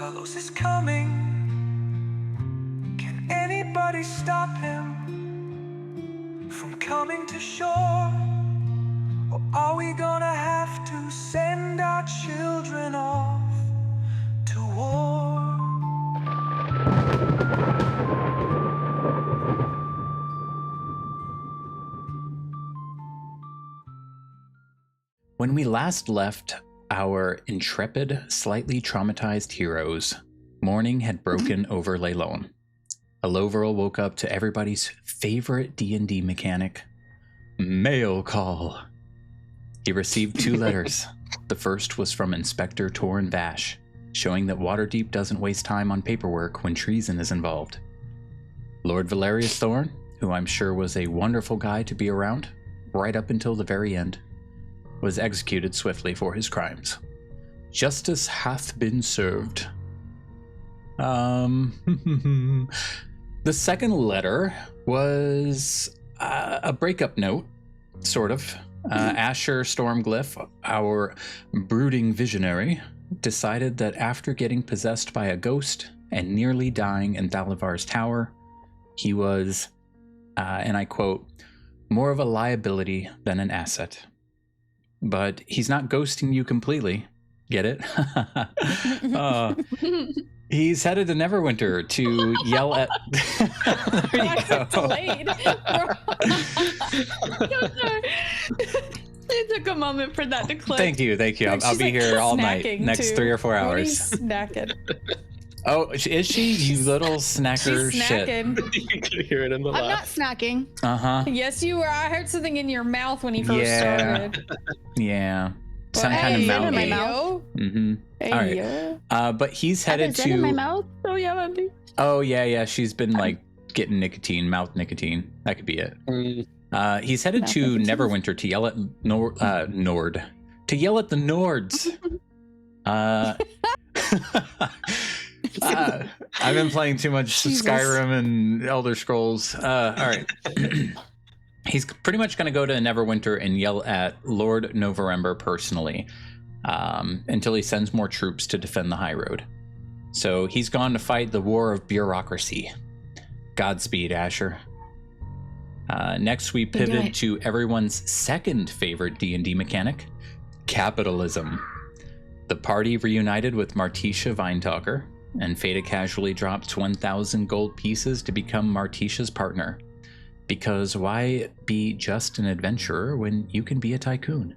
Talos is coming. Can anybody stop him from coming to shore? Or are we gonna have to send our children off to war? When we last left our intrepid, slightly traumatized heroes, morning had broken over Leilon. Aloverl woke up to everybody's favorite D&D mechanic, mail call. He received 2 letters. The first was from Inspector Torrin Vash, showing that Waterdeep doesn't waste time on paperwork when treason is involved. Lord Valerius Thorn, who I'm sure was a wonderful guy to be around, right up until the very end, was executed swiftly for his crimes. Justice hath been served. The second letter was a breakup note, sort of. Asher Stormglyph, our brooding visionary, decided that after getting possessed by a ghost and nearly dying in Thalivar's tower, he was, and I quote, more of a liability than an asset. But he's not ghosting you completely. Get it? He's headed to Neverwinter to yell at... There you go. Delayed. It took a moment for that to click. Thank you. I'll be here all night, next 3 or 4 hours. Snacking. Oh, is she? You little snacker She's shit. snacking. You could hear it in the I'm not laugh. snacking. Uh-huh. Yes, you were. I heard something in your mouth when he first Yeah. started. Yeah. Some Well, kind of hey, mountain. in my hey, mouth. yo. Mm-hmm. Hey, All right. yo. But he's headed Is that in my to... mouth? Oh, yeah, Andy. Oh, yeah. She's been, like, getting mouth nicotine. That could be it. He's headed Mouth to nicotine. Neverwinter to yell at Nord. To yell at the Nords. I've been playing too much Jesus. Skyrim and Elder Scrolls. All right. He's pretty much going to go to Neverwinter and yell at Lord Novarember personally until he sends more troops to defend the High Road. So he's gone to fight the war of bureaucracy. Godspeed, Asher. Next, we pivot to everyone's second favorite D&D mechanic, capitalism. The party reunited with Martisha Vinetalker, and Fata casually dropped 1,000 gold pieces to become Martisha's partner. Because why be just an adventurer when you can be a tycoon?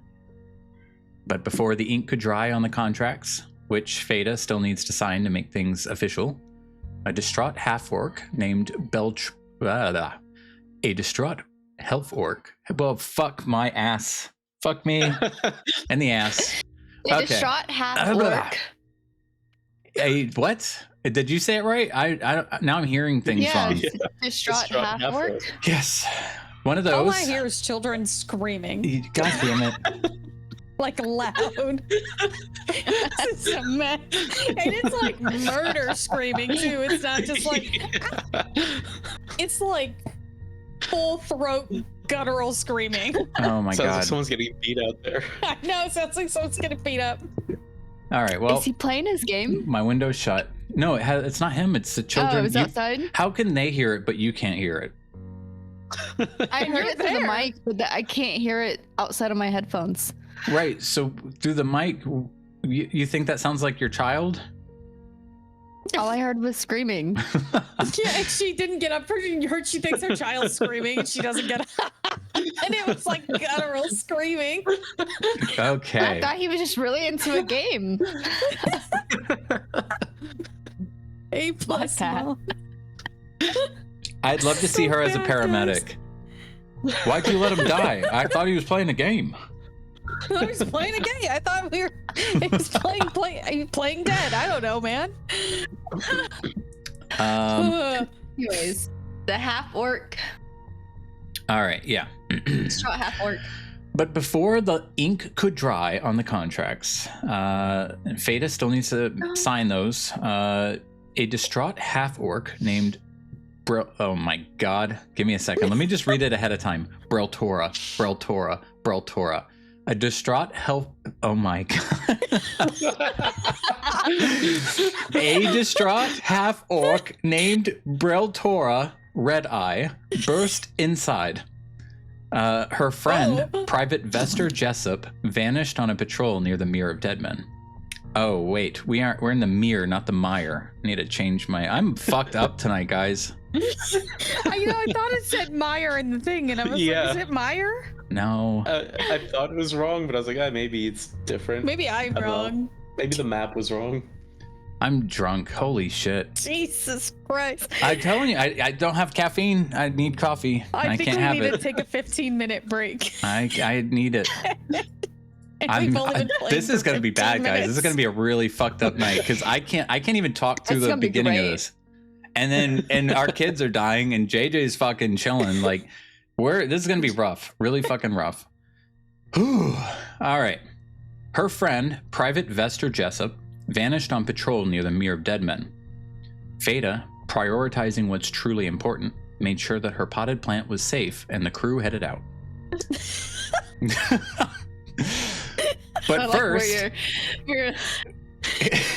But before the ink could dry on the contracts, which Fata still needs to sign to make things official, a distraught half-orc named a distraught half-orc. Well, fuck my ass. Fuck me and the ass. A Okay. distraught half-orc. What? Did you say it right? I now I'm hearing things Yeah, wrong. distraught half-orc. Yes. One of those. All I hear is children screaming, God damn it. like loud. This is a mess. And it's like murder screaming too. It's not just like, it's like full throat guttural screaming. Oh my Sounds like god. someone's getting beat out there. I know, it sounds like someone's getting beat up. All right, well, Is he playing his game? my window's shut. No, it's not him. It's the children. Oh, it's outside? How can they hear it, but you can't hear it? I heard You're it through the there. mic, but I can't hear it outside of my headphones. Right. So through the mic, you think that sounds like your child? All I heard was screaming. Yeah, and she didn't get up. She thinks her child's screaming, and she doesn't get up. And it was like guttural screaming. Okay. I thought he was just really into a game. A plus. Pat. Mom. I'd love to see her as a bad, guys. paramedic. Why'd you let him die? I thought he was playing a game. I was playing a game. I thought he was playing dead. I don't know, man. Anyways, the half-orc, All right. Yeah. distraught half-orc. But before the ink could dry on the contracts, Fata still needs to sign those. A distraught half-orc named oh my god. Give me a second. Let me just read it ahead of time. Breltora. A distraught oh my god. A distraught half-orc named Breltora Red-Eye burst inside. Her friend, Private Vester Jessup, vanished on a patrol near the Mere of Dead Men. Oh, wait. We're in the Mere, not the Mire. I need to change my... I'm fucked up tonight, guys. I thought it said Meyer in the thing, and I was like, is it Meyer? No. I thought it was wrong, but I was like, maybe it's different. Maybe I'm I don't know. wrong. Maybe the map was wrong. I'm drunk. Holy shit. Jesus Christ. I'm telling you, I don't have caffeine. I need coffee. I think can't we have need it. to take a 15-minute break. I need it. We've only been playing This is for gonna be 15 bad, guys. This is minutes. gonna be a really fucked up night because I can't even talk through It's the gonna be beginning of great. this. And our kids are dying and JJ's fucking chilling. Like this is gonna be rough. Really fucking rough. All right. Her friend, Private Vester Jessup, vanished on patrol near the Mere of Dead Men. Feta, prioritizing what's truly important, made sure that her potted plant was safe and the crew headed out. But I like first, where your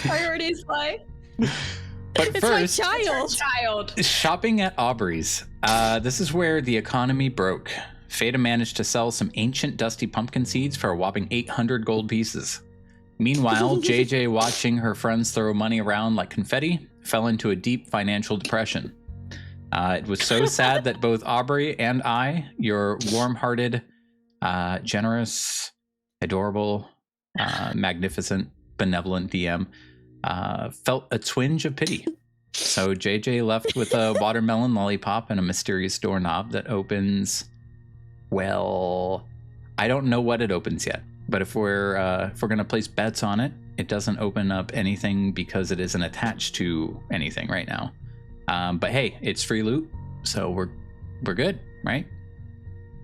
priorities lie. but It's first, my child. Child. shopping at Aubrey's. This is where the economy broke. Feta managed to sell some ancient dusty pumpkin seeds for a whopping 800 gold pieces. Meanwhile, JJ, watching her friends throw money around like confetti, fell into a deep financial depression. It was so sad that both Aubrey and I, your warm-hearted, generous, adorable, magnificent, benevolent DM, felt a twinge of pity. So JJ left with a watermelon lollipop and a mysterious doorknob that opens. Well, I don't know what it opens yet, but if we're gonna place bets on it, it doesn't open up anything because it isn't attached to anything right now. But hey, it's free loot, so we're good, right?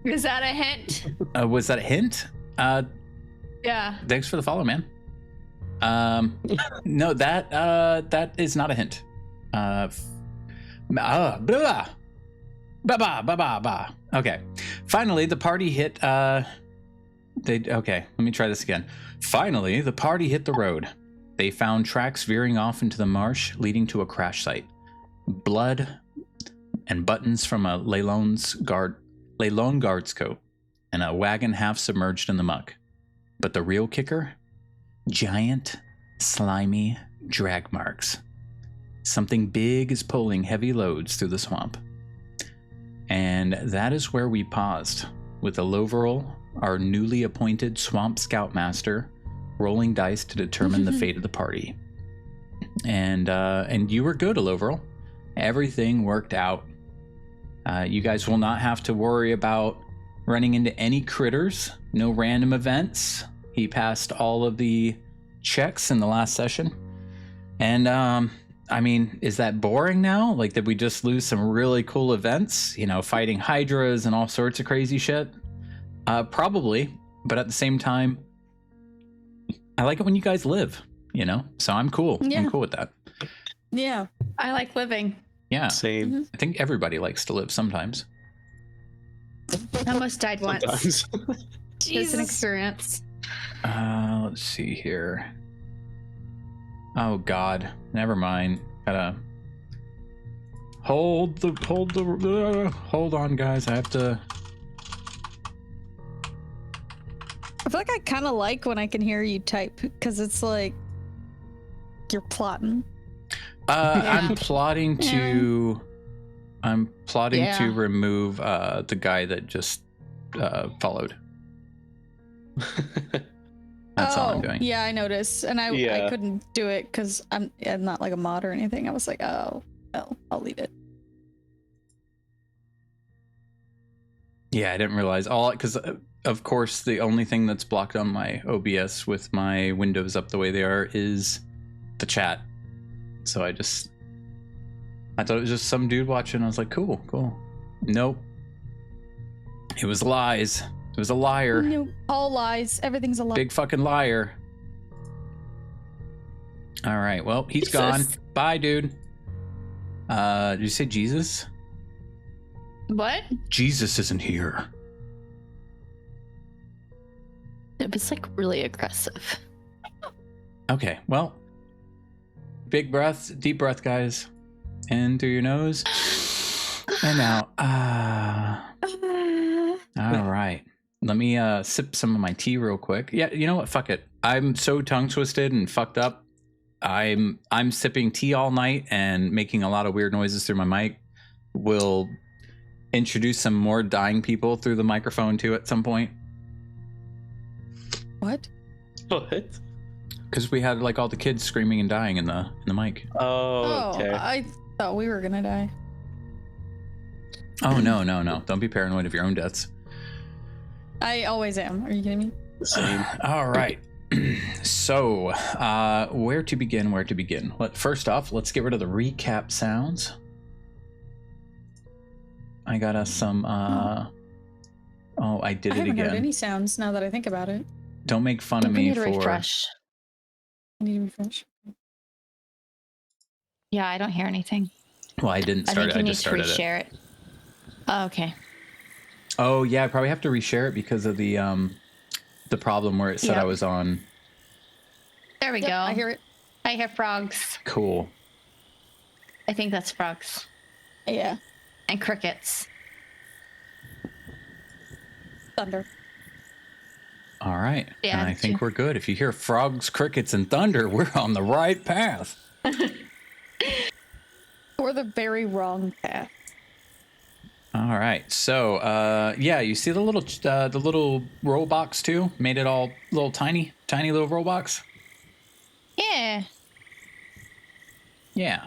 Is that a hint? Was that a hint? Yeah. Thanks for the follow, man. No, that is not a hint. Blah, blah, blah, blah, blah. Okay. Finally, the party hit. Okay, let me try this again. Finally, the party hit the road. They found tracks veering off into the marsh, leading to a crash site. Blood and buttons from a Leilon Guards coat, and a wagon half submerged in the muck. But the real kicker? Giant, slimy drag marks. Something big is pulling heavy loads through the swamp. And that is where we paused, with Loverol, our newly appointed swamp scoutmaster, rolling dice to determine the fate of the party. And you were good, Loverol. Everything worked out. You guys will not have to worry about running into any critters, no random events. He passed all of the checks in the last session. And I mean, is that boring now? Like, did we just lose some really cool events? You know, fighting hydras and all sorts of crazy shit? Probably, but at the same time, I like it when you guys live, you know? So I'm cool. Yeah. I'm cool with that. Yeah. I like living. Yeah. Same. I think everybody likes to live sometimes. I almost died once. Sometimes. It's an experience. Let's see here. Oh God, never mind. Gotta hold on, guys. I have to. I feel like I kind of like when I can hear you type because it's like you're plotting. I'm plotting to. I'm plotting Yeah. to remove the guy that just followed. That's all I'm doing. Yeah, I noticed, and I Yeah. couldn't do it because I'm not like a mod or anything. I was like, oh, well, I'll leave it. Yeah, I didn't realize all because of course the only thing that's blocked on my OBS with my windows up the way they are is the chat. So I thought it was just some dude watching. I was like, cool. Nope. It was lies. It was a liar. No, all lies. Everything's a lie. Big fucking liar. All right. Well, he's Jesus. gone. Bye, dude. Did you say Jesus? What? Jesus isn't here. It was like really aggressive. Okay. Well, big breath, deep breath, guys. In through your nose and out. All right. Let me sip some of my tea real quick. Yeah, you know what? Fuck it. I'm so tongue twisted and fucked up. I'm sipping tea all night and making a lot of weird noises through my mic. We'll introduce some more dying people through the microphone too at some point. What? What? Because we had like all the kids screaming and dying in the mic. Oh, okay. I thought we were gonna die. Oh no. Don't be paranoid of your own deaths. I always am. Are you kidding me? Same. All right. So, where to begin? First off, let's get rid of the recap sounds. I got us some, oh, I did I it haven't heard again. any sounds now that I think about it. Don't make fun of We me need to for... refresh. I need to refresh. Yeah, I don't hear anything. Well, I didn't I start think it, you I need just to started it. reshare it. Oh, okay. Oh, yeah, I probably have to reshare it because of the problem where it said I Yep. was on. There we Yep, go. I hear it. I hear frogs. Cool. I think that's frogs. Yeah. And crickets. Thunder. All right. Yeah, And I me think too. we're good. If you hear frogs, crickets, and thunder, we're on the right path. Or the very wrong path. All right. So, yeah, you see the little roll box too? Made it all little tiny little roll box? Yeah. Yeah.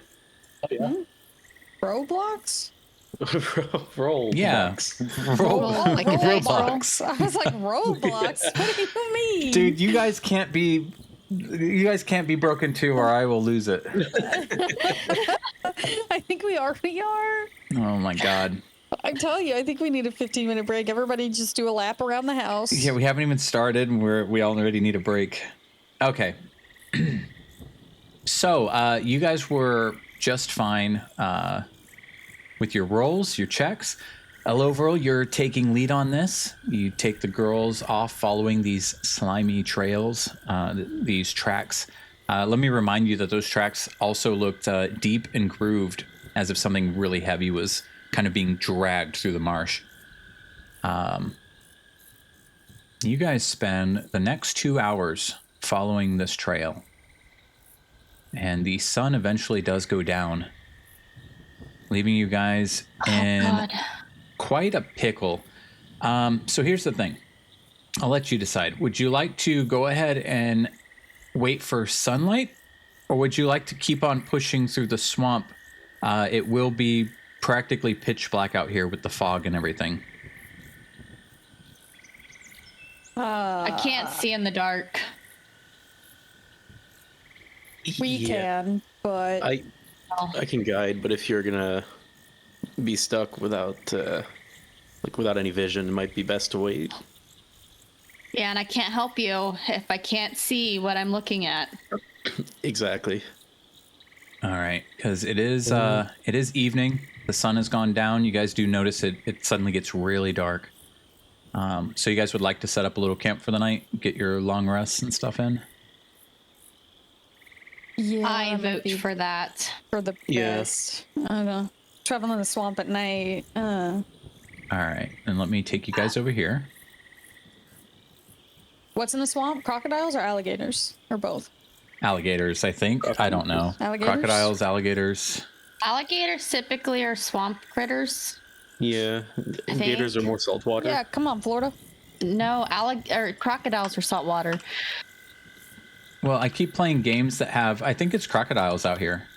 Oh, yeah. Roblox? Roll. Yeah. box. Roll, Oh, like a dice Roblox. I was like, Roblox? What do you mean? Dude, you guys can't be broken too, or I will lose it. I think we already are. Oh my god. I'm telling you, I think we need a 15-minute break. Everybody just do a lap around the house. Yeah, we haven't even started, and we already need a break. Okay. So, you guys were just fine with your rolls, your checks. Eloverl, you're taking lead on this. You take the girls off following these slimy trails, these tracks. Let me remind you that those tracks also looked deep and grooved, as if something really heavy was kind of being dragged through the marsh. You guys spend the next 2 hours following this trail. And the sun eventually does go down, leaving you guys in God. quite a pickle. So here's the thing. I'll let you decide. Would you like to go ahead and wait for sunlight? Or would you like to keep on pushing through the swamp? It will be practically pitch black out here with the fog and everything. I can't see in the dark. We Yeah. can, but I can guide, but if you're gonna be stuck without without any vision, it might be best to wait. Yeah, and I can't help you if I can't see what I'm looking at. Exactly. All right, because it is evening. The sun has gone down. You guys do notice it suddenly gets really dark. So you guys would like to set up a little camp for the night, get your long rests and stuff in? yeah, I vote maybe for that. for the Yeah. best. I don't know. Traveling in the swamp at night. All right, and let me take you guys over here. What's in the swamp? Crocodiles or alligators? Or both? Alligators, I think. I don't know. Alligators? Crocodiles, alligators. Alligators typically are swamp critters. Yeah. Gators are more saltwater. Yeah, come on, Florida. No, crocodiles are saltwater. Well, I keep playing games that have. I think it's crocodiles out here.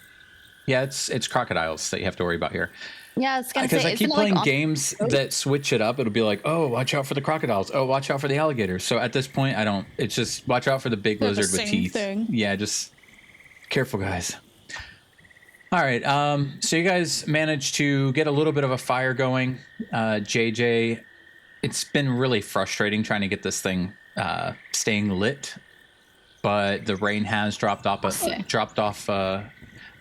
Yeah, it's crocodiles that you have to worry about here. Yeah, I was gonna Because say. I keep isn't it, like, playing on- games that switch it up. It'll be like, oh, watch out for the crocodiles. Oh, watch out for the alligators. So at this point, I don't. It's just watch out for the big They're the lizard with same teeth. thing. Yeah, just careful, guys. All right. So you guys managed to get a little bit of a fire going. JJ, it's been really frustrating trying to get this thing staying lit, but the rain has dropped off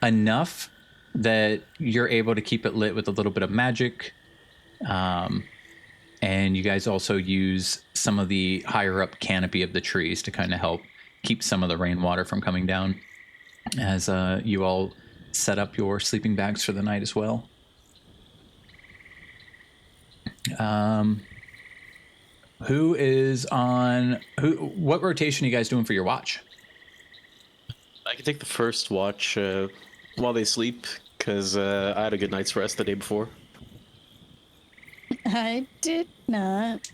enough that you're able to keep it lit with a little bit of magic. And you guys also use some of the higher up canopy of the trees to kind of help keep some of the rainwater from coming down. as you all set up your sleeping bags for the night as well. Who is on what rotation are you guys doing for your watch? I can take the first watch while they sleep, because I had a good night's rest the day before. I did not.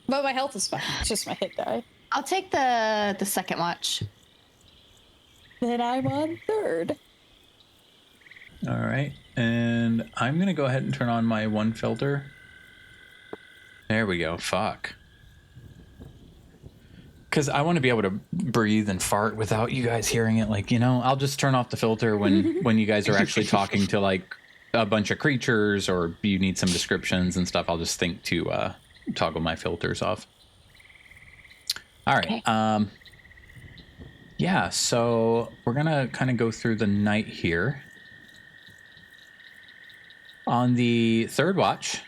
But my health is fine. It's just my hit die. I'll take the second watch. Then I'm on third. All right, and I'm gonna go ahead and turn on my one filter. There we go. Fuck. Because I want to be able to breathe and fart without you guys hearing it. Like, I'll just turn off the filter when you guys are actually talking to like a bunch of creatures or you need some descriptions and stuff. I'll just think to toggle my filters off. All right. Okay. Yeah, so we're going to kind of go through the night here. On the third watch,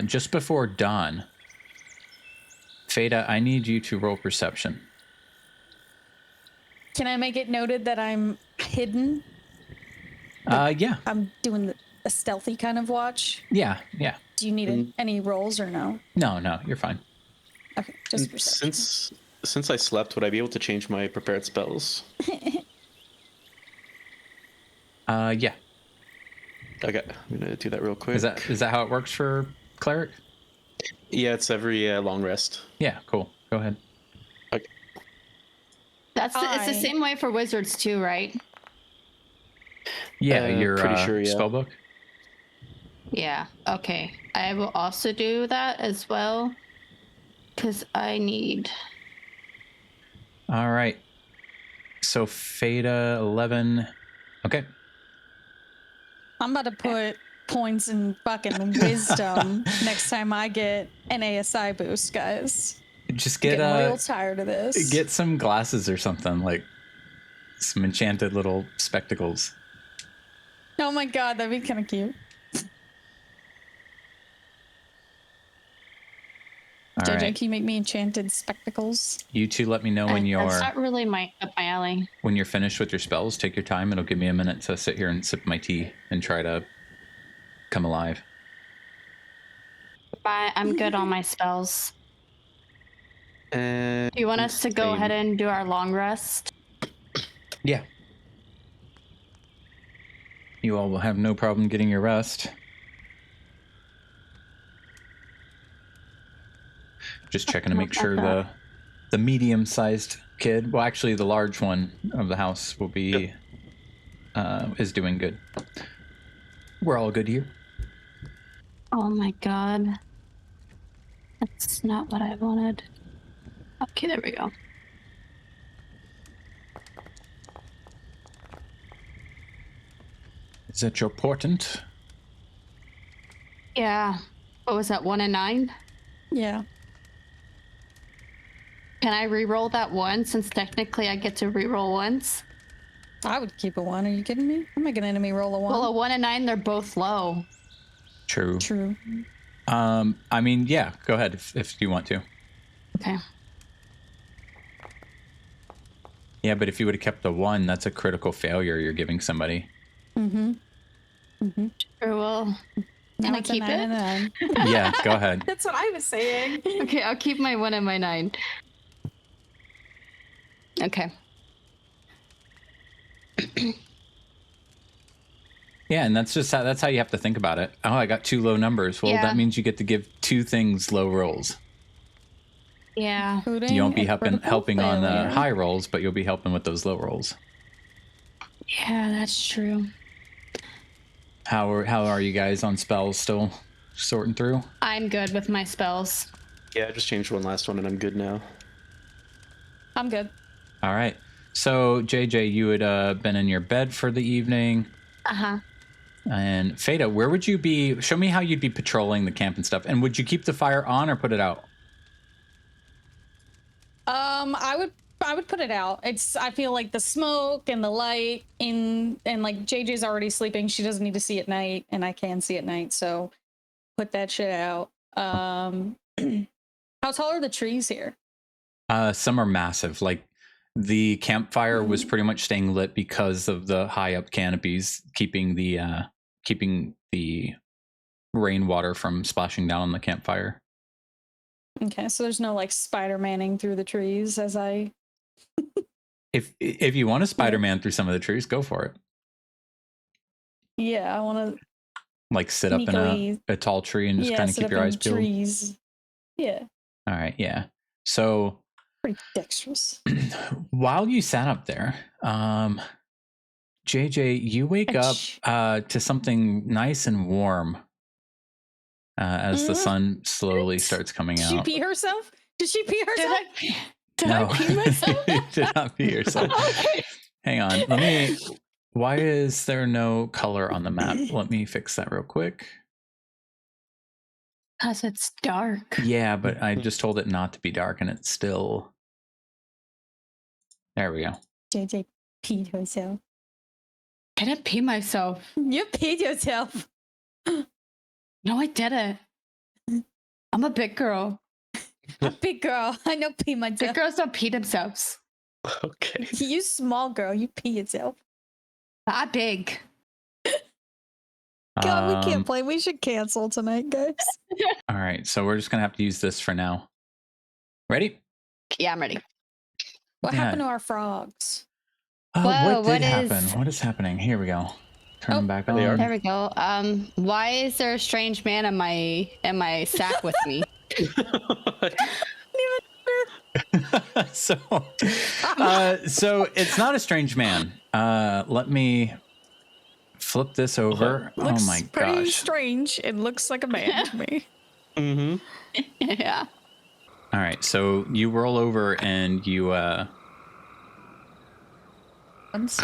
just before dawn, Fada, I need you to roll perception. Can I make it noted that I'm hidden? Yeah. I'm doing a stealthy kind of watch. Yeah. Do you need any rolls or no? No, you're fine. Okay, just perception. Since I slept, would I be able to change my prepared spells? Yeah. Okay, I'm gonna do that real quick. Is that how it works for cleric? Yeah, it's every long rest. Yeah, cool. Go ahead. Okay. It's the same way for wizards too, right? Yeah, you're pretty sure. Yeah. spellbook. Yeah. Okay. I will also do that as well, because I need. All right. So Fada 11. Okay. I'm about to put points in fucking wisdom next time I get an ASI boost, guys. Just I'm getting real tired of this. Get some glasses or something, like some enchanted little spectacles. Oh my god, that'd be kind of cute. All JJ, right. can you make me enchanted spectacles? You two let me know when That's not really up my alley. when you're finished with your spells. Take your time. It'll give me a minute to sit here and sip my tea and try to come alive. Bye. I'm good on my spells. And Do you want us to go ahead and do our long rest? Yeah. You all will have no problem getting your rest. Just checking to make sure the medium-sized kid, well, actually the large one of the house will be is doing good. We're all good here. Oh my god. That's not what I wanted. Okay, there we go. Is that your portent? Yeah. What was that, 1 and 9? Yeah. Can I re-roll that one, since technically I get to re-roll once? I would keep a 1. Are you kidding me? I'm making an enemy roll a 1. Well, a 1 and 9, they're both low. True. True. I mean, yeah, go ahead if you want to. Okay. Yeah, but if you would have kept the 1, that's a critical failure you're giving somebody. Mm-hmm. Mm-hmm. Sure, well, Now can I it's a keep 9 it? and a 9. Yeah, go ahead. That's what I was saying. Okay, I'll keep my 1 and my 9. Okay. Yeah, and that's how you have to think about it. Oh, I got 2 low numbers. Well, Yeah. that means you get to give 2 things low rolls. Yeah. You won't be helping on the failure. high rolls, but you'll be helping with those low rolls. Yeah, that's true. How are you guys on spells? Still sorting through? I'm good with my spells. Yeah, I just changed one last one and I'm good now. I'm good. All right. So JJ, you had been in your bed for the evening, Uh-huh. I would put it out. I feel like the smoke and the light and like JJ's already sleeping. She doesn't need to see at night, and I can see at night, so put that shit out. How tall are the trees here? Some are massive. Like The campfire was pretty much staying lit because of the high up canopies, keeping the rainwater from splashing down on the campfire. Okay, so there's no like Spider-Manning through the trees as I. If you want to Spider-Man through some of the trees, go for it. Yeah, I want to Like sit up in sneakily- a tall tree and just kind of sit keep up your in eyes peeled. trees. Yeah, All right, yeah. So pretty dexterous. while you sat up there, JJ, you wake up Ouch. to something nice and warm as the sun slowly starts coming Did she out. pee herself? Did she pee Did herself? I pee myself? you did not pee yourself. Hang on. Let me. Why is there no color on the map? Let me fix that real quick. Because it's dark. Yeah, but I just told it not to be dark, and it's still. There we go. JJ peed herself. I didn't pee myself. You peed yourself. No, I didn't. I'm a big girl. A big girl. I know pee myself. Big girls don't pee themselves. Okay. You small girl. You pee yourself. Not big. God, we can't play. We should cancel tonight, guys. All right, so we're just gonna have to use this for now. Ready? Yeah, I'm ready. What Yeah. happened to our frogs? Oh, Whoa, what did what happen? is- What is happening? Here we go. Turn them back there they on. There we go. Why is there a strange man in my sack with me? so it's not a strange man. Let me flip this over. Looks oh my pretty gosh. strange. It looks like a man to me. Mm-hmm. Yeah. All right, so you roll over and you Once.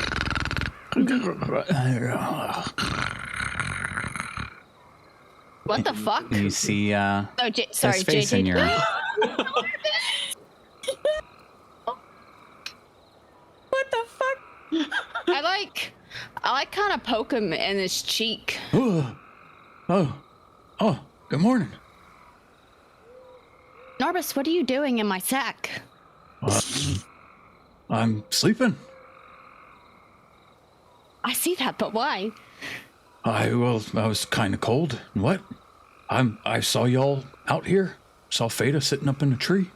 What the fuck? you see Oh, sorry, his face in JJ. your What the fuck? I like kind of poke him in his cheek. oh good morning. Norbus, what are you doing in my sack? I'm sleeping. I see that, but why? I was kind of cold. What? I saw y'all out here. Saw Feta sitting up in a tree.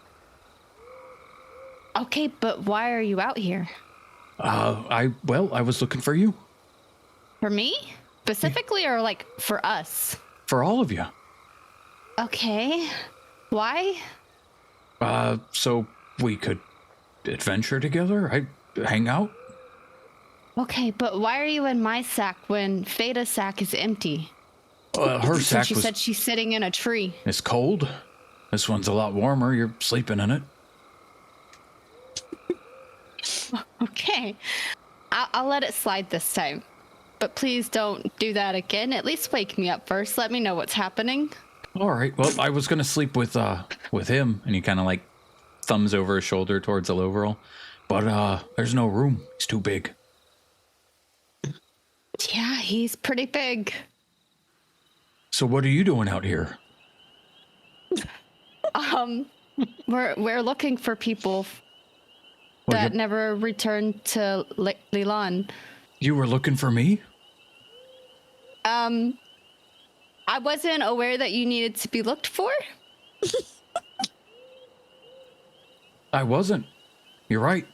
Okay, but why are you out here? I was looking for you. For me? Specifically, or like for us? For all of you. Okay. Why? So we could adventure together. Hang out. Okay, but why are you in my sack when Feda's sack is empty? Her So sack she was. said she's sitting in a tree. It's cold. This one's a lot warmer. You're sleeping in it. Okay. I'll let it slide this time. But please don't do that again. At least wake me up first. Let me know what's happening. All right. Well, I was gonna sleep with him, and he kind of like thumbs over his shoulder towards the overall, but there's no room. It's too big. Yeah, he's pretty big. So what are you doing out here? We're looking for people Well, that never returned to Leilon. you were looking for me? I wasn't aware that you needed to be looked for. I wasn't. You're right.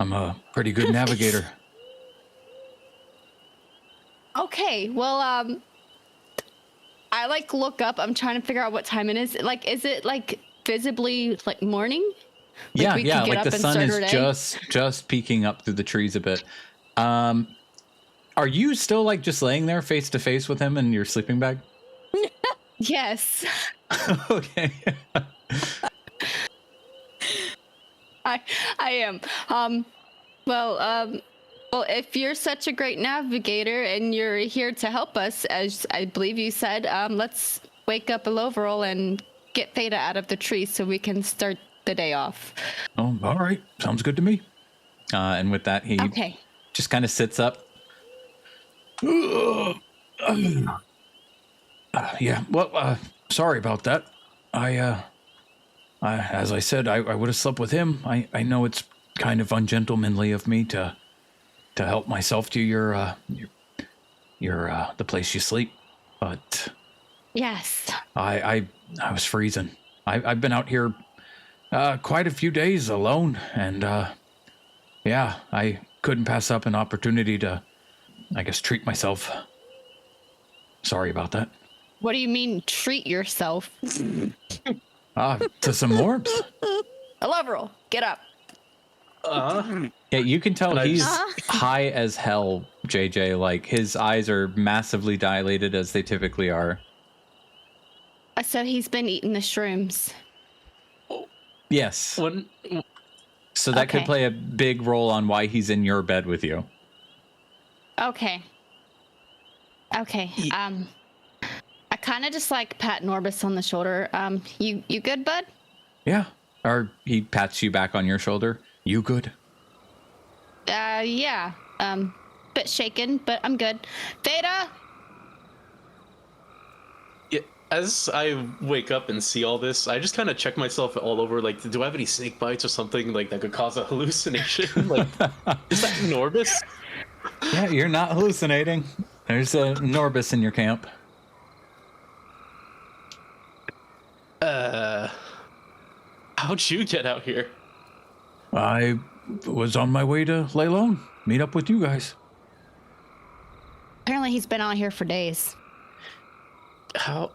I'm a pretty good navigator. Okay, well, I like look up. I'm trying to figure out what time it is. Like, is it like visibly like morning? Like, we yeah. could get Like up the and sun start is our day? just peeking up through the trees a bit. Are you still like just laying there face to face with him in your sleeping bag? Yes, Okay. I am. Well, if you're such a great navigator and you're here to help us, as I believe you said, let's wake up Eloverall and get Theta out of the tree so we can start the day off. Oh, all right. Sounds good to me. And with that, he Okay. just kind of sits up. Yeah. Well, sorry about that. As I said, I would have slept with him. I know it's kind of ungentlemanly of me to help myself to your the place you sleep, but Yes. I was freezing. I've been out here quite a few days alone, and yeah, I couldn't pass up an opportunity to, I guess, treat myself. Sorry about that. What do you mean, treat yourself? To some orbs. A love roll. Get up. Yeah, you can tell I he's just- high as hell, JJ. Like, his eyes are massively dilated as they typically are. So he's been eating the shrooms. Yes. When So that could Okay. play a big role on why he's in your bed with you. Okay. Okay. I kind of just like pat Norbus on the shoulder. You good, bud? Yeah. Or he pats you back on your shoulder. You good? Yeah. Bit shaken, but I'm good. Theta. Yeah, as I wake up and see all this, I just kind of check myself all over. Like, do I have any snake bites or something like that could cause a hallucination? Like, is that Norbus? Yeah, you're not hallucinating. There's a Norbus in your camp. How'd you get out here? I was on my way to Leilon, meet up with you guys. Apparently he's been out here for days. How?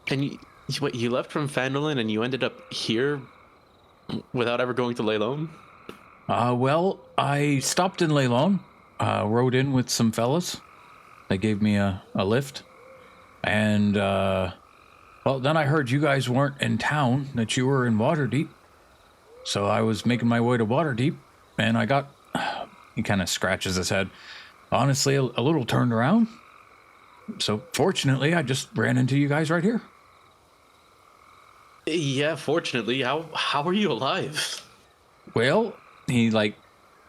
And what? You left from Fandolin and you ended up here without ever going to Leilon? Well, I stopped in Leilon, rode in with some fellas. They gave me a lift. And, well, then I heard you guys weren't in town, that you were in Waterdeep. So I was making my way to Waterdeep, and I got, he kind of scratches his head, honestly, a little turned around. So fortunately, I just ran into you guys right here. Yeah, fortunately. How are you alive? Well, he like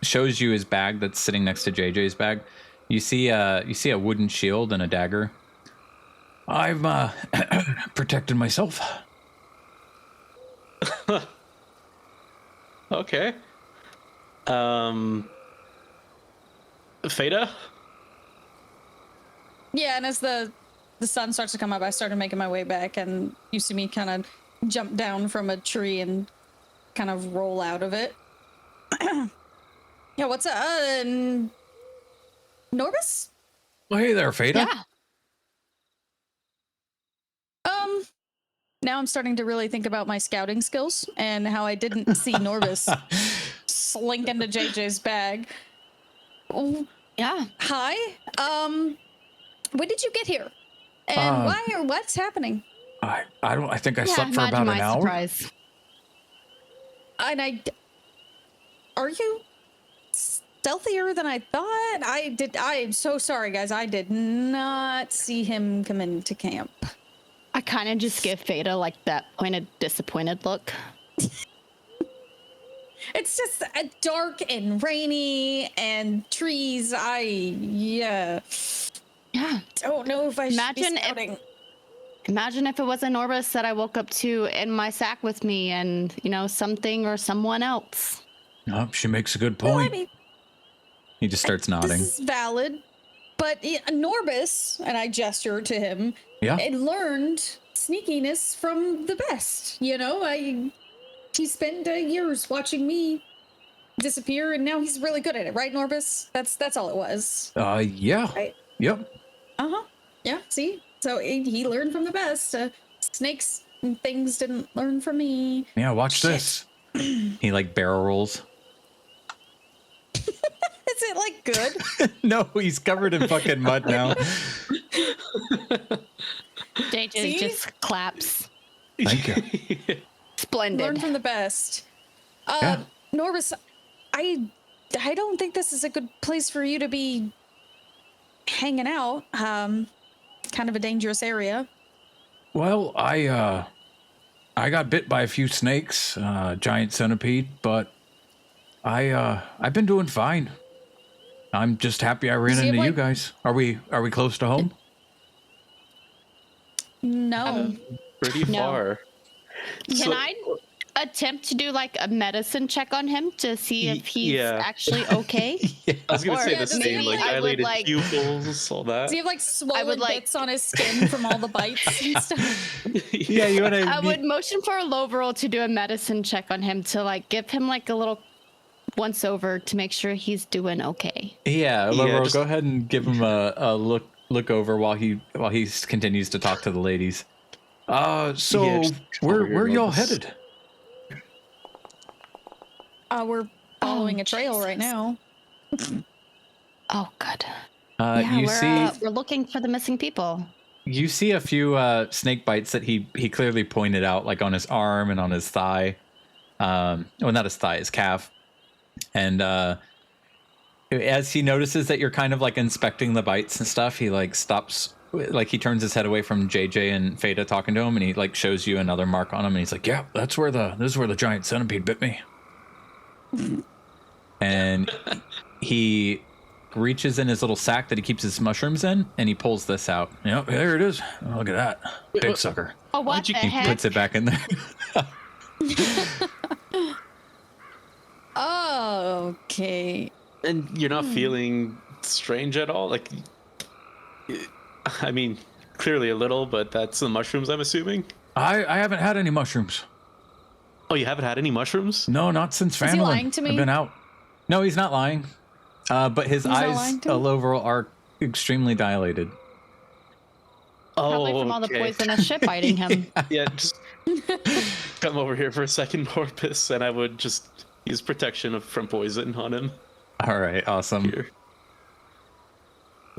shows you his bag that's sitting next to JJ's bag. You see a wooden shield and a dagger. I've protected myself. Okay. Feta? Yeah, and as the sun starts to come up, I started making my way back, and you see me kind of jump down from a tree and kind of roll out of it. Yeah, what's up? Norbus? Well, hey there, Feta. Yeah. Now I'm starting to really think about my scouting skills and how I didn't see Norbus slink into JJ's bag. Oh, Yeah. hi. When did you get here? And why or what's happening? I think I Yeah, slept for imagine about my an hour. surprise. And are you stealthier than I thought? I'm so sorry, guys. I did not see him come into camp. I kind of just give Feta like that pointed, disappointed look. It's just dark and rainy and trees. Yeah. Don't know if I should Imagine be if- scouting. Imagine if it was a Norbus that I woke up to in my sack with me and, something or someone else. Oh, she makes a good Well, I point. mean, He just starts nodding. this is valid. But Norbus, and I gesture to him, Yeah. I learned sneakiness from the best. He spent years watching me disappear, and now he's really good at it, right, Norbus? That's all it was. Yeah. Right. Yep. Yeah. See, so he learned from the best. Snakes and things didn't learn from me. Yeah, watch Shit. this. He like barrel rolls. Is it like good? No, he's covered in fucking mud now. JJ See? just claps. Thank you. Splendid. Learn from the best. Yeah. Norbus, I don't think this is a good place for you to be hanging out. Kind of a dangerous area. Well, I got bit by a few snakes, giant centipede, but I've been doing fine. I'm just happy I ran Does he have, into you like- guys. Are we close to home? No. Pretty No. far. Can So- I attempt to do like a medicine check on him to see if he's Yeah. actually okay? I was gonna Or say the just same, maybe like I would, dilated like- pupils, all that. Does he have like swollen like- bits on his skin from all the bites and stuff? Yeah, you want I to. would motion for a Loverol to do a medicine check on him to like give him like a little once over to make sure he's doing okay. Yeah, Yeah, Lovero, just- go ahead and give him a look over while he continues to talk to the ladies. So Yeah, just come over here, where y'all Marcus. headed? We're following Oh, a trail right now. Oh, good. You We're looking for the missing people. you see a few snake bites that he clearly pointed out, like on his arm and on his thigh. Well, not his thigh, his calf. And as he notices that you're kind of like inspecting the bites and stuff, he like stops, like he turns his head away from JJ and Feta talking to him, and he like shows you another mark on him, and he's like, "Yeah, this is where the giant centipede bit me." And he reaches in his little sack that he keeps his mushrooms in, and he pulls this out. Yep, there it is. Oh, look at that big sucker. Oh, what the you- He heck? puts it back in there. Oh, okay. And you're not feeling strange at all? Like, I mean, clearly a little, but that's the mushrooms, I'm assuming? I haven't had any mushrooms. Oh, you haven't had any mushrooms? No, not since Is he family. lying to me? I've been out. No, he's not lying. But his not eyes lying to me? all overall are extremely dilated. Probably Oh, from all the okay. poisonous shit biting him. Yeah, just come over here for a second, Norpus, and I would just use protection from poison on him. All right, awesome. Here.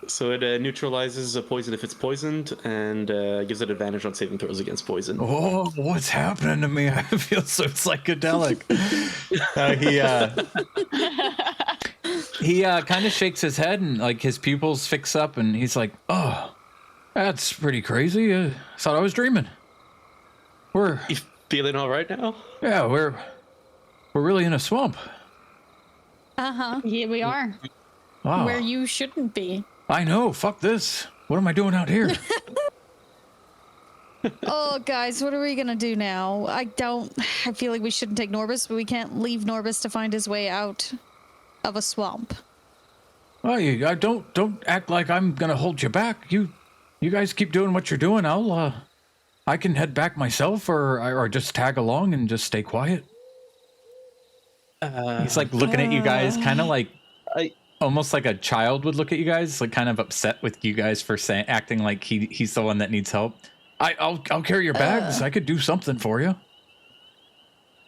So it neutralizes a poison if it's poisoned, and gives it advantage on saving throws against poison. Oh, what's happening to me? I feel so psychedelic. He kind of shakes his head, and like his pupils fix up, and he's like, "Oh, that's pretty crazy. I thought I was dreaming. We're You feeling all right now? we're really in a swamp. Uh-huh. Yeah, we are. Wow. Where you shouldn't be. I know. Fuck this. What am I doing out here? Oh, guys, what are we gonna do now? I feel like we shouldn't take Norbus, but we can't leave Norbus to find his way out of a swamp. Oh, I don't act like I'm gonna hold you back. You guys keep doing what you're doing. I can head back myself, or just tag along and just stay quiet. He's like looking at you guys, kind of like almost like a child would look at you guys, like kind of upset with you guys for acting like he's the one that needs help. I'll carry your bags. I could do something for you.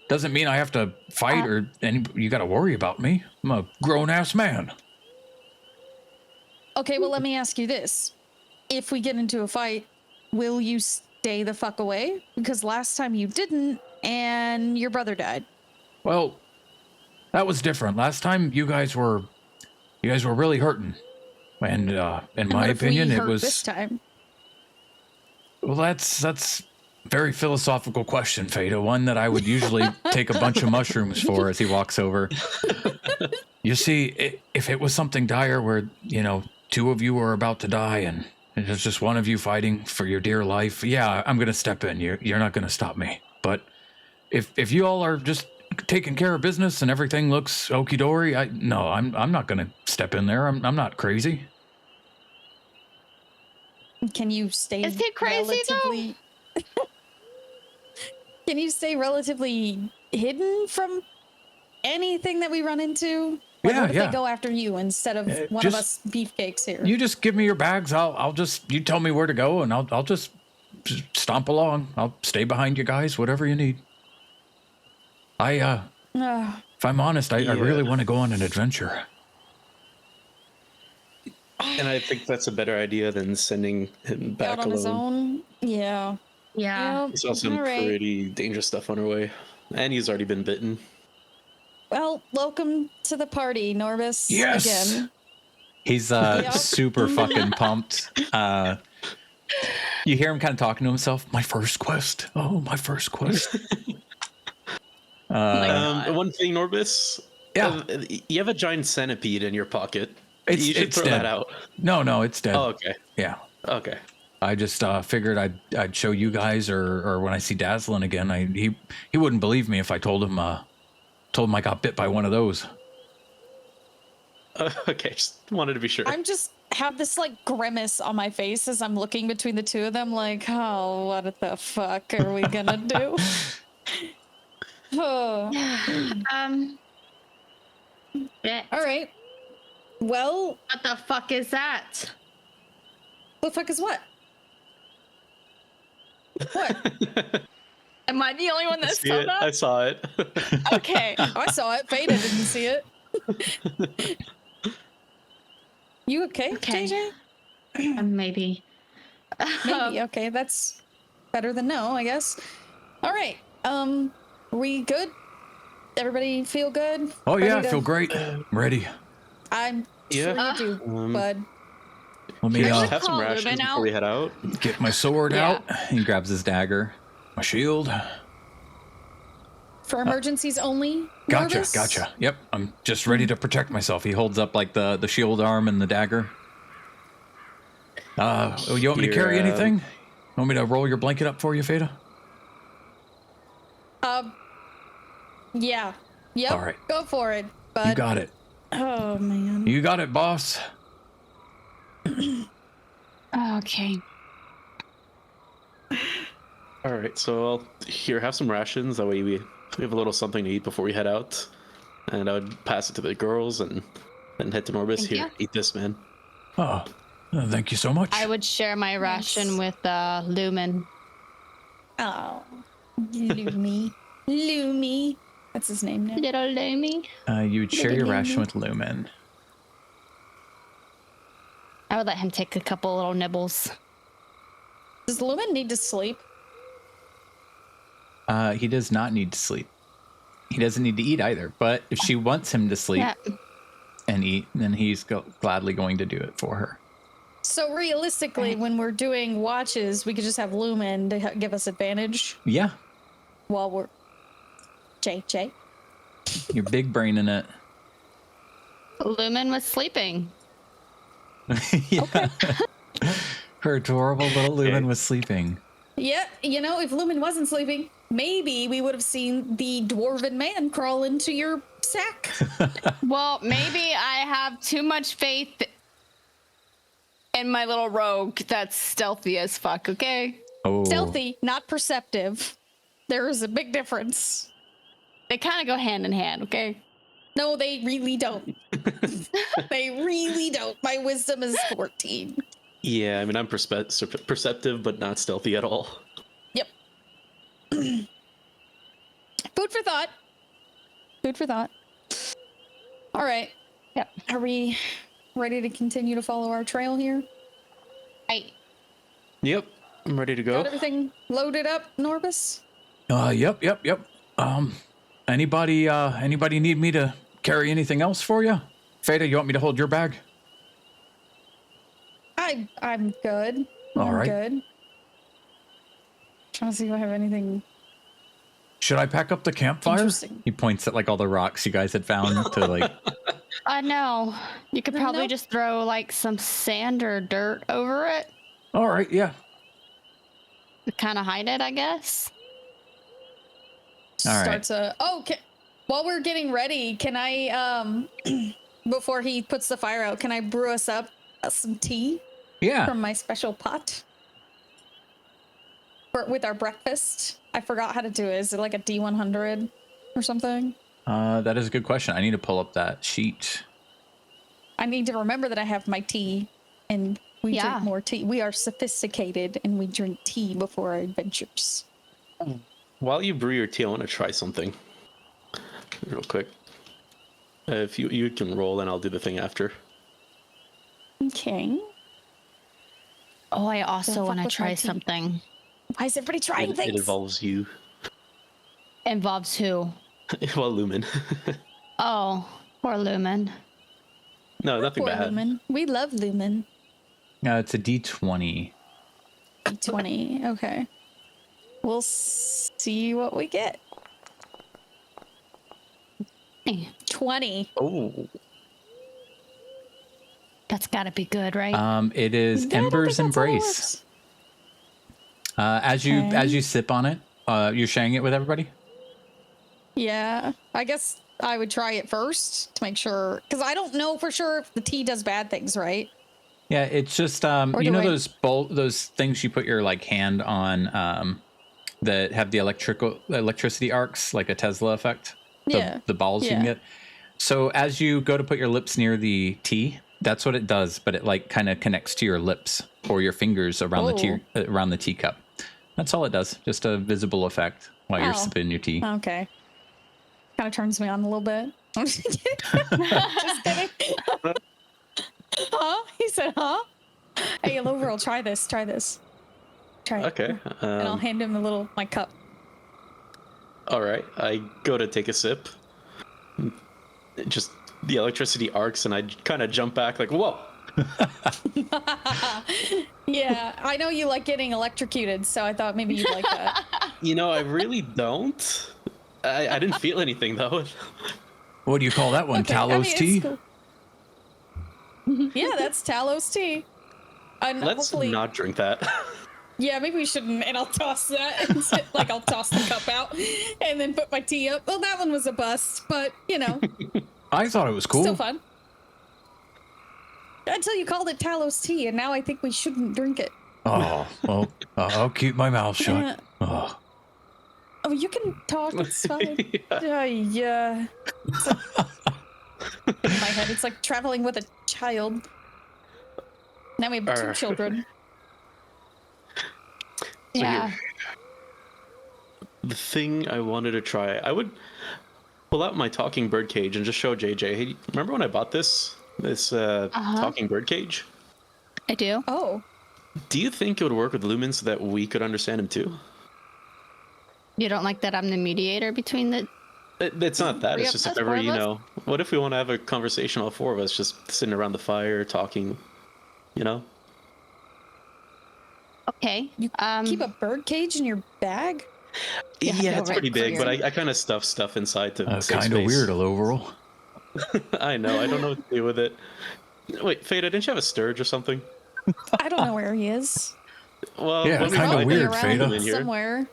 Doesn't mean I have to fight or you got to worry about me. I'm a grown ass man. Okay, well, let me ask you this. If we get into a fight, will you stay the fuck away? Because last time you didn't, and your brother died. Well, that was different. Last time you guys were really hurting. And in And my what if we opinion, it hurt was this time. well, that's a very philosophical question, Fada. One that I would usually take a bunch of mushrooms for as he walks over. You see, if it was something dire where, two of you were about to die and it's just one of you fighting for your dear life, yeah, I'm going to step in. You're not going to stop me. But if you all are just taking care of business and everything looks okie-dory, I'm not going to step in there. I'm not crazy. Can you stay Is he crazy, though? relatively... Can you stay relatively hidden from anything that we run into? Like, Yeah, what if yeah. they go after you instead of one of us beefcakes here? You just give me your bags. You tell me where to go, and I'll just stomp along. I'll stay behind you guys, whatever you need. If I'm honest, I really want to go on an adventure. And I think that's a better idea than sending him back Out on his alone. own? Yeah. Yeah. He saw some All right. pretty dangerous stuff on our way. And he's already been bitten. Well, welcome to the party, Norbus. Yes! Again. He's super fucking pumped. You hear him kind of talking to himself. My first quest. Oh, my first quest. One thing, Norbus. Yeah. You have a giant centipede in your pocket. It's You should throw dead. that out. No, it's dead. Oh, okay. Yeah. Okay. I just figured I'd show you guys, or when I see Dazzlin again, he wouldn't believe me if I told him I got bit by one of those. Okay, just wanted to be sure. I'm just have this like grimace on my face as I'm looking between the two of them, like, oh, what the fuck are we gonna do? Oh. Yeah. All right. Well, What the fuck is that? the fuck is what? What? Am I the only one that See saw it? that? I saw it. Okay. I saw it. Fada didn't see it. You okay, Okay. JJ? Maybe. Maybe. Okay, that's better than no, I guess. All right. We good? Everybody feel good? Oh yeah, I Ready to- feel great. I'm ready. I'm Yeah. sure you do, Um, bud. Let me Should Have some call rations Ruben before out? we head out. get my sword Yeah. out. He grabs his dagger, my shield. For emergencies only. Gotcha, Nervous? gotcha. Yep, I'm just ready to protect myself. He holds up like the shield arm and the dagger. You want me to carry Here, anything? Want me to roll your blanket up for you, Fada? Yeah. Yep. All right. Go for it, bud. You got it. Oh man. You got it, boss. Okay. All right, so I'll here have some rations. That way we have a little something to eat before we head out. And I would pass it to the girls and then head to Norbis. Thank Here, you. eat this, man. Oh, thank you so much. I would share my ration with Lumen. Oh. Lumi. Lumi. That's his name now. Little Lumi. You would share your Lumen. ration with Lumen. I would let him take a couple little nibbles. Does Lumen need to sleep? He does not need to sleep. He doesn't need to eat either. But if she wants him to sleep Yeah. and eat, then he's gladly going to do it for her. So realistically, when we're doing watches, we could just have Lumen to give us advantage Yeah, while we're JJ. your big brain in it. Lumen was sleeping. Yeah. Her adorable little Lumen Okay. was sleeping. Yeah, you know, if Lumen wasn't sleeping, maybe we would have seen the dwarven man crawl into your sack. Well, maybe I have too much faith in my little rogue that's stealthy as fuck, okay? Oh, Stealthy, not perceptive. There is a big difference. They kind of go hand in hand, okay? No, they really don't. They really don't. My wisdom is 14. Yeah, I mean I'm perceptive, but not stealthy at all. Yep. Food for thought. Food for thought. All right. Yep. Are we ready to continue to follow our trail here? Yep, I'm ready to go. Got everything loaded up, Norbis? Yep. Anybody need me to carry anything else for you? Fada, you want me to hold your bag? I'm good. All I'm right. good. Trying to see if I have anything. Should I pack up the campfire? Interesting. He points at like all the rocks you guys had found to like. No. You could probably No. just throw like some sand or dirt over it All right, yeah. to kind of hide it, I guess. All right. Starts a. Oh, while we're getting ready, can I before he puts the fire out, can I brew us up some tea Yeah. from my special pot with our breakfast? I forgot how to do it. Is it like a D100 or something? That is a good question. I need to pull up that sheet. I need to remember that I have my tea, and we Yeah. drink more tea. We are sophisticated, and we drink tea before our adventures. While you brew your tea, I want to try something real quick. If you can roll, and I'll do the thing after. Okay. Oh, I also Don't want fuck to with my try tea. something. Why is everybody trying It things? involves you. Involves who? Well, Lumen. Oh, poor Lumen. No, nothing Poor bad. Lumen. We love Lumen. It's a D20. 20. Okay. We'll see what we get. Eh, 20. Oh, That's got to be good, right? It is I don't Ember's think that's how it Embrace. works. As you sip on it, you're sharing it with everybody. Yeah, I guess I would try it first to make sure, because I don't know for sure if the tea does bad things, right? Yeah, it's just Or you do know I- those things you put your like hand on that have the electricity arcs, like a Tesla effect. Yeah. The balls you can Yeah. get. So as you go to put your lips near the tea, that's what it does, but it like kind of connects to your lips or your fingers around around the teacup. That's all it does. Just a visible effect while you're Oh. sipping your tea. Okay. Kind of turns me on a little bit. I'm just kidding. Just kidding. Huh? He said, huh? Hey, Lover, try this. Try this. Try it. Okay. And I'll hand him my cup. All right. I go to take a sip. Just the electricity arcs, and I kind of jump back, like, whoa. Yeah, I know you like getting electrocuted, so I thought maybe you'd like that. You know, I really don't. I didn't feel anything though. What do you call that one? Okay, I Talos mean, it's tea? cool. Yeah, that's Talos tea. And Let's hopefully, not drink that. yeah, maybe we shouldn't. And I'll toss that. And like, I'll toss the cup out and then put my tea up. Well, that one was a bust, but you know, I thought it was cool. still fun. Until you called it Talos tea, and now I think we shouldn't drink it. Oh, well, I'll keep my mouth shut. Oh. Oh, you can talk. It's fine. Yeah. Yeah. It's like, in my head, it's like traveling with a child. Now we have two children. Yeah. The thing I wanted to try, I would pull out my talking bird cage and just show JJ. Hey, remember when I bought this talking bird cage? I do. Oh. Do you think it would work with Lumen so that we could understand him too? You don't like that I'm the mediator between the... It's not that. Three It's of just us, if ever, four of you us? know, what if we want to have a conversation, all four of us, just sitting around the fire, talking, you know? Okay. You keep a bird cage in your bag? Yeah, Yeah, no, it's right, pretty big, but clear. I kind of stuff inside to save Kind of space. weird, overall. I know. I don't know what to do with it. Wait, Fada, didn't you have a sturge or something? I don't know where he is. Well, Yeah, when we kinda find weird, him, Around Fada. in here. somewhere.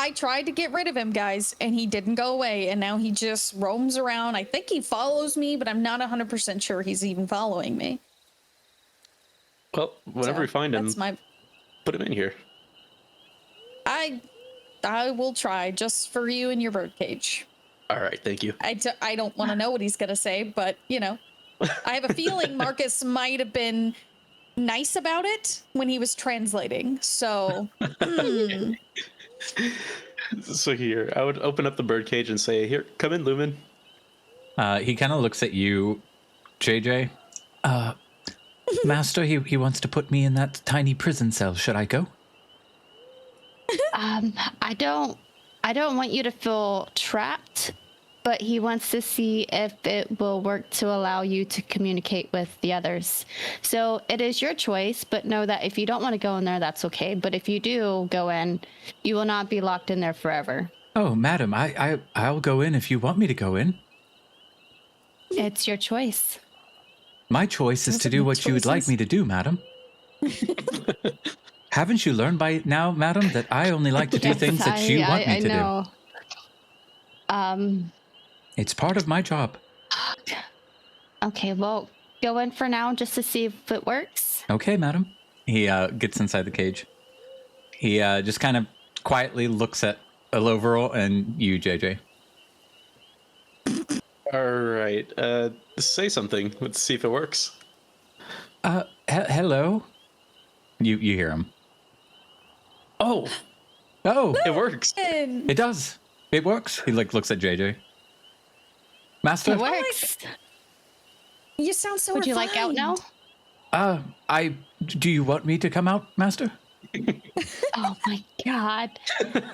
I tried to get rid of him, guys, and he didn't go away, and now he just roams around. I think he follows me, but I'm not 100% sure he's even following me. Well, whenever So, we find him, that's my... put him in here. I will try, just for you and your birdcage. All right, thank you. I don't want to know what he's going to say, but, you know, I have a feeling Marcus might have been nice about it when he was translating. So, So here, I would open up the bird cage and say, "Here, come in, Lumen." He kind of looks at you, JJ. Master, he wants to put me in that tiny prison cell. Should I go? I don't want you to feel trapped, but he wants to see if it will work to allow you to communicate with the others. So it is your choice, but know that if you don't want to go in there, that's okay. But if you do go in, you will not be locked in there forever. Oh, madam, I'll go in if you want me to go in. It's your choice. My choice is to do what you would like me to do, madam. Haven't you learned by now, madam, that I only like to do things that you want me to know. do? It's part of my job. Okay, well, go in for now just to see if it works. Okay, madam. He gets inside the cage. He just kind of quietly looks at Aloverall and you, JJ. All right, say something. Let's see if it works. Hello? You hear him. Oh, Oh, it works. it does. It works. He looks at JJ. Master? It works. you sound so Would you like out now? Do you want me to come out, Master? Oh my god.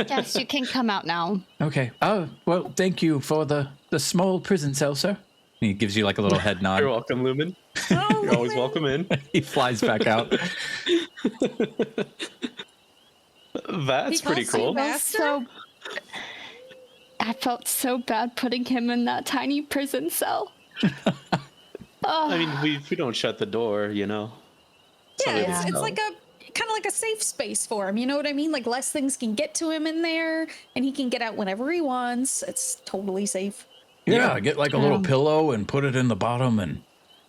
Yes, you can come out now. Okay. Oh, well, thank you for the small prison cell, sir. He gives you like a little head nod. You're welcome, Lumen. Oh, You're always man. welcome in. He flies back out. That's He pretty calls you cool. back. I felt so bad putting him in that tiny prison cell. I mean, we don't shut the door, you know. Yeah, Somebody it's will like know. kind of like a safe space for him. You know what I mean? Like less things can get to him in there, and he can get out whenever he wants. It's totally safe. Yeah, get like a little Um, pillow and put it in the bottom, and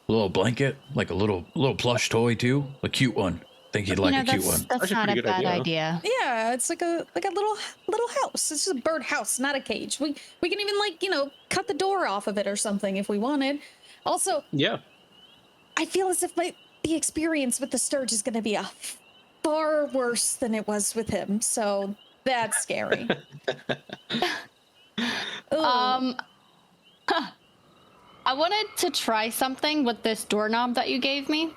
a little blanket, like a little plush toy too, a cute one. Think you'd like a cute one. That's Actually, not a pretty good bad idea. idea. Yeah, it's like a little house. It's just a bird house, not a cage. We can even like, you know, cut the door off of it or something if we wanted. Also, Yeah. I feel as if the experience with the Sturge is going to be far worse than it was with him. So that's scary. Ooh. I wanted to try something with this doorknob that you gave me.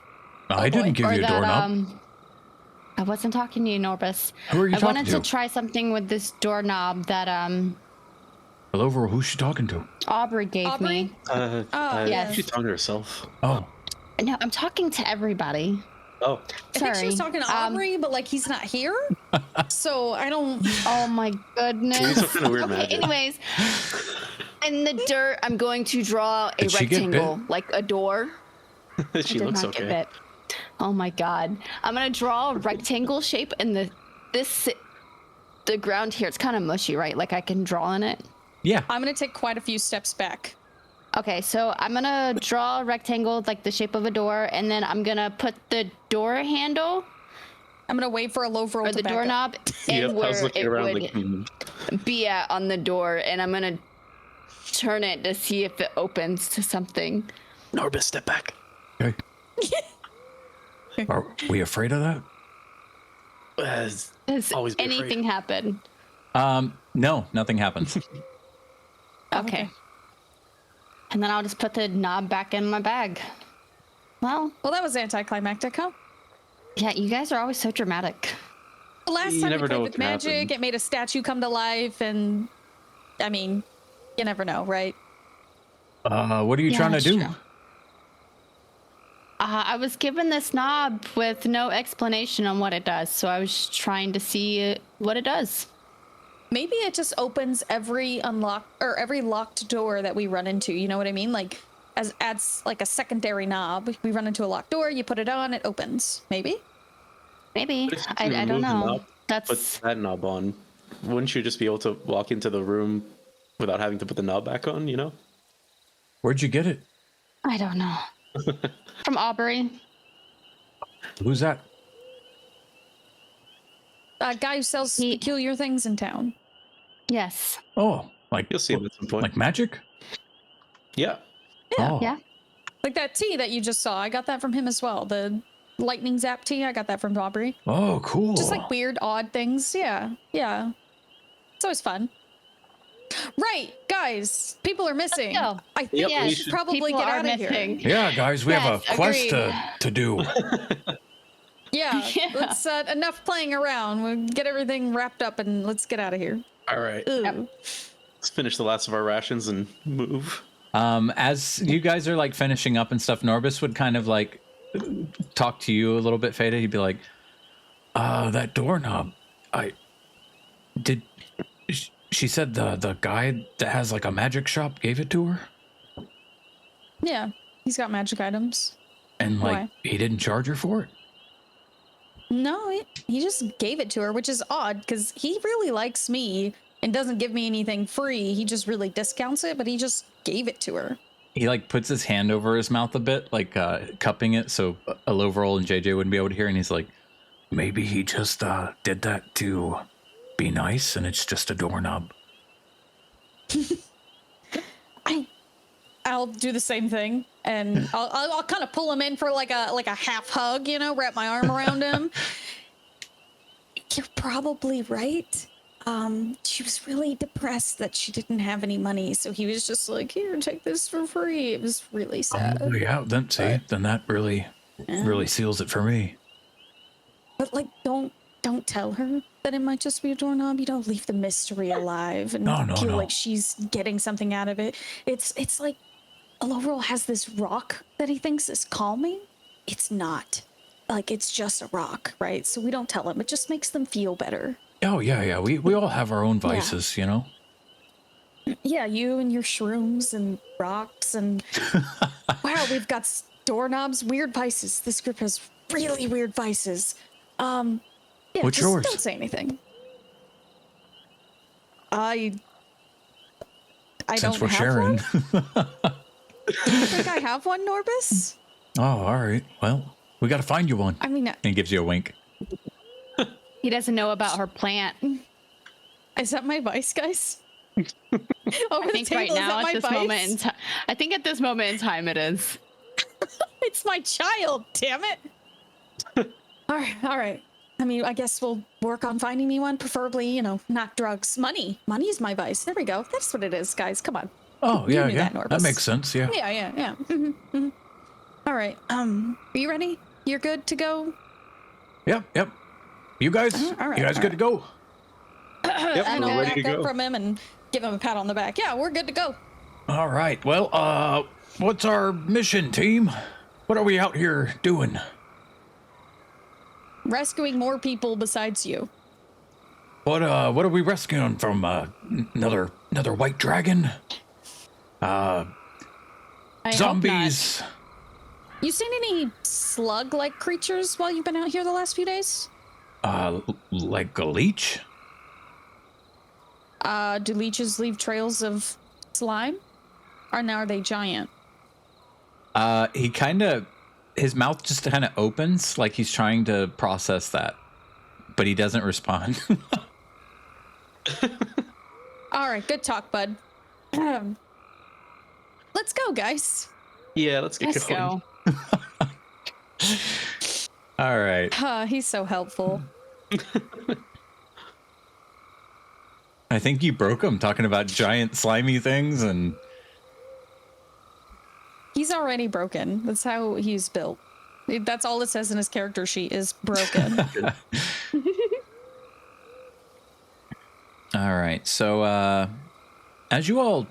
I didn't give you a doorknob. I wasn't talking to you, Norbus. Who are you I talking wanted to? to try something with this doorknob that Hello, who's she talking to? Aubrey gave Aubrey? me. Yes. She's talking to herself. Oh, No, I'm talking to everybody. Oh. I think she was Sorry. talking to Aubrey, but like he's not here. So I don't. Oh my goodness. Doing some kind of weird Okay, magic. anyways, in the dirt, I'm going to draw a Did she get rectangle, like a door. She I did looks not get okay. bit. Oh my god. I'm gonna draw a rectangle shape in the ground here. It's kind of mushy, right? Like I can draw in it. yeah. I'm gonna take quite a few steps back. Okay, so I'm gonna draw a rectangle like the shape of a door, and then I'm gonna put the door handle I'm gonna wait for a low roll or to the back up. doorknob Yep, and I was where looking it around would like, be at on the door, and I'm gonna turn it to see if it opens to something. Norbus, step back. Okay. Are we afraid of that? Does Always be afraid. anything happen? No, nothing happens. Okay. And then I'll just put the knob back in my bag. Well, Well, that was anticlimactic, huh? yeah, you guys are always so dramatic. The last You time we never know played what with can magic, happen. it made a statue come to life, and I mean, you never know, right? What are you Yeah, trying to that's do? true. I was given this knob with no explanation on what it does, so I was trying to see what it does. Maybe it just opens every every locked door that we run into. You know what I mean? Like adds like a secondary knob. We run into a locked door, you put it on, it opens. Maybe. Maybe. But if you I remove don't the know. knob, That's Put that knob on. Wouldn't you just be able to walk into the room without having to put the knob back on, you know? Where'd you get it? I don't know. From Aubrey. Who's that? A guy who sells He- peculiar things in town. Yes. Oh, like You'll see him at some point. like magic? Yeah. Yeah. Oh. Yeah. Like that tea that you just saw. I got that from him as well. The lightning zap tea, I got that from Aubrey. Oh, cool. Just like weird, odd things. Yeah. Yeah. It's always fun. Right, guys. People are missing. go. I think Yep, we Yes, should should- probably people get are out of missing. here. Yeah, guys, we have Yes, a quest agreed. to do. Yeah. Yeah. Let's enough playing around. We'll get everything wrapped up and let's get out of here. All right. Ooh. Let's finish the last of our rations and move. As you guys are like finishing up and stuff, Norbus would kind of like talk to you a little bit, Fada. He'd be like, that doorknob. She said the guy that has like a magic shop gave it to her, Yeah. He's got magic items. and like Why? he didn't charge her for it. No, he just gave it to her, which is odd because he really likes me and doesn't give me anything free. He just really discounts it, but he just gave it to her. He like puts his hand over his mouth a bit, like cupping it so Aloverall and JJ wouldn't be able to hear, and he's like, maybe he just did that to be nice, and it's just a doorknob. I'll do the same thing, and I'll kind of pull him in for like a half hug, you know, wrap my arm around him. You're probably right. She was really depressed that she didn't have any money, so he was just like, "Here, take this for free." It was really sad. Oh, yeah, then see, then that really seals it for me. But like, don't tell her that it might just be a doorknob. You don't leave the mystery alive and No, feel no. like she's getting something out of it. It's like Aloverall has this rock that he thinks is calming. It's not. Like, it's just a rock, right? So we don't tell him. It just makes them feel better. Oh yeah, we all have our own vices, you know. Yeah, you and your shrooms and rocks and wow, we've got doorknobs, weird vices. This group has really weird vices. Yeah, What's just yours? don't say anything. I Since don't we're have sharing. one. Do you think I have one, Norbus? Oh, all right. Well, we got to find you one. I mean, And he gives you a wink. He doesn't know about her plant. is that my vice, guys? Over I the think table, right is now that at my this vice? moment in time, I think at this moment in time it is. It's my child, damn it. All right. I mean, I guess we'll work on finding me one, preferably, you know, not drugs. Money. Money's my vice. There we go. That's what it is, guys. Come on. Oh, You yeah, knew yeah. that, That Norbus. makes sense, yeah. Yeah. All right. Are you ready? You're good to go? Yep. You guys? All right, You guys all good to go? Yep, And we're I'll ready to back up go. from him and give him a pat on the back. Yeah, we're good to go. All right. Well, what's our mission, team? What are we out here doing? Rescuing more people besides you. What are we rescuing from? Another white dragon? I Zombies? You seen any slug-like creatures while you've been out here the last few days? Like a leech? Do leeches leave trails of slime? Or now are they giant? He his mouth just kind of opens like he's trying to process that, but he doesn't respond. All right, good talk, bud. Let's go, guys. Yeah, let's get Let's going. go. All right. He's so helpful. I think you broke him talking about giant slimy things, and He's already broken. That's how he's built. That's all it says in his character sheet is broken. all right. So, as you all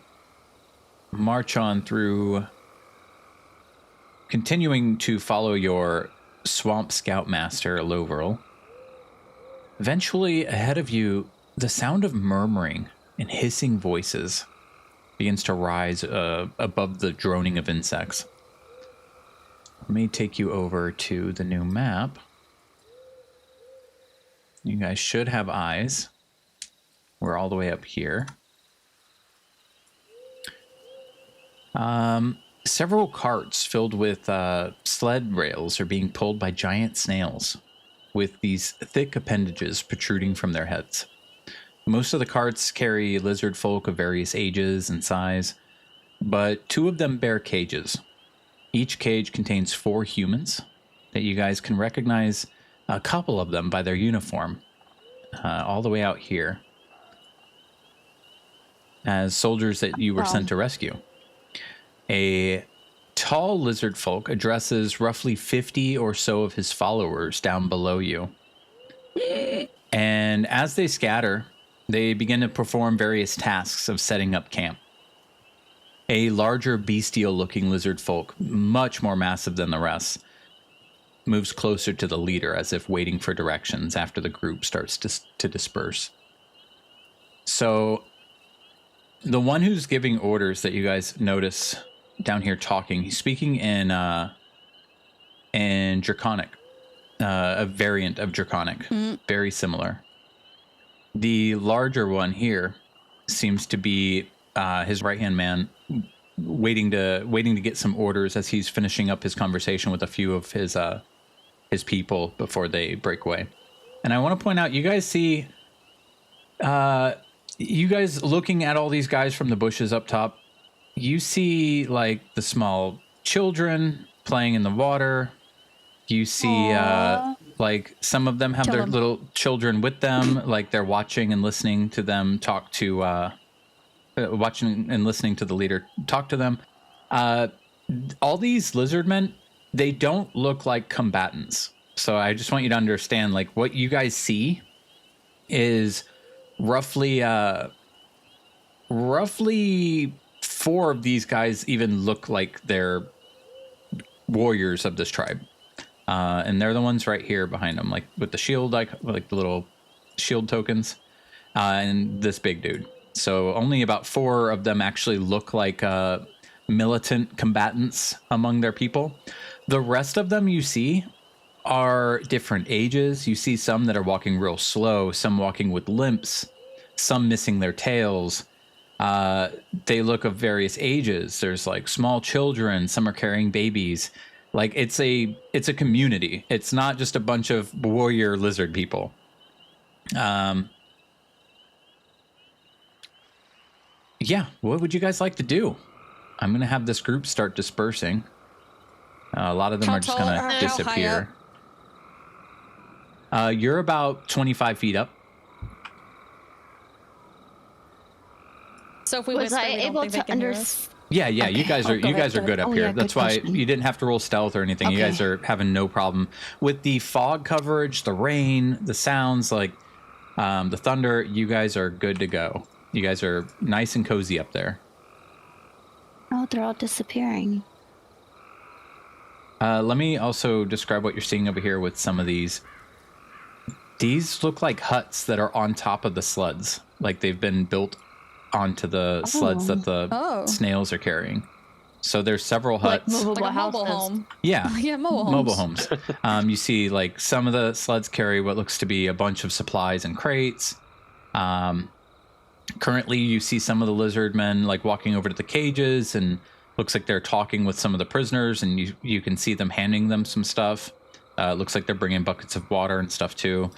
march on through, continuing to follow your swamp scoutmaster, Loverl, eventually ahead of you, the sound of murmuring and hissing voices begins to rise above the droning of insects. Let me take you over to the new map. You guys should have eyes. We're all the way up here. Several carts filled with sled rails are being pulled by giant snails with these thick appendages protruding from their heads. Most of the carts carry lizard folk of various ages and size, but 2 of them bear cages. Each cage contains 4 humans that you guys can recognize, a couple of them by their uniform, all the way out here, as soldiers that you were sent to rescue. A tall lizard folk addresses roughly 50 or so of his followers down below you. And as they scatter, they begin to perform various tasks of setting up camp. A larger bestial-looking lizard folk, much more massive than the rest, moves closer to the leader as if waiting for directions after the group starts to disperse. So the one who's giving orders that you guys notice down here talking, he's speaking in Draconic, a variant of Draconic, very similar. The larger one here seems to be his right-hand man, waiting to get some orders as he's finishing up his conversation with a few of his people before they break away. And I want to point out, you guys see, you guys looking at all these guys from the bushes up top, you see like the small children playing in the water. You see like some of them have their little children with them, like they're watching and listening to them talk to watching and listening to the leader talk to them. All these lizard men, they don't look like combatants. So I just want you to understand, like, what you guys see is roughly 4 of these guys even look like they're warriors of this tribe. And they're the ones right here behind them, like with the shield, like the little shield tokens, and this big dude. So only about 4 of them actually look like militant combatants among their people. The rest of them you see are different ages. You see some that are walking real slow, some walking with limps, some missing their tails. They look of various ages. There's like small children, some are carrying babies. Like it's a community. It's not just a bunch of warrior lizard people. Yeah, what would you guys like to do? I'm gonna have this group start dispersing. A lot of them are just gonna disappear. You're about 25 feet up. So if we Was whisper, I we don't able think they to can hear us? understand? Yeah, Okay. you guys are good up Oh, here. yeah, That's good why question. you didn't have to roll stealth or anything. You Okay. guys are having no problem with the fog coverage, the rain, the sounds, like the thunder. You guys are good to go. You guys are nice and cozy up there. Oh, they're all disappearing. Let me also describe what you're seeing over here with some of these. These look like huts that are on top of the sleds, like they've been built onto the sleds that the snails are carrying. So there's several huts. Like movable Like a mobile houses. home. Yeah. Yeah, mobile homes. You see like some of the sleds carry what looks to be a bunch of supplies and crates. Currently you see some of the lizard men like walking over to the cages, and looks like they're talking with some of the prisoners, and you can see them handing them some stuff. Looks like they're bringing buckets of water and stuff too.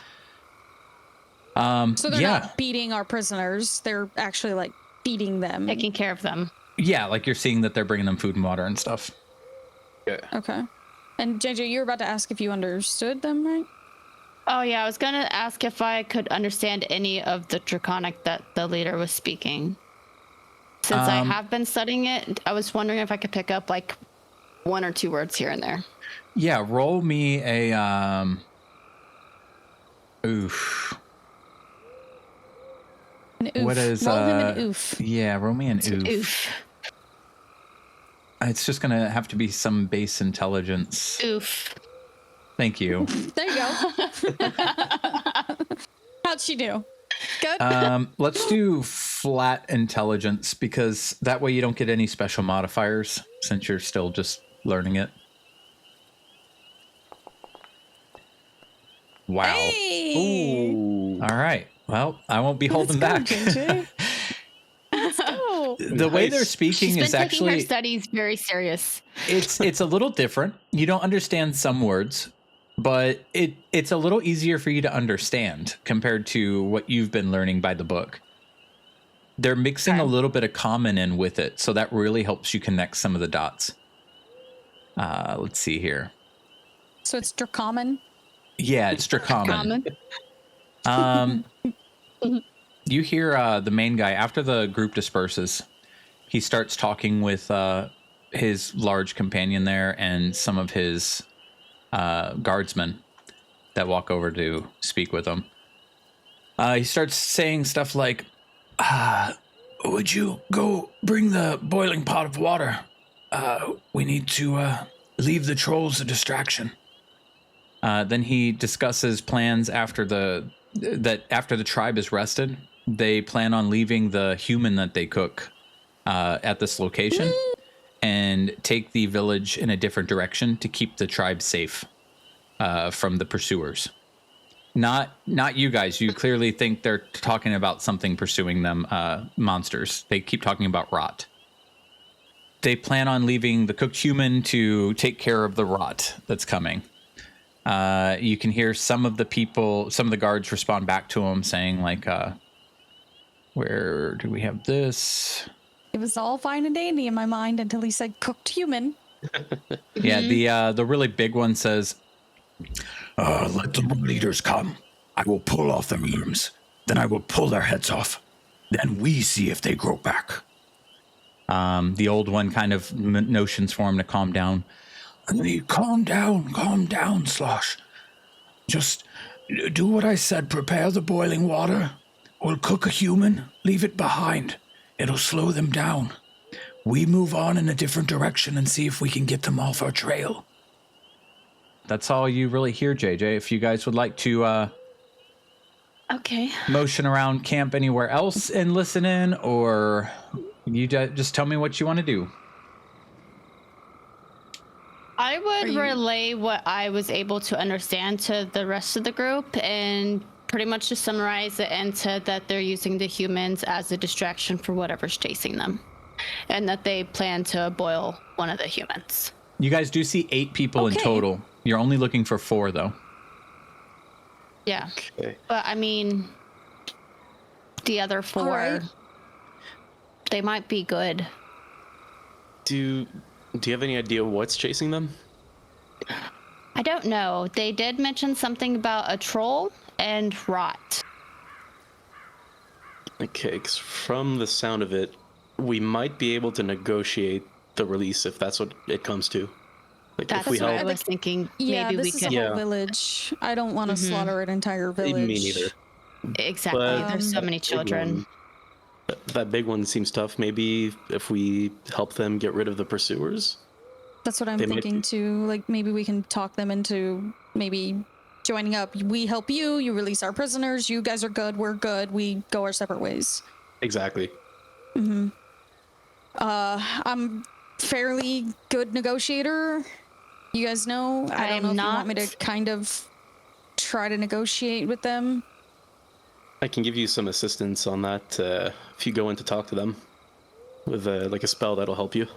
So they're not beating our prisoners. They're actually like feeding them. Taking care of them. Yeah, like you're seeing that they're bringing them food and water and stuff. Yeah. Okay. And JJ, you were about to ask if you understood them, right? Oh yeah, I was gonna ask if I could understand any of the Draconic that the leader was speaking. Since I have been studying it, I was wondering if I could pick up like 1 or 2 words here and there. Yeah, roll me a oof. An oof. What is Roll him an oof. Yeah, roll me an oof. Oof. It's just gonna have to be some base intelligence. Oof. Thank you. There you go. How'd she do? Good. Let's do flat intelligence, because that way you don't get any special modifiers since you're still just learning it. Wow. Hey! Ooh. All right. Well, I won't be holding back. JJ. Let's go. The way they're speaking She's been is taking actually her studies very serious. it's a little different. You don't understand some words, but it's a little easier for you to understand compared to what you've been learning by the book. They're mixing a little bit of common in with it, so that really helps you connect some of the dots. Let's see here. So it's Dracommon. Yeah, it's Dracommon. Common. You hear the main guy, after the group disperses, he starts talking with his large companion there and some of his guardsmen that walk over to speak with him. He starts saying stuff like, would you go bring the boiling pot of water? We need to leave the trolls a distraction. Then he discusses plans after the tribe is rested. They plan on leaving the human that they cook at this location and take the village in a different direction to keep the tribe safe from the pursuers. Not you guys. You clearly think they're talking about something pursuing them, monsters. They keep talking about rot. They plan on leaving the cooked human to take care of the rot that's coming. You can hear some of the guards respond back to him saying like, where do we have this? It was all fine and dandy in my mind until he said cooked human. Yeah, the really big one says, let the leaders come. I will pull off their ears. Then I will pull their heads off. Then we see if they grow back. The old one kind of notions for him to calm down. Calm down, Slosh. Just do what I said. Prepare the boiling water. We'll cook a human, leave it behind. It'll slow them down. We move on in a different direction and see if we can get them off our trail. That's all you really hear, JJ. If you guys would like to Okay. motion around camp anywhere else and listen in, or you just tell me what you want to do. I would you- relay what I was able to understand to the rest of the group and pretty much just summarize it into that they're using the humans as a distraction for whatever's chasing them. And that they plan to boil one of the humans. You guys do see 8 people in Okay. total. You're only looking for 4, though. Yeah. Okay. But I mean, the other 4, right. they might be good. Do you have any idea what's chasing them? I don't know. They did mention something about a troll and rot. Okay, 'cause from the sound of it, we might be able to negotiate the release if that's what it comes to. Like That's if we what I help, was thinking. Yeah, Maybe we this is could. a whole Yeah. village. I don't want to slaughter an entire village. me neither. Exactly. But There's so Um, many Big children. one- that big one seems tough. Maybe if we help them get rid of the pursuers. That's what I'm They might thinking be- too. Like maybe we can talk them into maybe joining up. We help you. You release our prisoners. You guys are good. We're good. We go our separate ways. Exactly. I'm fairly good negotiator. You guys know. I don't know if you want me to not. kind of try to negotiate with them. I can give you some assistance on that if you go in to talk to them with like a spell that'll help you.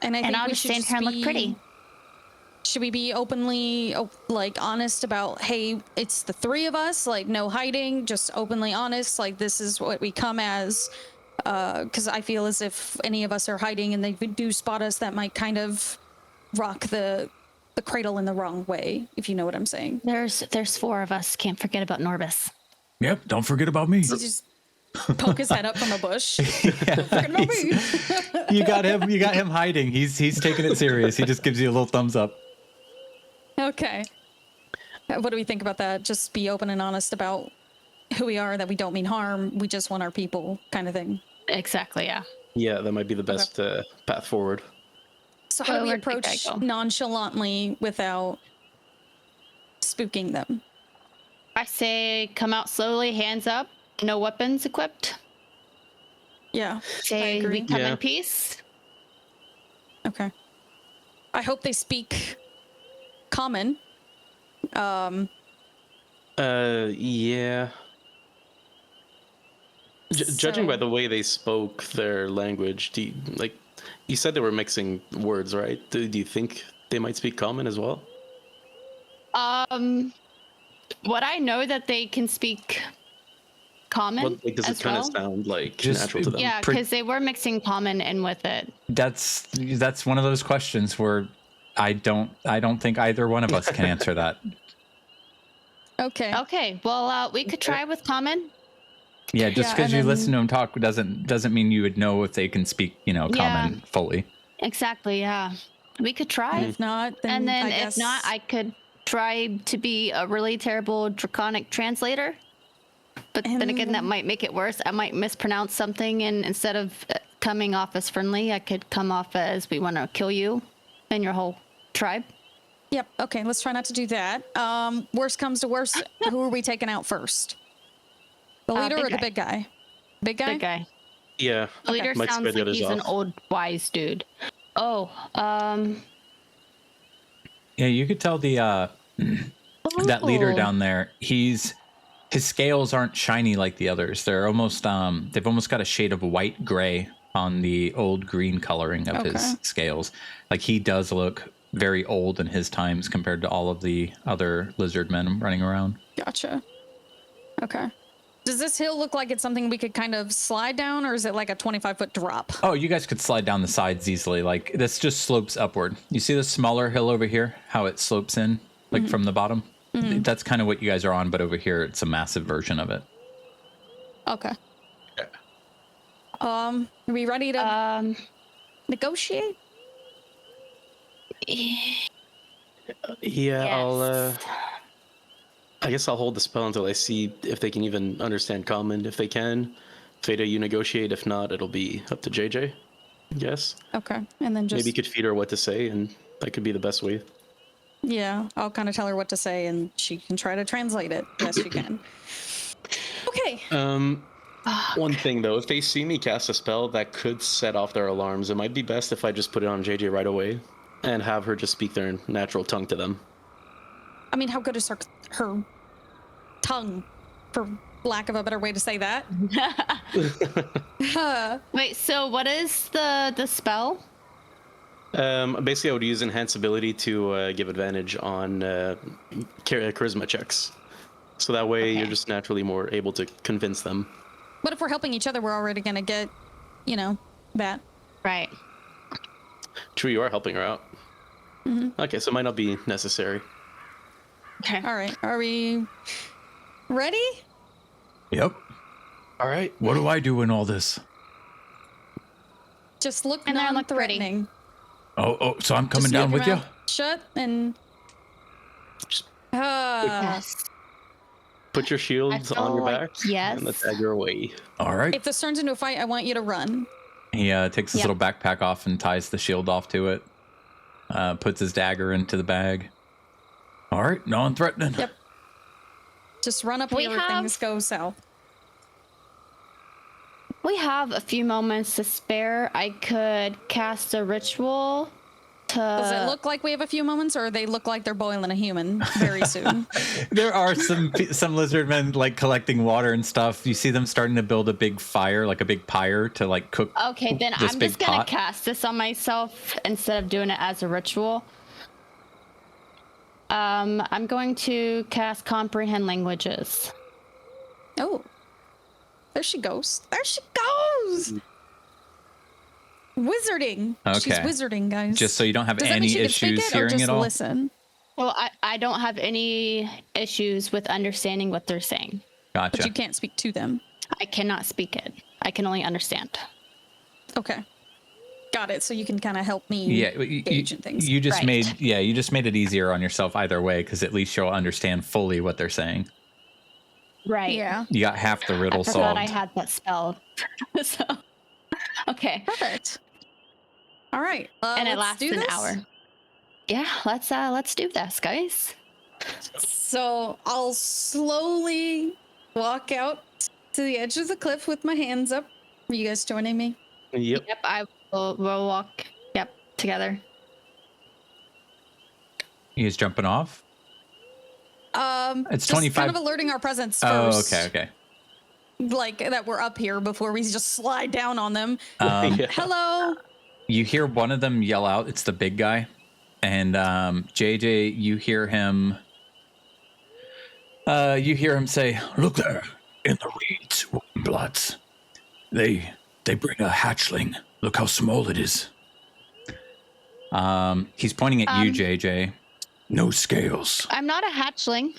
And I think I'll we just should stand here and look pretty. Should we be openly, like, honest about, hey, it's the 3 of us, like, no hiding, just openly honest, like, this is what we come as? Because I feel as if any of us are hiding and they do spot us, that might kind of rock the cradle in the wrong way, if you know what I'm saying. There's 4 of us. Can't forget about Norbus. Yep, don't forget about me. He just poke his head up from a bush. You got him hiding. He's taking it serious. He just gives you a little thumbs up. Okay. What do we think about that? Just be open and honest about who we are, that we don't mean harm, we just want our people, kind of thing. Exactly. Yeah. Yeah, that might be the best path forward. So how do we Where'd the guy approach go? nonchalantly without spooking them? I say come out slowly, hands up, no weapons equipped. Yeah. Say agree. we come Yeah. in peace. Okay. I hope they speak common. Yeah. Judging by So- the way they spoke their language, you said they were mixing words, right? Do you think they might speak common as well? What I know that they can speak common Well, does it as kind well. of sound like Just- natural to them? Yeah, Pre- because they were mixing common in with it. That's one of those questions where I don't think either one of us can answer that. Okay. Okay, well, we could try with common. Yeah, just Yeah, because and you listen then- to them talk doesn't mean you would know if they can speak, common Yeah. fully. Exactly. Yeah, we could try. If not, then And then I if guess... not, I could try to be a really terrible draconic translator. But then again, that might make it worse. I might mispronounce something, and instead of coming off as friendly, I could come off as we want to kill you and your whole tribe. Yep. Okay, let's try not to do that. Worst comes to worst, who are we taking out first? The leader big or the guy. big guy? Big guy? Big guy. Yeah. The leader Might sounds spread the like others he's an off. old wise dude. Oh, Yeah, you could tell the that leader Ooh. down there, his scales aren't shiny like the others. They're almost they've almost got a shade of white gray on the old green coloring of his Okay. scales. Like he does look very old in his times compared to all of the other lizard men running around. Gotcha. Okay. Does this hill look like it's something we could kind of slide down, or is it like a 25-foot drop? Oh, you guys could slide down the sides easily. Like this just slopes upward. You see the smaller hill over here? How it slopes in, like from the bottom? That's kind of what you guys are on, but over here it's a massive version of it. Okay. Are we ready to negotiate? Yeah, Yes. I guess I'll hold the spell until I see if they can even understand common. If they can, Feta, you negotiate. If not, it'll be up to JJ. Yes. Okay. And then just Maybe you could feed her what to say, and that could be the best way. yeah, I'll kind of tell her what to say, and she can try to translate it. Yes, she can. Okay. One thing though, if they see me cast a spell that could set off their alarms, it might be best if I just put it on JJ right away. and have her just speak their natural tongue to them. I mean, how good is her tongue, for lack of a better way to say that? Wait, so what is the spell? Basically, I would use enhance ability to give advantage on charisma checks. So that way you're just naturally more able to convince them. But if we're helping each other, we're already gonna get, that. Right. True, you are helping her out. Okay, so it might not be necessary. Okay. All right, are we ready? Yep. All right. What do I do in all this? Just look And then look pretty. non-threatening. Oh, so I'm coming Just down keep with your you? mouth shut and. Yes. Put your I shields feel on your like back yes. and the dagger away. All right. If this turns into a fight, I want you to run. He takes his Yep. little backpack off and ties the shield off to it. Puts his dagger into the bag. All right, non-threatening. Yep. Just run up We here if have- things go south. We have a few moments to spare. I could cast a ritual to. Does it look like we have a few moments, or they look like they're boiling a human very soon? There are some lizard men like collecting water and stuff. You see them starting to build a big fire, like a big pyre to like cook. Okay, then this I'm big just gonna pot. cast this on myself instead of doing it as a ritual. I'm going to cast comprehend languages. Oh. There she goes. There she goes. Wizarding. She's Okay. wizarding, guys. Just so you don't have Does that mean any she can speak issues it or hearing just it all. listen? Well, I don't have any issues with understanding what they're saying. But Gotcha. you can't speak to them. I cannot speak it. I can only understand. Okay. Got it. So you can kind of help me Yeah, gauge and things. you just Right. made it easier on yourself either way, because at least you'll understand fully what they're saying. Right. Yeah. You got half the riddle I forgot solved. I had that spell. So, okay. Perfect. All right. And it let's lasts do an this. hour. Yeah, let's do this, guys. So I'll slowly walk out to the edge of the cliff with my hands up. Are you guys joining me? Yep. Yep, we'll walk. Yep, together. He's jumping off. It's just 25 kind of alerting our presence Oh, first. okay. Like that we're up here before we just slide down on them. Yeah. Hello. You hear one of them yell out. It's the big guy. And JJ, you hear him say, Look there, in the reeds, bloods. They bring a hatchling. Look how small it is. he's pointing at you, JJ. No scales. I'm not a hatchling.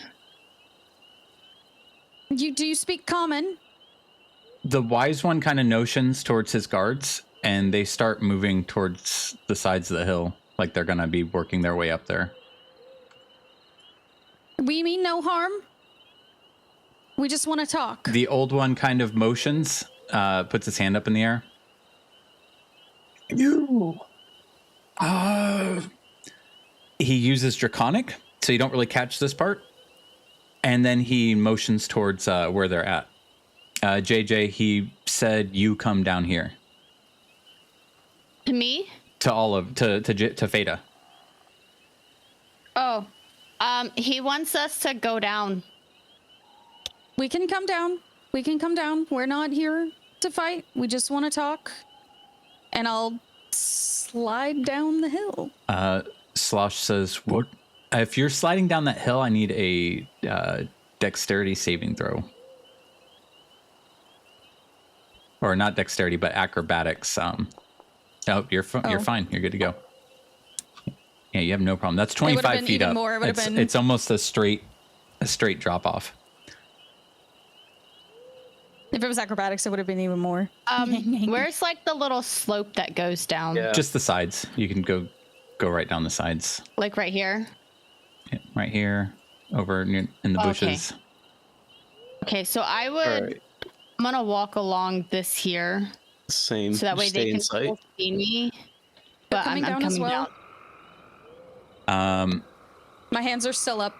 Do you speak common? The wise one kind of notions towards his guards, and they start moving towards the sides of the hill, like they're gonna be working their way up there. We mean no harm. We just want to talk. The old one kind of motions, puts his hand up in the air. You. He uses Draconic, so you don't really catch this part. And then he motions towards where they're at. JJ, he said, "You come down here." To me? To all of to Feta. Oh. He wants us to go down. We can come down. We can come down. We're not here to fight. We just want to talk. And I'll slide down the hill. Slosh says, What? If you're sliding down that hill, I need a dexterity saving throw. Or not dexterity, but acrobatics. You're fine. You're good to go. Yeah, you have no problem. That's 25 been feet even up. more. It would've been- It's almost a straight drop off. If it was acrobatics, it would have been even more. Where's like the little slope that goes down? Yeah. Just the sides. You can go right down the sides. Like right here? Yeah, right here, over in the Okay. bushes. Okay, so I'm gonna walk along this here. Same. So that way Stay they in can sight. still see me. But coming I'm down as coming well? down. My hands are still up.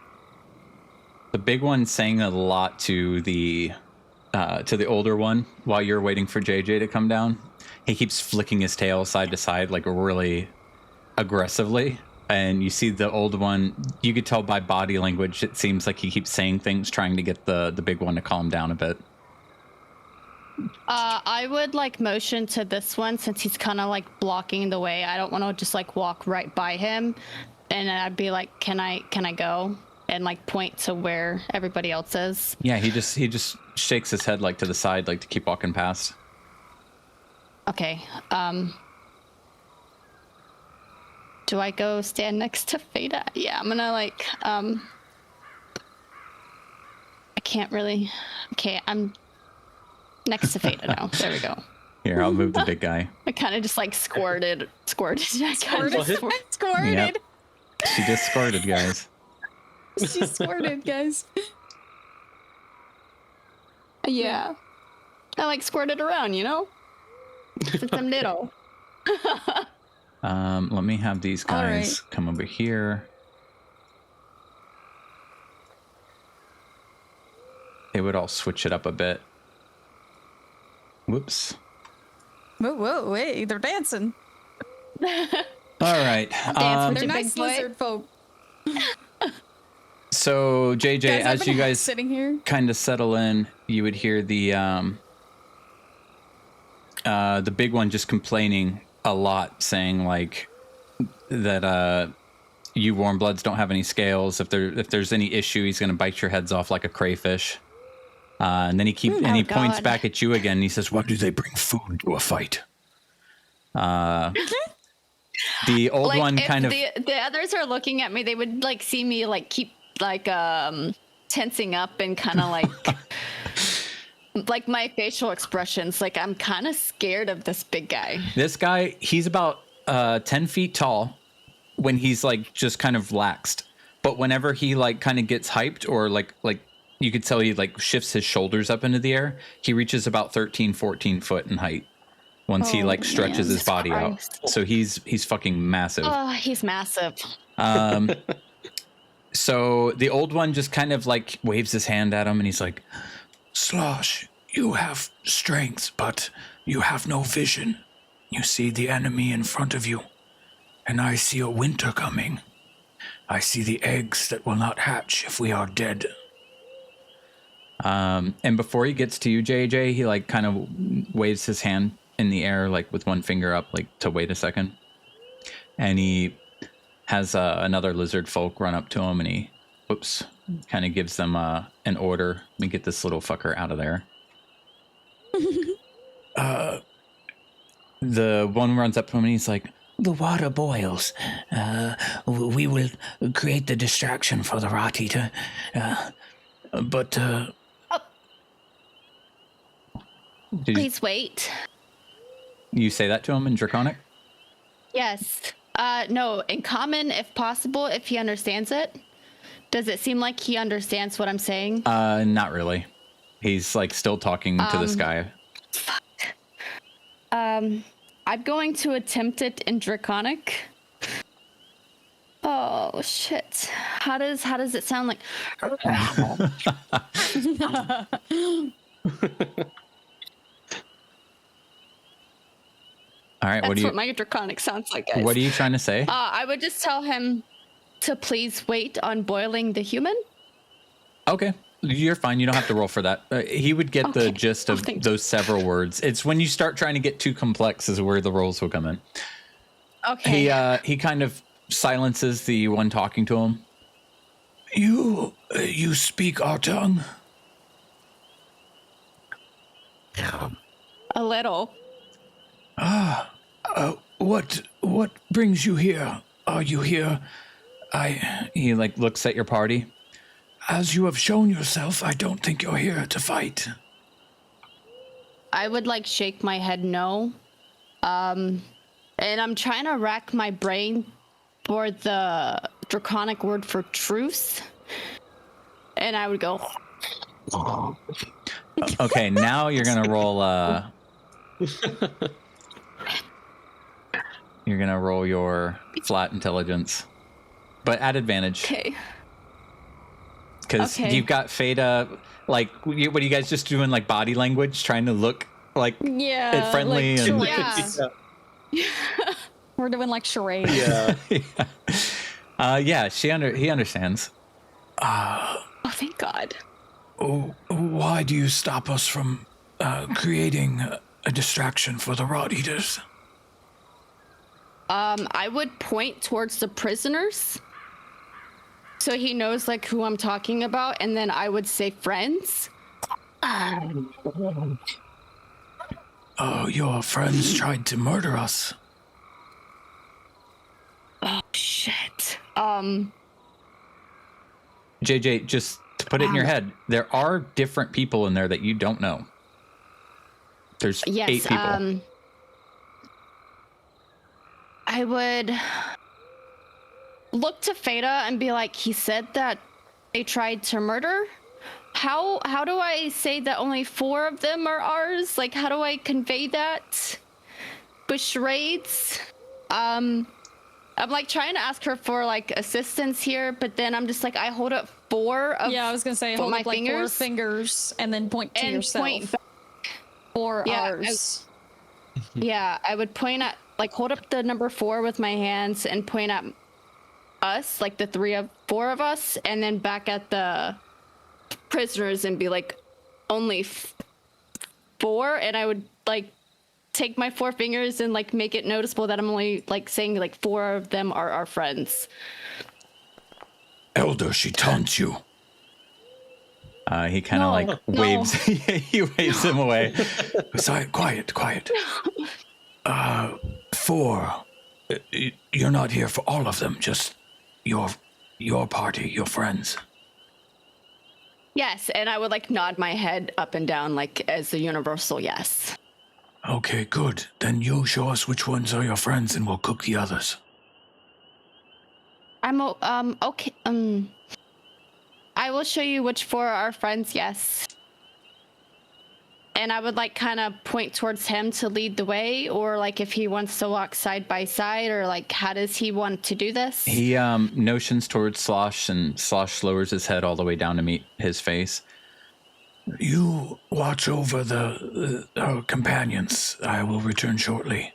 The big one's saying a lot to the older one while you're waiting for JJ to come down. He keeps flicking his tail side to side like a really aggressively. And you see the old one, you could tell by body language, it seems like he keeps saying things, trying to get the big one to calm down a bit. I would like motion to this one since he's kind of like blocking the way. I don't want to just like walk right by him, and I'd be like, "Can I go?" and like point to where everybody else is. Yeah, he just shakes his head like to the side, like to keep walking past. Okay. Do I go stand next to Fada? Yeah, I'm gonna like I can't really. Okay, I'm next to Fada now. There we go. Here, I'll move the big guy. I kind of just like squirted. Squirted. Yep. She just squirted, guys. She squirted, guys. Yeah. I like squirted around, you know? Since I'm little. Let me have these guys come over here. They would all switch it up a bit. Whoops. Whoa, wait, they're dancing. All right. Dance with They're your nice big boy. lizard folk. So JJ, Guys, I've as been you guys sitting here. kind of settle in, you would hear the big one just complaining a lot, saying like that you warm bloods don't have any scales. If there's any issue, he's gonna bite your heads off like a crayfish. And then he points God. back at you again. And he says, Why do they bring food to a fight? the old Like one if kind of the others are looking at me, they would like see me like keep like tensing up and kind of like like my facial expressions. Like I'm kind of scared of this big guy. This guy, he's about 10 feet tall when he's like just kind of laxed. But whenever he like kind of gets hyped or like you could tell he like shifts his shoulders up into the air, he reaches about 13, 14 foot in height once he like stretches his body Christ. out. So he's fucking massive. Oh, he's massive. So the old one just kind of like waves his hand at him and he's like, Slosh, you have strength, but you have no vision. You see the enemy in front of you, and I see a winter coming. I see the eggs that will not hatch if we are dead. and before he gets to you, JJ, he like kind of waves his hand in the air, like with one finger up, like to wait a second. And he has another lizard folk run up to him and he, kind of gives them an order. Let me get this little fucker out of there. The one runs up to him and he's like, The water boils. We will create the distraction for the rot eater. But Did you, Please wait. you say that to him in Draconic? Yes. No, in common, if possible, if he understands it. Does it seem like he understands what I'm saying? Not really. He's like still talking to this guy. I'm going to attempt it in Draconic. Oh shit. How does it sound like? All right, That's what my Draconic sounds like, guys. what are you trying to say? I would just tell him to please wait on boiling the human. Okay, you're fine. You don't have to roll for that. He would get the Okay. gist of Thank you. those several words. It's when you start trying to get too complex is where the rolls will come in. Okay. He kind of silences the one talking to him. you speak our tongue? A little. What brings you here? Are you here? He like looks at your party. As you have shown yourself, I don't think you're here to fight. I would like shake my head no. And I'm trying to rack my brain for the Draconic word for truce. And I would go, Okay, now you're gonna roll. You're gonna roll your flat intelligence, but at advantage. okay. Because Okay. you've got Fada, like, what are you guys just doing, like, body language, trying to look, like, Yeah. friendly like, and- yeah. We're doing like charades. Yeah. Yeah, he understands. Oh, thank God. Oh, why do you stop us from creating a distraction for the Rot Eaters? I would point towards the prisoners, so he knows like who I'm talking about, and then I would say friends. Oh, your friends tried to murder us. Oh shit. JJ, just to put it in your head, there are different people in there that you don't know. There's 8 people. I would look to Feta and be like, he said that they tried to murder. How do I say that only 4 of them are ours? Like, how do I convey that? With charades? I'm like trying to ask her for like assistance here, but then I'm just like, I hold up 4 of Yeah, I was gonna say hold my up like 4 fingers fingers and then point to and yourself. point back. For Yeah, ours. Yeah, I would point at, like, hold up the number 4 with my hands and point at us, like the 4 of us, and then back at the prisoners and be like, only 4, and I would like take my 4 fingers and like make it noticeable that I'm only like saying like 4 of them are our friends. Elder, she taunts you. He kind of like waves. He waves him away. Quiet. 4. You're not here for all of them, just your party, your friends. Yes, and I would like nod my head up and down like as a universal yes. Okay, good. Then you show us which ones are your friends and we'll cook the others. Okay. I will show you which 4 are our friends, yes. And I would like kind of point towards him to lead the way, or like if he wants to walk side by side, or like how does he want to do this? He notions towards Slosh, and Slosh lowers his head all the way down to meet his face. You watch over our companions. I will return shortly.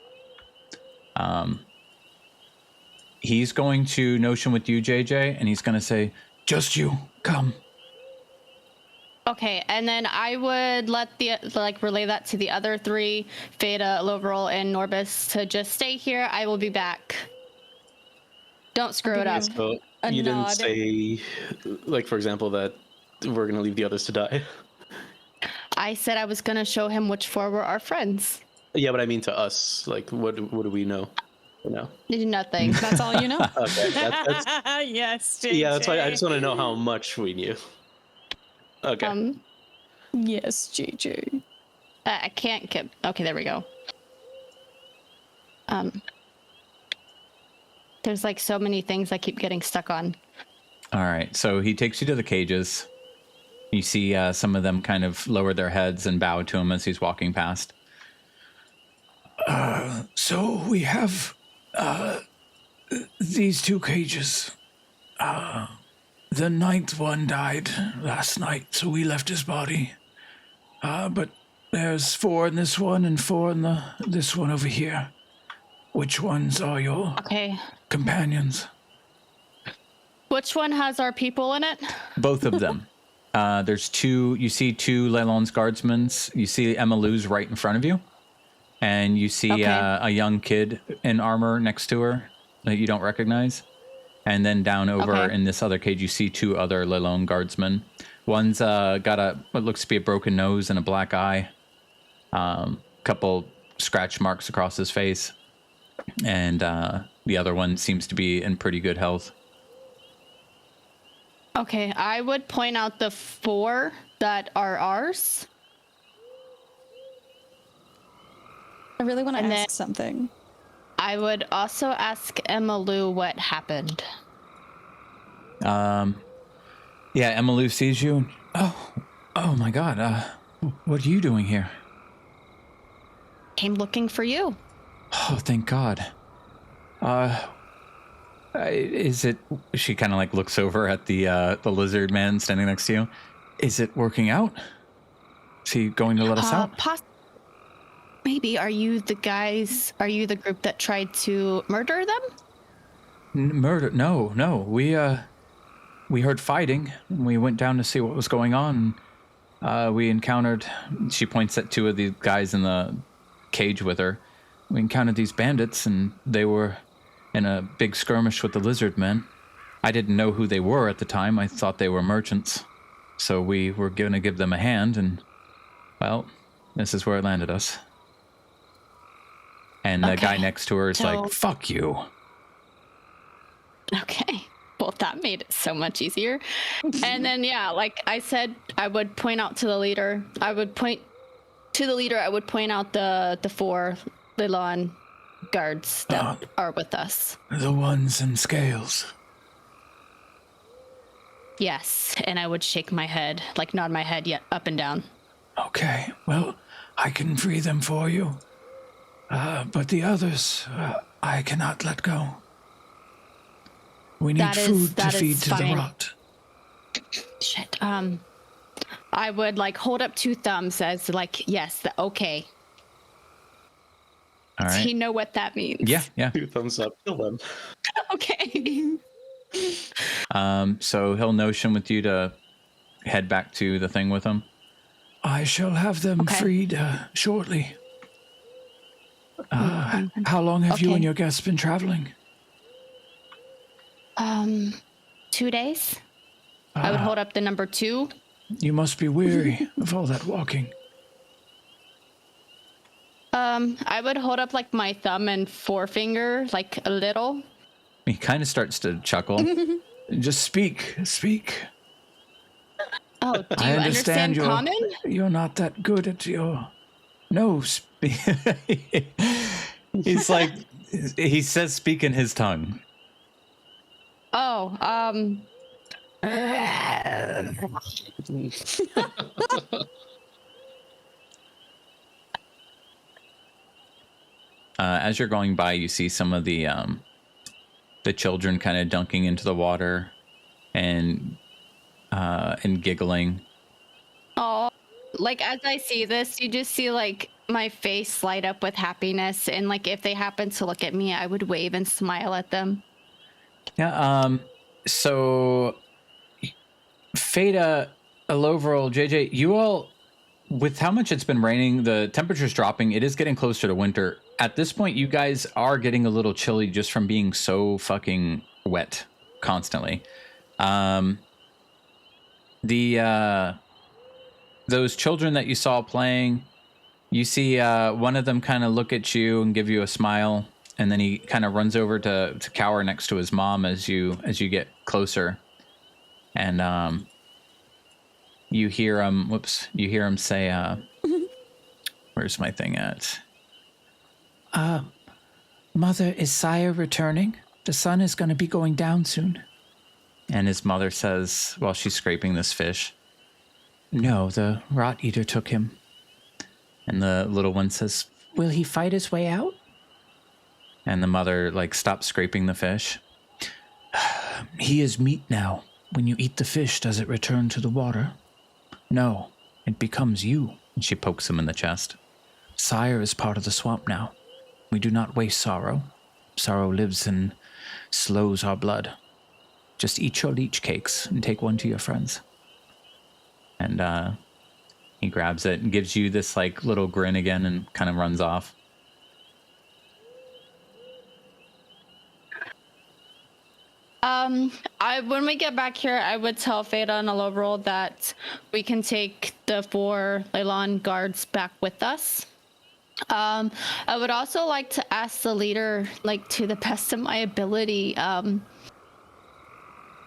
He's going to notion with you, JJ, and he's going to say, Just you. Come. Okay, and then I would let relay that to the other 3, Feta, Loverol, and Norbus, to just stay here. I will be back. Don't screw it up. So A you didn't nod. say, like, for example, that we're gonna leave the others to die. I said I was gonna show him which 4 were our friends. Yeah, but I mean to us. Like, what do we know? No. Nothing. That's all you know? Okay. That's, Yes, JJ. yeah, that's why I just want to know how much we knew. Okay. Yes, JJ. I can't get. Okay, there we go. There's like so many things I keep getting stuck on. all right. So he takes you to the cages. You see some of them kind of lower their heads and bow to him as he's walking past. So we have these 2 cages. The 9th one died last night, so we left his body. But there's 4 in this one and 4 in this one over here. Which ones are your companions? Which one has our people in it? Both of them. There's 2. You see 2 Leilon's Guardsmen. You see Emma Lou's right in front of you. And you see a young kid in armor next to her that you don't recognize. And then down over in this other cage, you see 2 other Leilon Guardsmen. One's got what looks to be a broken nose and a black eye. Couple scratch marks across his face. And the other one seems to be in pretty good health. Okay, I would point out the 4 that are ours. I really want to And ask something. I would also ask Emma Lou what happened. Yeah, Emma Lou sees you. Oh my God. What are you doing here? Came looking for you. Oh, thank God. Is it? She kind of like looks over at the lizard man standing next to you. Is it working out? Is he going to let us out? maybe are you the group that tried to murder them? Murder? No. We heard fighting. We went down to see what was going on. We encountered. She points at two of the guys in the cage with her. We encountered these bandits, and they were in a big skirmish with the lizard men. I didn't know who they were at the time. I thought they were merchants. So we were going to give them a hand, and, well, this is where it landed us. And the guy next to her is like, fuck you. Okay. Well, that made it so much easier. And then, yeah, like I said, I would point out to the leader. I would point out the 4 Leilon guards that are with us. The ones in scales. Yes, and I would shake my head, like nod my head up and down. Okay, well, I can free them for you. But the others, I cannot let go. We need food to feed to the rot. Shit. I would like hold up 2 thumbs as like, yes, okay. All right. Does he know what that means? Yeah. 2 thumbs up. Kill them. Okay. So he'll notion with you to head back to the thing with him. I shall have them freed shortly. How long have you and your guests been traveling? 2 days. I would hold up the number 2. You must be weary of all that walking. I would hold up like my thumb and forefinger, like a little. He kind of starts to chuckle. Just speak. Oh, do you understand common? You're not that good at your... No, He's like, he says speak in his tongue. Oh, as you're going by, you see some of the children kind of dunking into the water and giggling. oh, like as I see this, you just see like my face light up with happiness, and like if they happen to look at me, I would wave and smile at them. Yeah. So, Fada, Aloverall, JJ, you all, with how much it's been raining, the temperature's dropping. It is getting closer to winter. At this point, you guys are getting a little chilly just from being so fucking wet constantly. Those children that you saw playing, you see one of them kind of look at you and give you a smile. And then he kind of runs over to cower next to his mom as you get closer, and you hear him. You hear him say, "Where's my thing at?" Mother, is Sire returning? The sun is going to be going down soon. And his mother says, while she's scraping this fish, No, the rot eater took him. And the little one says, Will he fight his way out? And the mother stops scraping the fish. He is meat now. When you eat the fish, does it return to the water? No, it becomes you. And she pokes him in the chest. Sire is part of the swamp now. We do not waste sorrow. Sorrow lives and slows our blood. Just eat your leech cakes and take one to your friends. And he grabs it and gives you this little grin again and kind of runs off. When we get back here, I would tell Fada and Aloverall that we can take the 4 Leilon guards back with us. I would also like to ask the leader, to the best of my ability,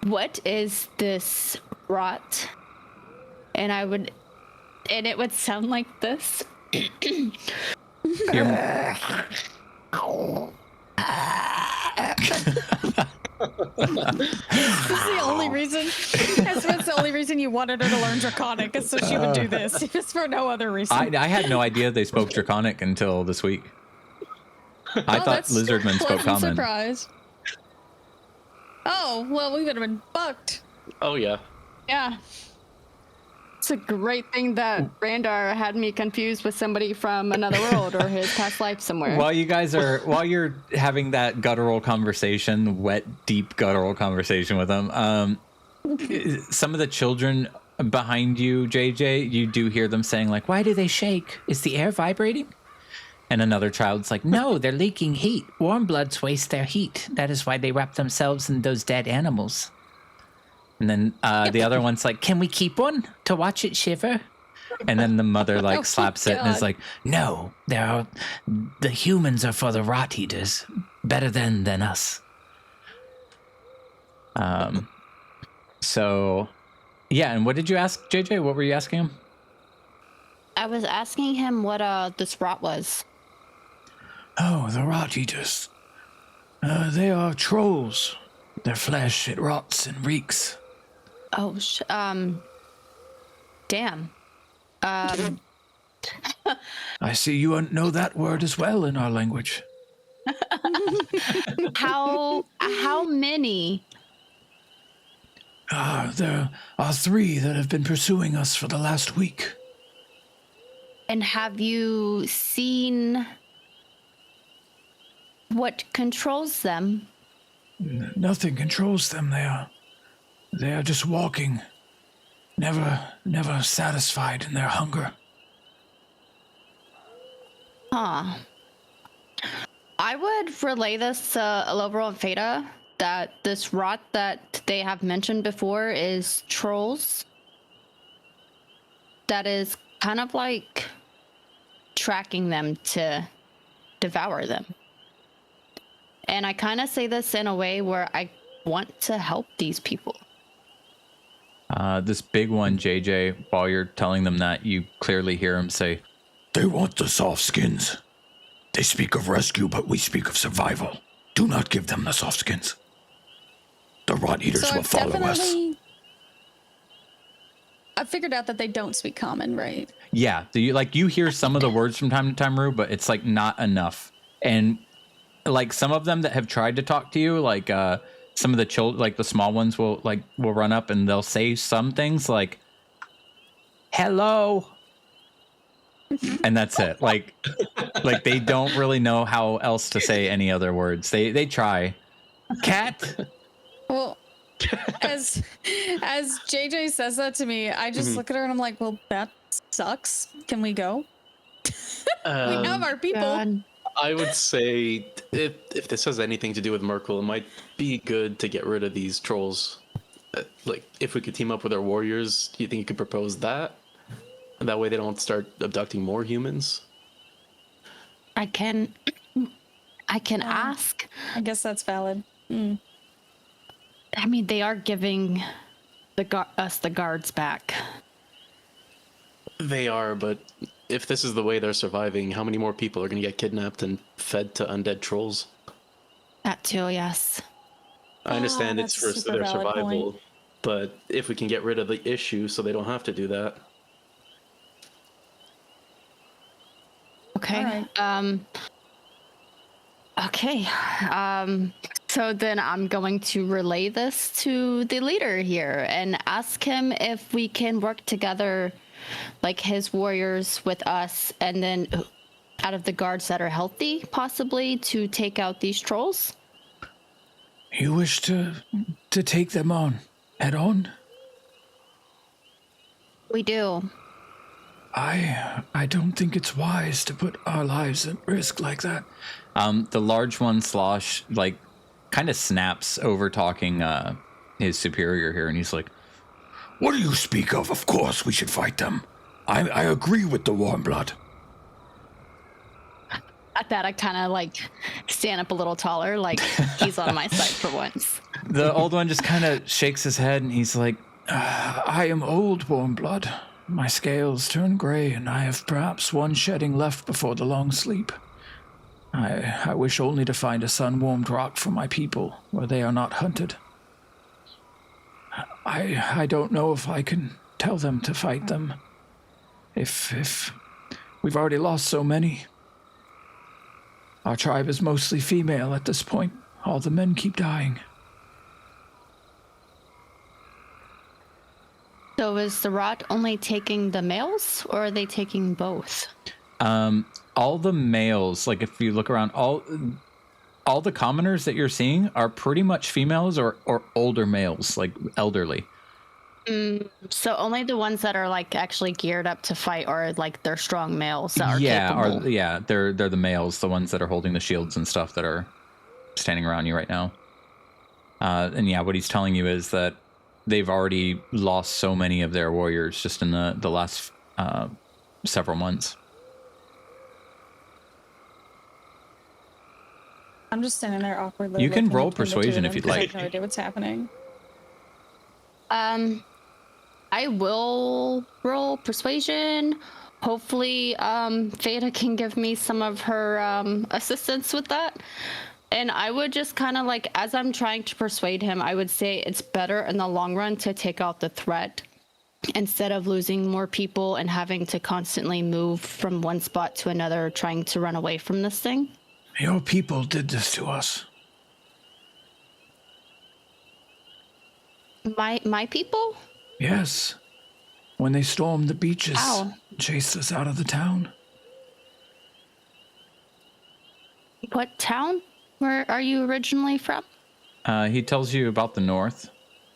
what is this rot? And it would sound like this. That's the only reason. That's the only reason you wanted her to learn Draconic, is so she would do this. Just for no other reason. I had no idea they spoke Draconic until this week. I thought lizardmen spoke common. Surprise. Oh well, we would have been fucked. Oh yeah. Yeah. It's a great thing that Randar had me confused with somebody from another world or his past life somewhere. While you're having that guttural conversation, wet, deep guttural conversation with them, some of the children behind you, JJ, you do hear them saying like, "Why do they shake? Is the air vibrating?" And another child's like, "No, they're leaking heat. Warm bloods waste their heat. That is why they wrap themselves in those dead animals." And then the other one's like, "Can we keep one to watch it shiver?" And then the mother like slaps it and is like, "No, the humans are for the rot eaters. Better than us." So, yeah. And what did you ask, JJ? What were you asking him? I was asking him what this rot was. Oh, the rot eaters. They are trolls. Their flesh, it rots and reeks. Oh, damn. I see you know that word as well in our language. How many? There are 3 that have been pursuing us for the last week. And have you seen what controls them? Nothing controls them. They are just walking, never satisfied in their hunger. Huh. I would relay this to Elobro and Feta that this rot that they have mentioned before is trolls. That is kind of like tracking them to devour them. And I kind of say this in a way where I want to help these people. This big one, JJ, while you're telling them that, you clearly hear him say, They want the soft skins. They speak of rescue, but we speak of survival. Do not give them the soft skins. The rot eaters So will I've follow us. I figured out that they don't speak common, right? "Yeah." You hear some of the words from time to time, Rue, but it's like not enough. And like some of them that have tried to talk to you, like some of the children, like the small ones, will run up and they'll say some things like, "Hello," and that's it. Like they don't really know how else to say any other words. They try. "Cat." Well, as JJ says that to me, I just look at her and I'm like, well, that sucks. Can we go? We have our people. God. I would say if this has anything to do with Merkel, it might be good to get rid of these trolls. Like, if we could team up with our warriors, do you think you could propose that? And that way they don't start abducting more humans? I can ask. I guess that's valid. I mean, they are giving us the guards back. They are, but if this is the way they're surviving, how many more people are going to get kidnapped and fed to undead trolls? That too, yes. I understand it's that's a for super their valid survival, point. but if we can get rid of the issue so they don't have to do that. Okay. All right. Okay. So then I'm going to relay this to the leader here and ask him if we can work together, like his warriors with us, and then out of the guards that are healthy, possibly to take out these trolls. You wish to take them on, head on? We do. I don't think it's wise to put our lives at risk like that. The large one, Slosh, like kind of snaps over talking his superior here, and he's like, What do you speak of? Of course we should fight them. I agree with the warm blood. At that, I kind of like stand up a little taller, like he's on my side for once. the old one just kind of shakes his head, and he's like, I am old, warm blood. My scales turn gray, and I have perhaps one shedding left before the long sleep. I wish only to find a sun-warmed rock for my people, where they are not hunted. I don't know if I can tell them to fight them. If we've already lost so many. Our tribe is mostly female at this point. All the men keep dying. So is the rot only taking the males, or are they taking both? All the males, like if you look around, all the commoners that you're seeing are pretty much females or older males, like elderly. So only the ones that are like actually geared up to fight, or like they're strong males that are Yeah, capable. they're the males, the ones that are holding the shields and stuff that are standing around you right now. And yeah, what he's telling you is that they've already lost so many of their warriors just in the last several months. I'm just standing there awkwardly. You can looking roll between the two persuasion of if you'd them 'cause I like. have no idea what's happening. I will roll persuasion. Hopefully, Veda can give me some of her assistance with that. And I would just kind of like, as I'm trying to persuade him, I would say it's better in the long run to take out the threat instead of losing more people and having to constantly move from one spot to another, trying to run away from this thing. Your people did this to us. My people? Yes. When they stormed the beaches, Ow. chased us out of the town. What town? Where are you originally from? He tells you about the north,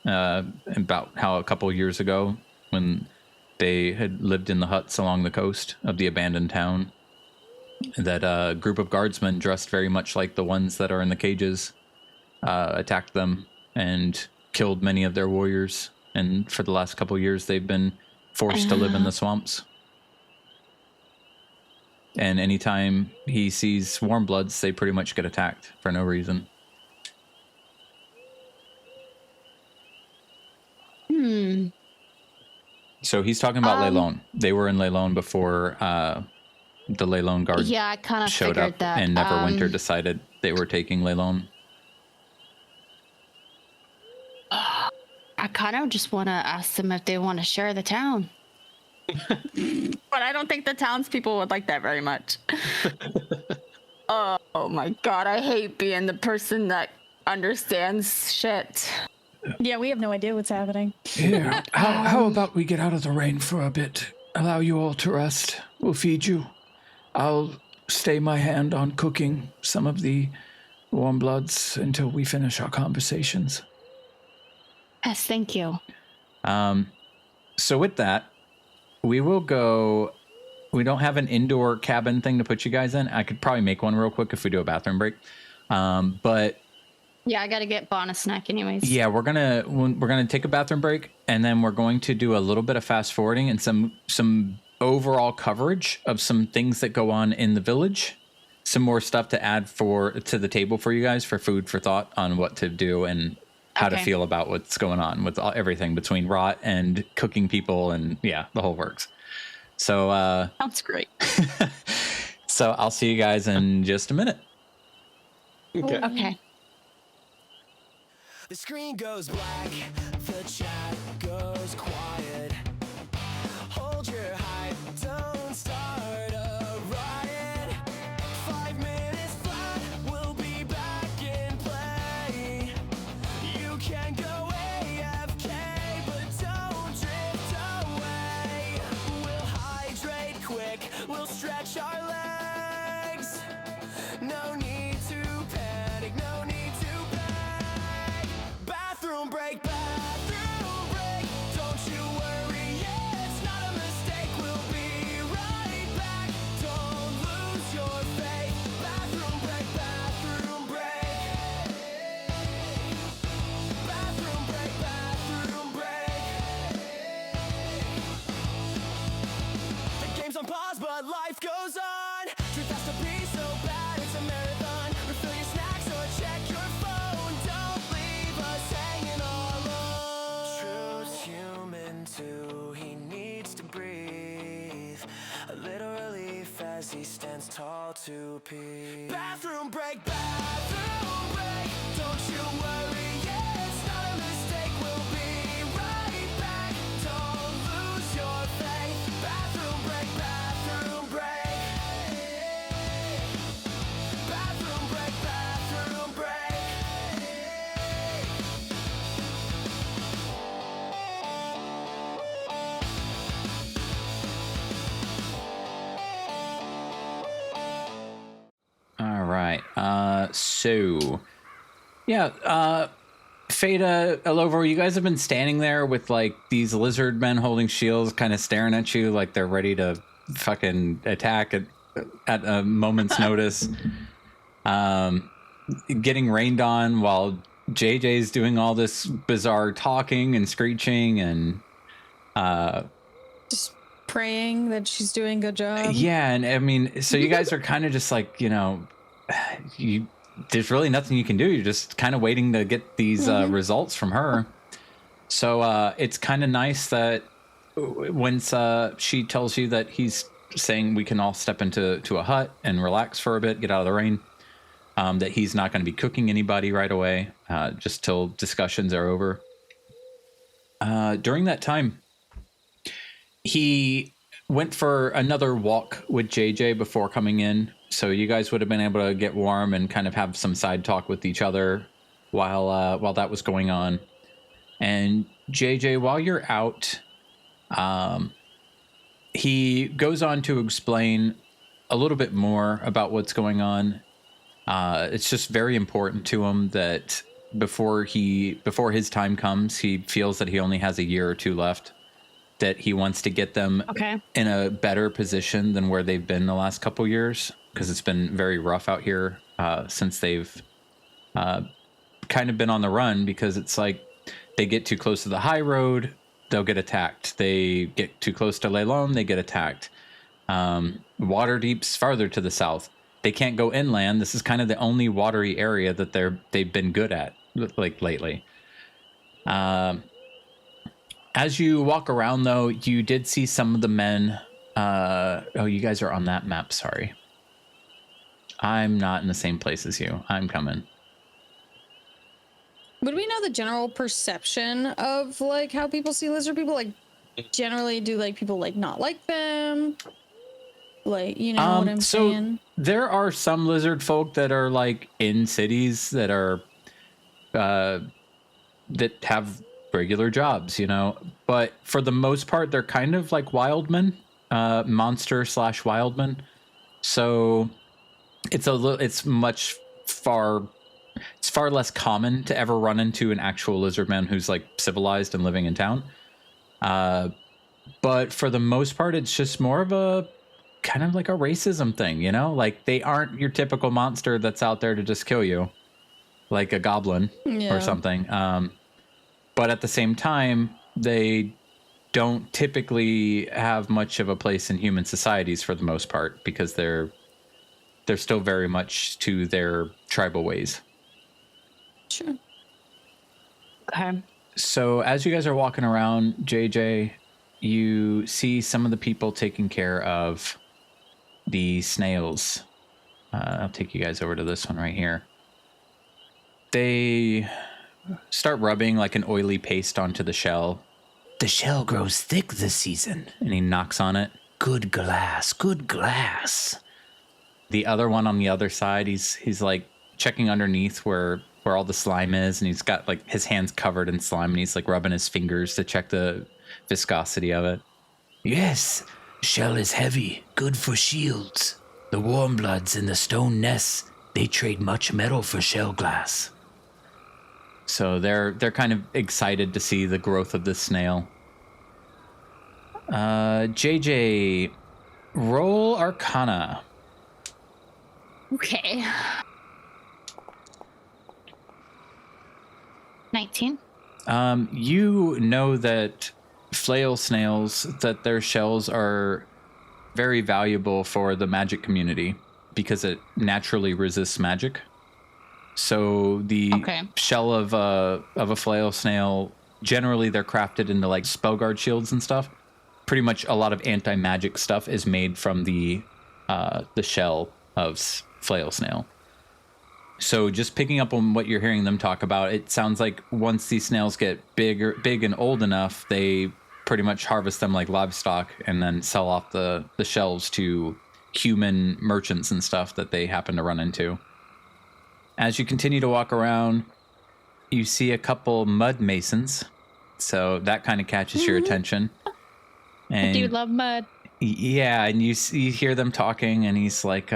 about how a couple years ago, when they had lived in the huts along the coast of the abandoned town, that a group of guardsmen dressed very much like the ones that are in the cages attacked them and killed many of their warriors. And for the last couple years, they've been forced to live in the swamps. And anytime he sees warm bloods, they pretty much get attacked for no reason. So he's talking about Leilon. They were in Leilon before the Leilon Guards Yeah, I kind of showed figured up, that. and Neverwinter decided they were taking Leilon. I kind of just want to ask them if they want to share the town. But I don't think the townspeople would like that very much. Oh my god, I hate being the person that understands shit. Yeah, we have no idea what's happening. Here, how about we get out of the rain for a bit? Allow you all to rest. We'll feed you. I'll stay my hand on cooking some of the warm bloods until we finish our conversations. Yes, thank you. So with that, we will go. We don't have an indoor cabin thing to put you guys in. I could probably make one real quick if we do a bathroom break. But Yeah, I gotta get bonus snack anyways. yeah, we're gonna take a bathroom break, and then we're going to do a little bit of fast forwarding and some overall coverage of some things that go on in the village. Some more stuff to add to the table for you guys for food for thought on what to do and how to Okay. feel about what's going on with everything between rot and cooking people and yeah, the whole works. So Sounds great. so I'll see you guys in just a minute. Okay. Okay. The screen goes black, the chat goes quiet. Hold your hype, don't start a riot. 5 minutes flat, we'll be back in play. You can go AFK, but don't drift away. We'll hydrate quick, we'll stretch our legs. No need to panic, no need to beg. Bathroom break, don't you worry, it's not a mistake. We'll be right back, don't lose your faith. Bathroom break, bathroom break. Bathroom break, bathroom break. The game's on pause, but life goes on. Truth has to be so bad, it's a marathon. Refill your snacks or check your phone. Don't leave us hanging all alone. Truth's human too, he needs to breathe. A little relief as he stands tall to pee. Bathroom break, don't you worry, yeah, it's not a mistake. We'll be right back, don't lose your faith. Bathroom break, bathroom break. Bathroom break, bathroom break. So, yeah, Feta, Elover, you guys have been standing there with like these lizard men holding shields, kind of staring at you like they're ready to fucking attack at a moment's notice. Getting rained on while JJ's doing all this bizarre talking and screeching and Just praying that she's doing a good job. yeah, and I mean, so you guys are kind of just like, there's really nothing you can do. You're just kind of waiting to get these results from her. So it's kind of nice that once she tells you that he's saying we can all step into a hut and relax for a bit, get out of the rain, that he's not going to be cooking anybody right away, just till discussions are over. During that time, he went for another walk with JJ before coming in. So you guys would have been able to get warm and kind of have some side talk with each other while that was going on. And JJ, while you're out, he goes on to explain a little bit more about what's going on. It's just very important to him that before his time comes, he feels that he only has a year or two left, that he wants to get them in a better position than where they've been the last couple years, because it's been very rough out here since they've kind of been on the run, because it's like they get too close to the high road, they'll get attacked. They get too close to Leilon, they get attacked. Waterdeep's farther to the south. They can't go inland. This is kind of the only watery area that they've been good at, like lately. As you walk around, though, you did see some of the men. Oh, you guys are on that map. Sorry. I'm not in the same place as you. I'm coming. Would we know the general perception of like how people see lizard people? Like, generally, do like people like not like them? Like, you know what I'm saying? There are some lizard folk that are like in cities that are that have regular jobs, but for the most part they're kind of like wildmen, monster/wildmen. So it's far less common to ever run into an actual lizardman who's like civilized and living in town. But for the most part, it's just more of a kind of like a racism thing, like they aren't your typical monster that's out there to just kill you like a goblin or something. But at the same time, they don't typically have much of a place in human societies for the most part, because they're still very much to their tribal ways. Sure. Okay. So as you guys are walking around, JJ, you see some of the people taking care of the snails. I'll take you guys over to this one right here. They start rubbing like an oily paste onto the shell. The shell grows thick this season. And he knocks on it. Good glass, good glass. The other one on the other side, he's like checking underneath where all the slime is, and he's got like his hands covered in slime, and he's like rubbing his fingers to check the viscosity of it. Yes, shell is heavy, good for shields. The warm bloods in the stone nests, they trade much metal for shell glass. So they're kind of excited to see the growth of this snail. JJ, roll Arcana. Okay. 19. You know that flail snails, that their shells are very valuable for the magic community because it naturally resists magic. So the shell of a flail snail, generally they're crafted into like spell guard shields and stuff. Pretty much a lot of anti-magic stuff is made from the shell of flail snail. So just picking up on what you're hearing them talk about, it sounds like once these snails get big and old enough, they pretty much harvest them like livestock and then sell off the shells to human merchants and stuff that they happen to run into. As you continue to walk around, you see a couple mud masons. So that kind of catches your attention. And I do love mud. yeah, and you hear them talking, and he's like,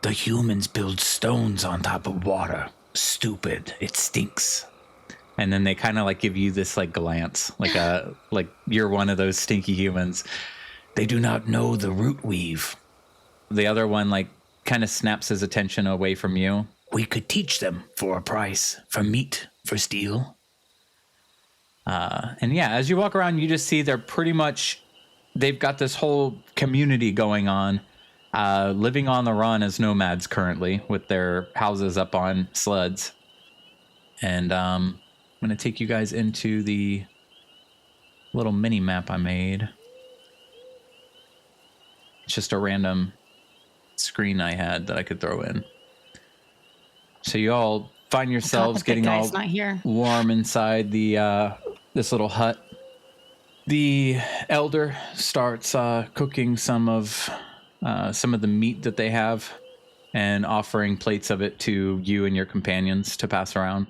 The humans build stones on top of water. Stupid. It stinks. And then they kind of like give you this like glance, like you're one of those stinky humans. They do not know the root weave. The other one like kind of snaps his attention away from you. We could teach them for a price, for meat, for steel. And yeah, as you walk around, you just see they've got this whole community going on, living on the run as nomads currently with their houses up on sleds. And I'm going to take you guys into the little mini map I made. It's just a random screen I had that I could throw in. So you all find yourselves getting all warm inside the this little hut. The elder starts cooking some of the meat that they have and offering plates of it to you and your companions to pass around.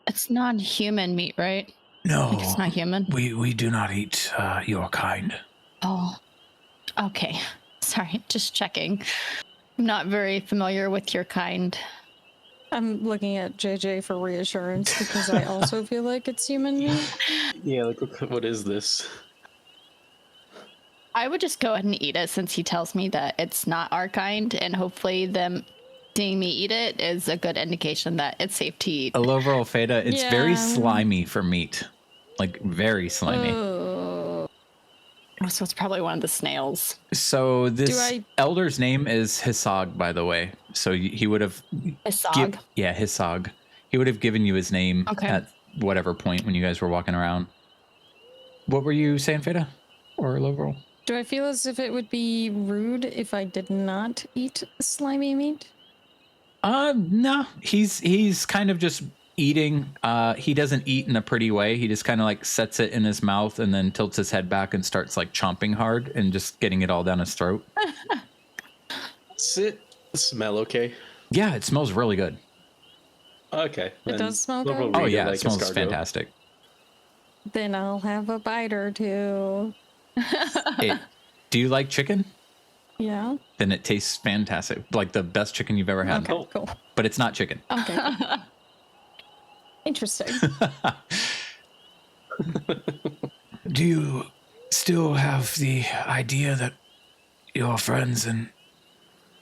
It's non-human meat, right? No. Like it's not human? We do not eat your kind. Oh, okay. Sorry, just checking. I'm not very familiar with your kind. I'm looking at JJ for reassurance because I also feel like it's human meat. Yeah, like, what is this? I would just go ahead and eat it since he tells me that it's not our kind, and hopefully them seeing me eat it is a good indication that it's safe to eat. Overall, Feta, it's Yeah. very slimy for meat. Like, very slimy. So it's probably one of the snails. So this I- elder's name is Hisog, by the way. So he would have... Hisog? Hisog. He would have given you his name at whatever point when you guys were walking around. What were you saying, Feta? Or Loverall? Do I feel as if it would be rude if I did not eat slimy meat? No. He's kind of just eating. He doesn't eat in a pretty way. He just kind of like sets it in his mouth and then tilts his head back and starts like chomping hard and just getting it all down his throat. Does it smell okay? Yeah, it smells really good. Okay. It does smell good? Oh yeah, it smells fantastic. Then I'll have a bite or two. Do you like chicken? Yeah. Then it tastes fantastic. Like the best chicken you've ever had. Okay, cool. But it's not chicken. Okay. Interesting. Do you still have the idea that your friends and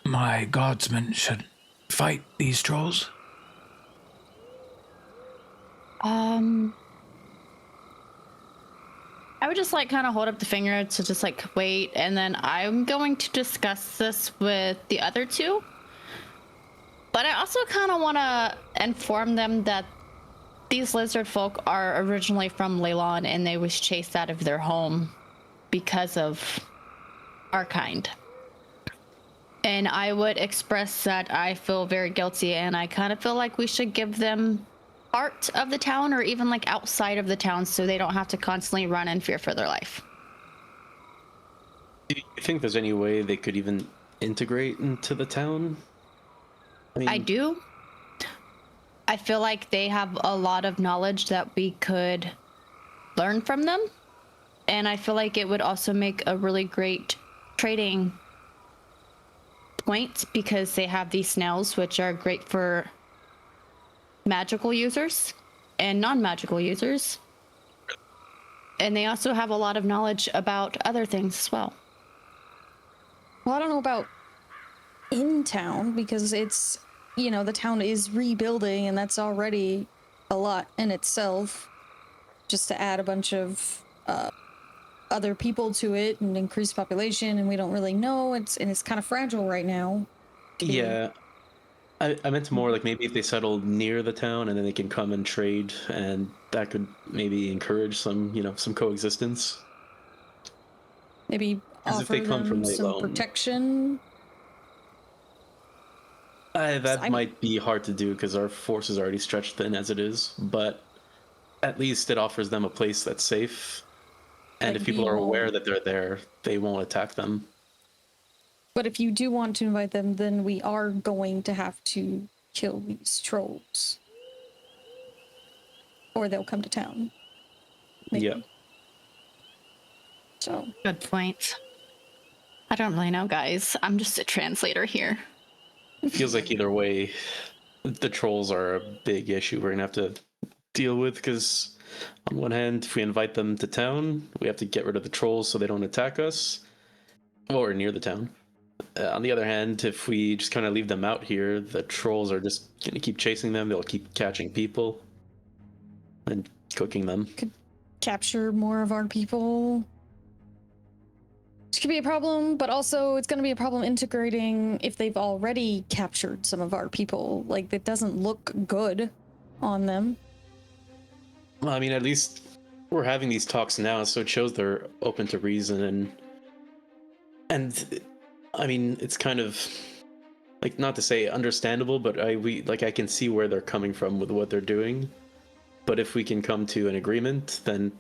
my guardsmen should fight these trolls? I would just like kind of hold up the finger to just like wait, and then I'm going to discuss this with the other two. But I also kind of want to inform them that these lizard folk are originally from Leilon, and they was chased out of their home because of our kind. And I would express that I feel very guilty, and I kind of feel like we should give them part of the town or even like outside of the town so they don't have to constantly run in fear for their life. Do you think there's any way they could even integrate into the town? I do. I feel like they have a lot of knowledge that we could learn from them. And I feel like it would also make a really great trading point because they have these snails, which are great for magical users and non-magical users. And they also have a lot of knowledge about other things as well. Well, I don't know about in town because it's, you know, the town is rebuilding and that's already a lot in itself. Just to add a bunch of other people to it and increase population, and we don't really know. It's kind of fragile right now. Yeah. I meant more like maybe if they settled near the town and then they can come and trade, and that could maybe encourage some, some coexistence. Maybe As if offer they come them from some Leilon. protection. That might be hard to do because our force is already stretched thin as it is, but at least it offers them a place that's safe. And Like if people are we aware won't- that they're there, they won't attack them. But if you do want to invite them, then we are going to have to kill these trolls. Or they'll come to town. Maybe. Yeah. So, Good point. I don't really know, guys. I'm just a translator here. it feels like either way, the trolls are a big issue we're gonna have to deal with, because on one hand, if we invite them to town, we have to get rid of the trolls so they don't attack us, or near the town. On the other hand, if we just kind of leave them out here, the trolls are just gonna keep chasing them. They'll keep catching people and cooking them. Capture more of our people. Which could be a problem, but also it's going to be a problem integrating if they've already captured some of our people. Like, it doesn't look good on them. Well, I mean, at least we're having these talks now, so it shows they're open to reason, and I mean, it's kind of like, not to say understandable, but I can see where they're coming from with what they're doing. But if we can come to an agreement, then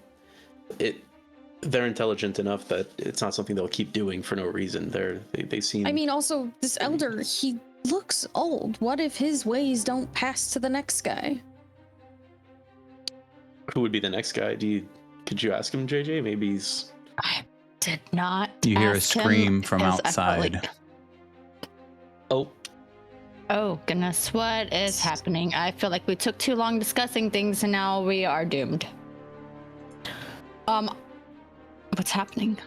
they're intelligent enough that it's not something they'll keep doing for no reason. They seem. I mean, also, this elder, he looks old. What if his ways don't pass to the next guy? Who would be the next guy? Could you ask him, JJ? Maybe he's. I did not. You hear a ask him, scream from 'cause I felt outside. like- Oh, Oh goodness, what is happening? I feel like we took too long discussing things and now we are doomed. What's happening?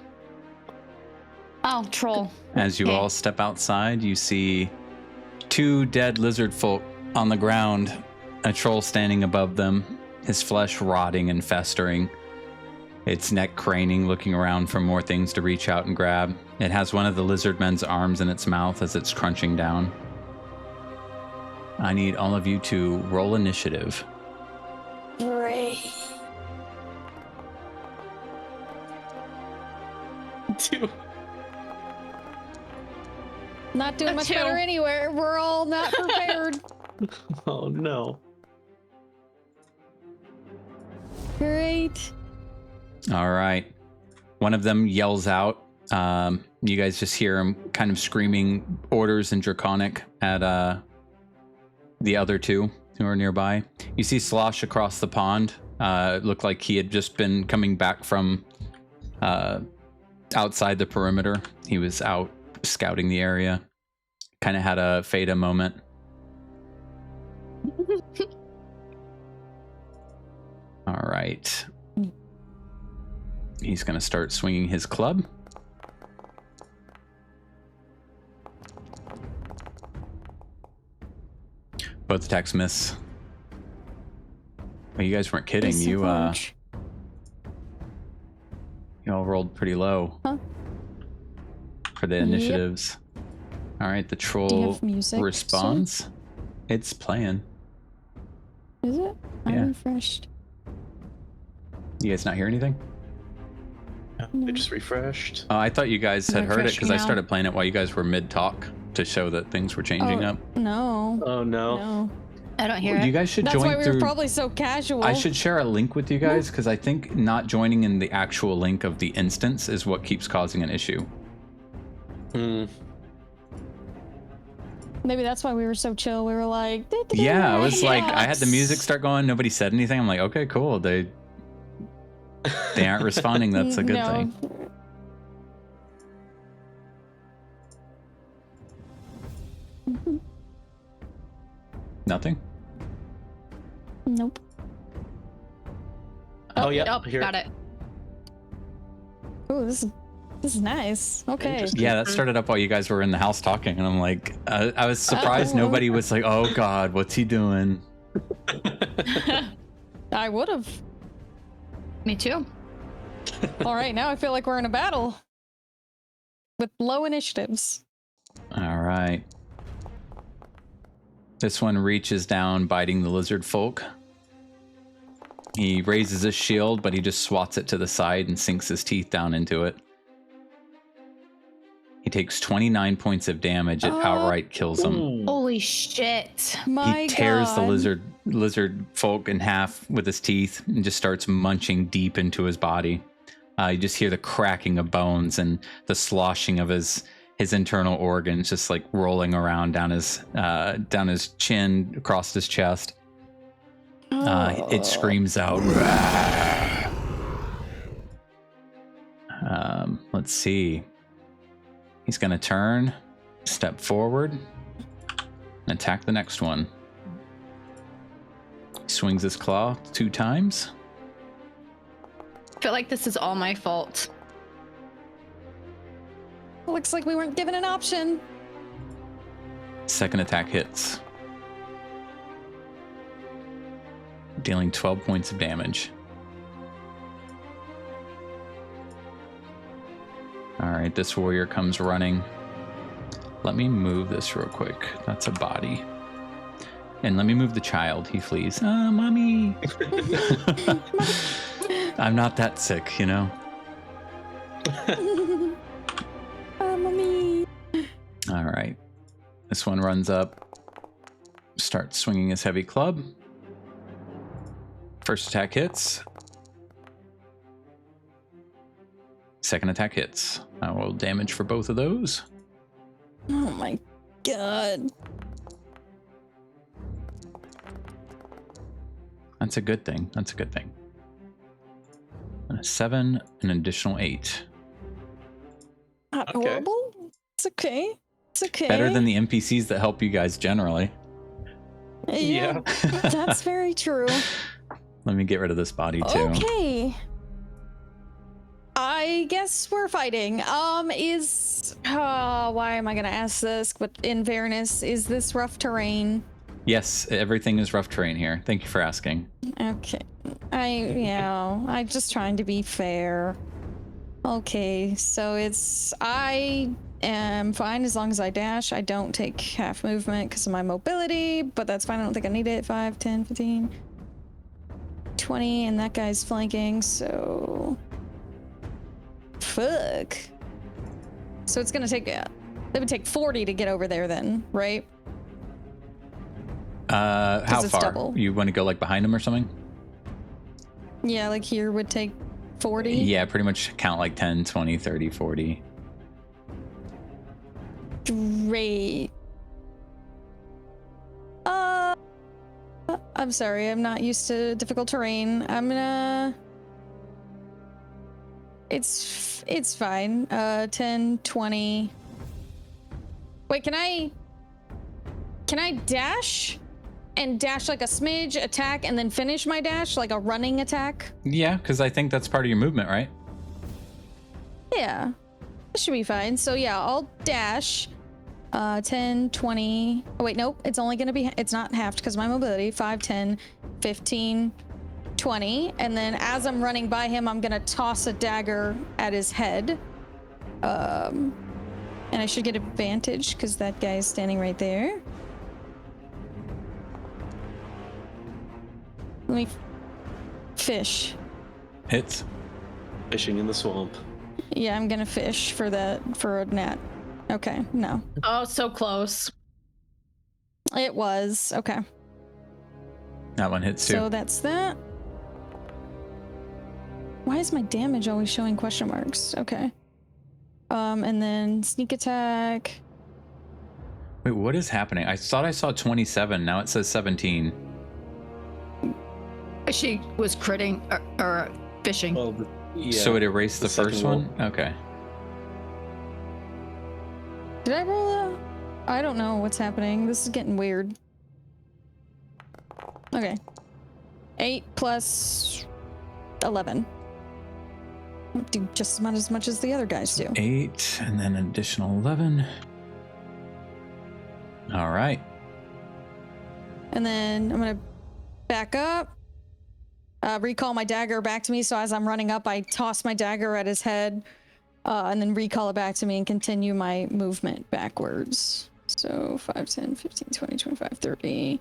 Oh, troll. As you Okay. all step outside, you see 2 dead lizard folk on the ground, a troll standing above them, his flesh rotting and festering, its neck craning, looking around for more things to reach out and grab. It has one of the lizard men's arms in its mouth as it's crunching down. I need all of you to roll initiative. Great. 2. Not doing much Two. better anywhere. We're all not prepared. Oh no. Great. All right. One of them yells out. You guys just hear him kind of screaming orders in Draconic at the other 2 who are nearby. You see Slosh across the pond. It looked like he had just been coming back from outside the perimeter. He was out scouting the area. Kind of had a Fada moment. All right. He's going to start swinging his club. Both attacks miss. Well, you guys weren't kidding. You all rolled pretty low. Huh? For the initiatives. All right, the Do you troll have music, responds. It's playing. Is it? I Yeah. refreshed. You guys not hear anything? They just refreshed. I thought you guys had heard it because I Refreshing now. started playing it while you guys were mid-talk to show that things were changing up. No. Oh no. No. I don't hear You it. guys should That's why join we through. were probably so casual. I should share a link with you guys because I think not joining in the actual link of the instance is what keeps causing an issue. Hmm. Maybe that's why we were so chill. We were like, Yeah, I was like, I had the music start going. Nobody said anything. I'm like, okay, cool. They aren't responding. That's a good No. thing. Nothing. Nope. Oh, yeah. Oh, Here. got it. Oh, this is nice. Okay. Interesting. Yeah, that started up while you guys were in the house talking, and I'm like, I was surprised Oh. nobody was like, oh God, what's he doing? I would have. Me too. All right, now I feel like we're in a battle with low initiatives. All right. This one reaches down, biting the lizard folk. He raises his shield, but he just swats it to the side and sinks his teeth down into it. He takes 29 points of damage. It outright kills him. Ooh. Holy shit. My He tears God. the lizard folk in half with his teeth and just starts munching deep into his body. You just hear the cracking of bones and the sloshing of his internal organs, just like rolling around down his chin, across his chest. It screams out. Let's see. He's gonna turn, step forward, and attack the next one. Swings his claw 2 times. I feel like this is all my fault. Looks like we weren't given an option. Second attack hits, dealing 12 points of damage. All right, this warrior comes running. Let me move this real quick. That's a body. And let me move the child. He flees. Mommy. I'm not that sick, you know? Mommy. All right. This one runs up, starts swinging his heavy club. First attack hits. Second attack hits. I will damage for both of those. Oh my god. That's a good thing. That's a good thing. And a 7, an additional 8. Not Okay. horrible. It's okay. It's okay. Better than the NPCs that help you guys generally. Yeah. That's very true. Let me get rid of this body too. Okay. I guess we're fighting. Why am I gonna ask this? But in fairness, is this rough terrain? Yes, everything is rough terrain here. Thank you for asking. Okay. I'm just trying to be fair. Okay, so I am fine as long as I dash. I don't take half movement because of my mobility, but that's fine. I don't think I need it. 5, 10, 15, 20, and that guy's flanking, so... Fuck. So it's gonna take... It would take 40 to get over there then, right? How it's far? double. You want to go like behind him or something? Yeah, like here would take 40. Yeah, pretty much count like 10, 20, 30, 40. Great. I'm sorry, I'm not used to difficult terrain. I'm gonna... It's fine. 10, 20... Wait, can I dash? And dash like a smidge, attack, and then finish my dash? Like a running attack? Yeah, because I think that's part of your movement, right? Yeah. That should be fine. So yeah, I'll dash. 10, 20... Oh wait, nope. It's only gonna be... It's not halved because of my mobility. 5, 10, 15, 20. And then as I'm running by him, I'm gonna toss a dagger at his head. And I should get advantage because that guy is standing right there. Let me fish. Hits. Fishing in the swamp. Yeah, I'm gonna fish for a net. Okay, no. Oh, so close. It was. Okay. That one hits too. So that's that. Why is my damage always showing question marks? Okay. And then sneak attack. Wait, what is happening? I thought I saw 27. Now it says 17. She was critting or fishing. Well, yeah, So it erased the second first roll. one? Okay. Did I roll a... I don't know what's happening. This is getting weird. Okay. 8 plus 11. I'll do just as much as the other guys do. 8 and then an additional 11. All right. And then I'm gonna back up. Recall my dagger back to me, so as I'm running up, I toss my dagger at his head, and then recall it back to me and continue my movement backwards. So 5, 10, 15, 20, 25, 30,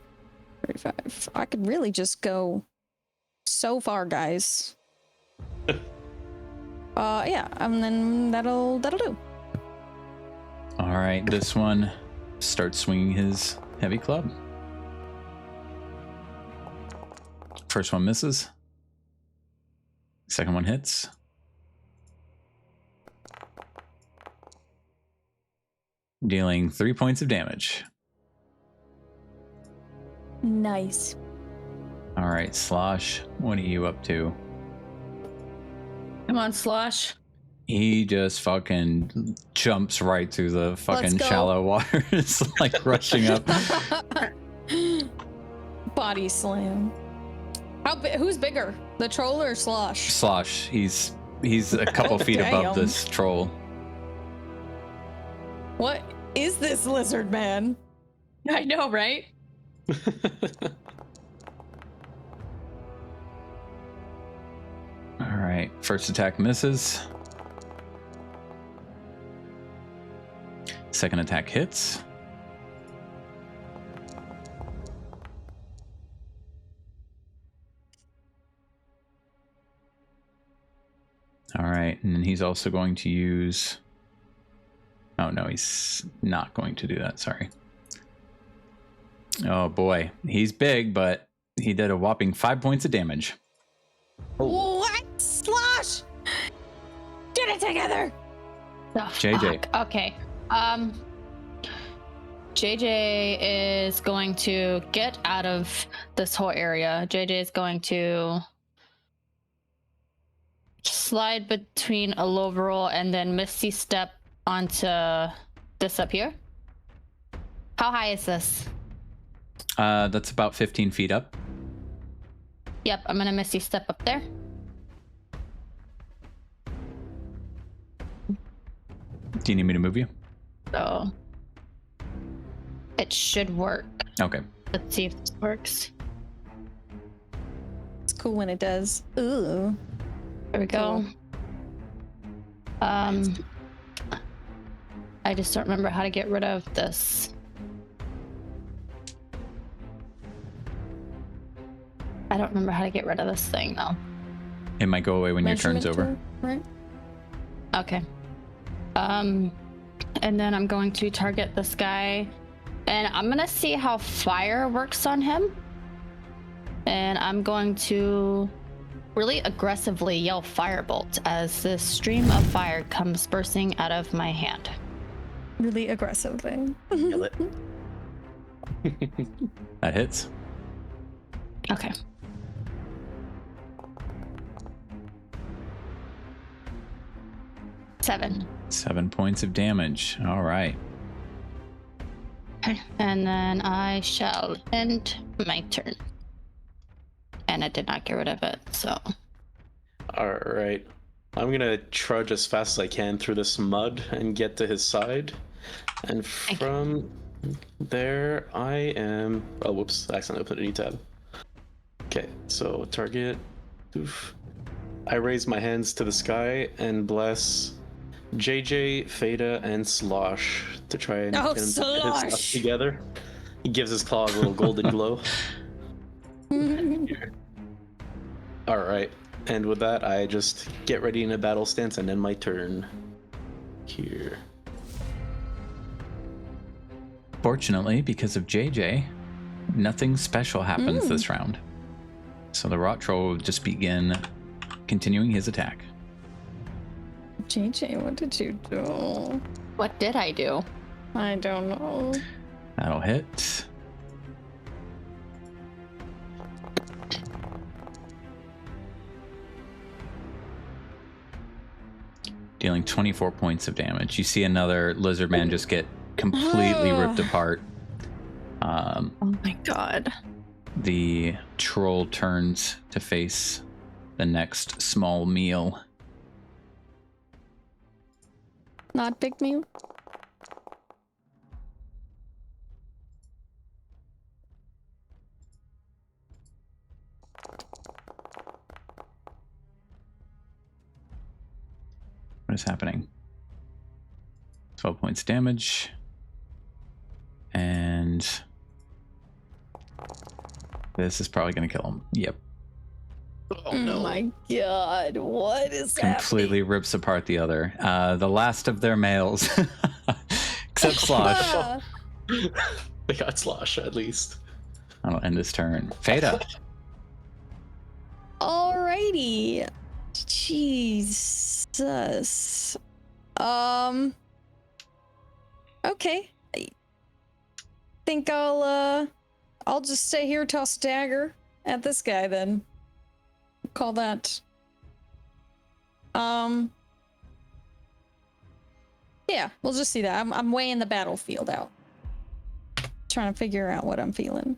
35. I could really just go so far, guys. Yeah, and then that'll do. All right. This one starts swinging his heavy club. First one misses. Second one hits. Dealing 3 points of damage. Nice. All right, Slosh, what are you up to? Come on, Slosh. He just fucking jumps right through the fucking go. shallow water. It's like rushing up. Body slam. Who's bigger, the troll or Slosh? Slosh. He's a couple feet above Damn. this troll. What is this lizard man? I know, right? All right. First attack misses. Second attack hits. All right, and then he's also going to use... Oh, no, he's not going to do that, sorry. Oh, boy. He's big, but he did a whopping 5 points of damage. What? Slosh! Get it together! The JJ. fuck? Okay. JJ is going to get out of this whole area. JJ is going to slide between a low roll and then Misty step onto this up here. How high is this? That's about 15 feet up. Yep, I'm gonna Misty step up there. Do you need me to move you? So it should work. Okay. Let's see if this works. It's cool when it does. Ooh. There we go. I just don't remember how to get rid of this. I don't remember how to get rid of this thing though. It might go away when your turn's over. Measurement tool, right? Okay. And then I'm going to target this guy and I'm gonna see how fire works on him. And I'm going to really aggressively yell firebolt as this stream of fire comes bursting out of my hand. Really aggressive thing. Kill it. That hits. Okay. Seven. 7 points of damage. All right. Okay. And then I shall end my turn. And I did not get rid of it, so. All right. I'm gonna trudge as fast as I can through this mud and get to his side. And from there, I am. Oh, whoops! I accidentally put a new tab. Okay, so target. Oof. I raise my hands to the sky and bless JJ, Fada, and Slosh to try and Oh, get him to get his Slosh. stuff together. He gives his claws a little golden glow. All right, and with that, I just get ready in a battle stance and end my turn. Here. Fortunately, because of JJ, nothing special happens this round. So the rot troll will just begin continuing his attack. JJ, what did you do? What did I do? I don't know. That'll hit. Dealing 24 points of damage. You see another lizard man just get completely ripped apart. Oh my god. The troll turns to face the next small meal. Not big meal? What is happening? 12 points damage. And this is probably going to kill him. Yep. Oh no! My god, what is that? Completely rips apart the other. The last of their males. Except Slosh. They got Slosh at least. That'll end his turn. Fada. Alrighty. Jesus. Okay. I think I'll just stay here, toss a dagger at this guy then. Call that. Yeah, we'll just see that. I'm weighing the battlefield out. Trying to figure out what I'm feeling.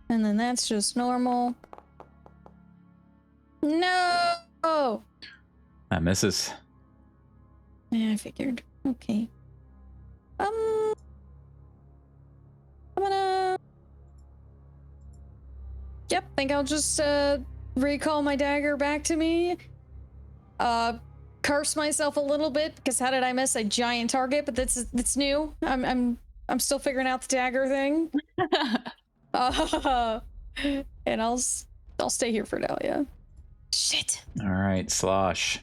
And then that's just normal. No! That misses. Yeah, I figured. Okay. I'm gonna... Yep, think I'll just recall my dagger back to me. Curse myself a little bit because how did I miss a giant target? But that's new. I'm still figuring out the dagger thing. And I'll stay here for now. Yeah. Shit. All right, Slosh.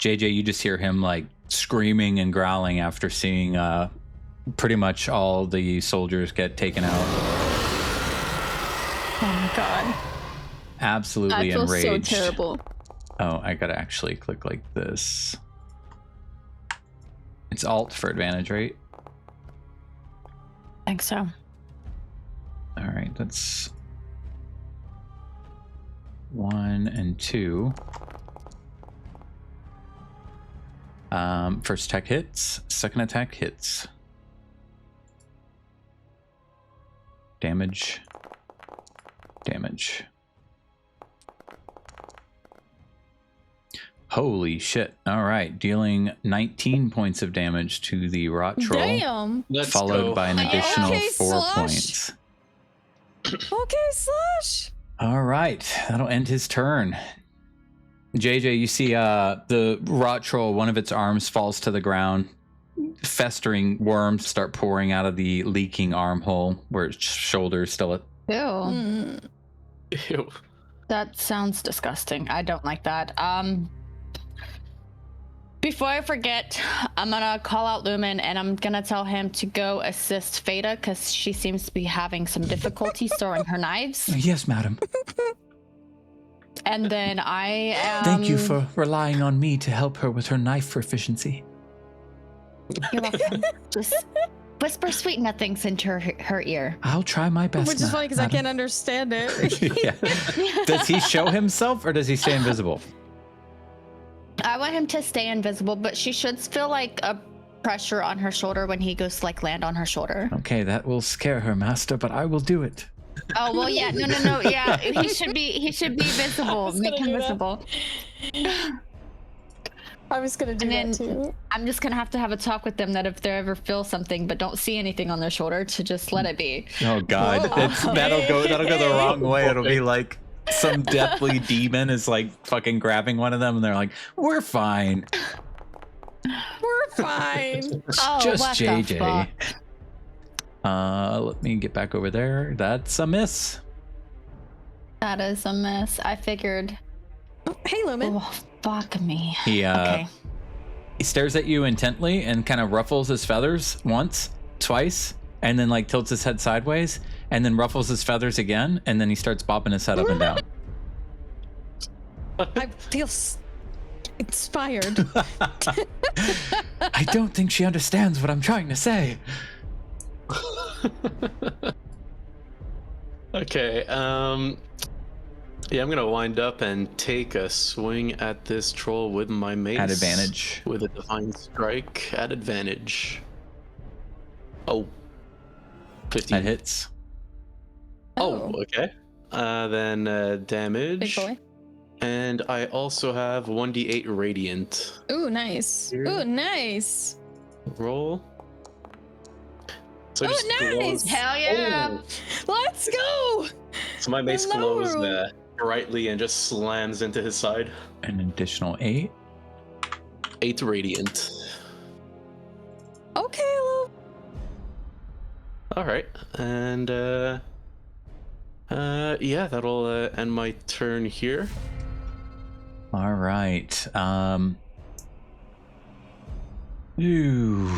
JJ, you just hear him like screaming and growling after seeing pretty much all the soldiers get taken out. Oh my god. Absolutely I feel enraged. so terrible. Oh, I gotta actually click like this. It's Alt for advantage, right? I think so. All right, that's 1 and 2. First attack hits, second attack hits. Damage. Holy shit. All right, dealing 19 points of damage to the rot troll. Damn. Let's Followed go. by an additional Okay, 4 Slosh. points. Okay, Slash. All right, that'll end his turn. JJ, you see the rot troll, one of its arms falls to the ground. Festering worms start pouring out of the leaking armhole where its shoulder is still at. Ew. Mm. Ew. That sounds disgusting. I don't like that. Before I forget, I'm gonna call out Lumen and I'm gonna tell him to go assist Fada because she seems to be having some difficulty storing her knives. Yes, madam. And then I am... Thank you for relying on me to help her with her knife proficiency. You're welcome. Just whisper sweet nothings into her ear. I'll try my best. Which is funny because I madam. can't understand it. Yeah. Does he show himself or does he stay invisible? I want him to stay invisible, but she should feel like a pressure on her shoulder when he goes to like land on her shoulder. Okay, that will scare her, master, but I will do it. Oh well, yeah, no, yeah, he should be visible. was Make gonna him do that. visible. I was gonna do And that too. I'm just gonna have to have a talk with them that if they ever feel something but don't see anything on their shoulder, to just let it be. Oh God, Whoa. that'll go the wrong way. It'll be like some deathly demon is like fucking grabbing one of them, and they're like, "We're fine." We're fine. Oh, Just what the JJ. fuck? Let me get back over there. That's a miss. That is a mess. I figured. Hey, Lumen. Oh, fuck me. He Okay. he stares at you intently and kind of ruffles his feathers once, twice, and then like tilts his head sideways, and then ruffles his feathers again, and then he starts bopping his head up and down. I feel inspired. I don't think she understands what I'm trying to say. Okay, yeah, I'm gonna wind up and take a swing at this troll with my mace. At advantage. With a divine strike at advantage. Oh. 15. That hits. Oh, okay. Then Big damage. boy. And I also have 1d8 radiant. Ooh, nice. Ooh, nice. Roll. So it Oh, just nice! glows- Hell yeah! Let's go. So my mace Hello. glows brightly and just slams into his side. An additional 8. 8 radiant. Okay, Lu. All right, and yeah, that'll end my turn here. All right. Ooh.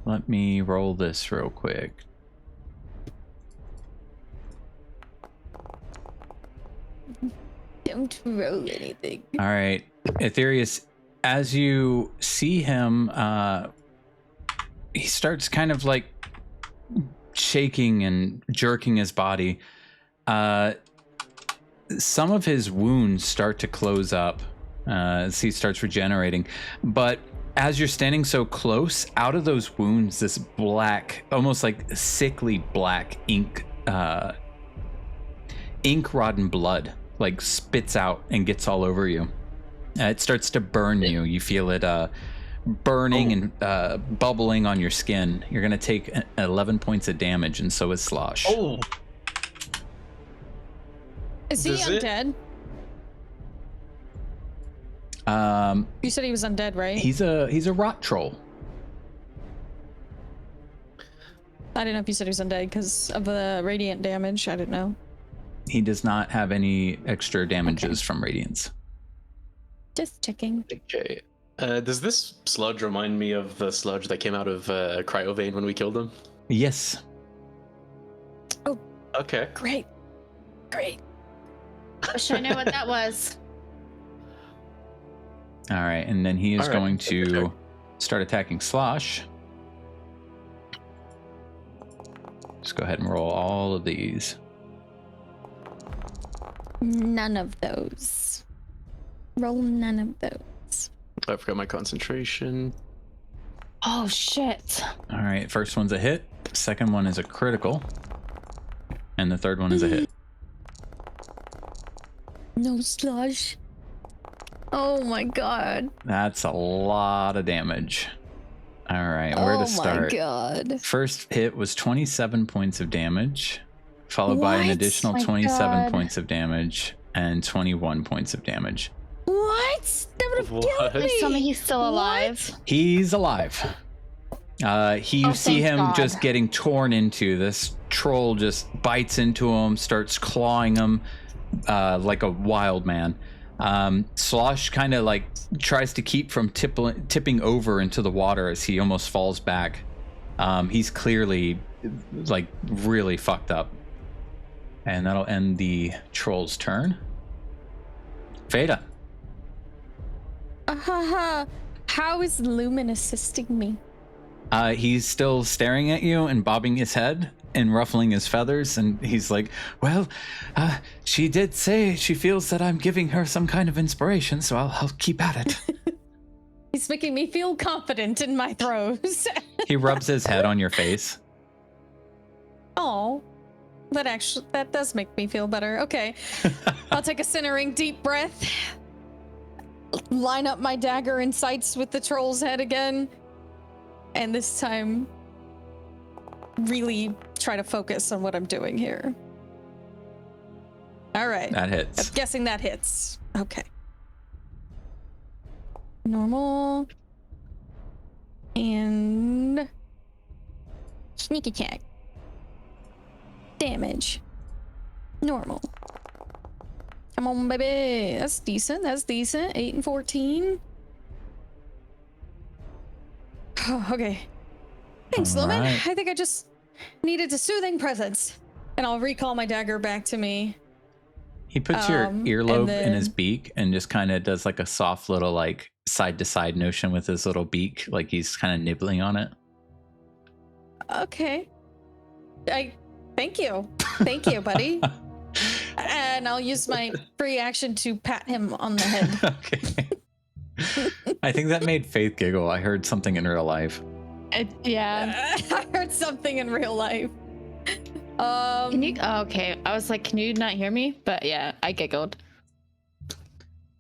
Let me roll this real quick. Don't roll anything. All right, Aetherius, as you see him, he starts kind of like shaking and jerking his body. Some of his wounds start to close up as he starts regenerating, but as you're standing so close, out of those wounds, this black, almost like sickly black ink-rodden blood like spits out and gets all over you. It starts to burn you. You feel it burning and bubbling on your skin. You're gonna take 11 points of damage, and so is Slosh. Oh, Is he Does it- undead? You said he was undead, right? He's a rot troll. I didn't know if you said he was undead because of the radiant damage. I didn't know. He does not have any extra damages from radiance. Just checking. okay. Does this sludge remind me of the sludge that came out of Cryovane when we killed him? Yes. Okay. Great. Wish I knew what that was. All right, and then he is All right, going okay, to sure. start attacking Slosh. Just go ahead and roll all of these. None of those. Roll none of those. I forgot my concentration. Oh shit. All right, first one's a hit. Second one is a critical. And the third one is a hit. No sludge. Oh my god. That's a lot of damage. All right, where to start? Oh my god. First hit was 27 points of damage, followed by an What? additional My 27 God. points of damage and 21 points of damage. What? That would have What? killed me. Please tell me he's still alive. He's alive. You Oh, see thank him God. just getting torn into. This troll just bites into him, starts clawing him like a wild man. Slosh kind of like tries to keep from tipping over into the water as he almost falls back. He's clearly like really fucked up. And that'll end the troll's turn. Veda. How is Lumen assisting me? He's still staring at you and bobbing his head and ruffling his feathers, and he's like, well, she did say she feels that I'm giving her some kind of inspiration, so I'll keep at it. He's making me feel confident in my throws. He rubs his head on your face. Oh, that does make me feel better. Okay. I'll take a centering deep breath. Line up my dagger in sights with the troll's head again. And this time, really try to focus on what I'm doing here. All right. That I'm hits. guessing that hits. Okay. Normal. And sneak attack. Damage. Normal. Come on, baby. That's decent. 8 and 14. Okay. Thanks, All Lumen. right. I think I just needed a soothing presence. And I'll recall my dagger back to me. He puts your and earlobe in his then- beak and just kind of does like a soft little like side to side motion with his little beak, like he's kind of nibbling on it. Okay. Thank you. Thank you, buddy. And I'll use my free action to pat him on the head. Okay. I think that made Faith giggle. I heard something in real life. Yeah. I heard something in real life. Can you? Oh, okay. I was like, can you not hear me? But yeah, I giggled.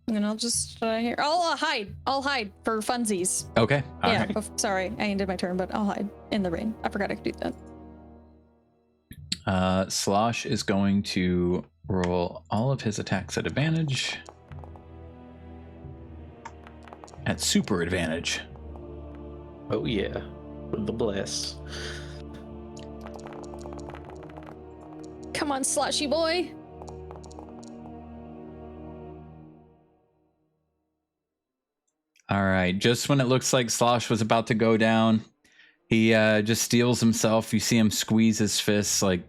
And I'll just here. I'll hide. I'll hide for funsies. Okay. All yeah. right. Sorry, I ended my turn, but I'll hide in the rain. I forgot I could do that. Slosh is going to roll all of his attacks at advantage. At super advantage. Oh yeah, with the bless. Come on, Sloshy boy. All right. Just when it looks like Slosh was about to go down, he just steels himself. You see him squeeze his fists like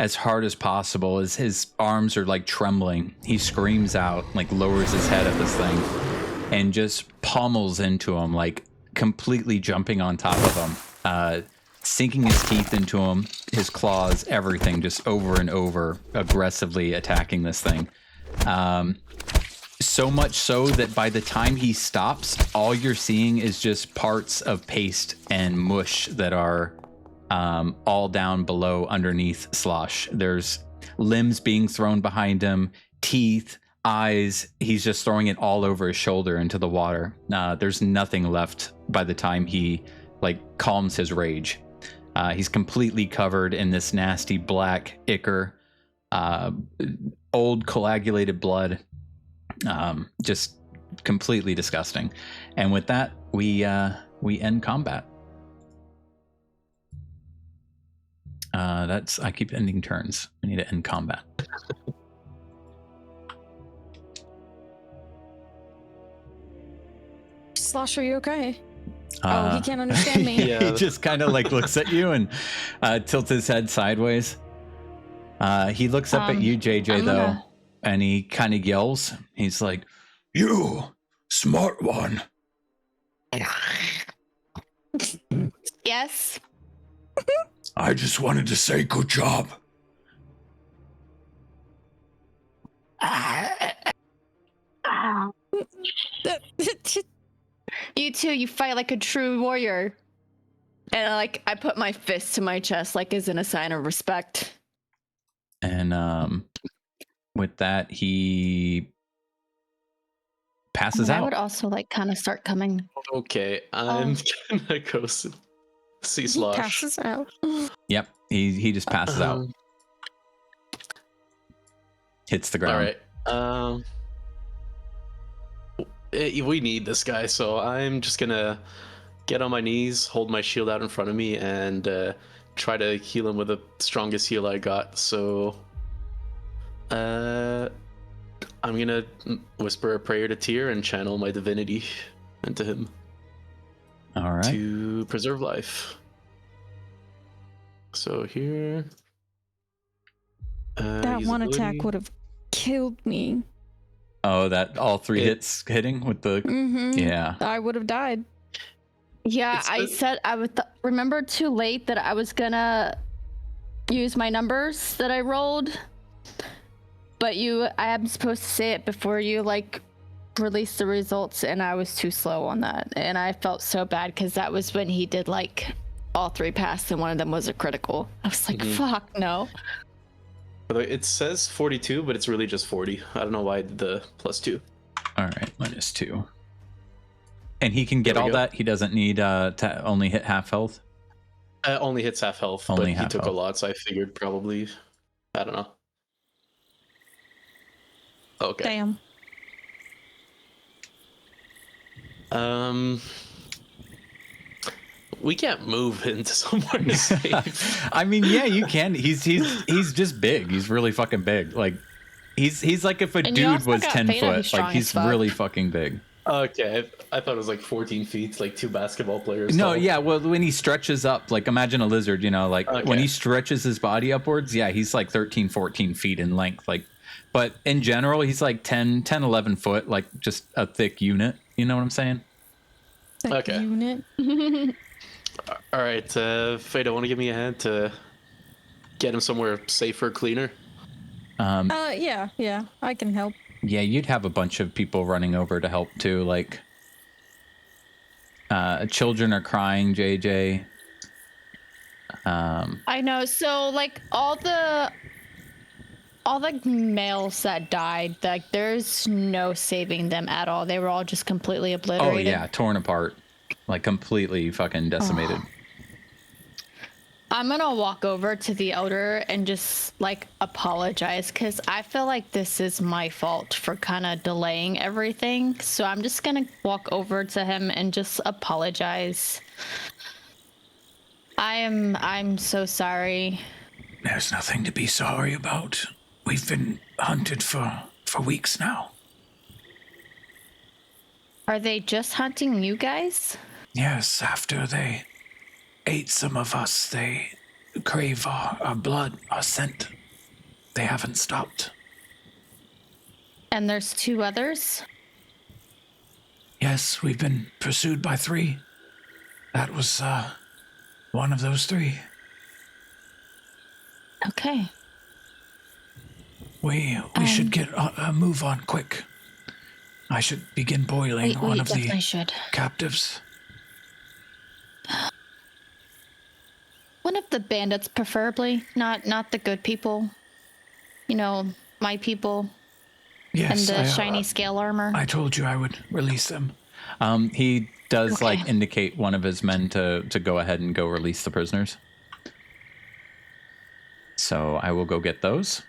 as hard as possible as his arms are like trembling. He screams out, like lowers his head at this thing and just pummels into him, like completely jumping on top of him, sinking his teeth into him, his claws, everything, just over and over, aggressively attacking this thing. so much so that by the time he stops, all you're seeing is just parts of paste and mush that are all down below underneath Slosh. There's limbs being thrown behind him, teeth, eyes. He's just throwing it all over his shoulder into the water. There's nothing left by the time he calms his rage. He's completely covered in this nasty black ichor, old coagulated blood. Just completely disgusting. And with that, we end combat. I keep ending turns. I need to end combat. Slosh, are you okay? He can't understand me. Yeah. He just kind of looks at you and tilts his head sideways. He looks up at you, JJ, though, and he kind of yells. He's like, You, smart one. Yes. I just wanted to say good job. You too, you fight like a true warrior. And I put my fist to my chest as in a sign of respect. and with that, he passes I out. would also kind of start coming. Okay, I'm gonna go see Slosh. Passes out. Yep, he just passes out. Hits the ground. All right. We need this guy, so I'm just gonna get on my knees, hold my shield out in front of me, and try to heal him with the strongest heal I got. So, I'm gonna whisper a prayer to Tyr and channel my divinity into him All right. to preserve life. So here, That use one ability. attack would have killed me. Oh, that all three hits hitting with the Mm-hmm. yeah. I would have died. Yeah, It's I the- said I would remember too late that I was gonna use my numbers that I rolled. But I am supposed to say it before you release the results, and I was too slow on that. And I felt so bad because that was when he did all three passed and one of them was a critical. I was like, fuck no. It says 42, but it's really just 40. I don't know why I did the +2. All right, -2. And he can get There we all go. that. He doesn't need to only hit half health. Only hits half health, Only but he half took health. a lot, so I figured probably, I don't know. Okay. Damn. We can't move into somewhere safe. I mean, yeah, you can. He's just big. He's really fucking big. He's like if a And you dude also was got 10 Feta, who's foot. strong He's as fuck. really fucking big. Okay, I thought it was 14 feet, 2 basketball players. No, tall. yeah. Well, when he stretches up, imagine a lizard. When Okay. he stretches his body upwards, yeah, he's 13, 14 feet in length. But in general, he's 10, 11 foot, just a thick unit. You know what I'm saying? Okay. Unit. All right, Fada, want to give me a hand to get him somewhere safer, cleaner? Yeah, I can help. Yeah, you'd have a bunch of people running over to help too. Children are crying, JJ. I know. So all the males that died, there's no saving them at all. They were all just completely obliterated. Oh yeah, torn apart, completely fucking decimated. I'm gonna walk over to the elder and just apologize because I feel like this is my fault for kind of delaying everything. So I'm just gonna walk over to him and just apologize. I'm so sorry. There's nothing to be sorry about. We've been hunted for weeks now. Are they just hunting you guys? Yes, after they ate some of us, they crave our blood, our scent. They haven't stopped. And there's 2 others? Yes, we've been pursued by 3. That was one of those 3. Okay. We should get move on quick. I should begin boiling We one of definitely the should. captives. One of the bandits, preferably, not the good people. You know, my people Yes, and the shiny scale armor. I told you I would release them. He does Okay. like indicate one of his men to go ahead and go release the prisoners. So I will go get those.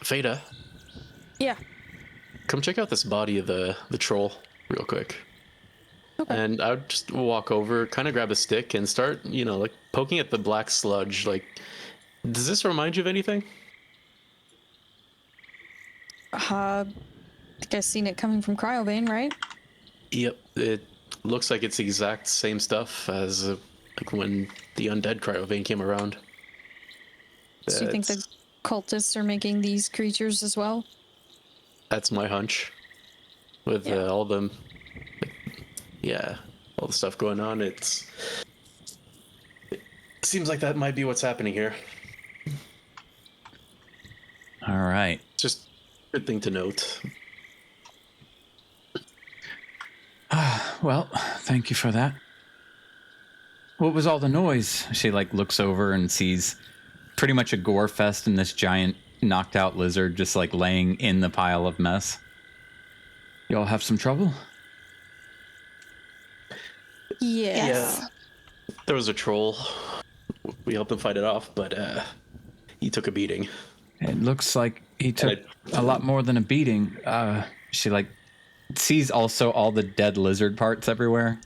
Veda, Yeah. come check out this body of the troll real quick. Okay. And I would just walk over, kind of grab a stick, and start, like poking at the black sludge. Like, does this remind you of anything? I think I've seen it coming from Cryovane, right? Yep, it looks like it's the exact same stuff as like when the undead cryovane came around. So you think the That's- cultists are making these creatures as well? That's my hunch. With Yeah. all the stuff going on, it seems like that might be what's happening here. All right. Just a good thing to note. Well, thank you for that. What was all the noise? She like looks over and sees pretty much a gore fest and this giant knocked out lizard just like laying in the pile of mess. Y'all have some trouble? Yes. There was a troll. We helped him fight it off, but he took a beating. It looks like he took a lot more than a beating. She like sees also all the dead lizard parts everywhere.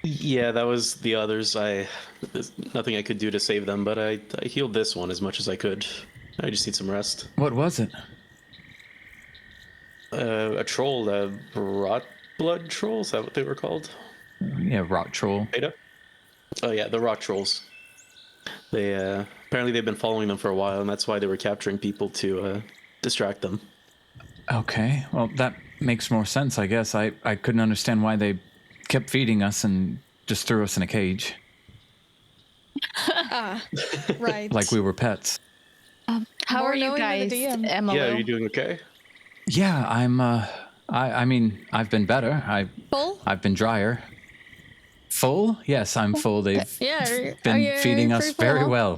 Yeah, that was the others. There's nothing I could do to save them, but I healed this one as much as I could. I just need some rest. What was it? A troll, the rot blood troll. Is that what they were called? Yeah, rot troll. Beta? Oh yeah, the rot trolls. They apparently they've been following them for a while, and that's why they were capturing people to distract them. Okay, well that makes more sense, I guess. I couldn't understand why they kept feeding us and just threw us in a cage Right. like we were pets. How More are you knowing than the guys, DM. Emily? Yeah, are you doing okay? Yeah, I'm I mean, I've been better. full? I've been drier. Full? Yes, I'm full. They've Yeah. been feeding us pretty full, very huh?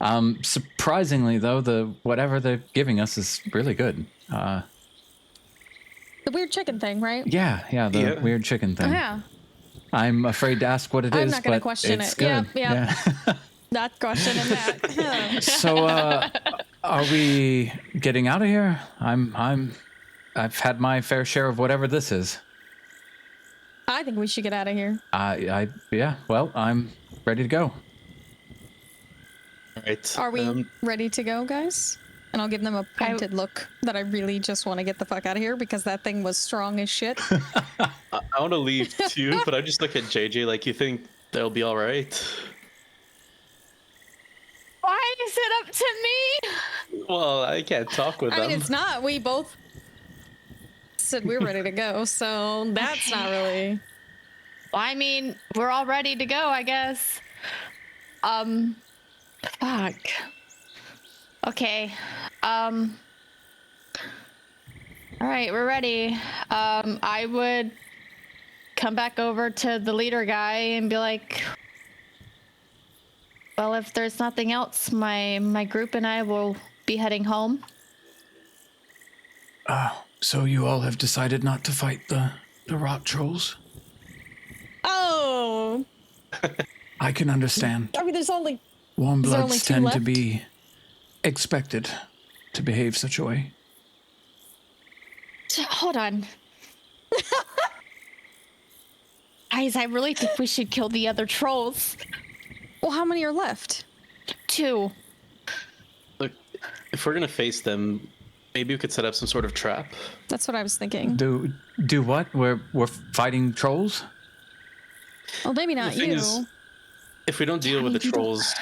well. Surprisingly though, the whatever they're giving us is really good. The weird chicken thing, right? Yeah, the Yeah. weird chicken thing. Yeah. I'm afraid to ask what it I'm is, not gonna but question it's it. good. Yep. Yeah. Not questioning that. Huh. So, are we getting out of here? I've had my fair share of whatever this is. I think we should get out of here. Yeah. Well, I'm ready to go. All right. Are we ready to go, guys? And I'll give them a pointed look that I really just want to get the fuck out of here because that thing was strong as shit. I want to leave too, but I just look at JJ like, you think they'll be all right? Why is it up to me? Well, I can't talk with I them. mean, it's not. We both said we're ready to go, so that's not really. Well, I mean, we're all ready to go, I guess. Fuck. Okay. All right, we're ready. I would come back over to the leader guy and be like, well, if there's nothing else, my group and I will be heading home. So you all have decided not to fight the rot trolls? Oh, I can understand. I mean, there's only. Warm Is there bloods only two tend to left? be expected to behave such a way. Hold on. Guys, I really think we should kill the other trolls. Well, how many are left? 2. Look, if we're gonna face them, maybe we could set up some sort of trap. That's what I was thinking. Do what? We're fighting trolls? Well, maybe not The thing you. is, if we don't deal with the trolls,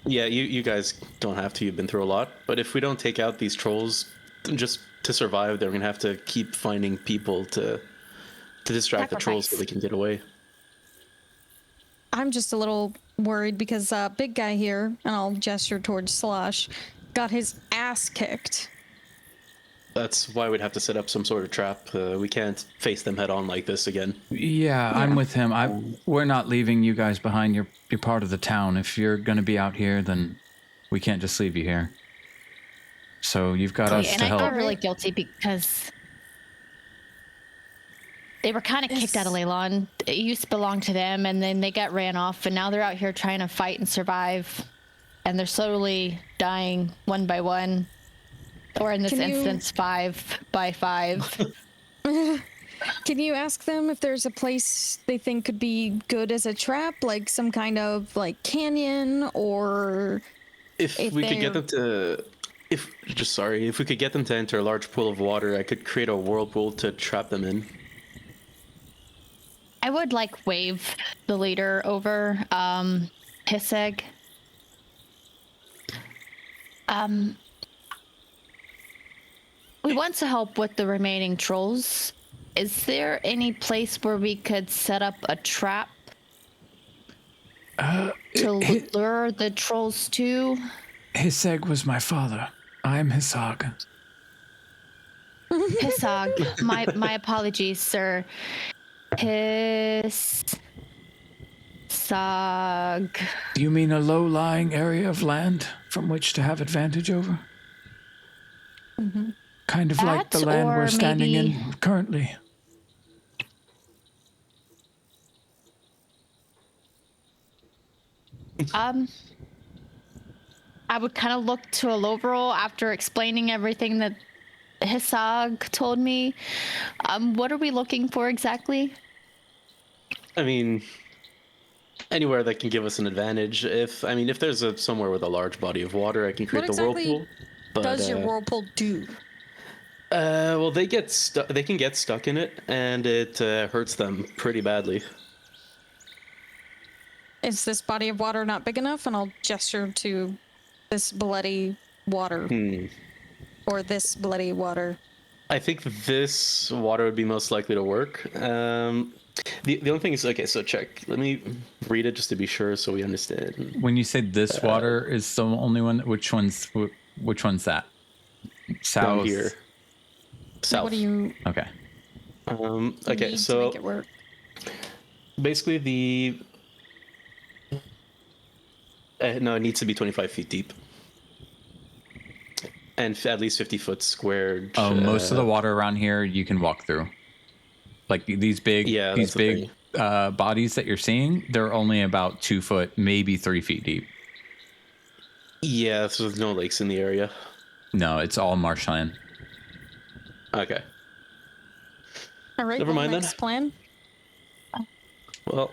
yeah, you guys don't have to. You've been through a lot. But if we don't take out these trolls, just to survive, they're gonna have to keep finding people to distract the trolls so they can get away. I'm just a little worried because big guy here, and I'll gesture towards Slosh. got his ass kicked. That's why we'd have to set up some sort of trap. We can't face them head on like this again. Yeah, I'm with him. We're not leaving you guys behind. You're part of the town. If you're going to be out here, then we can't just leave you here. So you've got us And to I help. feel really guilty because they were kind of kicked out of Leilon. It used to belong to them, and then they got ran off, and now they're out here trying to fight and survive, and they're slowly dying one by one. Or in this instance, 5 by 5. Can you ask them if there's a place they think could be good as a trap, like some kind of like canyon, or If we could get them to, if we could get them to enter a large pool of water, I could create a whirlpool to trap them in. I would like wave the leader over, Hisseg. We want to help with the remaining trolls. Is there any place where we could set up a trap to lure the trolls to? Hisseg was my father. I'm Hissag. Hissag. My apologies, sir. Hissag. Do you mean a low-lying area of land from which to have advantage over? Mm-hmm. Kind of like the land we're standing in currently. I would kind of look to Aloverol after explaining everything that Hissag told me. What are we looking for exactly? I mean, anywhere that can give us an advantage. If there's somewhere with a large body of water, I can create What the whirlpool. But, does your whirlpool do? Well, they get stuck. They can get stuck in it, and it hurts them pretty badly. Is this body of water not big enough? And I'll gesture to this bloody water. Or this bloody water. I think this water would be most likely to work. The only thing is, okay, so check. Let me read it just to be sure so we understand. When you say this water is the only one, which one's that? South. Down here. South. What do you Okay. Okay, need so to make it work? basically no, it needs to be 25 feet deep. And at least 50 foot squared. Oh, most of the water around here you can walk through. Like these big, bodies that you're seeing, they're only about 2 foot, maybe 3 feet deep. Yeah, so there's no lakes in the area. No, it's all marshland. Okay. All right. Never mind then. next plan. Well,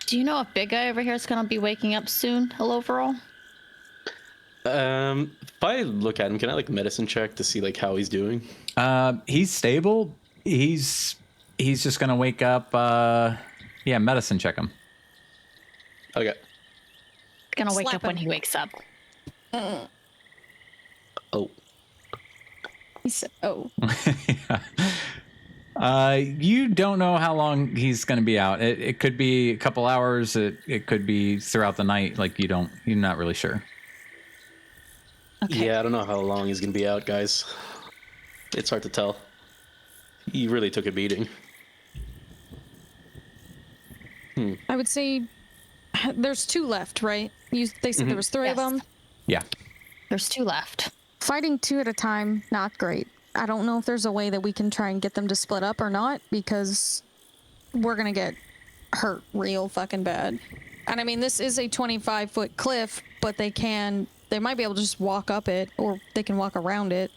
Do you know if Big Guy over here is going to be waking up soon, Aloverol? if I look at him, can I medicine check to see how he's doing? He's stable. He's just gonna wake up. Medicine check him. Okay. Gonna wake Slap up when him. he wakes up. Oh. He said, "Oh, You don't know how long he's gonna be out. It could be a couple hours. It could be throughout the night. You're not really sure. Okay. Yeah, I don't know how long he's gonna be out, guys. It's hard to tell. He really took a beating. I would say there's 2 left, right? They said there was 3 of Yes. them. Yeah. There's 2 left. Fighting 2 at a time, not great. I don't know if there's a way that we can try and get them to split up or not, because we're gonna get hurt real fucking bad. And I mean, this is a 25-foot cliff, but they might be able to just walk up it, or they can walk around it.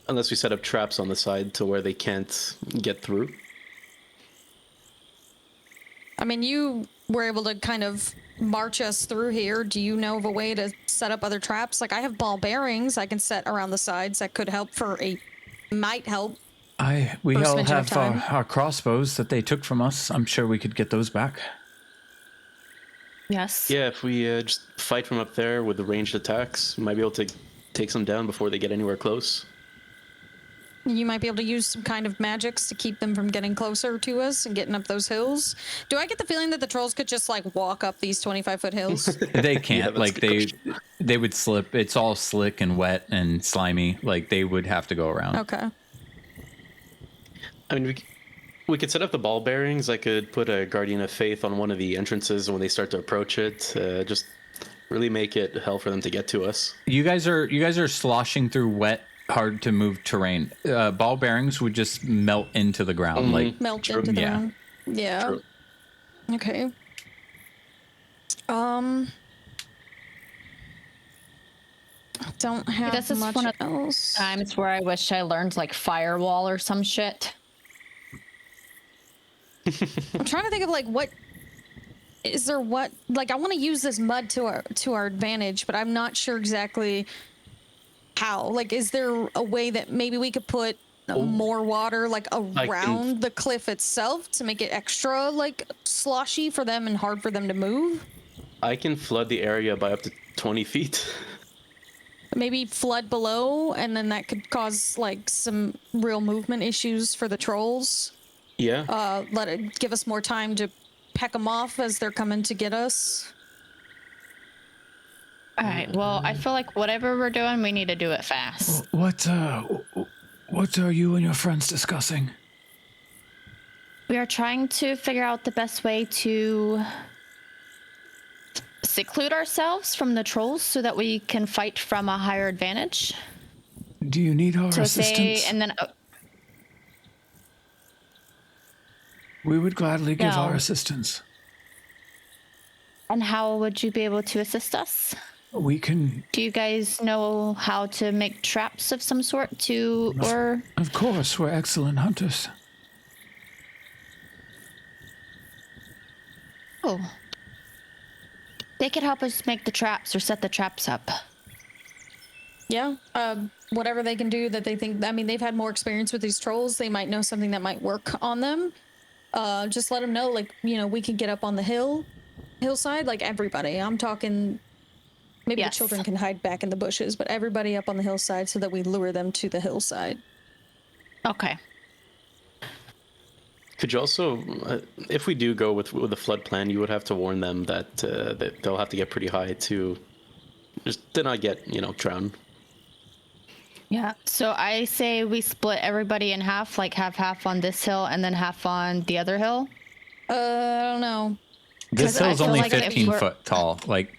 Unless we set up traps on the side to where they can't get through. I mean, you were able to kind of march us through here. Do you know of a way to set up other traps? I have ball bearings I can set around the sides that could help might help. We First all mention of have time. our crossbows that they took from us. I'm sure we could get those back. Yes. Yeah, if we just fight from up there with the ranged attacks, we might be able to take some down before they get anywhere close. You might be able to use some kind of magics to keep them from getting closer to us and getting up those hills. Do I get the feeling that the trolls could just like walk up these 25-foot hills? They can't. that's Like a good they would slip. It's all slick and wet and slimy. Like they would have to go around. Okay. I mean, we could set up the ball bearings. I could put a Guardian of Faith on one of the entrances when they start to approach it. Just really make it hell for them to get to us. You guys are sloshing through wet, hard to move terrain. Ball bearings would just melt into the ground. Like Melt into the yeah. ground. Yeah. True. Okay. Don't have This is much one of else. Times where I wish I learned like firewall or some shit. I'm trying to think of like what is there what like I want to use this mud to our advantage, but I'm not sure exactly how. Like, is there a way that maybe we could put more water like around the cliff itself to make it extra like sloshy for them and hard for them to move? I can flood the area by up to 20 feet. Maybe flood below, and then that could cause like some real movement issues for the trolls. Yeah. Let it give us more time to peck them off as they're coming to get us. All right. Well, I feel like whatever we're doing, we need to do it fast. What are you and your friends discussing? We are trying to figure out the best way to seclude ourselves from the trolls so that we can fight from a higher advantage. Do you need our So assistance? and then We would gladly give No. our assistance. and how would you be able to assist us? We can, Do you guys know how to make traps of some sort to or of course, we're excellent hunters. oh. They could help us make the traps or set the traps up. Yeah. Whatever they can do that they think. I mean, they've had more experience with these trolls. They might know something that might work on them. Just let them know, like, you know, we can get up on the hillside, like everybody. I'm talking. Maybe Yes. the children can hide back in the bushes, but everybody up on the hillside so that we lure them to the hillside. Okay. Could you also, if we do go with the flood plan, you would have to warn them that they'll have to get pretty high to just to not get, drowned. Yeah. So I say we split everybody in half, like have half on this hill and then half on the other hill. I don't know. This 'Cause I hill's feel only like if 15 we're- foot tall. Like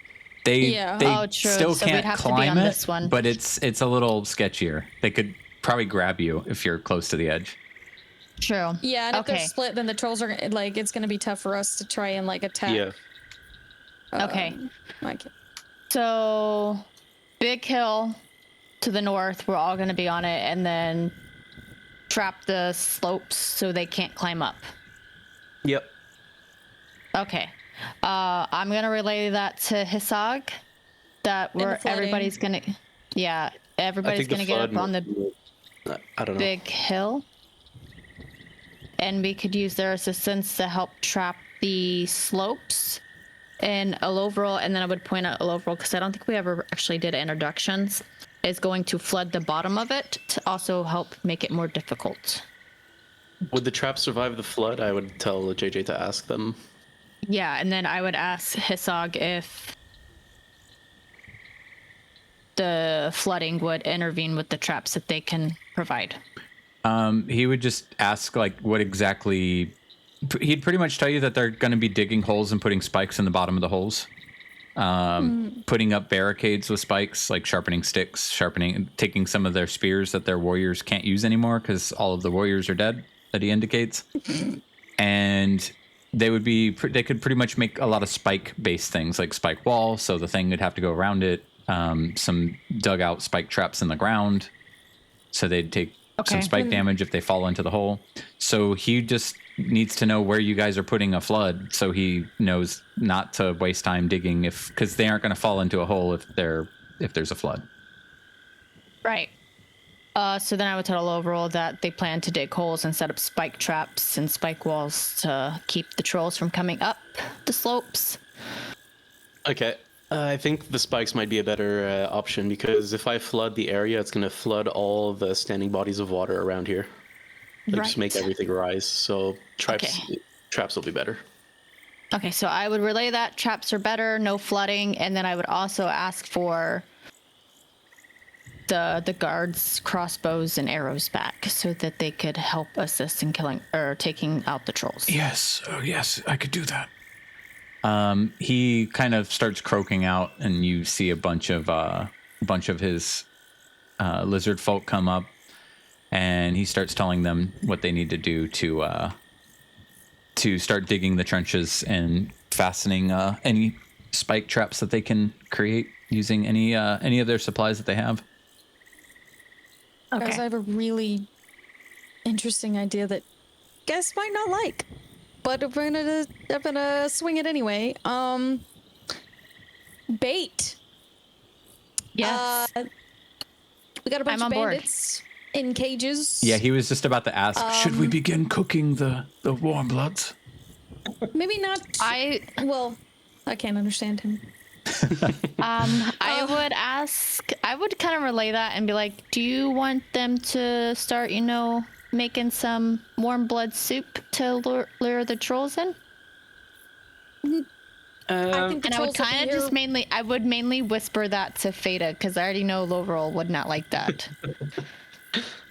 they Yeah. they Oh, true. still So we'd can't have to be climb on it, this one. but it's a little sketchier. They could probably grab you if you're close to the edge. True. Yeah, and if Okay. they're split, then the trolls are like, it's gonna be tough for us to try and like attack. Yeah. Okay. Like, So big hill to the north, we're all going to be on it, and then trap the slopes so they can't climb up. Yep. Okay. I'm going to relay that to Hisag that And the we're flooding. everybody's going to everybody's going to get up on the I don't know. big hill. And we could use their assistance to help trap the slopes in Alovril, and then I would point out Alovril because I don't think we ever actually did introductions, is going to flood the bottom of it to also help make it more difficult. Would the trap survive the flood? I would tell JJ to ask them. Yeah, and then I would ask Hisag if the flooding would intervene with the traps that they can provide. He would just ask like what exactly. He'd pretty much tell you that they're going to be digging holes and putting spikes in the bottom of the holes, putting up barricades with spikes, like sharpening sticks, taking some of their spears that their warriors can't use anymore because all of the warriors are dead. That he indicates, and they could pretty much make a lot of spike-based things like spike wall, so the thing would have to go around it. Some dug out spike traps in the ground, so they'd take some spike damage if they fall into the hole. So he just needs to know where you guys are putting a flood, so he knows not to waste time digging because they aren't going to fall into a hole if there's a flood. Right. So then I would tell overall that they plan to dig holes and set up spike traps and spike walls to keep the trolls from coming up the slopes. Okay. I think the spikes might be a better option because if I flood the area, it's going to flood all the standing bodies of water around here. Like, just make Right. everything rise. So traps will be better. Okay, so I would relay that traps are better, no flooding, and then I would also ask for the guards' crossbows and arrows back so that they could help assist in killing or taking out the trolls. Yes, yes, I could do that. He kind of starts croaking out, and you see a bunch of his lizard folk come up, and he starts telling them what they need to do to start digging the trenches and fastening any spike traps that they can create using any of their supplies that they have. Guys, I have a really interesting idea that guys might not like, but I'm gonna swing it anyway. Bait. Yes. We got a bunch I'm of on board. bandits in cages. Yeah, he was just about to ask. Should we begin cooking the warm bloods? Maybe not. I can't understand him. I would kind of relay that and be like, do you want them to start, making some warm blood soup to lure the trolls in? I think the And I would trolls will be kind of here- just mainly whisper that to Feta because I already know Loverol would not like that.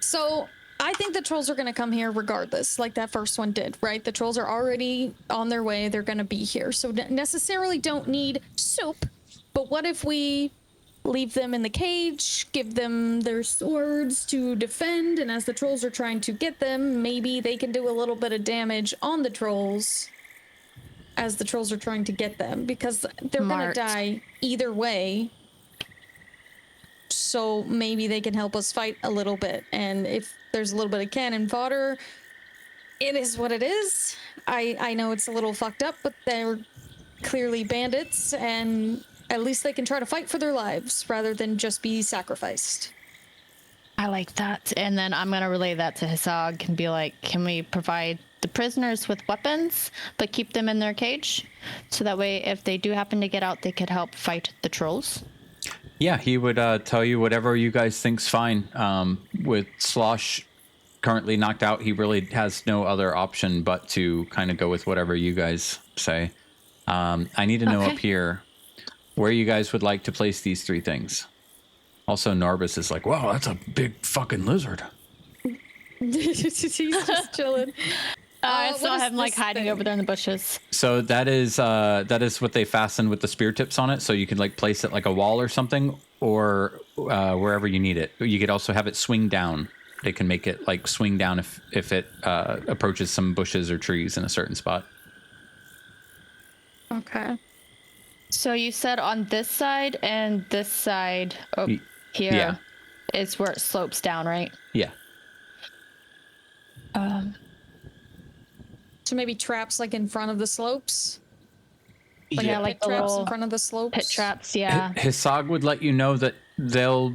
So I think the trolls are going to come here regardless, like that first one did, right? The trolls are already on their way. They're going to be here. So necessarily don't need soup. But what if we leave them in the cage, give them their swords to defend, and as the trolls are trying to get them, maybe they can do a little bit of damage on the trolls as the trolls are trying to get them, because they're going to Smart. die either way. So maybe they can help us fight a little bit. And if there's a little bit of cannon fodder, it is what it is. I know it's a little fucked up, but they're clearly bandits, and at least they can try to fight for their lives rather than just be sacrificed. I like that. And then I'm going to relay that to Hisag and be like, can we provide the prisoners with weapons, but keep them in their cage? So that way, if they do happen to get out, they could help fight the trolls. Yeah, he would tell you whatever you guys think's fine. With Slosh currently knocked out, he really has no other option but to kind of go with whatever you guys say. I need to know Okay. up here where you guys would like to place these three things. Also, Narbus is like, Wow, that's a big fucking lizard. He's just chilling. I what saw is him like this hiding thing? over there in the bushes. so that is what they fasten with the spear tips on it. So you could like place it like a wall or something, or wherever you need it. You could also have it swing down. They can make it like swing down if it approaches some bushes or trees in a certain spot. Okay. So you said on this side and this side Y- here yeah. is where it slopes down, right? Yeah. So maybe traps like in front of the slopes? Yeah, like Pit the traps in little front of the slopes? pit traps. Yeah. Hisag would let you know that they'll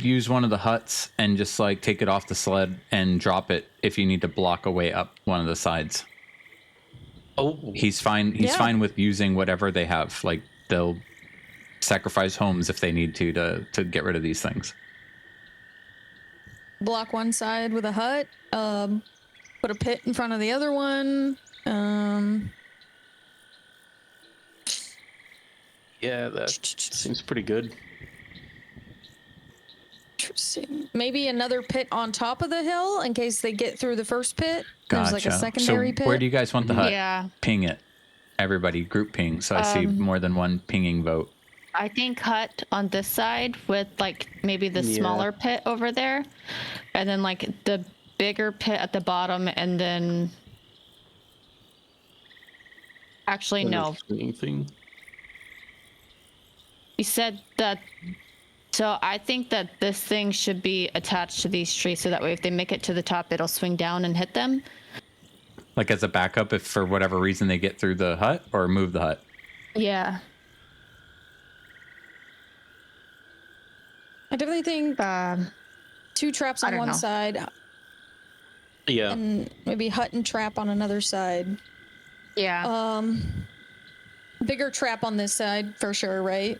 use one of the huts and just like take it off the sled and drop it if you need to block a way up one of the sides. Oh, He's fine. He's Yeah. fine with using whatever they have. Like they'll sacrifice homes if they need to get rid of these things. Block one side with a hut. Put a pit in front of the other one. yeah, that seems pretty good. Interesting. Maybe another pit on top of the hill in case they get through the first pit. Gotcha. There's like a secondary so pit. where do you guys want the hut? Yeah. Ping it. Everybody group ping. So I see more than one pinging vote. I think hut on this side with like maybe the Yeah. smaller pit over there, and then like the bigger pit at the bottom, and then actually no, Anything? you said that. So I think that this thing should be attached to these trees, so that way if they make it to the top, it'll swing down and hit them. Like as a backup if for whatever reason they get through the hut, or move the hut. Yeah. I definitely think two traps I on don't one know. side Yeah. and maybe hut and trap on another side. Yeah. bigger trap on this side for sure, right?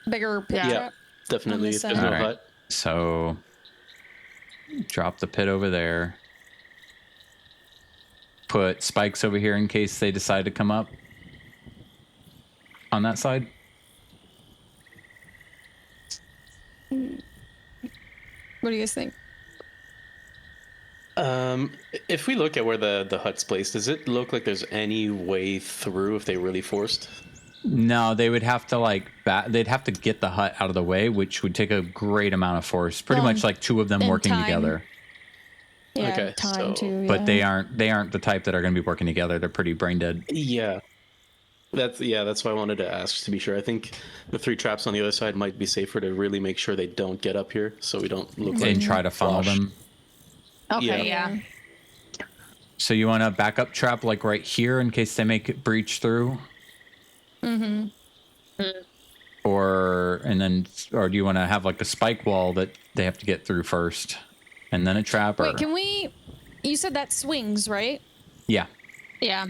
Bigger pit Yeah. trap. Definitely. this If there's side. no Alright. hut. So drop the pit over there. Put spikes over here in case they decide to come up on that side. What do you guys think? If we look at where the hut's placed, does it look like there's any way through if they really forced? No, they would have to they'd have to get the hut out of the way, which would take a great amount of force. Pretty Well, much like two of them and working time. together. Yeah, Okay, time so- too. But yeah. they aren't the type that are going to be working together. They're pretty brain dead. Yeah. That's why I wanted to ask to be sure. I think the 3 traps on the other side might be safer to really make sure they don't get up here, so we don't look like And try to funnel Slosh. them. Okay, Yeah. yeah. So you want a backup trap like right here in case they make it breach through? Mm-hmm. Or do you want to have like a spike wall that they have to get through first and then a trap? Or Wait, can we? You said that swings, right? yeah. Yeah.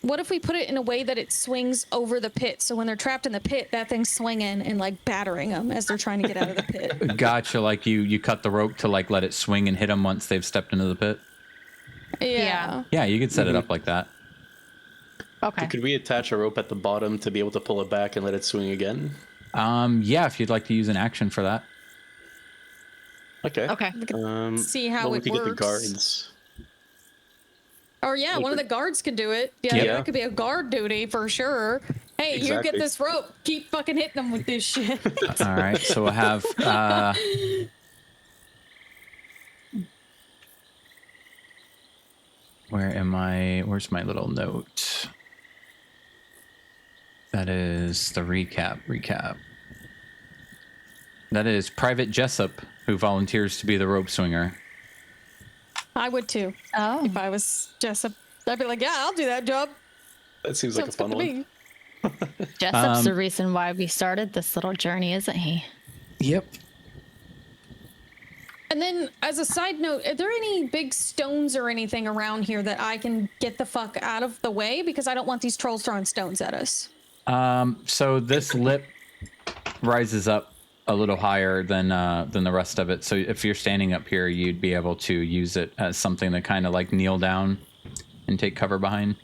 What if we put it in a way that it swings over the pit? So when they're trapped in the pit, that thing's swinging and like battering them as they're trying to get out of the pit. Gotcha. Like you cut the rope to like let it swing and hit them once they've stepped into the pit. Yeah. Yeah, you could set it up like that. Okay. Could we attach a rope at the bottom to be able to pull it back and let it swing again? Yeah, if you'd like to use an action for that. Okay. Okay. See how well, we it could get the works. guards. Or yeah, one of the guards could do it. Yeah, Yep. that could be a guard duty for sure. Hey, you get Exactly. this rope. Keep fucking hitting them with this shit. All right, so we'll have where's my little note? That is the recap. That is Private Jessup, who volunteers to be the rope swinger. I would too. Oh. If I was Jessup, I'd be like, yeah, I'll do that job. That seems like a Sounds good fun to one. me. Jessup's the reason why we started this little journey, isn't he? Yep. And then, as a side note, are there any big stones or anything around here that I can get the fuck out of the way? Because I don't want these trolls throwing stones at us. So this lip rises up a little higher than the rest of it. So if you're standing up here, you'd be able to use it as something to kind of like kneel down and take cover behind.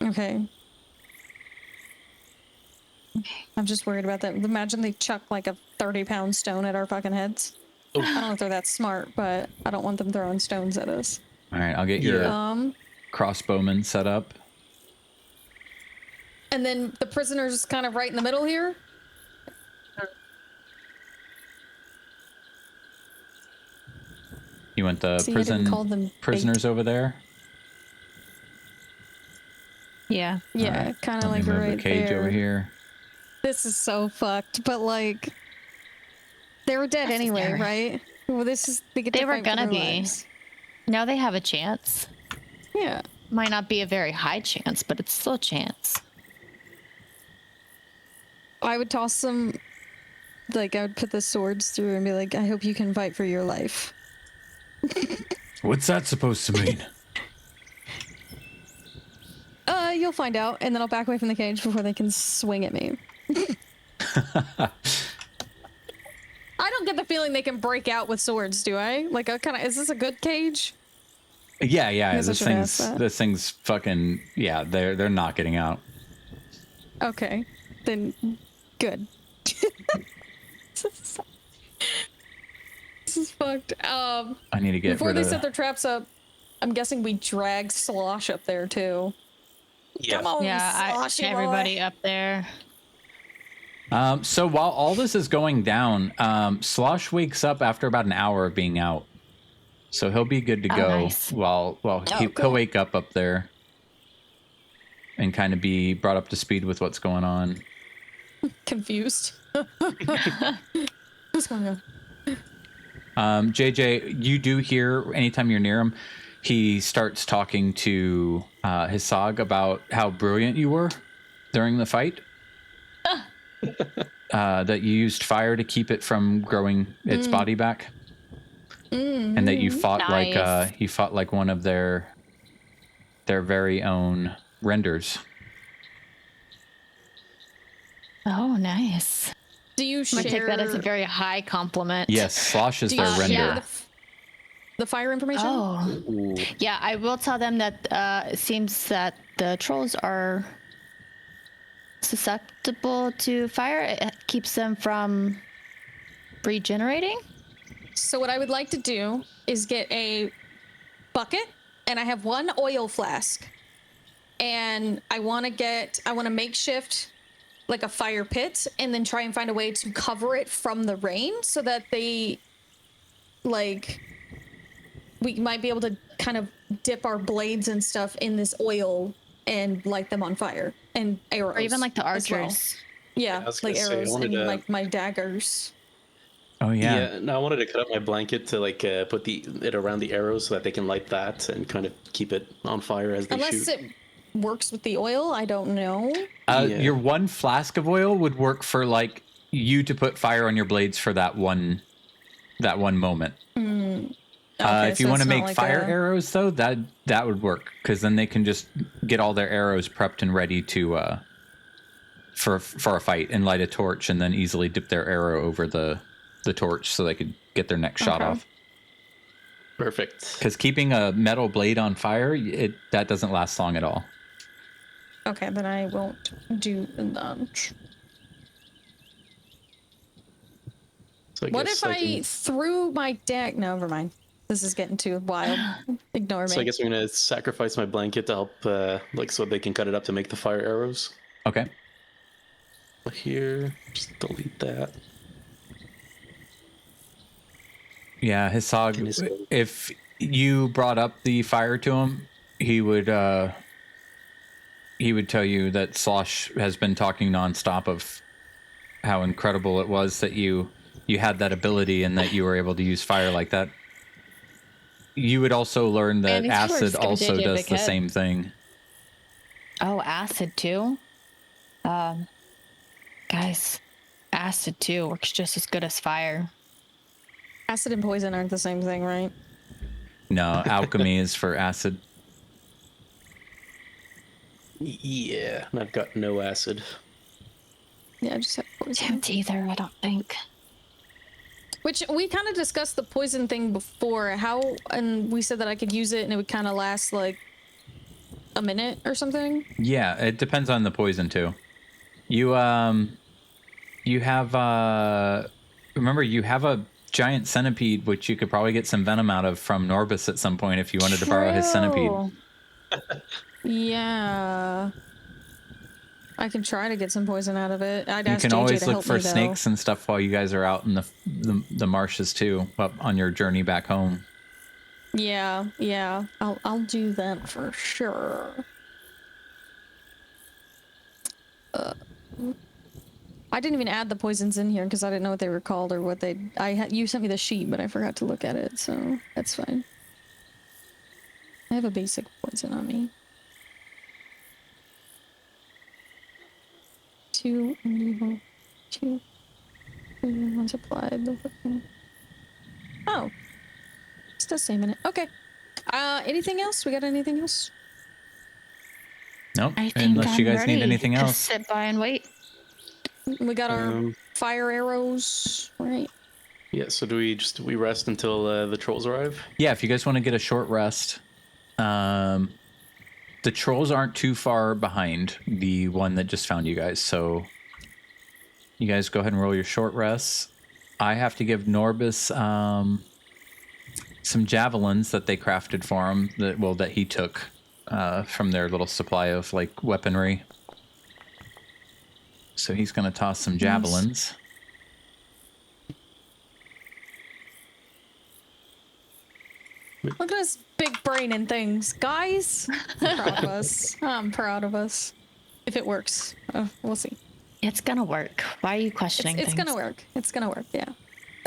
Okay. I'm just worried about that. Imagine they chuck like a 30-pound stone at our fucking heads. I don't know if they're that smart, but I don't want them throwing stones at us. All right, I'll get your crossbowman set up. And then the prisoner's kind of right in the middle here. You want the See, I didn't call them prisoners over there? Yeah. Yeah, Alright, kind of let like me move right the cage there. over here. This is so fucked, but like, they were dead anyway, Necessary. right? Well, this is they, get They to were fight for gonna their be. lives. Now they have a chance. Yeah. Might not be a very high chance, but it's still a chance. I would toss them, like, I would put the swords through and be like, I hope you can fight for your life. What's that supposed to mean? You'll find out, and then I'll back away from the cage before they can swing at me. I don't get the feeling they can break out with swords, do I? Like, is this a good cage? Yeah. Guess I This should ask that. thing's fucking they're not getting out. Okay, then good. This is fucked. I need to get Before rid they of. set their traps up, I'm guessing we drag Slosh up there too. Yeah. Come on, Yeah, Sloshy boy. everybody up there. So while all this is going down, Slosh wakes up after about an hour of being out. So he'll be good to Oh, go nice. while he'll cool. wake up there and kind of be brought up to speed with what's going on. Confused. What's going on? JJ, you do hear anytime you're near him, he starts talking to his Sog about how brilliant you were during the fight. That you used fire to keep it from growing its body back, and that you fought Nice. like one of their very own renders. Oh, nice. Do you I share? take that as a very high compliment. Yes, Slosh is do their you render. share the fire information? Oh. Ooh. Yeah, I will tell them that it seems that the trolls are susceptible to fire. It keeps them from regenerating. So what I would like to do is get a bucket, and I have one oil flask, and I want to makeshift like a fire pit, and then try and find a way to cover it from the rain so that we might be able to kind of dip our blades and stuff in this oil and light them on fire, and arrows, Or even like the as well. archers. Yeah, I was like gonna say, I arrows wanted and to- like my daggers. Oh yeah. Yeah, no, I wanted to cut up my blanket to like put it around the arrows so that they can light that and kind of keep it on fire as they Unless shoot. it works with the oil, I don't know. Yeah. Your one flask of oil would work for like you to put fire on your blades for that one moment. Okay, if you so want to it's not make like fire a- arrows, though, that would work because then they can just get all their arrows prepped and ready to for a fight and light a torch and then easily dip their arrow over the torch so they could get their next shot Okay. off. Perfect. Because keeping a metal blade on fire, that doesn't last long at all. Okay, then I won't do that. So What guess if I can- threw my deck? No, never mind. This is getting too wild. Ignore So I me. guess I'm gonna sacrifice my blanket to help, like, so they can cut it up to make the fire arrows. Okay. Here, just delete that. Yeah, Can Hisog, Hisog- if you brought up the fire to him, he would tell you that Slosh has been talking nonstop of how incredible it was that you had that ability and that you were able to use fire like that. You would also learn that these people are acid also skip-a-digit does big the head. same thing. Oh, acid too. Guys, acid too works just as good as fire. Acid and poison aren't the same thing, right? No, alchemy is for acid. Yeah, and I've got no acid. Yeah, I just have poison. Can't either, I don't think. Which we kind of discussed the poison thing before. And we said that I could use it and it would kind of last like a minute or something. Yeah, it depends on the poison too. You have remember you have a giant centipede which you could probably get some venom out of from Norbus at some point if you wanted to borrow his centipede. True. Yeah. I can try to get some poison out of it. I'd You ask can JJ always to look help for me, though. snakes and stuff while you guys are out in the marshes too, up on your journey back home. Yeah. I'll do that for sure. I didn't even add the poisons in here because I didn't know what they were called or what they. You sent me the sheet, but I forgot to look at it, so that's fine. I have a basic poison on me. 2 evil, 2 once applied. Oh, it's the same in it. Okay. Anything else? We got anything else? Nope. I think Unless you I'm guys need ready anything to else. sit by and wait. We got our fire arrows, right? Yeah, so do we rest until the trolls arrive? Yeah, if you guys want to get a short rest, the trolls aren't too far behind the one that just found you guys, so you guys go ahead and roll your short rests. I have to give Norbus some javelins that they crafted for him, that he took from their little supply of like weaponry. So he's going to toss some javelins. Look at us big brain and things. Guys, I'm proud of us. I'm proud of us. If it works, we'll see. It's gonna work. Why are you questioning It's things? gonna work. It's gonna work, yeah.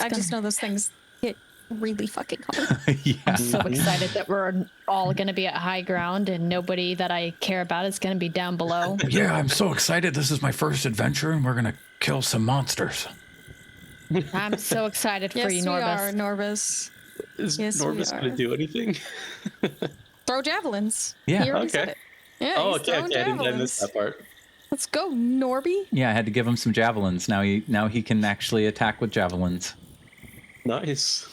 I just know those things hit really fucking hard. Yeah. I'm so excited that we're all gonna be at high ground and nobody that I care about is gonna be down below. Yeah, I'm so excited. This is my first adventure, and we're gonna kill some monsters. I'm so excited for Yes, you, we are, Norbus. Norbus. Is Yes, we Norbus are. gonna do anything? Throw javelins. Yeah, He already said okay. it. Yeah, Oh, he's okay, throwing I didn't miss javelins. that part. Let's go, Norby. Yeah, I had to give him some javelins. Now he can actually attack with javelins. Nice.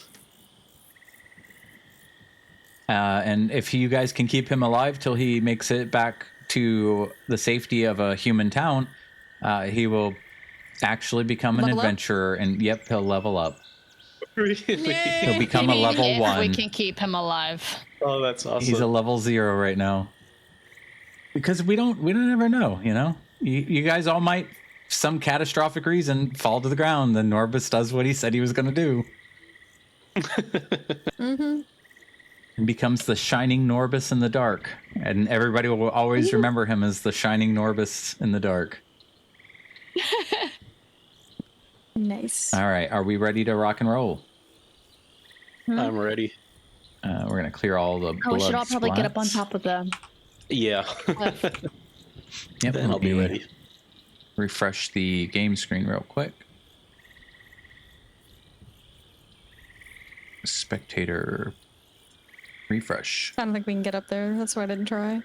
And if you guys can keep him alive till he makes it back to the safety of a human town, he will actually become an Level up? adventurer. And yep, he'll level up. Really? He'll become a level If 1. we can keep him alive. Oh, that's awesome. He's a level 0 right now. Because we don't ever know, you know? You guys all might, some catastrophic reason, fall to the ground. Then Norbus does what he said he was going to do. Mm-hmm. And becomes the shining Norbus in the dark. And everybody will always remember him as the shining Norbus in the dark. Nice. All right, are we ready to rock and roll? I'm ready. We're going to clear all the blood We should all probably get up on splats. top of the Yeah. cliff. Yep, Then let I'll be me ready. refresh the game screen real quick. Spectator refresh. I don't think we can get up there. That's why I didn't try.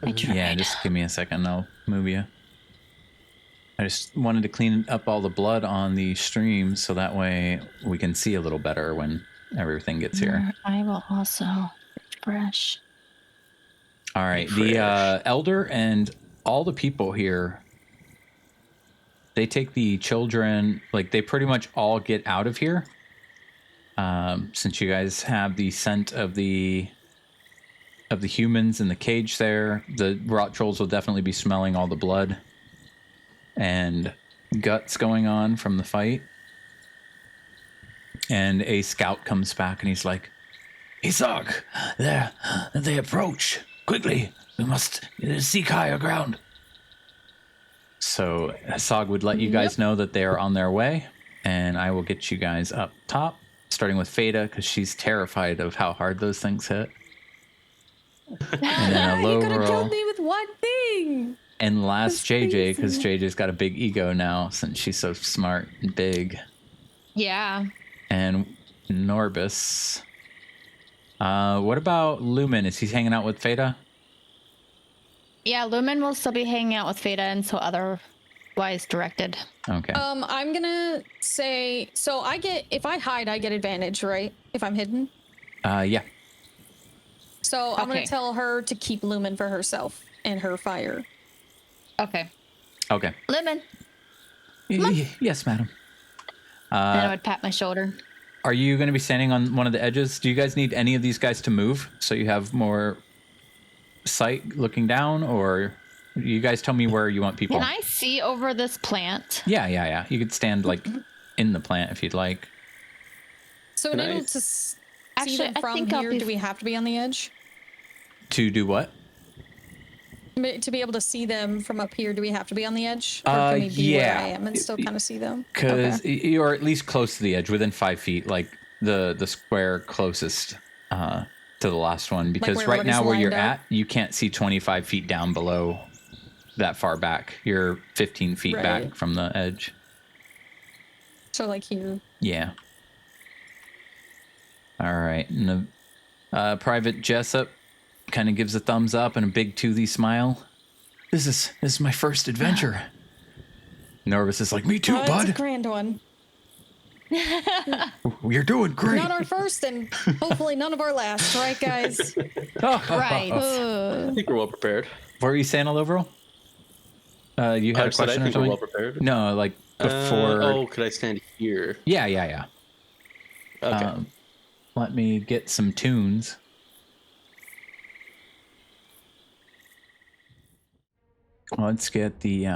Yeah, just give me a second. I'll move you. I just wanted to clean up all the blood on the stream so that way we can see a little better when everything gets here. I will also refresh. All right, the elder and all the people here, they take the children, like they pretty much all get out of here. Since you guys have the scent of the humans in the cage there, the rot trolls will definitely be smelling all the blood and guts going on from the fight. And a scout comes back and he's like, Isaac, there, they approach. Quickly, we must seek higher ground. so Sog would let you guys know that they are on their way, and I will get you guys up top, starting with Fada, because she's terrified of how hard those things hit. And then a low You could have roll. killed me with one thing. And last That's JJ, because crazy. JJ's got a big ego now since she's so smart and big. Yeah. And Norbus. What about Lumen? Is he hanging out with Fada? Yeah, Lumen will still be hanging out with Fada until otherwise directed. Okay. I'm gonna say so. If I hide, I get advantage, right? If I'm hidden. Yeah. So I'm Okay. gonna tell her to keep Lumen for herself and her fire. Okay. Okay. Lumen. Yes, madam. Then I would pat my shoulder. Are you going to be standing on one of the edges? Do you guys need any of these guys to move so you have more sight looking down, or you guys tell me where you want people? Can I see over this plant? Yeah. You could stand like in the plant if you'd like. So in Can I- order to see Actually, them I from think I'll here, be- do we have to be on the edge? To do what? To be able to see them from up here, do we have to be on the edge? Or can we be yeah. where I am and still kind of see them? Because Okay. you're at least close to the edge, within 5 feet, like the square closest to the last one. Because where right now everybody's where you're lined up? at, you can't see 25 feet down below that far back. You're 15 feet back Right. from the edge. So like here. Yeah. All right. And the Private Jessup kind of gives a thumbs up and a big toothy smile. This is my first adventure. Norbus is like, Me too, It's a bud. grand one. You're doing great. Not our first and hopefully none of our last, right, guys? Right. I think we're well prepared. What were you saying, all overall? You had a Said I question or think we're something? well prepared. No, like before. Oh, could I stand here? Yeah. Okay. Let me get some tunes. Let's get the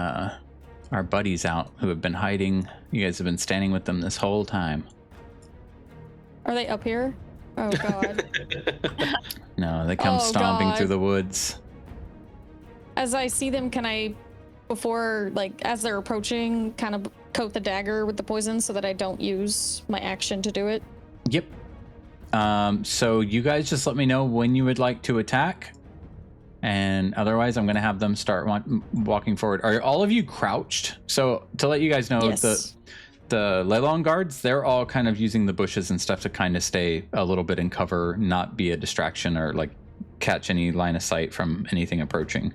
our buddies out who have been hiding. You guys have been standing with them this whole time. Are they up here? Oh god. No, they come Oh, stomping God. through the woods. As I see them, can I, before, like, as they're approaching, kind of coat the dagger with the poison so that I don't use my action to do it? Yep. So you guys just let me know when you would like to attack. And otherwise, I'm going to have them start walking forward. Are all of you crouched? So to let you guys know, Yes. the Leilon guards, they're all kind of using the bushes and stuff to kind of stay a little bit in cover, not be a distraction or like catch any line of sight from anything approaching.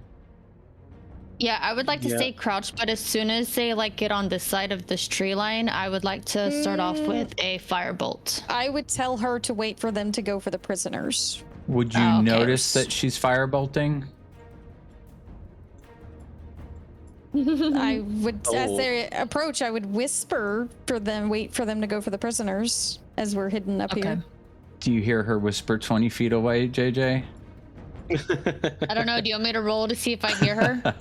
Yeah, I would like to Yeah. stay crouched, but as soon as they like get on the side of this tree line, I would like to start off with a firebolt. I would tell her to wait for them to go for the prisoners. Would you Oh, okay. notice that she's firebolting? I would, as Oh. they approach, I would whisper for them, wait for them to go for the prisoners as we're hidden up Okay. here. Do you hear her whisper 20 feet away, JJ? I don't know. Do you want me to roll to see if I hear her?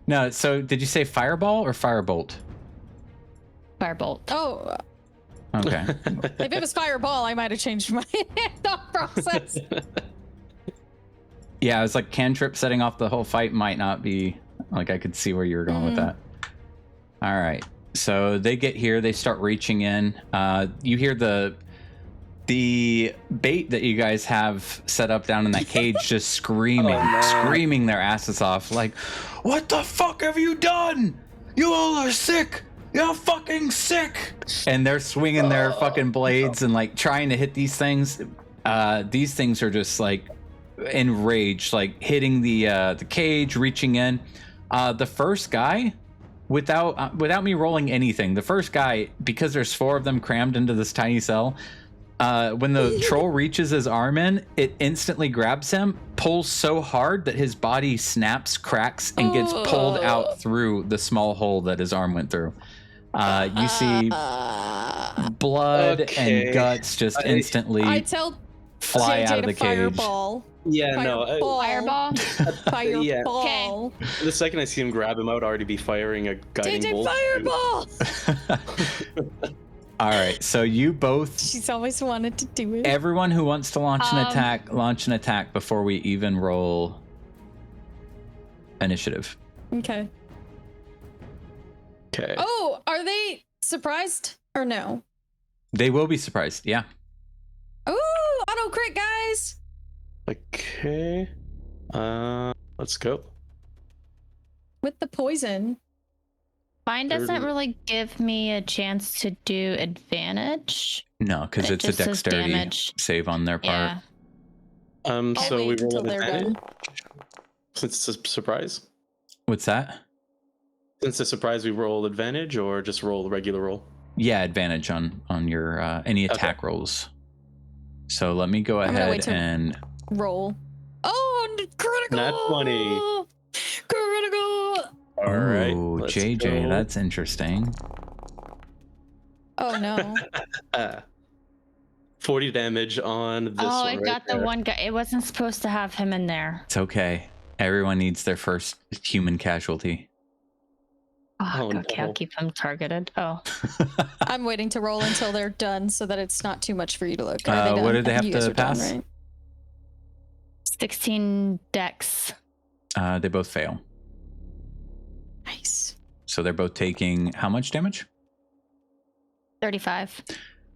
No, so did you say fireball or firebolt? Firebolt. Oh, Okay. if it was fireball, I might have changed my thought process. Yeah, it's like cantrip setting off the whole fight might not be like I could see where you were going with that. All right. So they get here, they start reaching in. You hear the bait that you guys have set up down in that cage just screaming their asses off like, "What the fuck have you done? You all are sick. You're fucking sick." And they're swinging their fucking blades and like trying to hit these things. These things are just like enraged, like hitting the cage, reaching in. The first guy, without me rolling anything, the first guy, because there's 4 of them crammed into this tiny cell, when the troll reaches his arm in, it instantly grabs him, pulls so hard that his body snaps, cracks, and gets pulled out through the small hole that his arm went through. You see blood and guts just instantly I tell fly JJ out of the to cage. fireball. Yeah, no. Fireball. Fireball. Fireball. The second I see him grab him, I would already be firing a guiding JJ, bolt. fireball! All right, so you both, She's always wanted to do it. everyone who wants to launch an attack before we even roll initiative. Okay. Okay. Oh, are they surprised or no? They will be surprised. Yeah. Ooh, auto crit, guys! Okay. Let's go. With the poison. Mine doesn't 30. really give me a chance to do advantage. No, because It it's a just says dexterity damage. save on their part. Yeah. I'll So we wait roll until an they're advantage. done. Since it's a surprise. What's that? Since it's a surprise, we roll advantage or just roll the regular roll. Yeah, advantage on your any attack rolls. So let me go I'm gonna wait ahead till- and Roll. Oh, critical! Nat 20. Critical! All right. Ooh, let's JJ, go. that's interesting. Oh no. 40 damage on this Oh, one. I right got the there. one guy. It wasn't supposed to have him in there. It's okay. Everyone needs their first human casualty. Oh, Oh, okay, no. I'll keep him targeted. Oh, I'm waiting to roll until they're done so that it's not too much for you to look. Are they What done? did they have You guys to are done, pass? right? 16 dex. They both fail. Nice. So they're both taking how much damage? 35.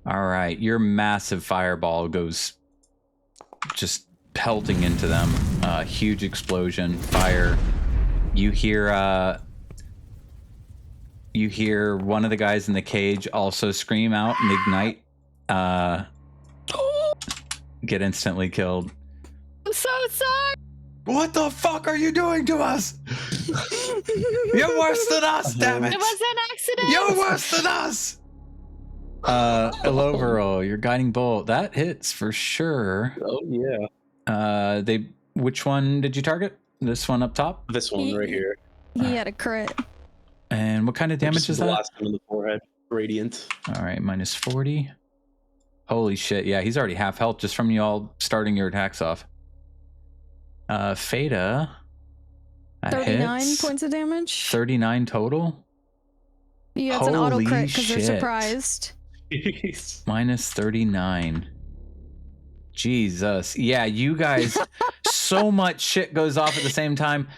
All right, your massive fireball goes just pelting into them. Huge explosion, fire. You hear one of the guys in the cage also scream out and ignite. Get instantly killed. I'm so sorry. What the fuck are you doing to us? You're worse than us, damn it! It was an accident. You're worse than us! Overall, your guiding bolt, that hits for sure. Oh, yeah. Which one did you target? This one up top? This one right here. He had a crit. And what kind of damage Just is that? blast him in the forehead. Radiant. All right, minus 40. Holy shit, yeah, he's already half health just from you all starting your attacks off. Feta. that 39 hits. points of damage. 39 total? Yeah, it's an auto Holy crit because they're shit. surprised. Jeez. Minus 39. Jesus. Yeah, you guys, so much shit goes off at the same time.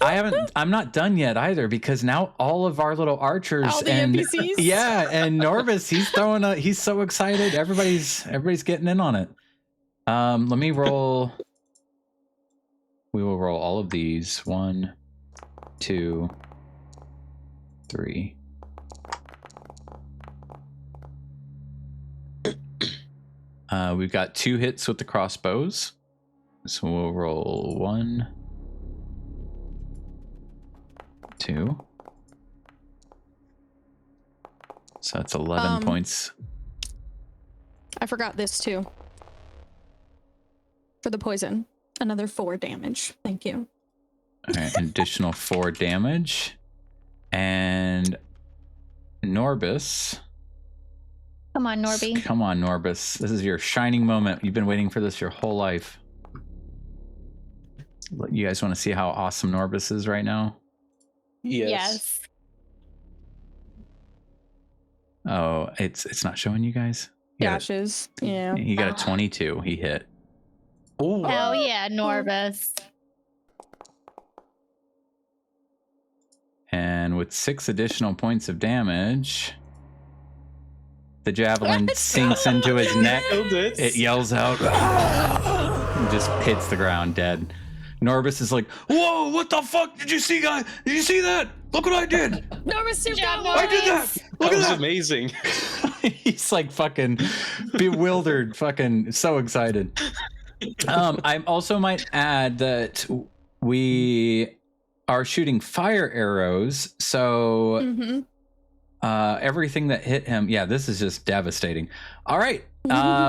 I'm not done yet either because now all of our little archers All the and NPCs? yeah, and Norvis, he's so excited. Everybody's getting in on it. Let me roll. We will roll all of these. 1, 2, 3. We've got 2 hits with the crossbows. So we'll roll 1, 2. So that's 11 points. I forgot this too. For the poison. Another 4 damage. Thank you. All right, an additional 4 damage. And Norbus. Come on, Norby. Come on, Norbus. This is your shining moment. You've been waiting for this your whole life. You guys want to see how awesome Norbus is right now? Yes. Oh, it's not showing you guys? Dashes. Yeah. He got a 22. He hit. Oh, Hell yeah, Norbus. And with 6 additional points of damage, the javelin sinks into his neck. It yells out and just hits the ground dead. Norbus is like, whoa, what the fuck? Did you see, guys? Did you see that? Look what I did. Norbus, you got I did that. Look that at was that. amazing. He's like fucking bewildered, fucking so excited. I also might add that we are shooting fire arrows, so everything that hit him, yeah, this is just devastating. All right,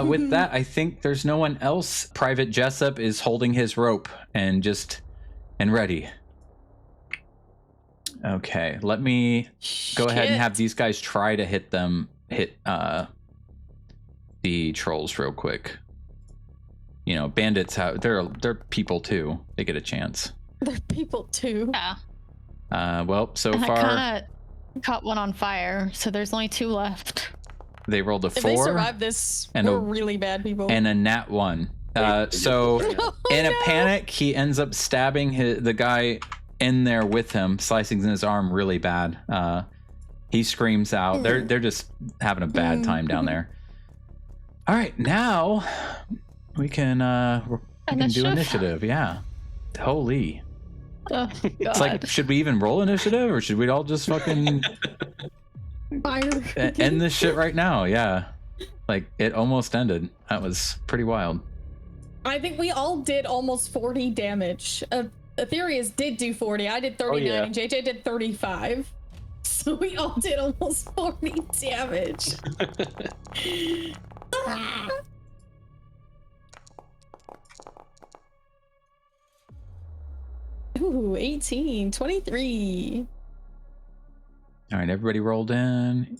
with that, I think there's no one else. Private Jessup is holding his rope and ready. Okay, let me go ahead and have these guys try to hit the trolls real quick. You know, bandits have they're people too. They get a chance. They're people too. Yeah. Well, so And far I kind of caught one on fire, so there's only 2 left. they rolled a If they 4 survive this, and we're a- really bad people. and a nat 1. So in a panic, he ends up stabbing the guy in there with him, slicing his arm really bad. He screams out. They're just having a bad time down there. All right, now we can do initiative. Yeah, holy. Oh, It's like, should we even roll initiative, or should we all just fucking Fire. end this shit right now? Yeah, like it almost ended. That was pretty wild. I think we all did almost 40 damage. Aetherius did do 40. I did 39, yeah. and JJ did 35. So we all did almost 40 damage. Ah. Ooh, 18, 23. All right, everybody rolled in.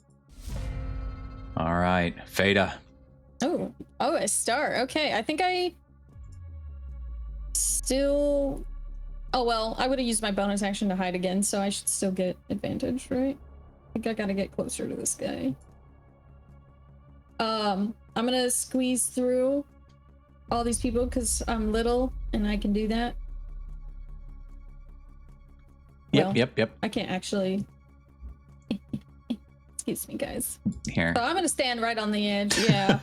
All right, Fada. Oh, a star. Okay, I think I still. Oh well, I would have used my bonus action to hide again, so I should still get advantage, right? I think I gotta get closer to this guy. I'm gonna squeeze through all these people because I'm little and I can do that. Well, Yep. I can't actually. Excuse me, guys. Here. So I'm gonna stand right on the edge. Yeah.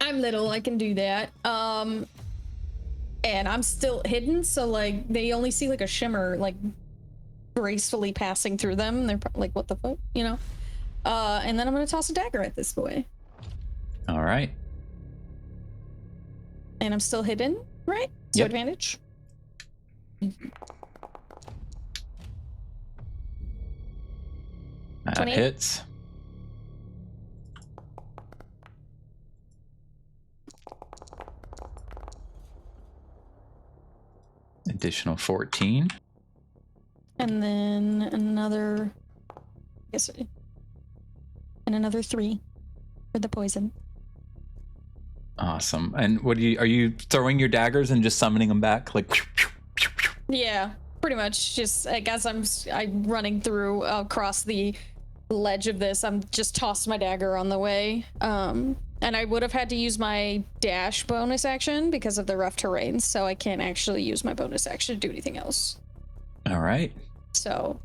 I'm little, I can do that. And I'm still hidden, so like they only see like a shimmer like gracefully passing through them. They're like, what the fuck, you know? And then I'm gonna toss a dagger at this boy. All right. And I'm still hidden, right? So Yep. advantage. That 28. hits. Additional 14. And then another, and another 3 for the poison. Awesome. And what are you throwing your daggers and just summoning them back? Like, Yeah, pretty much. Just I guess I'm running through across the ledge of this. I'm just tossed my dagger on the way. And I would have had to use my dash bonus action because of the rough terrain, so I can't actually use my bonus action to do anything else. all right. So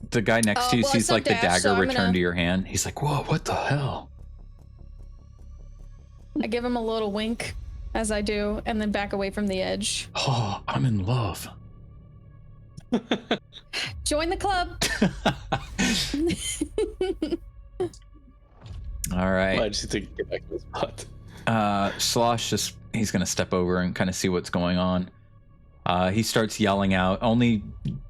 The guy next to you well, sees it's not like the dash, dagger so I'm return gonna- to your hand. He's like, whoa, what the hell? I give him a little wink as I do, and then back away from the edge. Oh, I'm in love. Join the club. All right. I just need to get back to the spot. Slosh he's gonna step over and kind of see what's going on. He starts yelling out. Only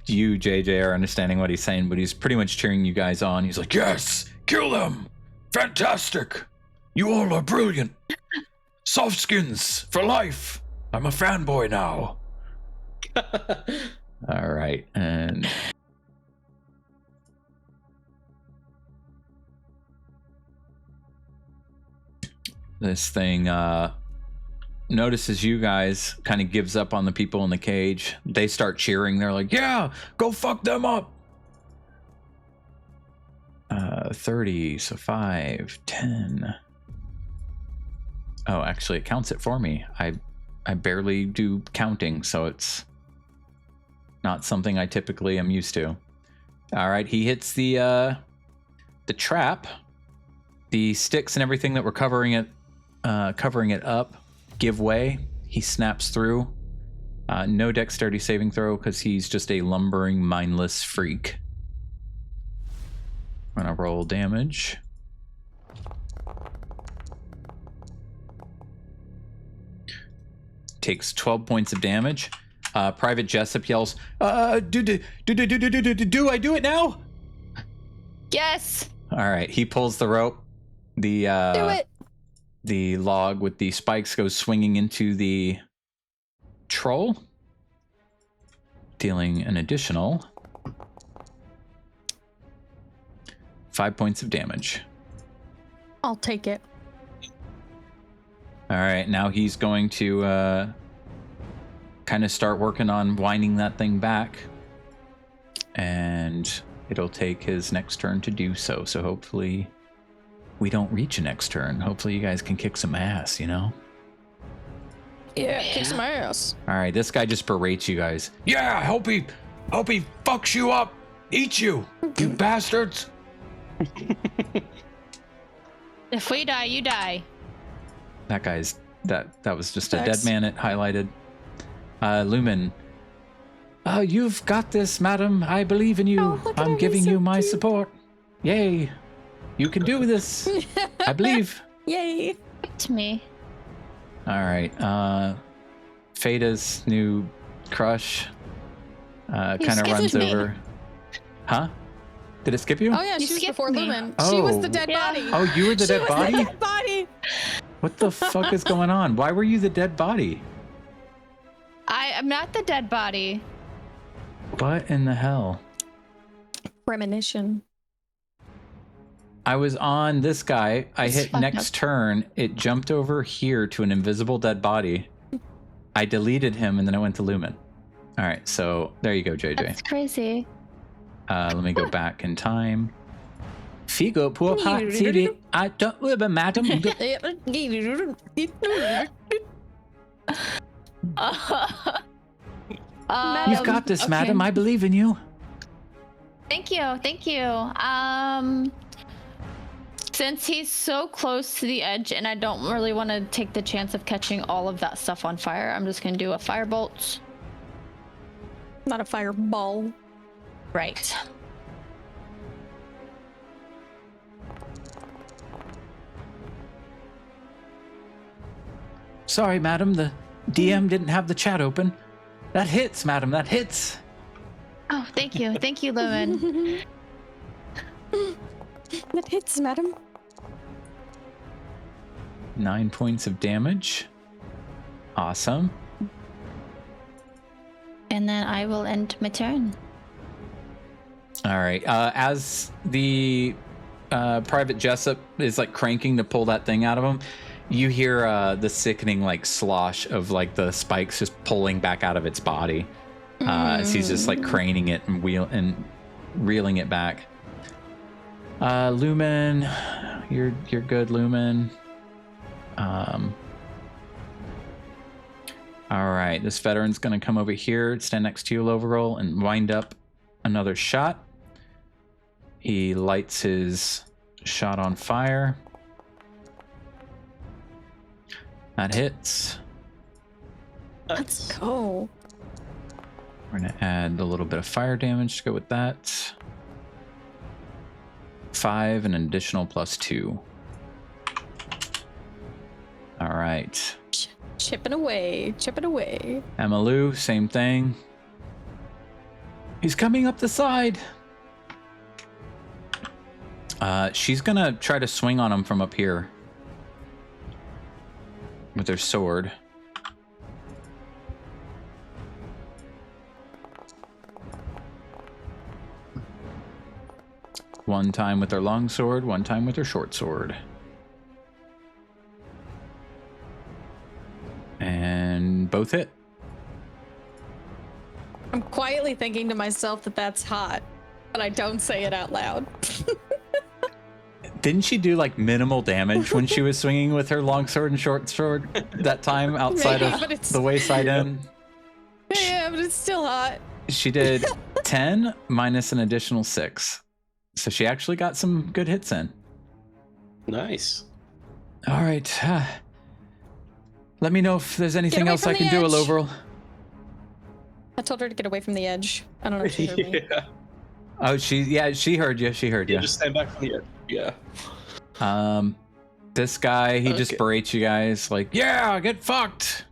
you, JJ, are understanding what he's saying, but he's pretty much cheering you guys on. He's like, "Yes, kill them! Fantastic! You all are brilliant! Softskins for life! I'm a fanboy now." All right, and this thing notices you guys, kind of gives up on the people in the cage. They start cheering. They're like, "Yeah, go fuck them up." 30, so 5, 10. Oh, actually, it counts it for me. I barely do counting, so it's not something I typically am used to. All right, he hits the trap. The sticks and everything that were covering it up give way. He snaps through. No dexterity saving throw because he's just a lumbering, mindless freak. I'm gonna roll damage. Takes 12 points of damage. Private Jessup yells, do I do it now? Yes. All right, he pulls the rope. The Do it. The log with the spikes goes swinging into the troll, dealing an additional 5 points of damage. I'll take it. All right, now he's going to kind of start working on winding that thing back, and it'll take his next turn to do so. So hopefully we don't reach a next turn. Hopefully you guys can kick some ass, you know? Yeah, kick some ass. All right, this guy just berates you guys. "Yeah, hope he fucks you up, eat you, you bastards." If we die, you die. That guy's that was just a Thanks. dead man. It highlighted. Lumen. "Oh, you've got this, madam. I believe in you. Oh, look at him, I'm giving he's so you my cute." support. Yay. You can do this. I believe." Yay. To me. All right. Fada's new crush kind of skipped runs me. over. Huh? Did it skip you? Oh yeah, You she was skipped before me. Lumen. She was the Oh. dead Yeah. body. Oh, you were the She dead was body? the dead body. What the fuck is going on? Why were you the dead body? I'm not the dead body. What in the hell? Premonition. I was on this guy. I It's hit fucked next up. turn. It jumped over here to an invisible dead body. I deleted him and then I went to Lumen. All right, so there you go, JJ. That's crazy. Let me go back in time. Figo poor hot city. I don't live, madam. You've got this, okay. madam. I believe in you. Thank you, thank you. Since he's so close to the edge and I don't really want to take the chance of catching all of that stuff on fire, I'm just gonna do a firebolt. Not a fireball. Right. Sorry, madam. The DM didn't have the chat open. That hits, madam. That hits. Oh, thank you, Lumen. That hits, madam. 9 points of damage. Awesome. And then I will end my turn. All right. As the Private Jessup is like cranking to pull that thing out of him, you hear the sickening like slosh of like the spikes just pulling back out of its body. As he's just like craning it and reeling it back. Lumen, you're good, Lumen. All right, this veteran's gonna come over here, stand next to you, Loverroll, and wind up another shot. He lights his shot on fire. That hits. Let's go. We're gonna add a little bit of fire damage to go with that. 5 and an additional +2. All right. Chipping away, chipping away. Emmylou, same thing. He's coming up the side. She's gonna try to swing on him from up here with her sword. One time with her long sword, one time with her short sword. And both hit. I'm quietly thinking to myself that that's hot, but I don't say it out loud. Didn't she do like minimal damage when she was swinging with her long sword and short sword that time outside Maybe, but of it's- the wayside inn? Yeah, but it's still hot. She did 10 minus an additional 6. So she actually got some good hits in. Nice. All right. Let me know if there's anything away else from I the can do, edge. Loverl. I told her to get away from the edge. I don't know if she heard me. Yeah. Oh, she heard you. She heard you. Yeah, just stand back from the edge. Yeah. This guy, he just Okay. berates you guys like, yeah, get fucked.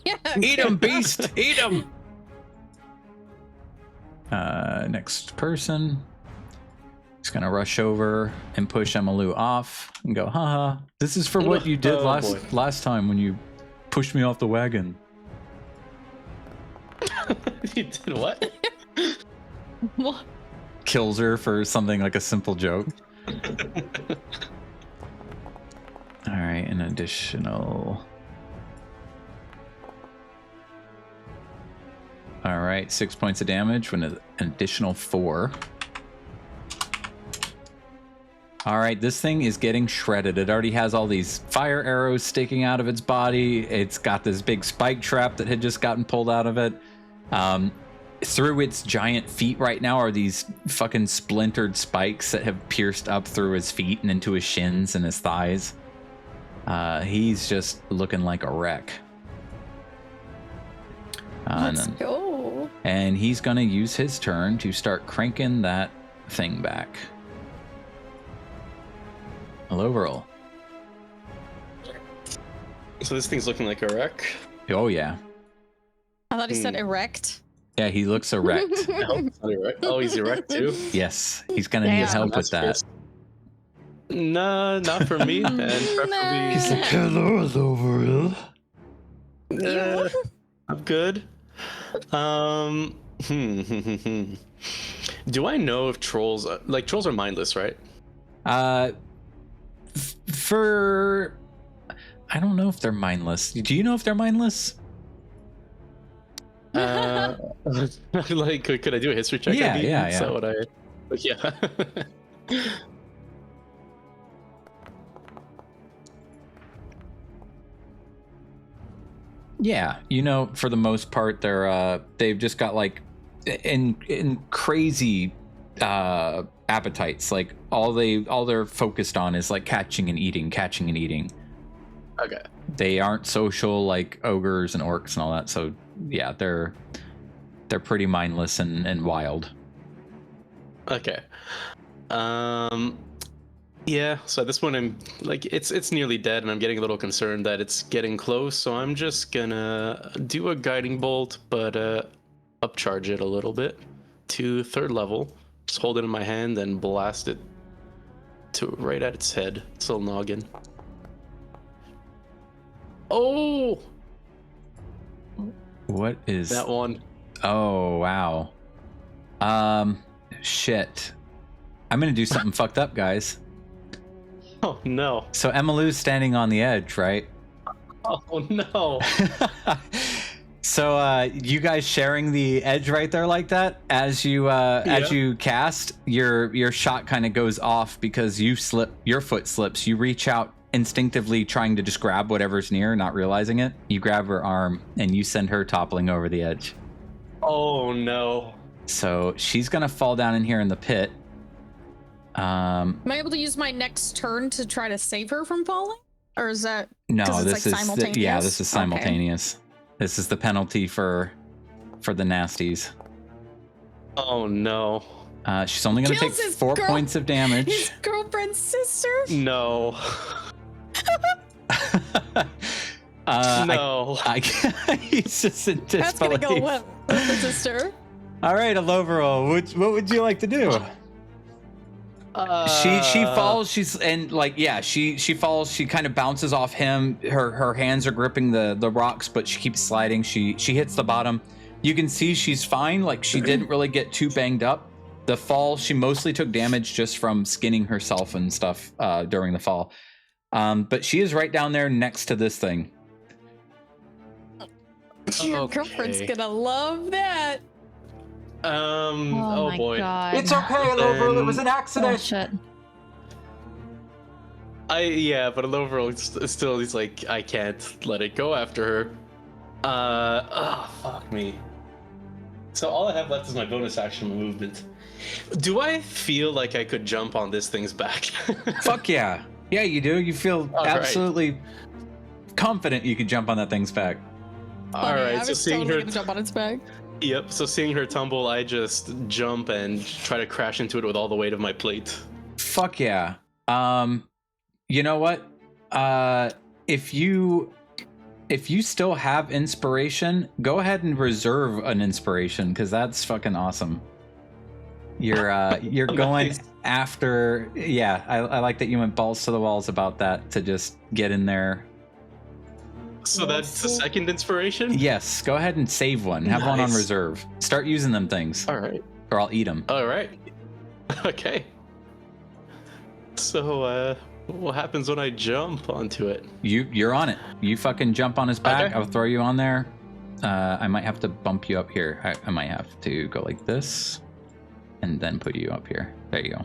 Yeah. Eat him, beast. Eat him. Next person. He's gonna rush over and push Emmylou off and go, haha. This is for what you did Oh, boy. last time when you pushed me off the wagon. You did what? What? Kills her for something like a simple joke. All right, an additional. All right, 6 points of damage with an additional 4. All right, this thing is getting shredded. It already has all these fire arrows sticking out of its body. It's got this big spike trap that had just gotten pulled out of it. Through its giant feet right now are these fucking splintered spikes that have pierced up through his feet and into his shins and his thighs. He's just looking like a wreck. Let's go. And he's going to use his turn to start cranking that thing back. Overall. So this thing's looking like a wreck. Oh, yeah. I thought he said erect. Yeah, he looks erect. No, it's not erect. Oh, he's erect too. Yes, he's going to need Damn. help with that. That's No, not for me. And preferably, He's like, hello, Loveril. I'm good. Do I know if trolls trolls are mindless, right? For I don't know if they're mindless. Do you know if they're mindless? Like, could I do a history check? Yeah, maybe? yeah, Is yeah. that what I? Yeah. Yeah, you know, for the most part, they've just got like in crazy appetites. Like all they're focused on is like catching and eating. Okay. They aren't social like ogres and orcs and all that. So yeah, they're pretty mindless and wild. Okay. Yeah, so at this point I'm like it's nearly dead and I'm getting a little concerned that it's getting close, so I'm just gonna do a guiding bolt, but upcharge it a little bit to 3rd level. Just hold it in my hand and blast it to right at its head. Its little noggin. Oh, What is that one. Oh wow. Shit. I'm gonna do something fucked up, guys. Oh no. So Emmylou's standing on the edge, right? Oh no. So you guys sharing the edge right there like that? As you cast, your shot kind of goes off because your foot slips. You reach out instinctively trying to just grab whatever's near, not realizing it. You grab her arm and you send her toppling over the edge. Oh no. So she's gonna fall down in here in the pit. Am I able to use my next turn to try to save her from falling? Or is that No, 'cause it's this like is simultaneous? this is Okay. simultaneous. This is the penalty for the nasties. Oh no. She's only gonna take Kills his 4 girl- points of damage. His girlfriend's sister? No. No. He's just in That's gonna go disbelief. well with the sister. All right, Aloverol, what would you like to do? She falls. She falls. She kind of bounces off him. Her hands are gripping the rocks, but she keeps sliding. She hits the bottom. You can see she's fine. Like, she didn't really get too banged up. The fall, she mostly took damage just from skinning herself and stuff during the fall. But she is right down there next to this thing. Your girlfriend's gonna love that. Oh my boy. god. It's okay, Aloverol. It was an Oh accident. shit. But overall, it's still, he's like, I can't let it go after her. Fuck me. So all I have left is my bonus action movement. Do I feel like I could jump on this thing's back? Fuck yeah. Yeah, you do. You feel All right. absolutely confident you could jump on that thing's back. All Funny, I right, so was seeing totally her, gonna jump on its back. yep. So seeing her tumble, I just jump and try to crash into it with all the weight of my plate. Fuck yeah. You know what? If you still have inspiration, go ahead and reserve an inspiration, because that's fucking awesome. You're going Nice. after. Yeah, I like that you went balls to the walls about that, to just get in there. So that's the second inspiration. Yes, go ahead and save one. Have one on Nice. reserve. Start using them things, All right. or I'll eat them. All right. Okay. So, what happens when I jump onto it? You're on it. You fucking jump on his back. Okay. I'll throw you on there. I might have to bump you up here. I might have to go like this, and then put you up here. There you go.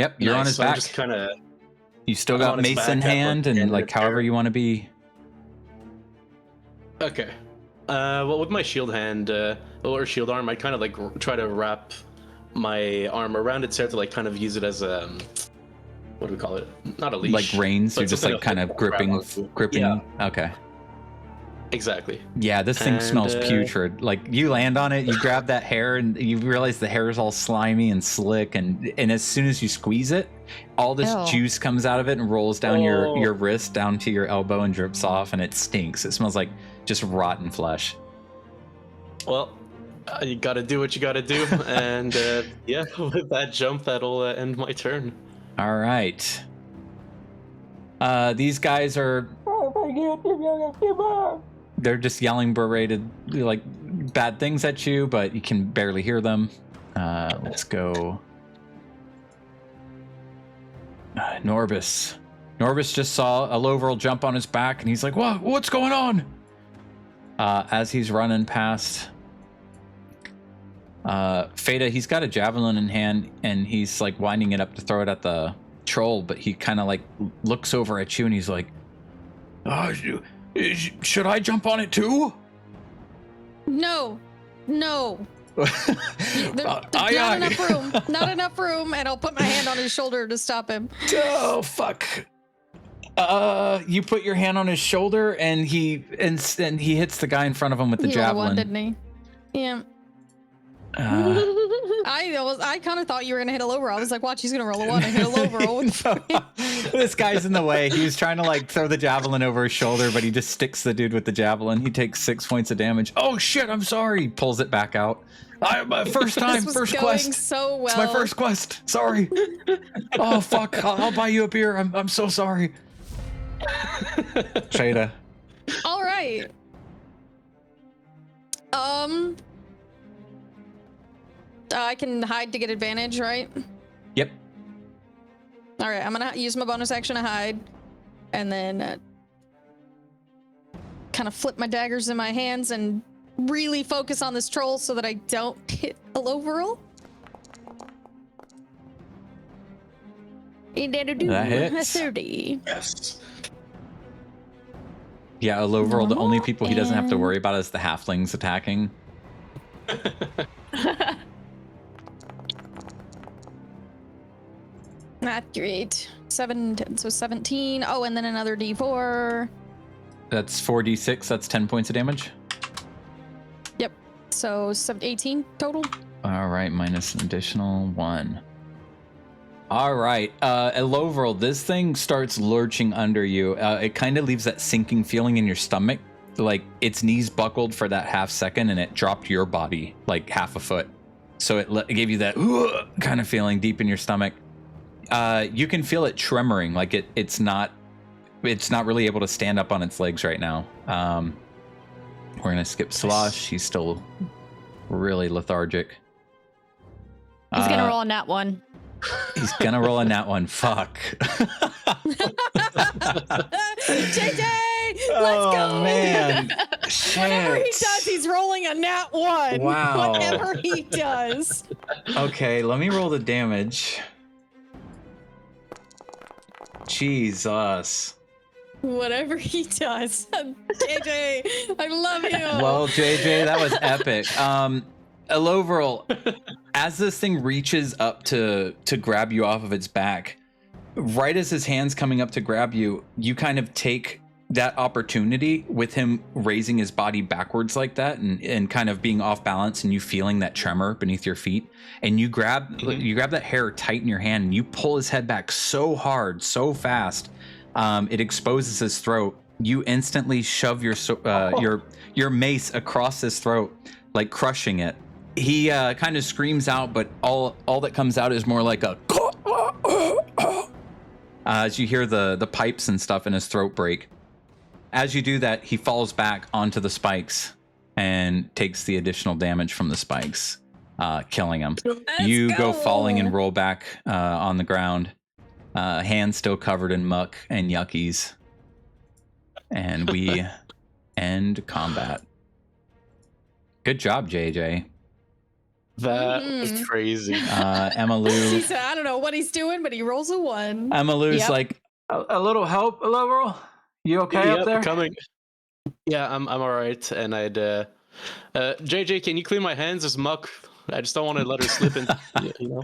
Yep, you're on Nice, his so I'm back. just kind of. You still I'm got on his mace in back, have, hand, like, and hand like in the however air. you want to be. Okay. Well, with my shield hand, or shield arm, I kind of like try to wrap my arm around its hair to like kind of use it as a, what do we call it? Not a leash. Like reins. but You're just something like kind to of grab gripping. onto. Yeah, Okay. exactly. Yeah, this thing And, smells putrid. Like, you land on it, you grab that hair, and you realize the hair is all slimy and slick, and as soon as you squeeze it, all this Ew. juice comes out of it and rolls down your Oh. wrist down to your elbow and drips off, and it stinks. It smells like just rotten flesh. Well, you gotta do what you gotta do, and yeah, with that jump, that'll end my turn. All right. These guys are. They're just yelling berated, like, bad things at you, but you can barely hear them. Let's go. Norbus. Norbus just saw a Loverl jump on his back, and he's like, What's going on? As he's running past Feta, he's got a javelin in hand, and he's like winding it up to throw it at the troll, but he kind of like looks over at you, and he's like, should I jump on it too? No. There's Aye, not aye. enough room. Not enough room, and I'll put my hand on his shoulder to stop him. Oh fuck. You put your hand on his shoulder, and he hits the guy in front of him with the He rolled a javelin. one, didn't he? Yeah. I kind of thought you were gonna hit a low roll. I was like, watch, he's gonna roll a one and hit a low roll. This guy's in the way. He was trying to like throw the javelin over his shoulder, but he just sticks the dude with the javelin. He takes 6 points of damage. Oh shit! I'm sorry. Pulls it back out. First time, This was first going quest. so well. It's my first quest. Sorry. Oh fuck! I'll buy you a beer. I'm so sorry. Shada. All right. I can hide to get advantage, right? Yep. All right, I'm gonna use my bonus action to hide, and then kind of flip my daggers in my hands and really focus on this troll so that I don't hit a low roll. That hits. 30. Yes. Yeah, a low roll. The only people he doesn't have to worry about is the halflings attacking. Not great. 7, 10, so 17. Oh, and then another D4. That's 4d6. That's 10 points of damage. Yep. So 18 total. All right, minus an additional 1. All right, Elovril, this thing starts lurching under you. It kind of leaves that sinking feeling in your stomach, like its knees buckled for that half second, and it dropped your body like half a foot. So it gave you that kind of feeling deep in your stomach. You can feel it tremoring, like it's not really able to stand up on its legs right now. We're gonna skip Slosh. He's still really lethargic. He's gonna roll a nat one. He's gonna roll a nat one. Fuck. JJ, let's Oh go. man. Whatever he Shit. does, he's rolling a nat 1. Wow. Whatever he does. Okay, let me roll the damage. Jesus. Whatever he does. JJ, I love you. Well, JJ, that was epic. Elovril, as this thing reaches up to grab you off of its back, right as his hand's coming up to grab you, you kind of take that opportunity with him raising his body backwards like that and kind of being off balance, and you feeling that tremor beneath your feet, and you grab that hair tight in your hand and you pull his head back so hard, so fast, it exposes his throat. You instantly shove your mace across his throat, like crushing it. He kind of screams out, but all that comes out is more like a as you hear the pipes and stuff in his throat break. As you do that, he falls back onto the spikes and takes the additional damage from the spikes, killing him. You go falling and roll back on the ground, hands still covered in muck and yuckies. And we end combat. Good job, JJ. That was crazy. Emma He Lou. said, I don't know what he's doing, but he rolls a 1. Emma Lou's Yep. like, a little help, Elovril? You okay up there? Coming. Yeah, I'm all right. And I'd JJ, can you clean my hands? There's muck. I just don't want to let her slip in. You know.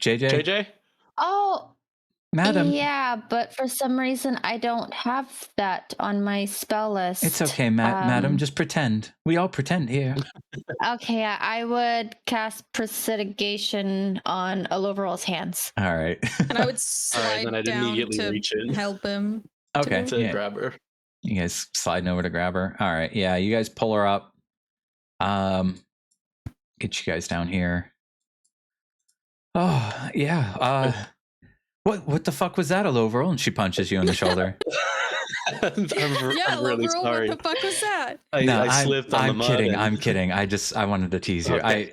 JJ? Oh, Madam. yeah, but for some reason I don't have that on my spell list. It's okay, madam. Just pretend. We all pretend here. Okay, I would cast Prestidigitation on Elovril's hands. All right. And I would All right, slide then I'd down immediately to reach in help him. Okay. to Yeah. grab her. You guys sliding over to grab her. All right. Yeah, you guys pull her up. Get you guys down here. Oh, yeah. What the fuck was that, Elovril? And she punches you on the shoulder. I'm really Laurel, sorry. what the fuck was that? I slipped on the I'm mud. kidding. and- I'm kidding. I wanted to tease you. Okay.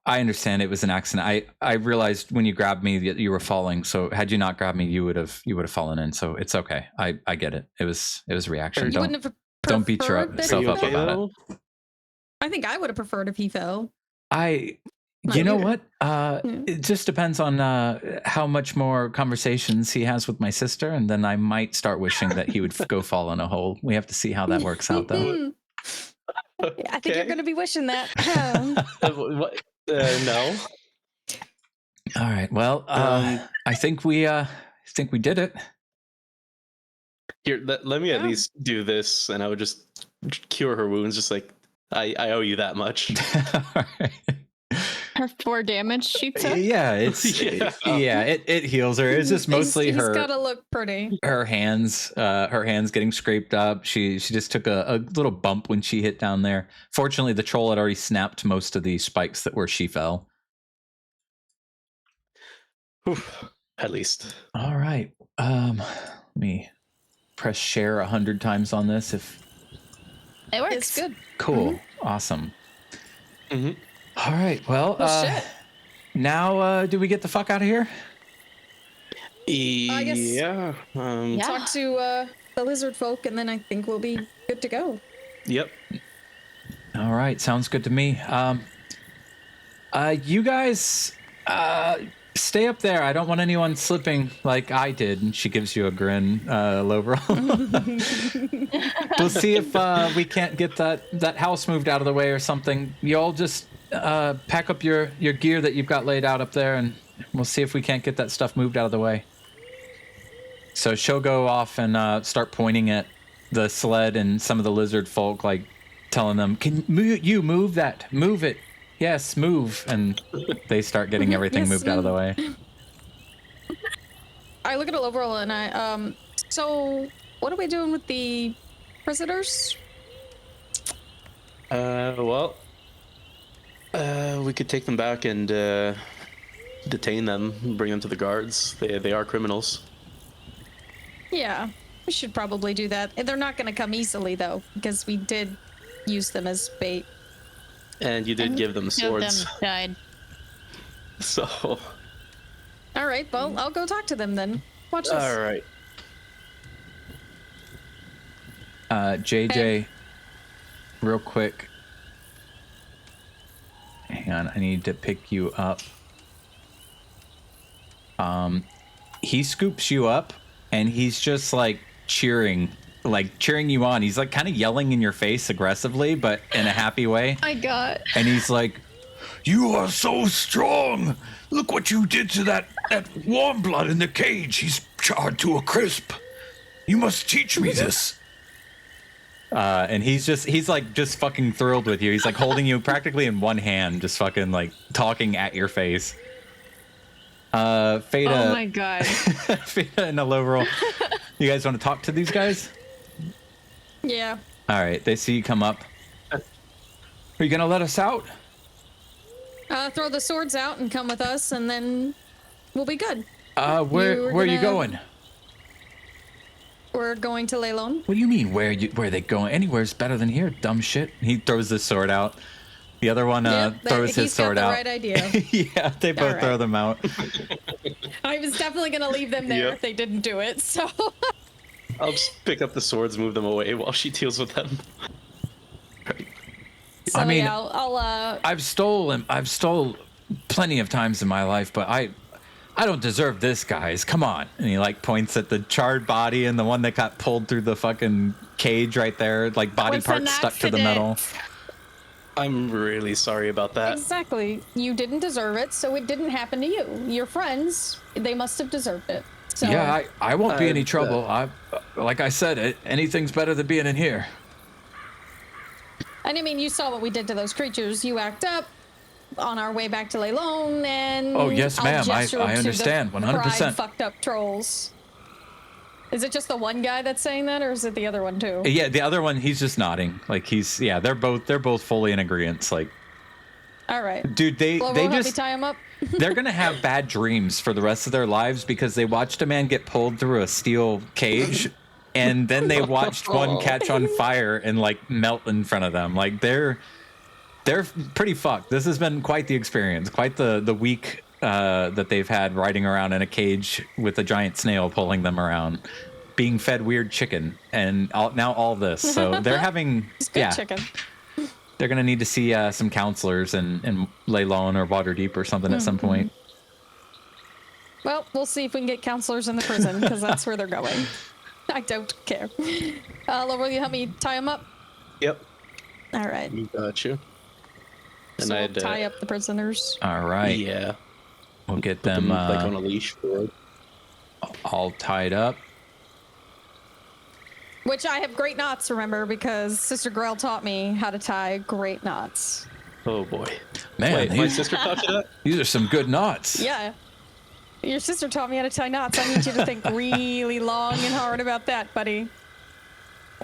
I understand it was an accident. I realized when you grabbed me that you were falling. So had you not grabbed me, you would have fallen in. So it's okay. I get it. It was a reaction. You wouldn't have Don't beat preferred that he yourself up fell? about it. though? I think I would have preferred if he fell. You know weird. what? It just depends on how much more conversations he has with my sister, and then I might start wishing that he would go fall in a hole. We have to see how that works out, though. Yeah, I think you're Okay. going to be wishing that. What? No. All right. Well, I think we did it. Here, let me at Yeah. least do this, and I would just cure her wounds. Just like I owe you that much. All right. Her 4 damage she took. Yeah, it heals her. It's just mostly He's her got to look pretty. hands getting scraped up. She just took a little bump when she hit down there. Fortunately, the troll had already snapped most of the spikes that where she fell. Oof, at least. All right. Let me press share 100 times on this. If It works. It's good. cool, awesome. Mhm. All right. Well, Shit. now do we get the fuck out of here? I guess- Yeah. Yeah. Talk to the lizard folk, and then I think we'll be good to go. Yep. All right, sounds good to me. You guys stay up there. I don't want anyone slipping like I did. And she gives you a grin, Lovril. We'll see if we can't get that house moved out of the way or something. You all just pack up your gear that you've got laid out up there, and we'll see if we can't get that stuff moved out of the way. So she'll go off and start pointing at the sled and some of the lizard folk, like telling them, "Can you move that? Move it! yes, move. And they start getting everything Yes, moved out of the way. I look at Overall and I, so what are we doing with the prisoners? Well, we could take them back and detain them, bring them to the guards. They are criminals. Yeah, we should probably do that. They're not going to come easily, though, because we did use them as bait. And you did give them Two of them swords. died. So, All right, well, I'll go talk to them then. Watch this. all right. JJ, real quick. Hang on, I need to pick you up. He scoops you up, and he's just like cheering you on. He's like kind of yelling in your face aggressively, but in a happy way. My God. And he's like, You are so strong. Look what you did to that warm blood in the cage. He's charred to a crisp. You must teach me this. and he's like just fucking thrilled with you. He's like holding you practically in one hand, just fucking like talking at your face. Feta. Oh my God. Feta and Aloverall. You guys want to talk to these guys? Yeah. All right, they see you come up. Are you gonna let us out? Throw the swords out and come with us, and then we'll be good. Where are you going? We're going to Leilon. What do you mean? Where are they going? Anywhere's better than here, dumb shit. He throws his sword out. The other one throws his sword out. He's got the right idea. Yeah, they both All throw right. them out. I was definitely going to leave them there Yep. if they didn't do it, so... I'll just pick up the swords, move them away while she deals with them. So, I mean, yeah, I'll I've stole plenty of times in my life, but I don't deserve this, guys. Come on. And he like points at the charred body and the one that got pulled through the fucking cage right there, like body Was parts an stuck to the metal. accident. I'm really sorry about that. Exactly. You didn't deserve it, so it didn't happen to you. Your friends, they must have deserved it. So, Yeah, I won't be any trouble. Like I said, anything's better than being in here. and I mean, you saw what we did to those creatures. You act up on our way back to Leilon, and Oh, yes, I'll ma'am. gesture I to understand, the 100%. pride fucked up trolls. Is it just the one guy that's saying that, or is it the other one too? Yeah, the other one, he's just nodding. Like they're both fully in agreement. Like, All right. dude, they Well, we'll help you just tie him up. they're gonna have bad dreams for the rest of their lives because they watched a man get pulled through a steel cage, and then they watched one catch on fire and like melt in front of them. Like they're pretty fucked. This has been quite the experience, quite the week that they've had riding around in a cage with a giant snail pulling them around, being fed weird chicken, and now all this. So they're having It's good chicken. They're gonna need to see some counselors and Leilon or Waterdeep or something at some point. Well, we'll see if we can get counselors in the prison, because that's where they're going. I don't care. Laura, will you help me tie him up? Yep, All right. got you. And So we'll I'd tie up the prisoners. All right, yeah, we'll get put them them like on a leash for it. all tied up. Which I have great knots, remember, because Sister Grell taught me how to tie great knots. Oh boy. Man, Wait, my these, sister taught you that? these are some good knots. Yeah. Your sister taught me how to tie knots. I need you to think really long and hard about that, buddy.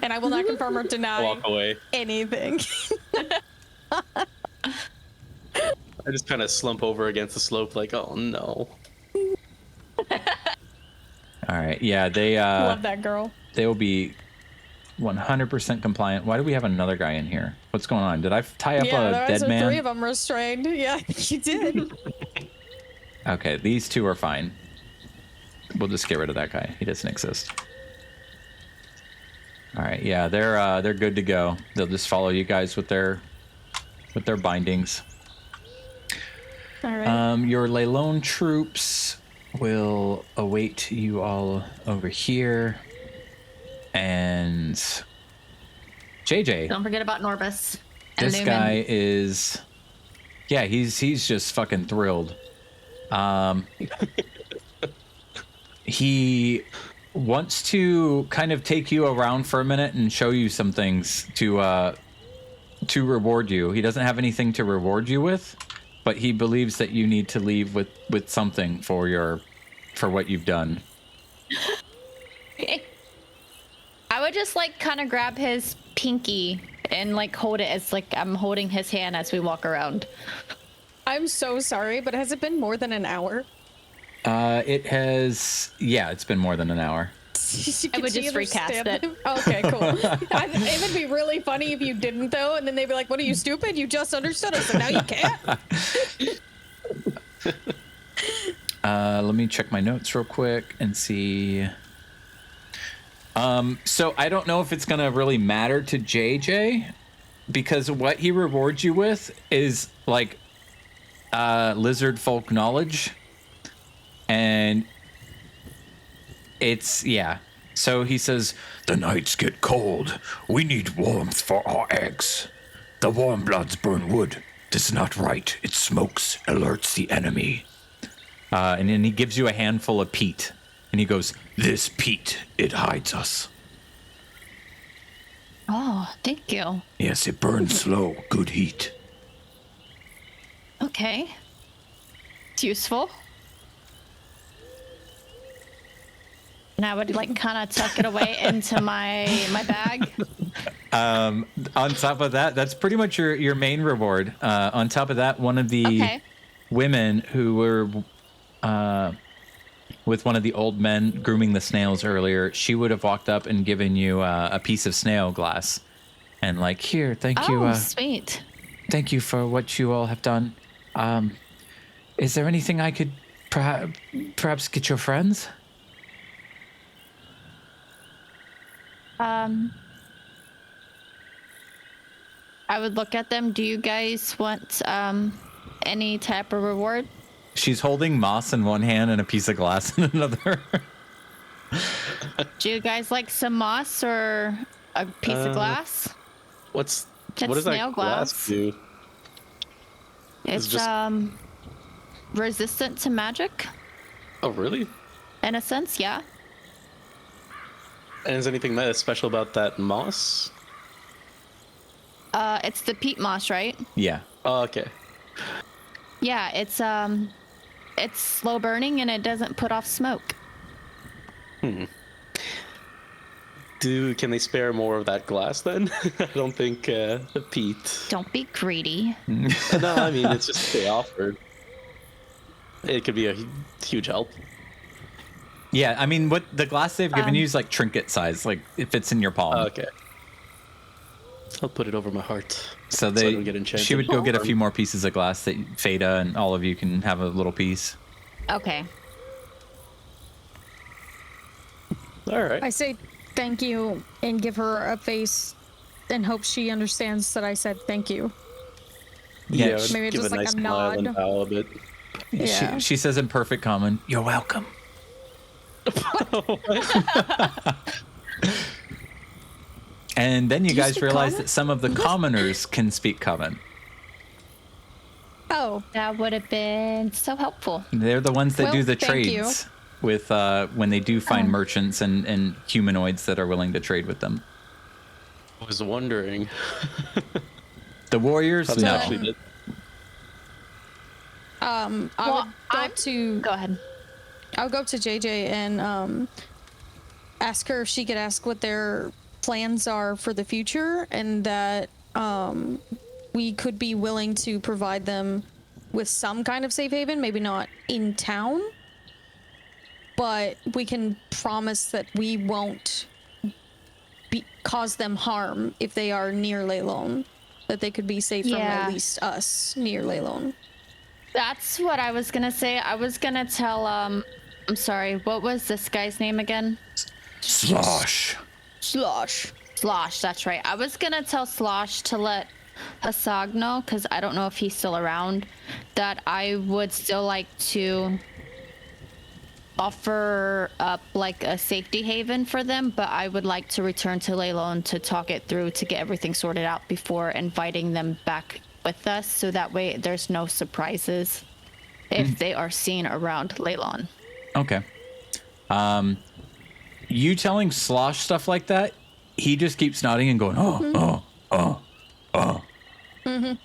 And I will not confirm or deny Walk away. anything. I just kind of slump over against the slope, like, oh no. All right, yeah, they Love that girl. they will be 100% compliant. Why do we have another guy in here? What's going on? Did I tie up Yeah, a there dead was man? 3 of them restrained. Yeah, you did. Okay, these two are fine. We'll just get rid of that guy. He doesn't exist. All right, yeah, they're good to go. They'll just follow you guys with their bindings. All right. Your Leilon troops will await you all over here. And JJ, Don't forget about Norbus. And this Newman. guy is, yeah, he's just fucking thrilled. He wants to kind of take you around for a minute and show you some things to to reward you. He doesn't have anything to reward you with, but he believes that you need to leave with something for what you've done. I would just like kind of grab his pinky and like hold it as like I'm holding his hand as we walk around. I'm so sorry, but has it been more than an hour? It has, yeah, it's been more than an hour. I would just recast it. Okay, cool. It would be really funny if you didn't, though, and then they'd be like, "What are you, stupid? You just understood us, and now you can't." Let me check my notes real quick and see. So I don't know if it's gonna really matter to JJ, because what he rewards you with is like lizard folk knowledge, and it's, yeah. So he says, The nights get cold. We need warmth for our eggs. The warm bloods burn wood. This is not right. It smokes, alerts the enemy. and then he gives you a handful of peat, and he goes, This peat, it hides us. Oh, thank you. Yes, it burns slow. Good heat. Okay. It's useful. And I would like kind of tuck it away into my bag. on top of that, that's pretty much your main reward. On top of that, one of the women who were with one of the old men grooming the snails earlier, she would have walked up and given you a piece of snail glass, and like, here, thank you. Oh, sweet. Thank you for what you all have done. Is there anything I could perhaps get your friends? I would look at them. Do you guys want any type of reward? She's holding moss in one hand and a piece of glass in another. Do you guys like some moss or a piece of glass? What It's does snail that glass glass. do? It's just- resistant to magic Oh, really? in a sense, yeah. And is anything that is special about that moss? It's the peat moss, right? Yeah. Oh, okay. Yeah, it's slow burning and it doesn't put off smoke. Can they spare more of that glass then? I don't think the peat. Don't be greedy. No, I mean, it's just they offered. It could be a huge help. Yeah, I mean, what the glass they've given you is like trinket size, like it fits in your palm. Okay. I'll put it over my heart. So I don't get enchanted. she would go get a few more pieces of glass that Fada and all of you can have a little piece. Okay. All right. I say thank you and give her a face and hope she understands that I said thank you. Yeah, I would maybe give just a like nice a smile and nod. bow a bit. Yeah. She says in perfect common, "You're welcome." And then you Did you guys speak realize common? that some of the commoners can speak common. Oh, That would have been so helpful. They're the ones that Well, do the thank you. trades with when they do find merchants and humanoids that are willing to trade with them. I was wondering. The warriors, How they no. actually did. I Well, would go I'm- to Go ahead. I'll go up to JJ and ask her if she could ask what their plans are for the future, and that we could be willing to provide them with some kind of safe haven, maybe not in town, but we can promise that we won't cause them harm if they are near Leilon, that they could be safe from Yeah. at least us near Leilon. That's what I was gonna say. I was gonna tell I'm sorry, what was this guy's name again? Slosh. Slosh. Slosh, that's right. I was gonna tell Slosh to let Hasag know, because I don't know if he's still around, that I would still like to offer up like a safety haven for them, but I would like to return to Leilon to talk it through to get everything sorted out before inviting them back with us, so that way there's no surprises if they are seen around Leilon. Okay. You telling Slosh stuff like that, he just keeps nodding and going, oh,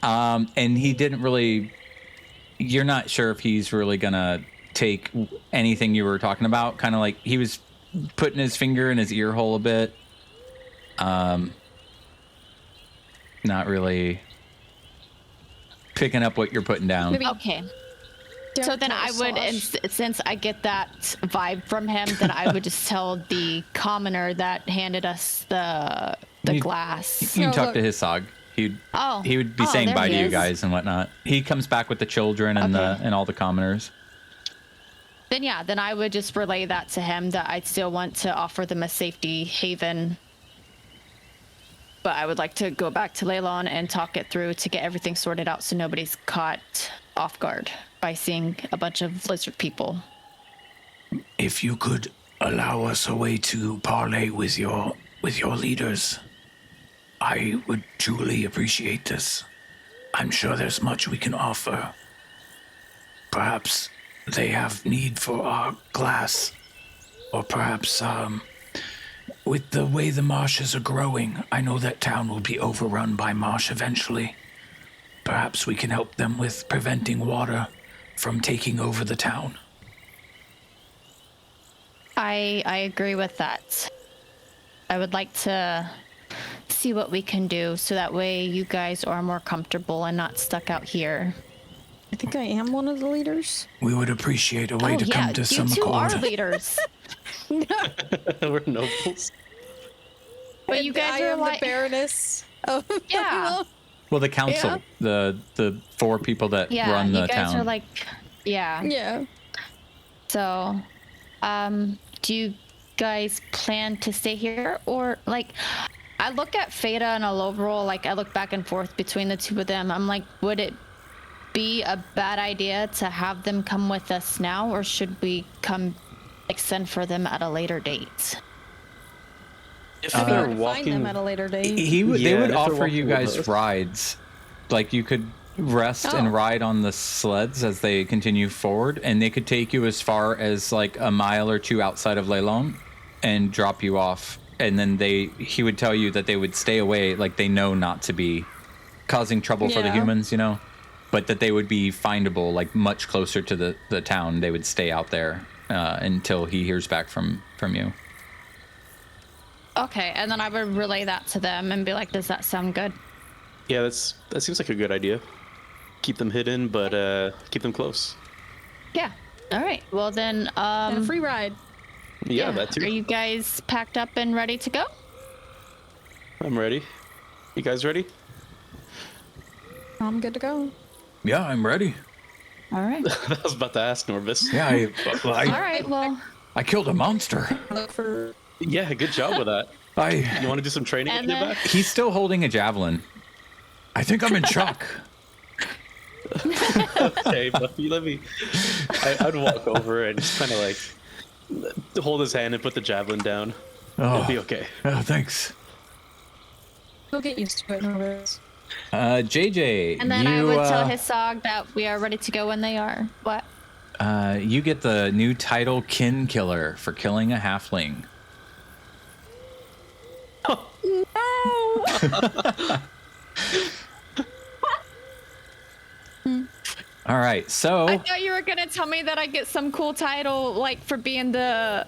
And he didn't really. You're not sure if he's really gonna take anything you were talking about. Kind of like he was putting his finger in his ear hole a bit. Not really picking up what you're putting down. Maybe Okay. So then I would, and since I get that vibe from him, then I would just tell the commoner that handed us the You- glass. You can No, talk look. to his sog. He would be Oh, saying there bye he to you is. guys and whatnot. He comes back with the children and Okay. and all the commoners. Then yeah, then I would just relay that to him that I'd still want to offer them a safety haven. But I would like to go back to Leilon and talk it through to get everything sorted out so nobody's caught off guard by seeing a bunch of lizard people. If you could allow us a way to parley with your leaders, I would truly appreciate this. I'm sure there's much we can offer. Perhaps they have need for our glass, or perhaps with the way the marshes are growing, I know that town will be overrun by marsh eventually. Perhaps we can help them with preventing water from taking over the town. I agree with that. I would like to see what we can do so that way you guys are more comfortable and not stuck out here. I think I am one of the leaders. We would appreciate a way to come to you some two accord. are leaders. We're nobles. But you guys I are am like, the Baroness. Of Yeah. Well, the council, the 4 people that yeah, run the you guys town. are like, yeah. Yeah. So, do you guys plan to stay here or like? I look at Feta and Aloverol, like I look back and forth between the two of them. I'm like, would it be a bad idea to have them come with us now, or should we send for them at a later date? If Maybe they're I can find them walking, at a later date. they Yeah, would and if they're offer you walking with guys us. rides. Like you could rest and Oh. ride on the sleds as they continue forward, and they could take you as far as like a mile or 2 outside of Leilon and drop you off. And then he would tell you that they would stay away, like they know not to be causing trouble for the Yeah. humans, you know, but that they would be findable, like much closer to the town. They would stay out there until he hears back from you. Okay, and then I would relay that to them and be like, does that sound good? yeah, that seems like a good idea. Keep them hidden, but keep them close. Yeah. All right. Well then, And a free ride. Yeah, that too. Are you guys packed up and ready to go? I'm ready. You guys ready? I'm good to go. Yeah, I'm ready. All right. I was about to ask Norvis. Yeah, All right. Well, I killed a monster. Look for. Yeah, good job with that. I You want to do some training And when you're then- back? He's still holding a javelin. think I'm in shock. Okay, Buffy, I'd walk over and just kind of like hold his hand and put the javelin down. It'll be okay. Thanks. He'll get used to it, Norvis. JJ, and then I you, would tell Hisog that we are ready to go when they are. What? you get the new title Kin Killer for killing a halfling. All right, so I thought you were gonna tell me that I get some cool title, like for being the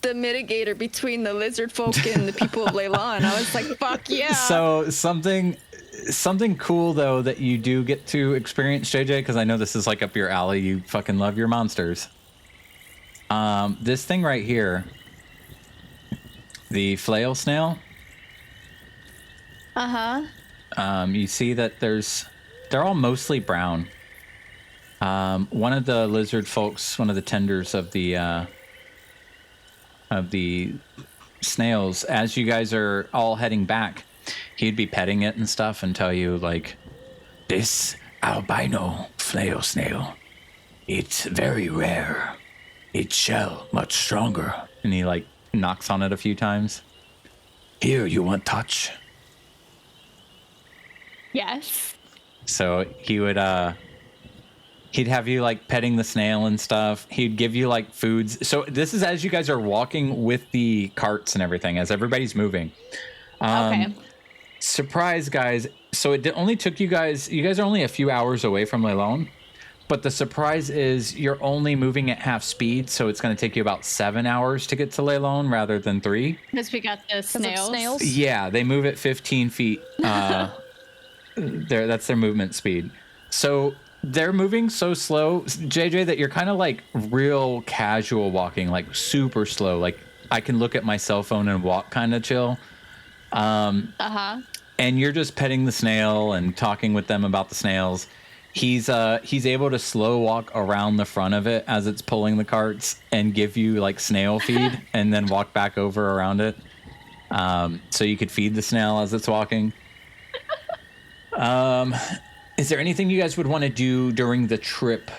mitigator between the lizard folk and the people of Leilon. I was like, fuck yeah. so something cool though that you do get to experience, JJ, because I know this is like up your alley. You fucking love your monsters. This thing right here, the flail snail. You see that they're all mostly brown. One of the lizard folks, one of the tenders of the snails, as you guys are all heading back, he'd be petting it and stuff and tell you like, This albino flail snail, it's very rare. Its shell much stronger. and he like knocks on it a few times. Here, you want touch? Yes. So he would he'd have you like petting the snail and stuff. He'd give you like foods. So this is as you guys are walking with the carts and everything, as everybody's moving. Okay. Surprise, guys, So it only took you guys are only a few hours away from Leilon, but the surprise is you're only moving at half speed, so it's going to take you about 7 hours to get to Leilon rather than 3. Because we got the 'Cause of snails. snails? Yeah, they move at 15 feet. That's their movement speed. So they're moving so slow, JJ, that you're kind of like real casual walking, like super slow. Like I can look at my cell phone and walk kind of chill. And you're just petting the snail and talking with them about the snails. He's able to slow walk around the front of it as it's pulling the carts and give you like snail feed and then walk back over around it. So you could feed the snail as it's walking. Is there anything you guys would want to do during the trip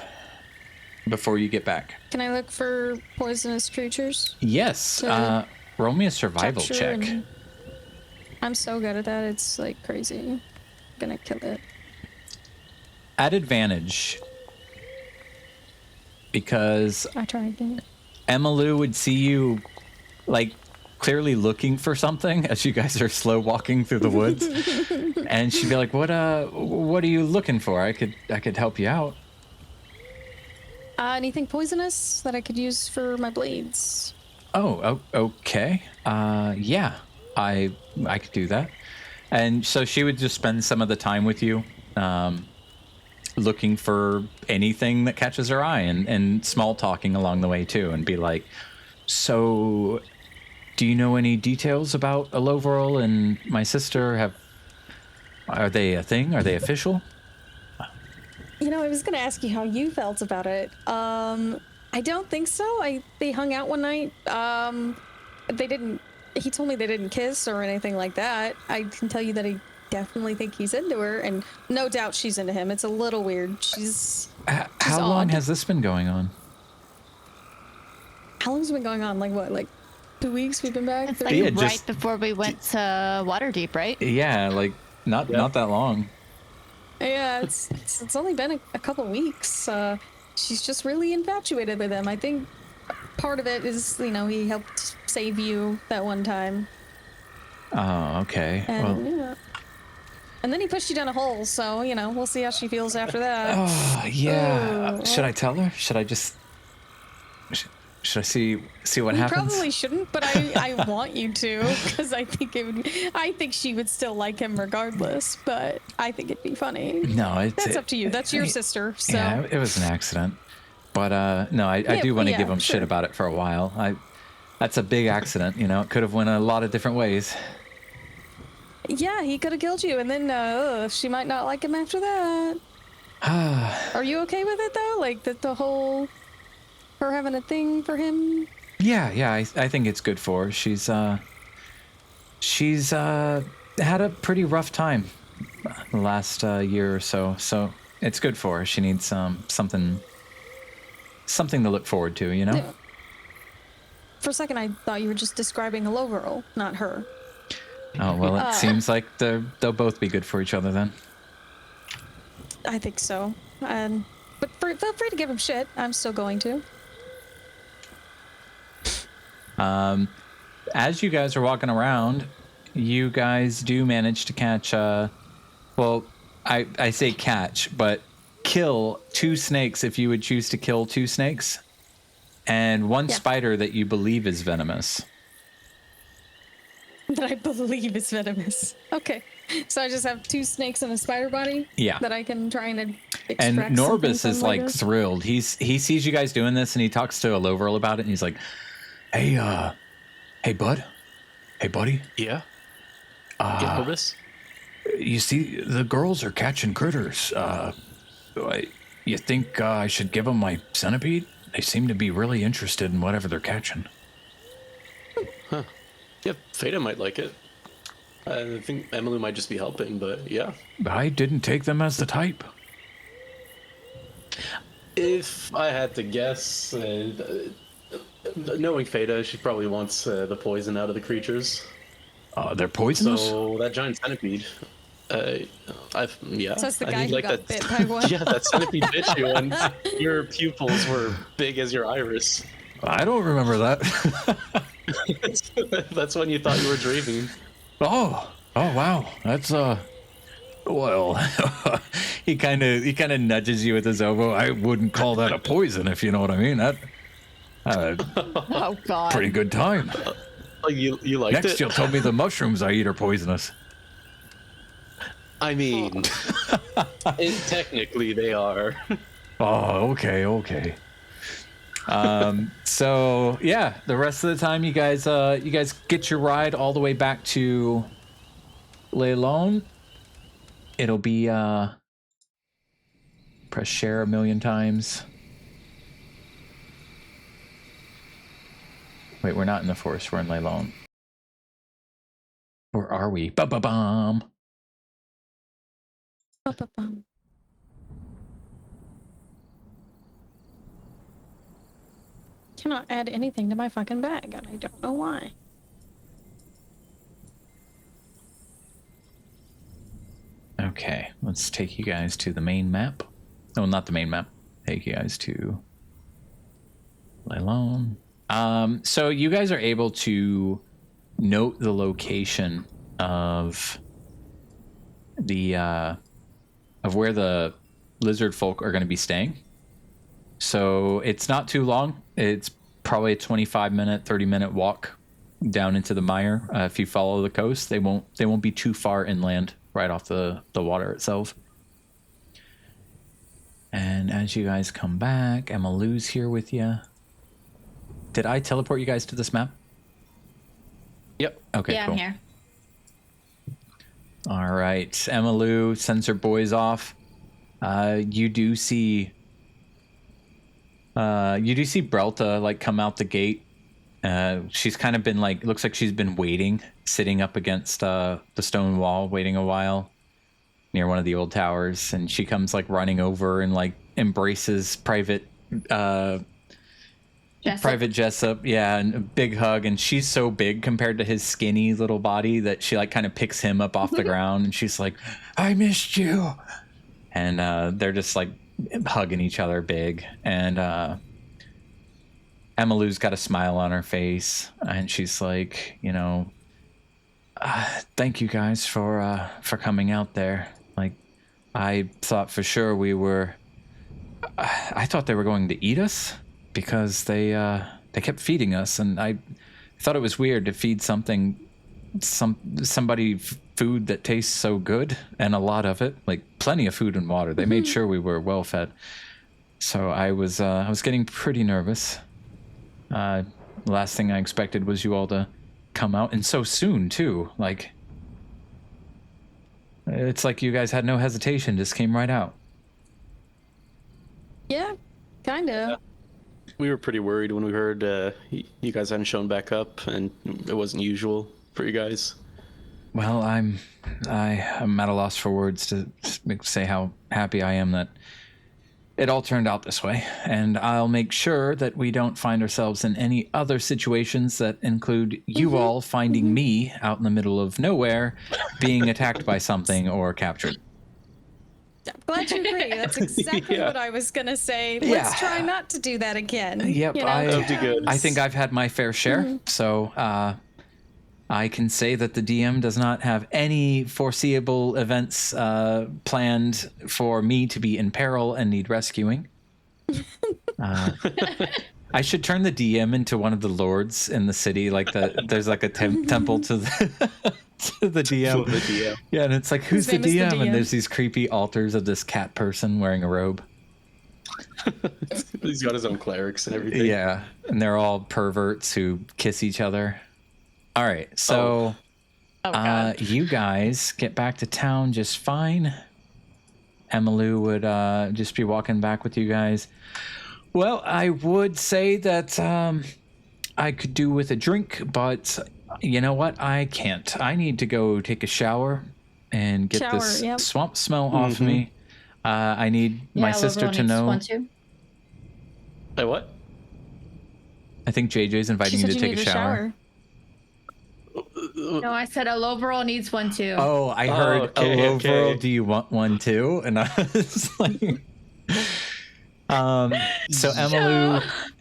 before you get back? Can I look for poisonous creatures? Yes. To Roll me a survival capture check. and- I'm so good at that. It's like crazy. I'm gonna kill it. At advantage, because I try again. Emmylou would see you like clearly looking for something as you guys are slow walking through the woods, and she'd be like, what are you looking for? I could help you out." Anything poisonous that I could use for my blades? Okay. Yeah, I could do that. And so she would just spend some of the time with you, looking for anything that catches her eye, and small talking along the way too, and be like, "So, do you know any details about Aloverl and my sister? Are they a thing? Are they official?" You know, I was gonna ask you how you felt about it. I don't think so. They hung out one night. They didn't. He told me they didn't kiss or anything like that. I can tell you that I definitely think he's into her, and no doubt she's into him. It's a little weird. She's How long odd. has this been going on? How long's it been going on? Like what? Like 2 weeks we've been back? It's 3? like Yeah, right just- before we went to Waterdeep, right? Yeah, like not that long. Yeah, it's only been a couple weeks. She's just really infatuated with him. I think part of it is, you know, he helped save you that one time, Oh, okay. and Well, yeah. And then he pushed you down a hole. So you know, we'll see how she feels after that. oh yeah. Ooh. Should I tell her? Should I just? Should I see what You happens? probably shouldn't, but I want you to, because I think she would still like him regardless. But I think it'd be funny. No, That's up to you. That's your sister. So Yeah, it was an accident. But no, I Yeah, do want to yeah, give him shit sure. about it for a while. That's a big accident, you know. It could have went a lot of different ways. yeah, he could have killed you, and then she might not like him after that. Are you okay with it though? Like the whole her having a thing for him? Yeah, I think it's good for her. She's had a pretty rough time the last year or so. So it's good for her. She needs something to look forward to, you know. Yeah. For a second, I thought you were just describing a girl, not her. Oh well, it seems like they'll both be good for each other then. I think so. But feel free to give him shit. I'm still going to. As you guys are walking around, you guys do manage to catch, well, I say catch, but kill 2 snakes if you would choose to kill 2 snakes, and 1 Yeah. spider that you believe is venomous. That I believe is venomous. Okay. So I just have 2 snakes and a spider body? Yeah. That I can try and extract And something Norbus from is like later? thrilled. He sees you guys doing this, and he talks to Aloverl about it, and he's like, "Hey, hey, bud, hey, buddy, Yeah. Yeah, Orbis? you see the girls are catching critters. You think I should give them my centipede? They seem to be really interested in whatever they're catching." Yeah, Fata might like it. I think Emmylou might just be helping, but yeah. I didn't take them as the type. If I had to guess, knowing Fata, she probably wants the poison out of the creatures. They're poisonous? So that giant centipede, yeah. So that's the I guy think who like got that, bit by one? Yeah, that centipede bit you, and your pupils were big as your iris. I don't remember that. That's when you thought you were dreaming. Oh, wow. That's, Well, he kind of nudges you with his elbow. I wouldn't call that a poison, if you know what I mean. That Oh God. pretty good time. Oh, you liked Next, it? you'll tell me the mushrooms I eat are poisonous. I mean, technically they are. Oh, okay. So yeah, the rest of the time you guys get your ride all the way back to Leilon. It'll be press share 1,000,000 times. Wait, we're not in the forest, we're in Leilon. Or are we? Ba-ba-bum. Ba-ba-bum. Cannot add anything to my fucking bag, and I don't know why. Okay, let's take you guys to the main map. Oh, not the main map. Take you guys to Leilon. So you guys are able to note the location of the of where the lizard folk are going to be staying. So it's not too long. It's probably a 25-minute, 30-minute walk down into the mire. If you follow the coast, they won't be too far inland, right off the water itself. And as you guys come back, Emma Lou's here with you. Did I teleport you guys to this map? Yep. Okay, Yeah, cool. I'm here. All right, Emma Lou sends her boys off. You do see Brelta like come out the gate. She's kind of been like, looks like she's been waiting, sitting up against the stone wall, waiting a while near one of the old towers, and she comes like running over and like embraces Private Jessup, yeah, and a big hug. And she's so big compared to his skinny little body that she like kind of picks him up off the ground, and she's like, "I missed you," and they're just like hugging each other big. And Emma Lou's got a smile on her face, and she's like, you know, thank you guys for coming out there. Like, I thought for sure I thought they were going to eat us, because they kept feeding us, and I thought it was weird to feed somebody food that tastes so good, and a lot of it, like plenty of food and water. They made sure we were well fed. So I was getting pretty nervous. The last thing I expected was you all to come out, and so soon too. Like, it's like you guys had no hesitation, just came right out. Yeah, kind of. We were pretty worried when we heard you guys hadn't shown back up, and it wasn't usual for you guys. Well, I'm at a loss for words to say how happy I am that it all turned out this way, and I'll make sure that we don't find ourselves in any other situations that include you all finding me out in the middle of nowhere, being attacked by something or captured. I'm glad you agree. That's exactly Yeah. what I was gonna say. Yeah. Let's try not to do that again. Yep, you know? That'd be good. I think I've had my fair share, so I can say that the DM does not have any foreseeable events planned for me to be in peril and need rescuing. I should turn the DM into one of the lords in the city, like there's like a temple to the to the DM. For the DM. Yeah, and it's like, who's the name is the DM? DM. And there's these creepy altars of this cat person wearing a robe. He's got his own clerics and everything. Yeah, and they're all perverts who kiss each other. All right, so Oh God. you guys get back to town just fine. Emmylou would just be walking back with you guys. Well, I would say that I could do with a drink, but you know what? I can't. I need to go take a shower and get this Yep. swamp smell off me. I need my sister Loverl to needs know. one too. Hey, what? I think JJ's She inviting you said to you take need a shower. No, I said a Loverl needs one too. Oh, I heard okay, a okay. do you want one too? And I was like, so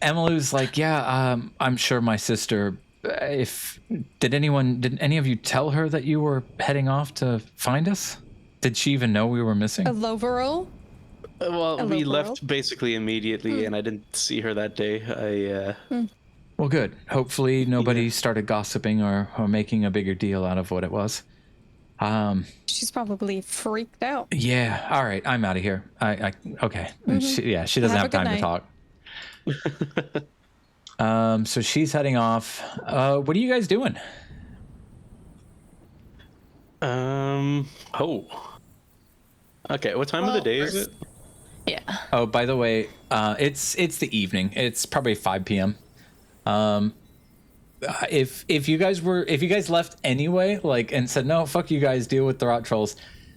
Emmylou's like, yeah, I'm sure my sister. Did any of you tell her that you were heading off to find us? Did she even know we were missing? A Loverol? Well, Hello, we world. left basically immediately, and I didn't see her that day. Well, good. Hopefully nobody Yeah. started gossiping or making a bigger deal out of what it was. She's probably freaked out. Yeah. All right. I'm out of here. Okay. She doesn't Have a have good time to talk. So she's heading off. What are you guys doing? Oh. Okay, what time of the day is it? Yeah. Oh, by the way, it's the evening. It's probably 5 p.m. If you guys left anyway, like, and said no, fuck you guys, deal with the rot trolls,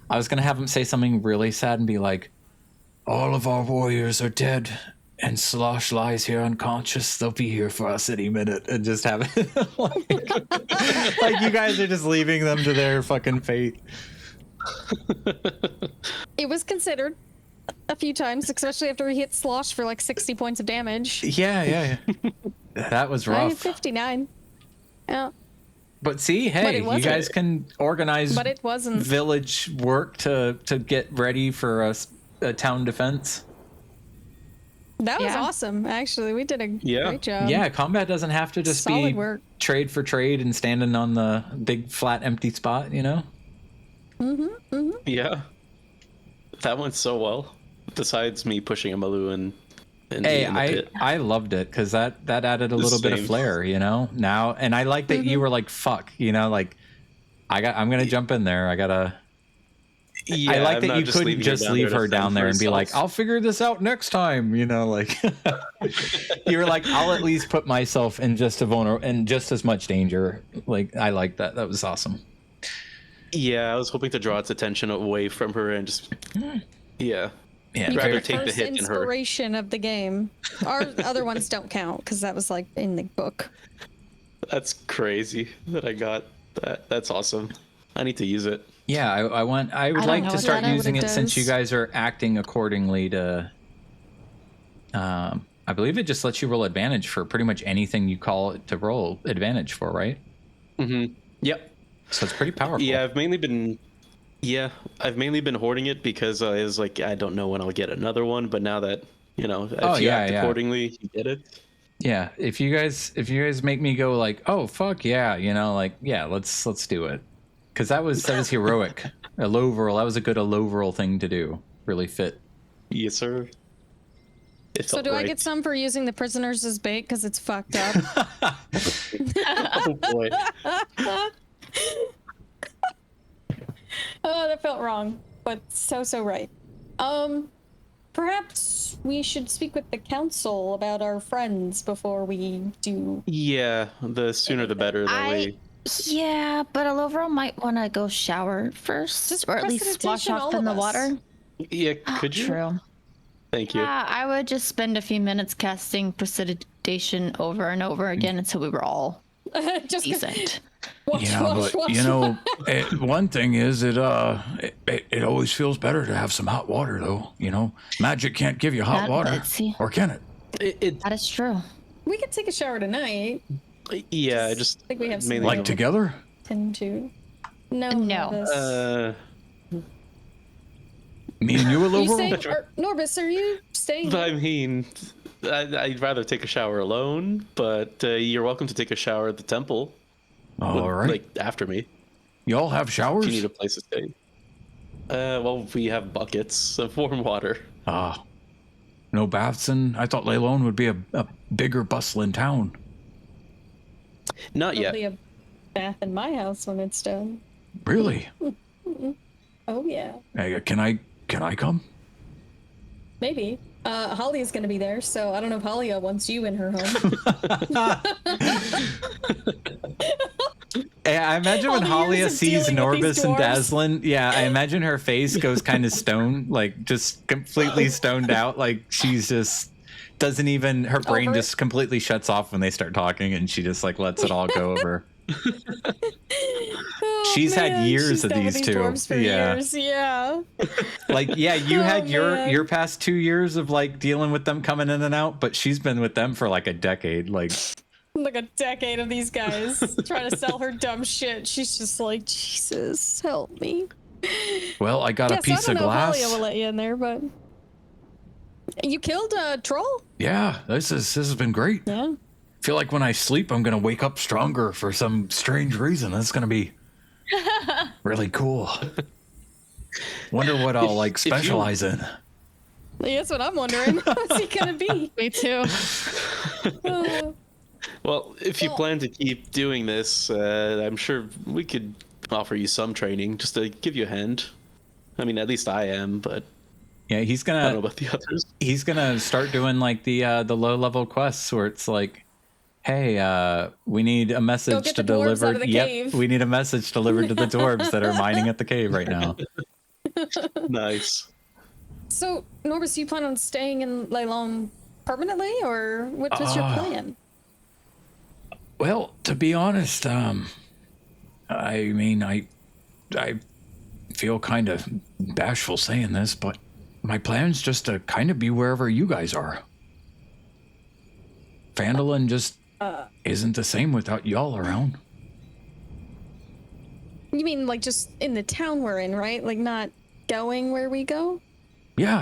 I was gonna have them say something really sad and be like, All of our warriors are dead, and Slosh lies here unconscious. They'll be here for us any minute. and just have it like you guys are just leaving them to their fucking fate. It was considered a few times, especially after we hit Slosh for like 60 points of damage. Yeah. That was I had rough. 59. Yeah, But see, But hey, it you wasn't. guys can organize but it wasn't. village work to get ready for a town defense. That was Yeah. awesome, actually. We did a Yeah. great job. Yeah, combat doesn't have to just solid be work. trade for trade and standing on the big flat empty spot, you know? Yeah. That went so well. Besides me pushing a Malu and Hey, in the pit. I loved it because that added a little bit of Same. flair, you know. Now, and I like that you were like, "Fuck," you know, like I'm gonna jump in there. I like I'm that not you couldn't leaving just down leave to her down fend there for and be like, herself. "I'll figure this out next time," you know, like you were like, "I'll at least put myself in just as much danger." Like I like that. That was awesome. Yeah, I was hoping to draw its attention away from her and just. Yeah. Yeah, You rather were the take the first hit than her. inspiration of the game. Our other ones don't count because that was like in the book. That's crazy that I got that. That's awesome. I need to use it. Yeah, I would don't like know to what start that is. using What it it since you does. guys are acting accordingly to. I believe it just lets you roll advantage for pretty much anything you call it to roll advantage for, right? Yep. So it's pretty powerful. Yeah, I've mainly been hoarding it because I was like, I don't know when I'll get another one. But now that if you act accordingly, you get it. Yeah, if you guys make me go like, oh fuck yeah, you know, like yeah, let's do it, because that was heroic. A low roll, that was a good low roll thing to do. Really fit. Yes, sir. It So felt do I right. get some for using the prisoners as bait because it's fucked up? Oh boy. Oh, that felt wrong, but so right. Perhaps we should speak with the council about our friends before we do. Yeah, the sooner the better. That way. Yeah, but Alovro might want to go shower first, Just or at least splash prestidigitation, off all in the of us. Oh, Yeah, could you? True. Thank you. Yeah, I would just spend a few minutes casting prestidigitation over and over again until we were all Just decent. watch, Yeah, watch, but watch. you know, one thing is it always feels better to have some hot water, though. You know, magic can't give you hot water, let's see. or can it? It That is true. We could take a shower tonight. yeah, I just think we have some mainly Like together? Tend to. No. No. Norbus. Me and you, Are you Alover? staying, Norbus, are you staying? I mean, I'd rather take a shower alone, but you're welcome to take a shower at the temple. All right. Like after me, Y'all have showers? if you need a place to stay. Well, we have buckets of warm water. Ah. No baths in? I thought Leilon would be a bigger, bustling town. Not There'll yet. be a bath in my house when it's done. Really? Oh yeah, Hey, can I come? maybe. Holly is going to be there, so I don't know if Holly wants you in her home. Hey, I imagine All when the years Halia of sees dealing with these Norbus and dwarves. Daslin, yeah, I imagine her face goes kind of stone, like just completely stoned out, like she's just doesn't even, her brain Over it. just completely shuts off when they start talking, and she just like lets it all go over. Oh, She's had man, years she's of done with these these two. dwarves for Yeah. years. Yeah. Like, yeah, you Oh, had man. your past 2 years of like dealing with them coming in and out, but she's been with them for like a decade. Like, Like a decade of these guys trying to sell her dumb shit. She's just like, Jesus, help me. Well, I got a piece I of don't know glass. if Halia will let you in there, but you killed a troll. Yeah, this has been great. Yeah. Feel like when I sleep, I'm gonna wake up stronger for some strange reason. That's gonna be really cool. Wonder what I'll like specialize in. That's what I'm wondering. What's he gonna be? Me too. Well, if you plan to keep doing this, I'm sure we could offer you some training just to give you a hand. I mean, at least I am, but Yeah, he's I don't know gonna about the others. he's gonna start doing like the low level quests where it's like, hey, we need a message get to the dwarves deliver. out of the cave. We need a message delivered to the dwarves that are mining at the cave right now. Nice. So, Norbus, you plan on staying in Leilon permanently, or what was your plan? Well, to be honest, I mean, I feel kind of bashful saying this, but my plan's just to kind of be wherever you guys are. Phandalin just isn't the same without y'all around. You mean like just in the town we're in, right? Like not going where we go? Yeah,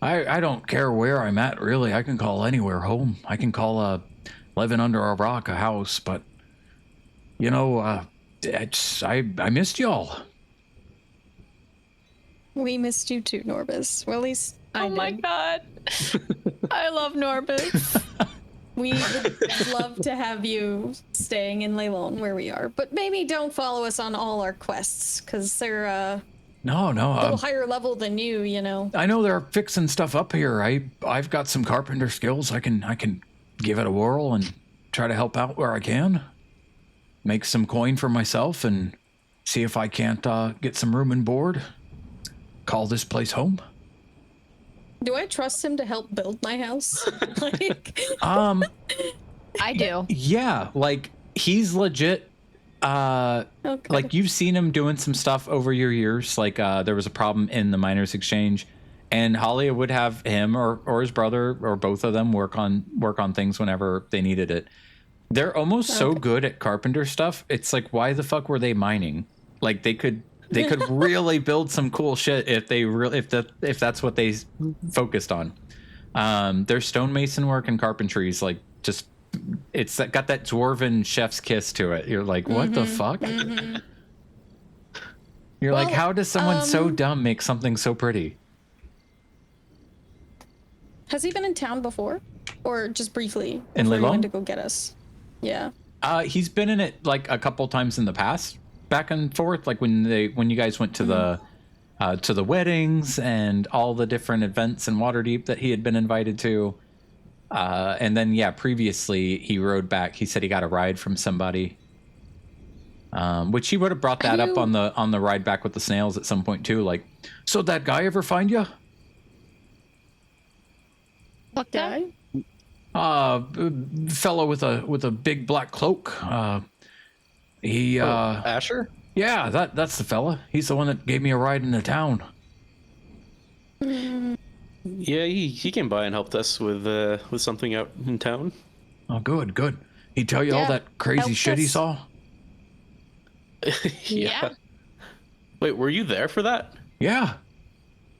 I don't care where I'm at, really. I can call anywhere home. I can call living under a rock a house, but you know, I missed y'all. We missed you too, Norbus. Well, at least I Oh my did. god. I love Norbus. We would love to have you staying in Leilon where we are, but maybe don't follow us on all our quests because they're a No, little higher level than you. You know. I know they're fixing stuff up here. I've got some carpenter skills. I can give it a whirl and try to help out where I can. Make some coin for myself and see if I can't get some room and board. Call this place home. Do I trust him to help build my house? Like, I do. Yeah, like he's legit. okay. Like you've seen him doing some stuff over your years. Like there was a problem in the miners' exchange, and Halia would have him or his brother or both of them work on things whenever they needed it. They're almost so good at carpenter stuff. It's like, why the fuck were they mining? Like they could really build some cool shit if that's what they focused on. Their stonemason work and carpentry is like just it's got that dwarven chef's kiss to it. You're like, what the fuck? You're like, how does someone so dumb make something so pretty? Has he been in town before, or just briefly? In before he Leilon? went to go get us. Yeah. He's been in it like a couple times in the past, back and forth. Like when you guys went to the weddings and all the different events in Waterdeep that he had been invited to. And then previously he rode back. He said he got a ride from somebody, which he would have brought that up on the ride back with the snails at some point too. Like, so that guy ever find you? What guy? Fellow with a big black cloak. He Asher? yeah, that's the fella. He's the one that gave me a ride into town. Yeah, he came by and helped us with something out in town. Oh, good. He tell you all Yeah, that crazy helped shit he us. saw? Yeah. Wait, were you there for that? Yeah.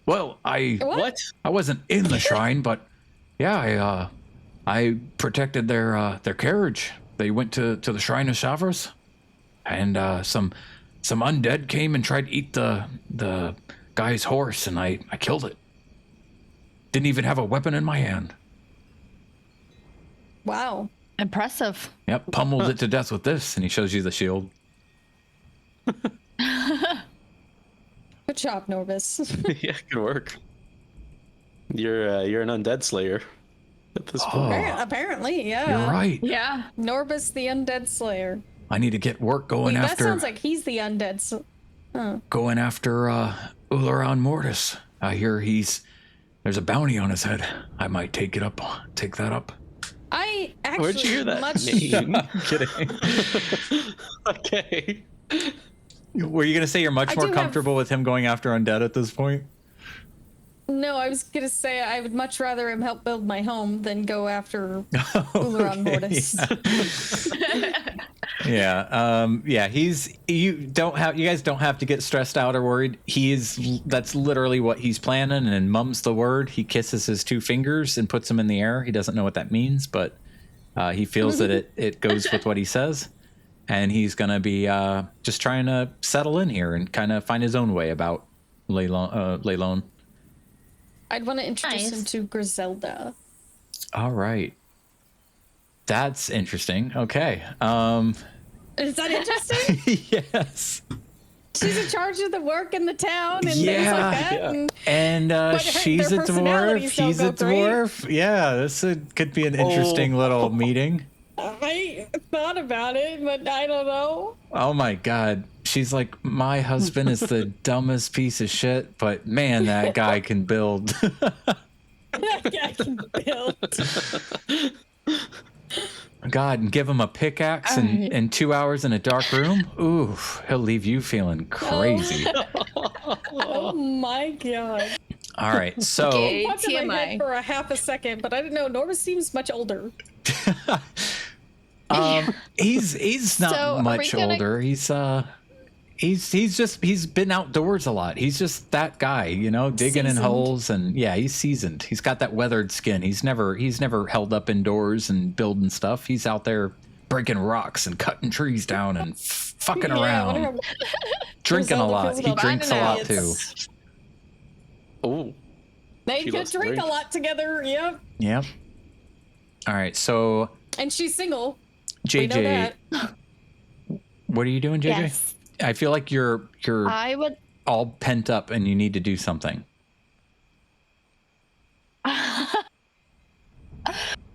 Well, What? I wasn't in the shrine, but yeah, I protected their carriage. They went to the shrine of Shavras, and some undead came and tried to eat the guy's horse, and I killed it. Didn't even have a weapon in my hand. Wow. Impressive. Yep, pummeled it to death with this, and he shows you the shield. Good job, Norbus. Yeah, good work. You're an undead slayer at this point. Apparently, yeah. You're right. Yeah. Norbus the Undead Slayer. I need to get work going Wait, that after sounds like he's the undead. going after Ularan Mortis. I hear there's a bounty on his head. I might take that up. I actually Where'd you hear that much name? Kidding. Okay. Were you gonna say you're much I more do have- comfortable with him going after undead at this point? No, I was gonna say I would much rather him help build my home than go after Ularan Mortis. Yeah. You guys don't have to get stressed out or worried. That's literally what he's planning, and mum's the word. He kisses his 2 fingers and puts them in the air. He doesn't know what that means, but he feels that it goes with what he says. And he's going to be just trying to settle in here and kind of find his own way about Leilon. I'd want to introduce him Nice. to Griselda. All right. That's interesting. Okay. Is that interesting? Yes. She's in charge of the work in the town and things Yeah, like that. yeah. And she's their a dwarf. personalities don't He's go a dwarf. Yeah, this could be an interesting little meeting. I thought about it, but I don't know. Oh my god. She's like, my husband is the dumbest piece of shit, but man, that guy can build. I can build. God, and give him a pickaxe and 2 hours in a dark room. Ooh, he'll leave you feeling crazy. Oh my god. All right, so Okay. Popped in my TMI. head for a half a second, but I didn't know. Norma seems much older. he's not So, are we much gonna- older. He's been outdoors a lot. He's just that guy, digging in Seasoned. holes, and yeah, he's seasoned. He's got that weathered skin. He's never held up indoors and building stuff. He's out there breaking rocks and cutting trees down and fucking Yeah, I around, wonder how drinking a Griselda lot. feels He about drinks a finding lot out. too. Oh, They She could loves drink drink. a lot together, yep. Yep. All right, so And she's single. We know JJ, that. what are you doing, JJ? Yes. I feel like you're I would. all pent up and you need to do something.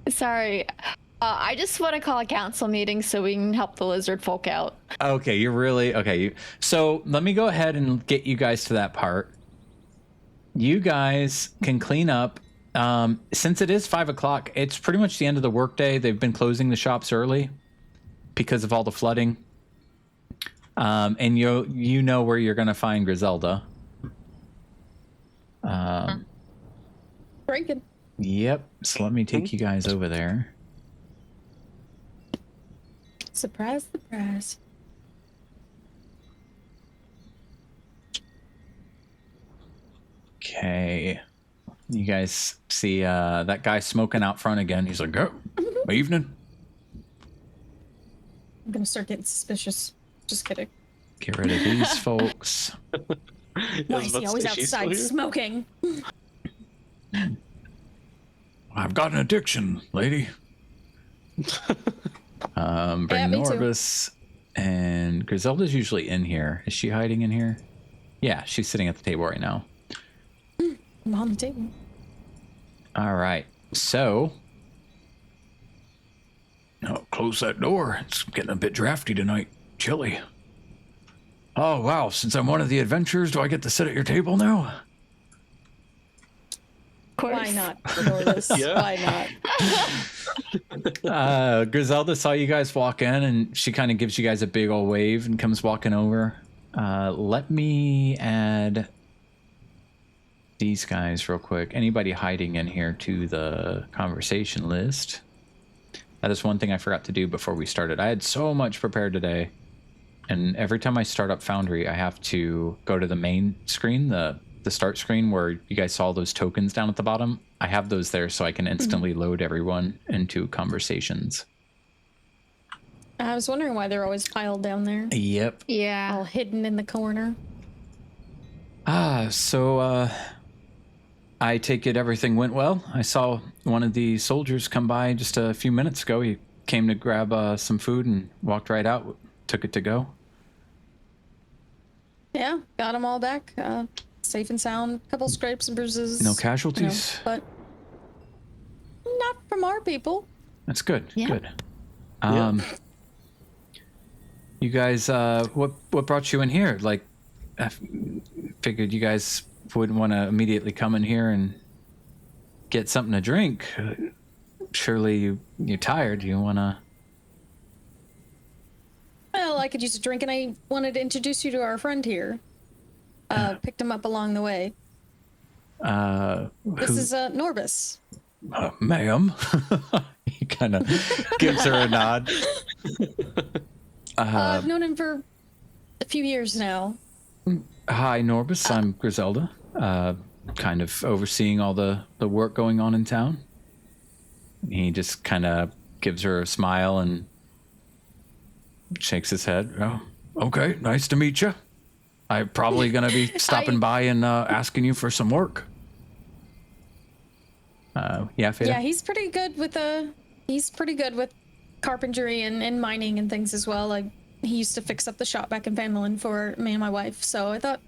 Sorry. I just want to call a council meeting so we can help the lizard folk out. Okay, you're really okay. So let me go ahead and get you guys to that part. You guys can clean up. Since it is 5 o'clock, it's pretty much the end of the workday. They've been closing the shops early because of all the flooding. And you know where you're gonna find Griselda. Drinking. Yep. So let me take you guys over there. Surprise, surprise. Okay. You guys see that guy smoking out front again. He's like, "Oh, evening." I'm gonna start getting suspicious. Just kidding. Get rid of these folks. Why is he always outside smoking? I've got an addiction, lady. Bring Yeah, me too. Norbus. And Griselda's usually in here. Is she hiding in here? Yeah, she's sitting at the table right now. I'm on the table. All right. So, Oh, close that door. It's getting a bit drafty tonight. Chilly. Oh, wow. Since I'm one of the adventurers, do I get to sit at your table now? Why not? Norris? Yeah. Why not? Griselda saw you guys walk in, and she kind of gives you guys a big old wave and comes walking over. Let me add these guys real quick. Anybody hiding in here to the conversation list? That is one thing I forgot to do before we started. I had so much prepared today, and every time I start up Foundry, I have to go to the main screen, the start screen where you guys saw those tokens down at the bottom. I have those there so I can instantly load everyone into conversations. I was wondering why they're always piled down there, Yep. Yeah. all hidden in the corner. So I take it everything went well. I saw one of the soldiers come by just a few minutes ago. He came to grab some food and walked right out, took it to go. Yeah, got them all back, safe and sound. Couple scrapes and bruises. No you know, casualties. but not from our people. That's good. Yeah. Good. You guys, what brought you in here? Like, I figured you guys wouldn't want to immediately come in here and get something to drink. Surely you're tired. You want to... Well, I could use a drink, and I wanted to introduce you to our friend here. Picked him up along the way. This is Norbus. Ma'am. He kind of gives her a nod. I've known him for a few years now. Hi, Norbus. I'm Griselda. Kind of overseeing all the work going on in town. He just kind of gives her a smile and shakes his head. Oh, okay, nice to meet you. I'm probably going to be stopping by and asking you for some work. Yeah, Fada? Yeah, he's pretty good with carpentry and mining and things as well. Like, he used to fix up the shop back in Fanmelin for me and my wife, so I thought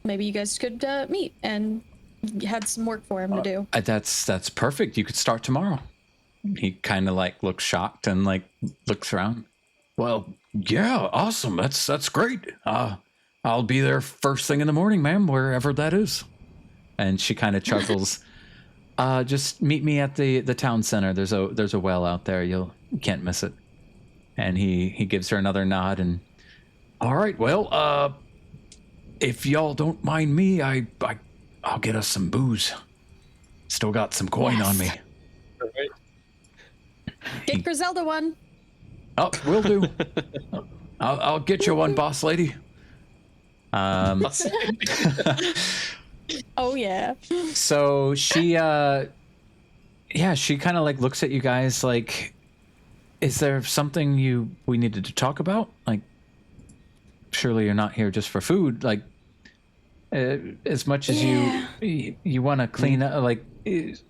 maybe you guys could meet and had some work for him to do. That's perfect. You could start tomorrow. He kind of like looks shocked and like looks around. Well, yeah, awesome. That's great. I'll be there first thing in the morning, ma'am, wherever that is. And she kind of chuckles. Just meet me at the town center. There's a well out there. You can't miss it. And he gives her another nod and all right, well, if y'all don't mind me, I'll get us some booze. Still got some coin on me. All right. Get Griselda one. Oh, will do. I'll get you one, boss lady. Oh yeah. So she kind of like looks at you guys like, is there something we needed to talk about? Like, surely you're not here just for food. Like, as much as you want to clean up, like,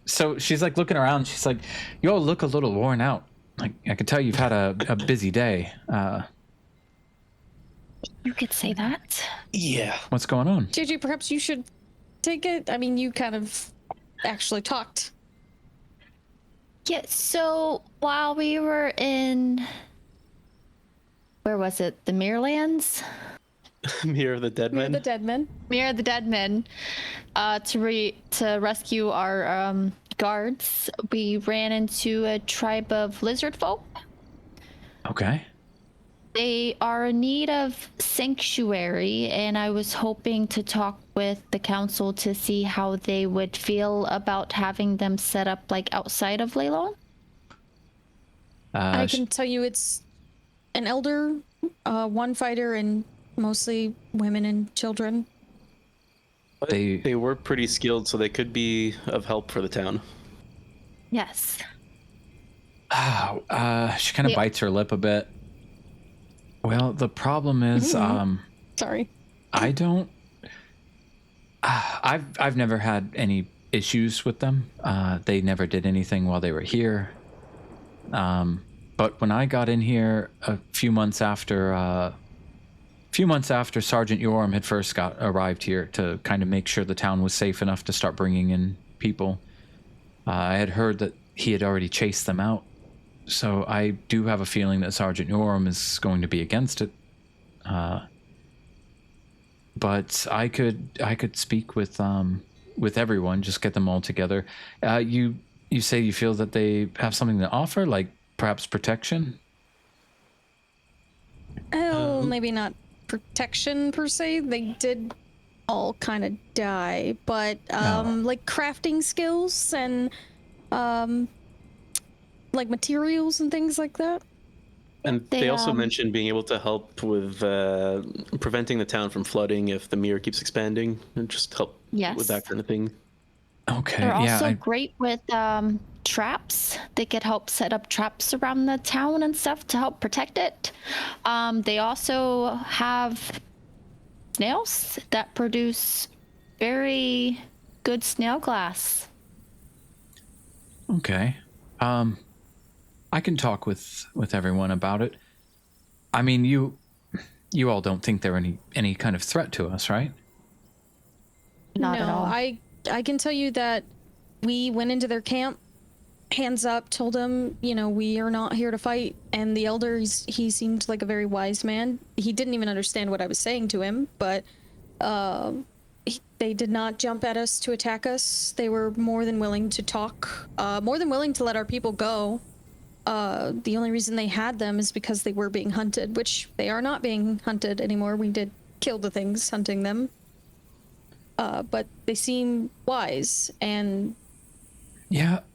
so she's like looking around. She's like, you all look a little worn out. Like, I can tell you've had a busy day. You could say that. Yeah. What's going on? JJ, perhaps you should take it. I mean, you kind of actually talked. Yeah, so while we were in, where was it? The Mirrorlands? Mirror of the Dead Men. The dead men. Mirror of the Dead Men, to rescue our guards, we ran into a tribe of lizard folk. Okay. They are in need of sanctuary, and I was hoping to talk with the council to see how they would feel about having them set up like outside of Leilon. I can tell you it's an elder, one fighter, and mostly women and children. They were pretty skilled, so they could be of help for the town. Yes. She kind of bites her lip a bit. Well, the problem is, Sorry. I don't. I've never had any issues with them. They never did anything while they were here. But when I got in here a few months after Sergeant Yorm had first arrived here to kind of make sure the town was safe enough to start bringing in people, I had heard that he had already chased them out. So I do have a feeling that Sergeant Yorm is going to be against it. But I could speak with everyone, just get them all together. You say you feel that they have something to offer, like perhaps protection? Oh, maybe not protection per se. They did all kind of die, but like crafting skills and like materials and things like that. And they also mentioned being able to help with preventing the town from flooding if the mirror keeps expanding, and just help with that kind of thing. Okay. They're also great with traps. They could help set up traps around the town and stuff to help protect it. They also have snails that produce very good snail glass. Okay. I can talk with everyone about it. I mean, you all don't think they're any kind of threat to us, right? Not at all. I can tell you that we went into their camp, hands up, told them, we are not here to fight. And the elder, he seemed like a very wise man. He didn't even understand what I was saying to him, but they did not jump at us to attack us. They were more than willing to talk, more than willing to let our people go. The only reason they had them is because they were being hunted, which they are not being hunted anymore. We did kill the things hunting them. But they seem wise and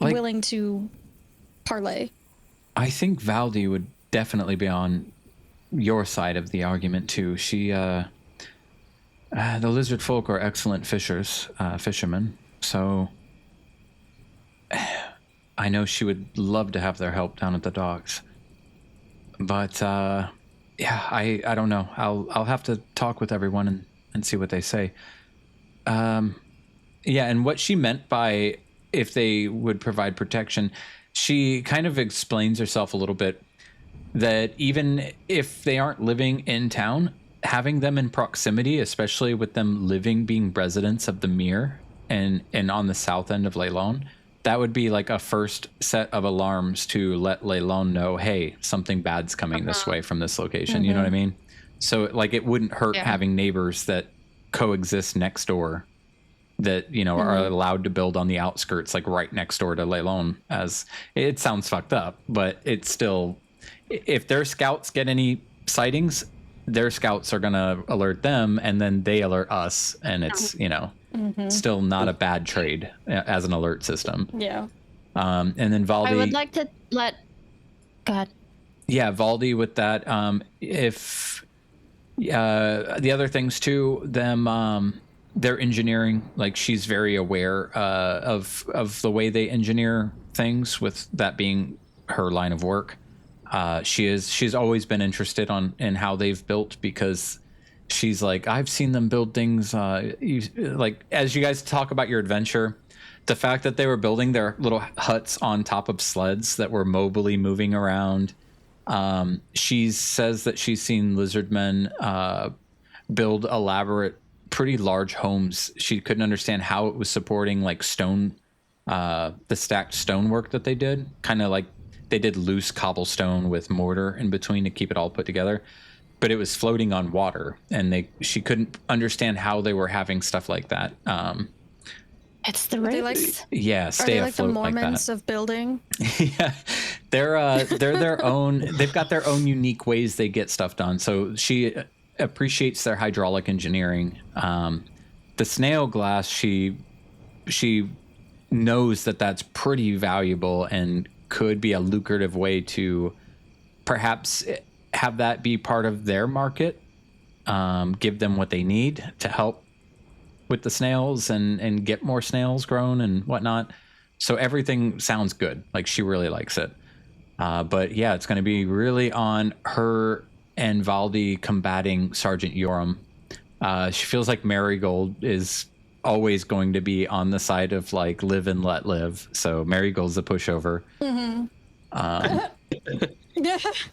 willing to parlay. I think Valdi would definitely be on your side of the argument too. The lizard folk are excellent fishermen. So I know she would love to have their help down at the docks. But yeah, I don't know. I'll have to talk with everyone and see what they say. Yeah, and what she meant by if they would provide protection, she kind of explains herself a little bit, that even if they aren't living in town, having them in proximity, especially with them being residents of the Mere and on the south end of Leilon, that would be like a first set of alarms to let Leilon know, hey, something bad's coming this way from this location. You know what I mean? So like it wouldn't hurt having neighbors that coexist next door, that, you know, are allowed to build on the outskirts, like right next door to Leilon. As it sounds fucked up, but it's still, if their scouts get any sightings, their scouts are gonna alert them, and then they alert us, and it's, you know, still not a bad trade as an alert system. Yeah. And then Valdi, I would like to let. Go ahead. Yeah, Valdi with that. If the other things too, their engineering, like she's very aware of the way they engineer things, with that being her line of work. She's always been interested in how they've built, because she's like, I've seen them build things, like as you guys talk about your adventure, the fact that they were building their little huts on top of sleds that were mobily moving around. She says that she's seen lizardmen build elaborate, pretty large homes. She couldn't understand how it was supporting like stone, the stacked stonework that they did, kind of like they did loose cobblestone with mortar in between to keep it all put together, but it was floating on water, and she couldn't understand how they were having stuff like that. It's the They like, roots. Yeah, stay are they like the afloat like Mormons that. of building? Yeah, they're their own. They've got their own unique ways they get stuff done. So she appreciates their hydraulic engineering. The snail glass, she knows that that's pretty valuable and could be a lucrative way to perhaps have that be part of their market. Give them what they need to help with the snails and get more snails grown and whatnot. So everything sounds good. Like she really likes it. But yeah, it's going to be really on her and Valdi combating Sergeant Yoram. She feels like Marigold is always going to be on the side of like live and let live. So Marigold's a pushover.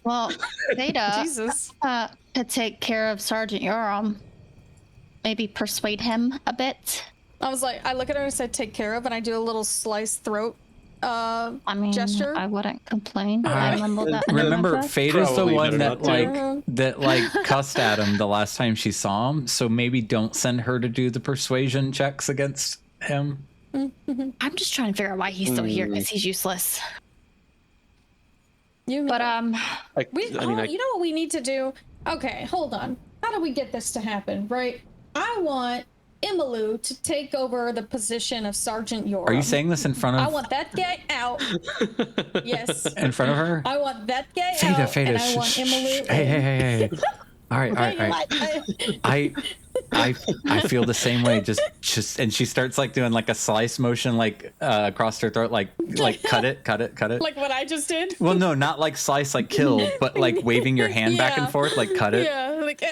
Well, Theta, Jesus. to take care of Sergeant Yoram, maybe persuade him a bit. I was like, I look at her and said, take care of, and I do a little sliced throat I mean, gesture. I wouldn't complain. I remember that. Remember, Fada's the Probably one better that not to. cussed at him the last time she saw him. So maybe don't send her to do the persuasion checks against him. I'm just trying to figure out why he's still here, because he's useless. You But you know what we need to do? Okay, hold on. How do we get this to happen, right? I want Imalu to take over the position of Sergeant Yoram. Are you saying this in front I of want that guy out. Yes. in front of her? I want that guy Fada, out, and I want Imalu. Hey. All right. I feel the same way. Just and she starts like doing like a slice motion, like across her throat, like cut it. Like what I just did? Well, no, not like slice, like kill, but like waving your hand back and Yeah. forth, like cut it. Yeah, like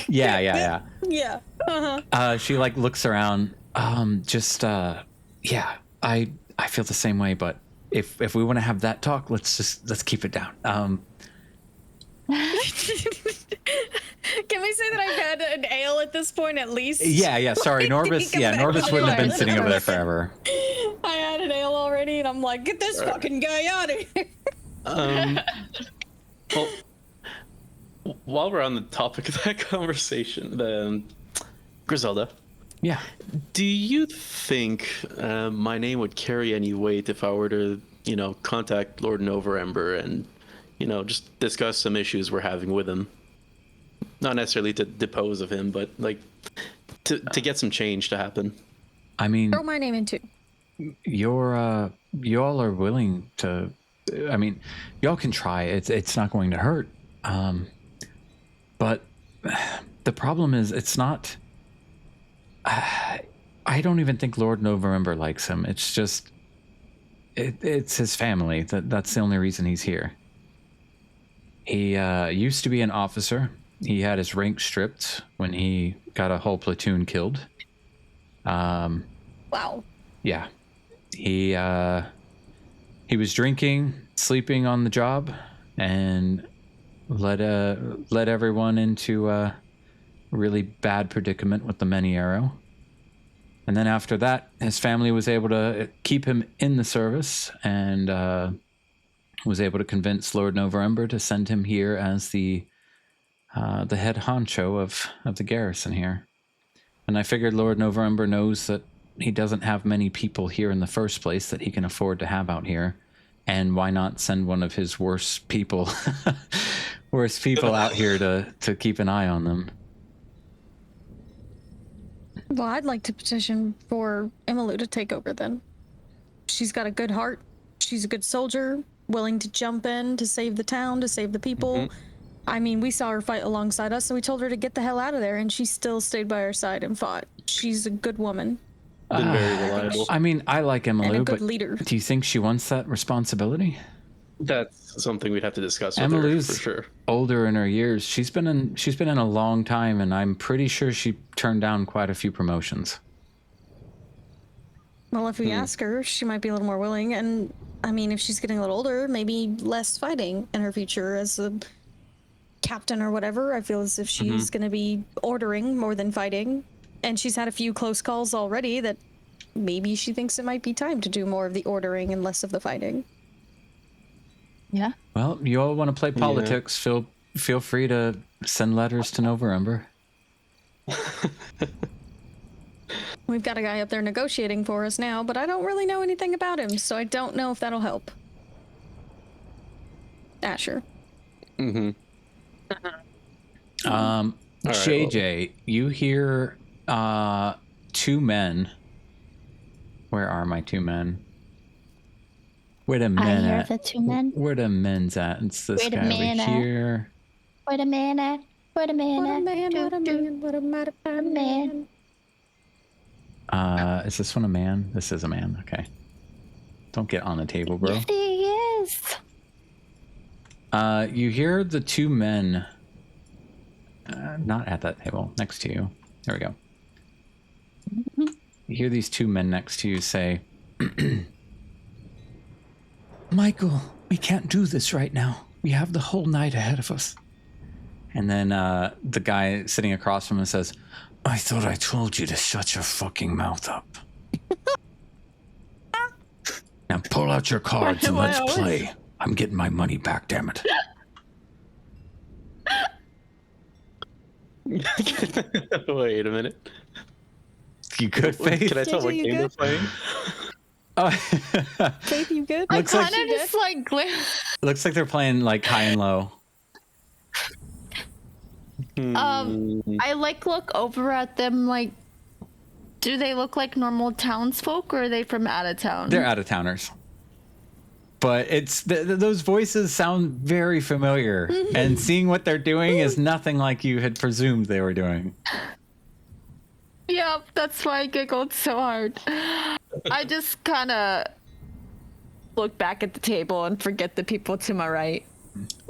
Yeah. yeah. Uh-huh. She like looks around. Yeah. I feel the same way, but if we want to have that talk, let's keep it down. Can we say that I've had an ale at this point at least? Yeah. Sorry, Norbis. Yeah, Norbis wouldn't have been sitting over there forever. I had an ale already, and I'm like, get this fucking guy out of here. Well, while we're on the topic of that conversation, Griselda, Yeah. do you think my name would carry any weight if I were to, contact Lord Noverember and, just discuss some issues we're having with him? Not necessarily to depose of him, but like to get some change to happen. I mean, Throw my name in too. y'all are willing to. I mean, y'all can try. It's not going to hurt. But the problem is, it's not. I don't even think Lord November likes him. It's just, it's his family. That's the only reason he's here. He used to be an officer. He had his rank stripped when he got a whole platoon killed. Wow. Yeah. He was drinking, sleeping on the job, and led everyone into a really bad predicament with the many arrow. And then after that, his family was able to keep him in the service, and was able to convince Lord November to send him here as the head honcho of the garrison here. And I figured Lord November knows that he doesn't have many people here in the first place that he can afford to have out here. And why not send one of his worst people out here to keep an eye on them? Well, I'd like to petition for Emilu to take over then. She's got a good heart. She's a good soldier, willing to jump in to save the town, to save the people. Mm-hmm. I mean, we saw her fight alongside us, so we told her to get the hell out of there, and she still stayed by our side and fought. She's a good woman. Been very reliable. I mean, I like Emilu, but leader. Do you think she wants that responsibility? That's something we'd have to discuss with Emilu's her, for sure. Older in her years. She's been in a long time, and I'm pretty sure she turned down quite a few promotions. Well, if we ask her, she might be a little more willing. And I mean, if she's getting a little older, maybe less fighting in her future as a captain or whatever. I feel as if she's going to be ordering more than fighting. And she's had a few close calls already that maybe she thinks it might be time to do more of the ordering and less of the fighting. Yeah. Well, you all want to play politics, feel free to send letters to November. We've got a guy up there negotiating for us now, but I don't really know anything about him, so I don't know if that'll help. Asher. Mm-hmm. JJ, you hear two men. Where are my two men? Where the men I hear at? the two men. Where the men's at? It's this guy over here. Wait a minute. What a man. Is this one a man? This is a man. Okay. Don't get on the table, bro. Yes, he is. You hear the two men. Not at that table. Next to you. There we go. You hear these two men next to you say, Michael, we can't do this right now. We have the whole night ahead of us. And then the guy sitting across from him says, I thought I told you to shut your fucking mouth up. Now pull out your cards and let's play. I'm getting my money back, damn it. Wait a minute. You good, Faith? Can I tell what game we're playing? Faith, you good? Looks I like, kind of just like looks like they're playing like high and low. I like look over at them like, do they look like normal townsfolk or are they from out of town? They're out of towners. But it's those voices sound very familiar, and seeing what they're doing is nothing like you had presumed they were doing. Yep, that's why I giggled so hard. I just kind of look back at the table and forget the people to my right.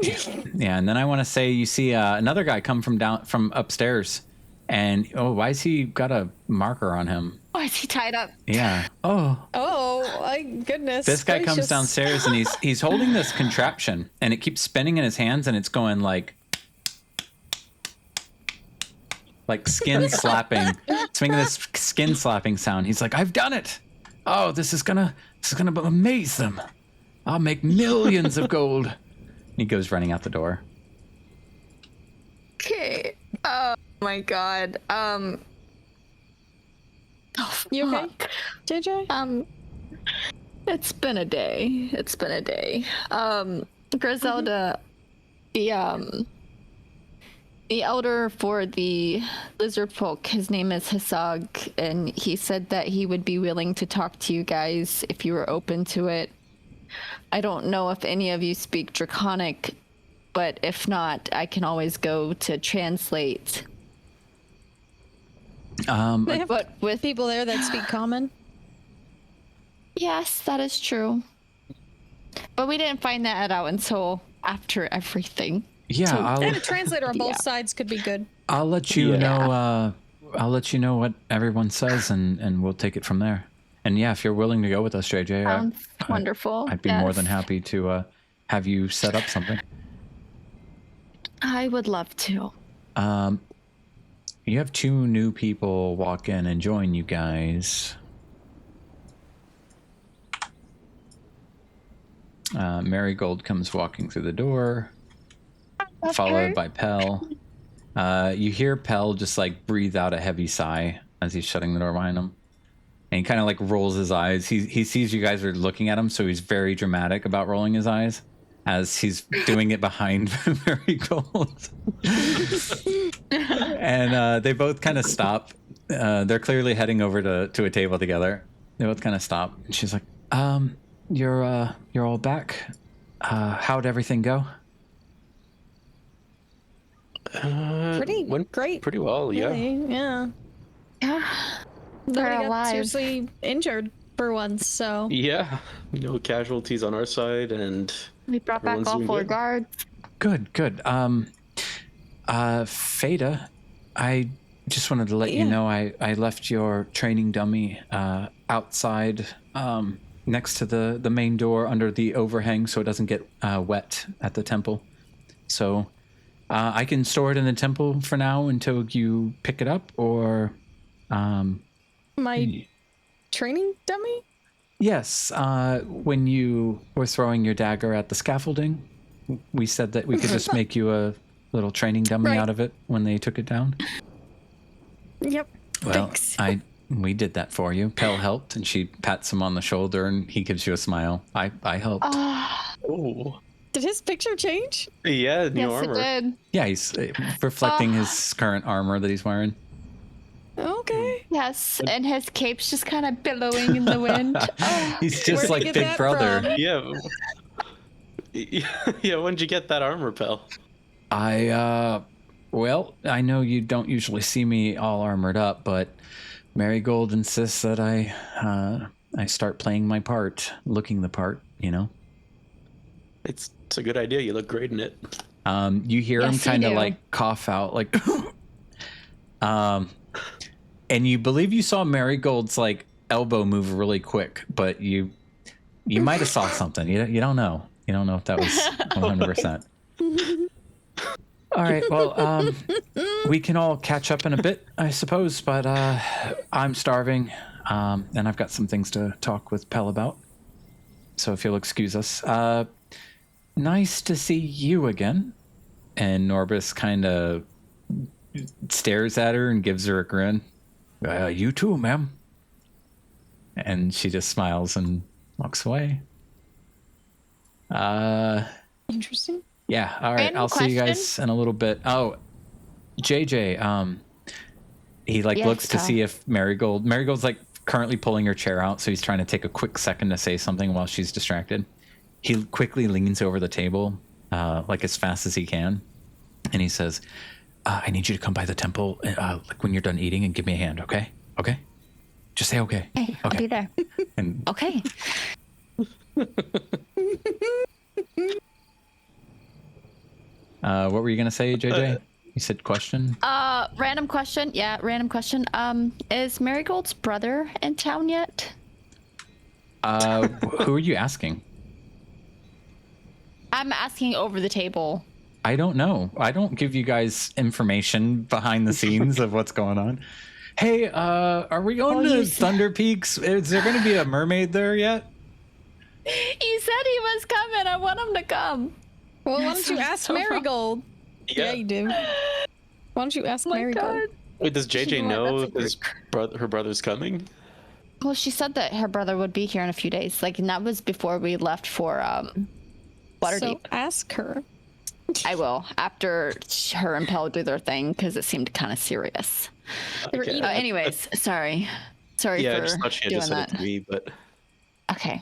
Yeah, and then I want to say you see another guy come from upstairs, and why is he got a marker on him? Why is he tied up? Yeah. Oh, My goodness. this guy comes gracious. downstairs and he's holding this contraption, and it keeps spinning in his hands, and it's going like skin slapping. It's making this skin slapping sound. He's like, I've done it. Oh, this is gonna amaze them. I'll make millions of gold. He goes running out the door. Okay. Oh my god. You okay, JJ? It's been a day. Griselda, the elder for the lizard folk, his name is Hasag, and he said that he would be willing to talk to you guys if you were open to it. I don't know if any of you speak Draconic, but if not, I can always go to translate. They have But with people there that speak common. yes, that is true. But we didn't find that out until after everything. Yeah, And a translator on both Yeah. sides could be good. I'll let you Yeah. know. I'll let you know what everyone says, and we'll take it from there. And yeah, if you're willing to go with us, JJ, Sounds wonderful. I'd be more Yes. than happy to have you set up something. I would love to. You have 2 new people walk in and join you guys. Marigold comes walking through the door, followed by Pell. You hear Pell just like breathe out a heavy sigh as he's shutting the door behind him. And he kind of like rolls his eyes. He sees you guys are looking at him, so he's very dramatic about rolling his eyes as he's doing it behind Marigold. And they both kind of stop. They're clearly heading over to a table together. They both kind of stop. And she's like, you're all back. How'd everything go? Pretty went great. pretty well, yeah. Really, yeah. Yeah. Nobody They're got alive. seriously injured for once, so Yeah, no casualties on our side, and We brought back Everyone's all doing 4 good. guards. Good. Fada, I just wanted to let you know I left your training dummy outside next to the main door under the overhang so it doesn't get wet at the temple. So I can store it in the temple for now until you pick it up, or my training dummy? yes, when you were throwing your dagger at the scaffolding, we said that we could just make you a little training dummy Right. out of it when they took it down. Yep. Well, Thanks. we did that for you. Pell helped, and she pats him on the shoulder, and he gives you a smile. I helped. oh, Did his picture change? yeah, new Yes, armor. it did. Yeah, he's reflecting his current armor that he's wearing. Okay. Yes, and his cape's just kind of billowing in the wind. He's just Where'd you like get Big that Brother. from? Yeah. Yeah, when'd you get that armor, pal? Well, I know you don't usually see me all armored up, but Marigold insists that I start playing my part, looking the part, you know? It's a good idea. You look great in it. You hear him Yes, you kind of do. like cough out, like, and you believe you saw Marigold's like elbow move really quick, but you might have saw something. You don't know. You don't know if that was 100%. All right. Well, we can all catch up in a bit, I suppose. But I'm starving, and I've got some things to talk with Pell about. So if you'll excuse us. Nice to see you again. And Norbis kind of stares at her and gives her a grin. You too, ma'am. And she just smiles and walks away. Interesting. Yeah, all right. Random I'll see you guys question? in a little bit. Oh, JJ, he like Yes, looks to Tom. see if Marigold's like currently pulling her chair out, so he's trying to take a quick second to say something while she's distracted. He quickly leans over the table, like as fast as he can, and he says, I need you to come by the temple like when you're done eating and give me a hand, okay? Okay? Just say okay. Hey, I'll be there. And Okay. what were you gonna say, JJ? You said question? Random question. Yeah, random question. Is Marigold's brother in town yet? Who are you asking? I'm asking over the table. I don't know. I don't give you guys information behind the scenes of what's going on. Hey, are we going to Thunder Peaks? Is there going to be a mermaid there yet? He said he was coming. I want him to come. Well, why don't you ask Marigold? Yeah, you do. Why don't you ask Marigold? Wait, does JJ Sure, know that's a her brother's coming? Well, she said that her brother would be here in a few days. Like, and that was before we left for Waterdeep. So ask her. I will after her and Pell do their thing because it seemed kind of serious. They were Okay. eating. Anyways, sorry Yeah, I for just thought she had doing just said that. it to me, but Okay.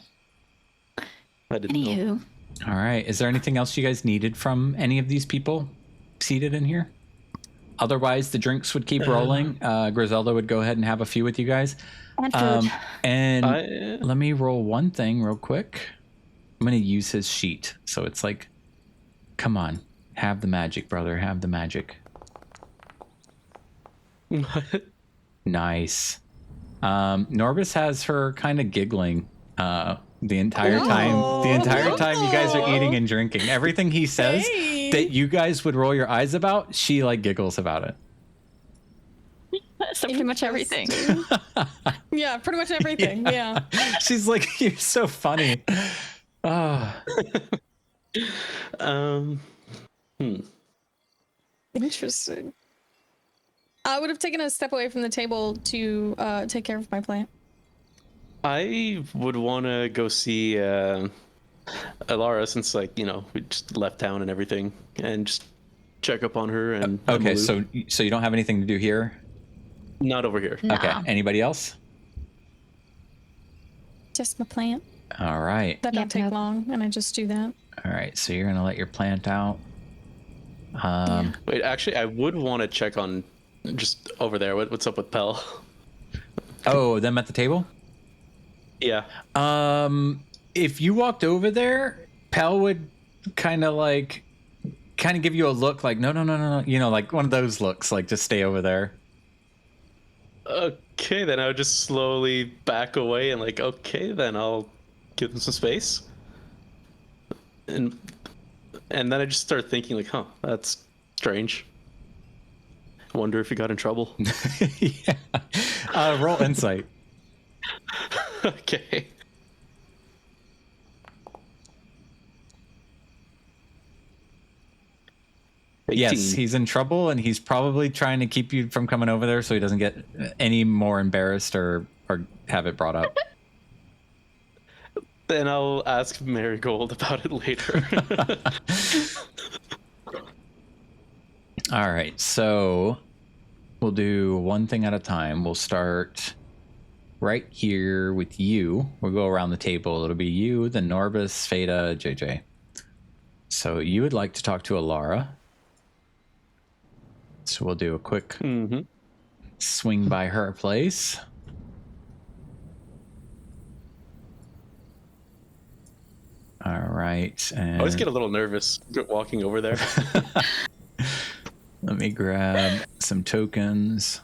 I didn't know. Anywho, All right. Is there anything else you guys needed from any of these people seated in here? Otherwise, the drinks would keep rolling. Griselda would go ahead and have a few with you guys. And food. And let me roll one thing real quick. I'm going to use his sheet. So it's like, come on, have the magic, brother. Have the magic. Nice. Norbus has her kind of giggling the entire time. The entire time you guys are eating and drinking. Everything he says that you guys would roll your eyes about, she like giggles about it. So pretty much everything. Yeah, pretty much everything. Yeah. She's like, you're so funny. Interesting. I would have taken a step away from the table to take care of my plant. I would want to go see Alara, since, like, you know, we just left town and everything, and just check up on her. And Okay, Emalu. so you don't have anything to do here? Not over here. Nah. Okay. Anybody else? Just my plant. All right. That don't Yep, take yep. long, and I just do that. All right. So you're gonna let your plant out. Wait, actually, I would want to check on just over there. What's up with Pell? Oh, them at the table? Yeah. If you walked over there, Pell would kind of give you a look like, no. You know, like one of those looks, like just stay over there. Okay, then I would just slowly back away and like, okay, then I'll give them some space. And then I just start thinking like, huh, that's strange. I wonder if he got in trouble. Yeah. Roll insight. Okay. Yes, 18. he's in trouble, and he's probably trying to keep you from coming over there so he doesn't get any more embarrassed or have it brought up. Then I'll ask Marigold about it later. All right, so we'll do one thing at a time. We'll start right here with you. We'll go around the table. It'll be you, then Norbus, Feta, JJ. So you would like to talk to Alara. So we'll do a quick swing by her place. All right. And I always get a little nervous walking over there. let me grab some tokens.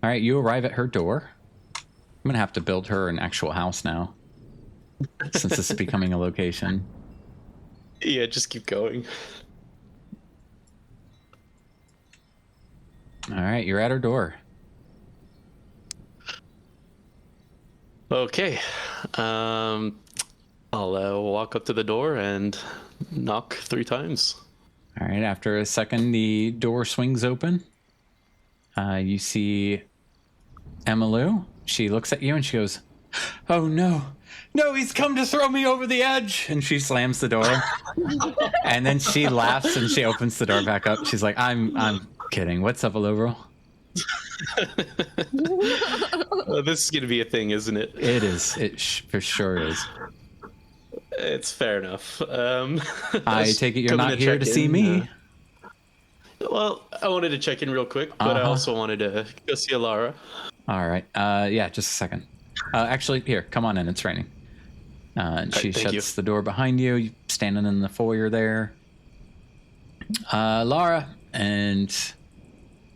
All right, you arrive at her door. I'm going to have to build her an actual house now, since this is becoming a location. Yeah, just keep going. All right, you're at her door. Okay. I'll walk up to the door and knock 3 times. All right, after a second, the door swings open. You see Emalu. She looks at you and she goes, "Oh no, he's come to throw me over the edge." And she slams the door. And then she laughs and she opens the door back up. She's like, I'm kidding. What's up, Alovril? Well, this is going to be a thing, isn't it? It is. For sure is. It's fair enough. I take it you're coming not here to check see in, me. Well, I wanted to check in real quick, but I also wanted to go see Alara. All right. Yeah, just a second. Actually, here, come on in. It's raining. And she thank shuts you. the door behind you. You're standing in the foyer there. Lara. And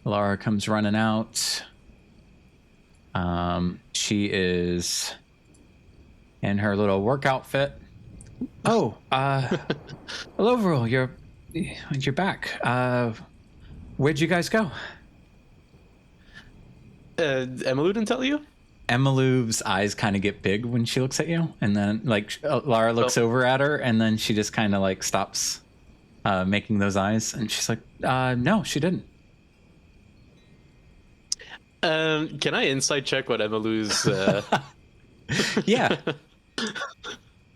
Lara comes running out. She is in her little work outfit. Oh, hello, you're back. Where'd you guys go? Emalu didn't tell you? Emalu's eyes kind of get big when she looks at you, and then Lara looks over at her, and then she just kind of stops making those eyes, and she's like, "No, she didn't." Can I insight check what Emalu's? Yeah.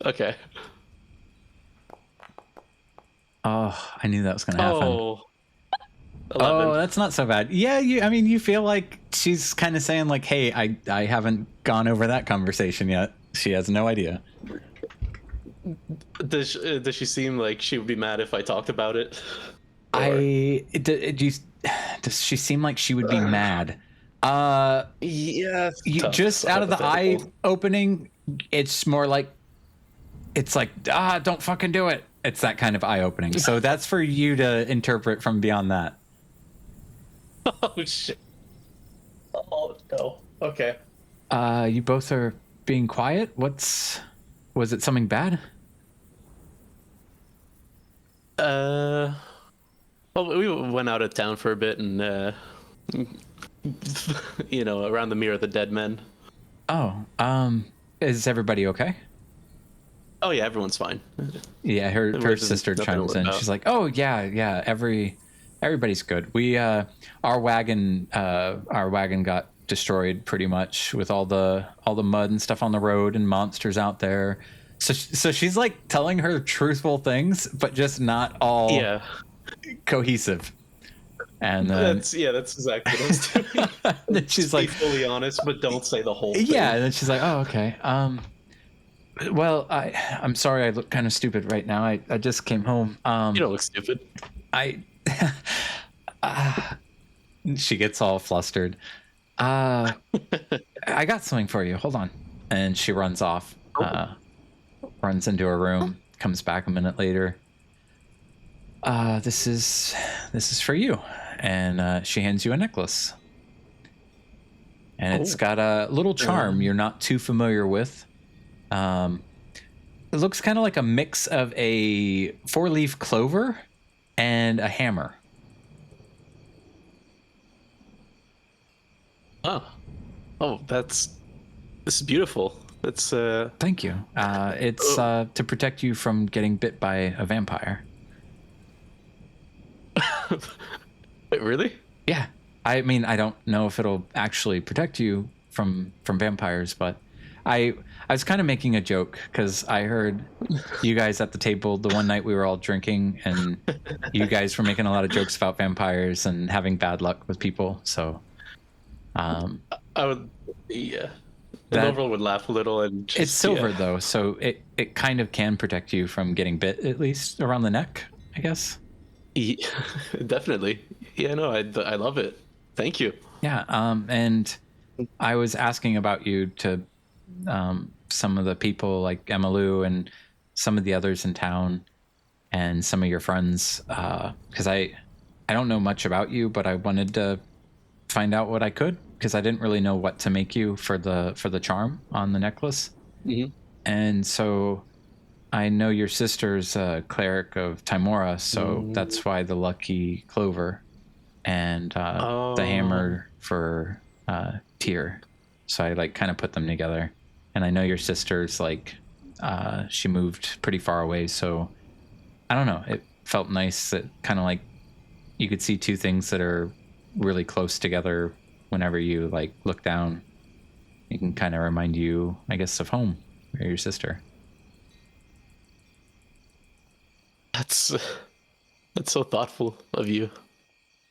Okay. Oh, I knew that was gonna happen. Oh. Oh, that's not so bad. Yeah, I mean, you feel like she's kind of saying like, "Hey, I haven't gone over that conversation yet." She has no idea. Does she seem like she would be mad if I talked about it? Does she seem like she would be mad? Yeah, it's tough. Just out of the eye Hypothetical. opening, it's more like, it's like, don't fucking do it. It's that kind of eye opening. So that's for you to interpret from beyond that. Oh shit. Oh no. Okay. You both are being quiet. Was it something bad? Well, we went out of town for a bit and, around the Mirror of the Dead Men. Oh, is everybody okay? Oh yeah, everyone's fine. Yeah, her There's sister nothing to chimes worry in. about. She's like, "Oh yeah, everybody's good. We our wagon got destroyed pretty much with all the mud and stuff on the road and monsters out there." So she's like telling her truthful things, but just not all Yeah, cohesive. And then that's exactly what I was doing. then she's Just be like, fully honest, but don't say the whole thing. yeah, and then she's like, "Oh, okay. Well, I'm sorry I look kind of stupid right now. I just came home. You don't look stupid. I she gets all flustered. I got something for you. Hold on." And she runs off. Runs into her room, comes back a minute later. This is for you. And she hands you a necklace. And it's got a little charm you're not too familiar with. It looks kind of like a mix of a 4-leaf clover and a hammer. Oh, this is beautiful. That's Thank you. It's to protect you from getting bit by a vampire. Wait, really? Yeah. I mean, I don't know if it'll actually protect you from vampires, but I was kind of making a joke because I heard you guys at the table the one night we were all drinking, and you guys were making a lot of jokes about vampires and having bad luck with people. So, I would, yeah. That- Nova would laugh a little and just, it's silver yeah. though, so it kind of can protect you from getting bit, at least around the neck, I guess. Definitely. Yeah, no, I love it. Thank you. Yeah. And I was asking about you to some of the people like Emmylou and some of the others in town and some of your friends, because I don't know much about you, but I wanted to find out what I could, because I didn't really know what to make you for the charm on the necklace. Mhm. And so I know your sister's a cleric of Timora, so that's why the lucky clover and the hammer for Tyr. So I like kind of put them together. And I know your sister's like she moved pretty far away, so I don't know. It felt nice that kind of like you could see two things that are really close together. Whenever you like look down, it can kind of remind you, I guess, of home or your sister. That's so thoughtful of you.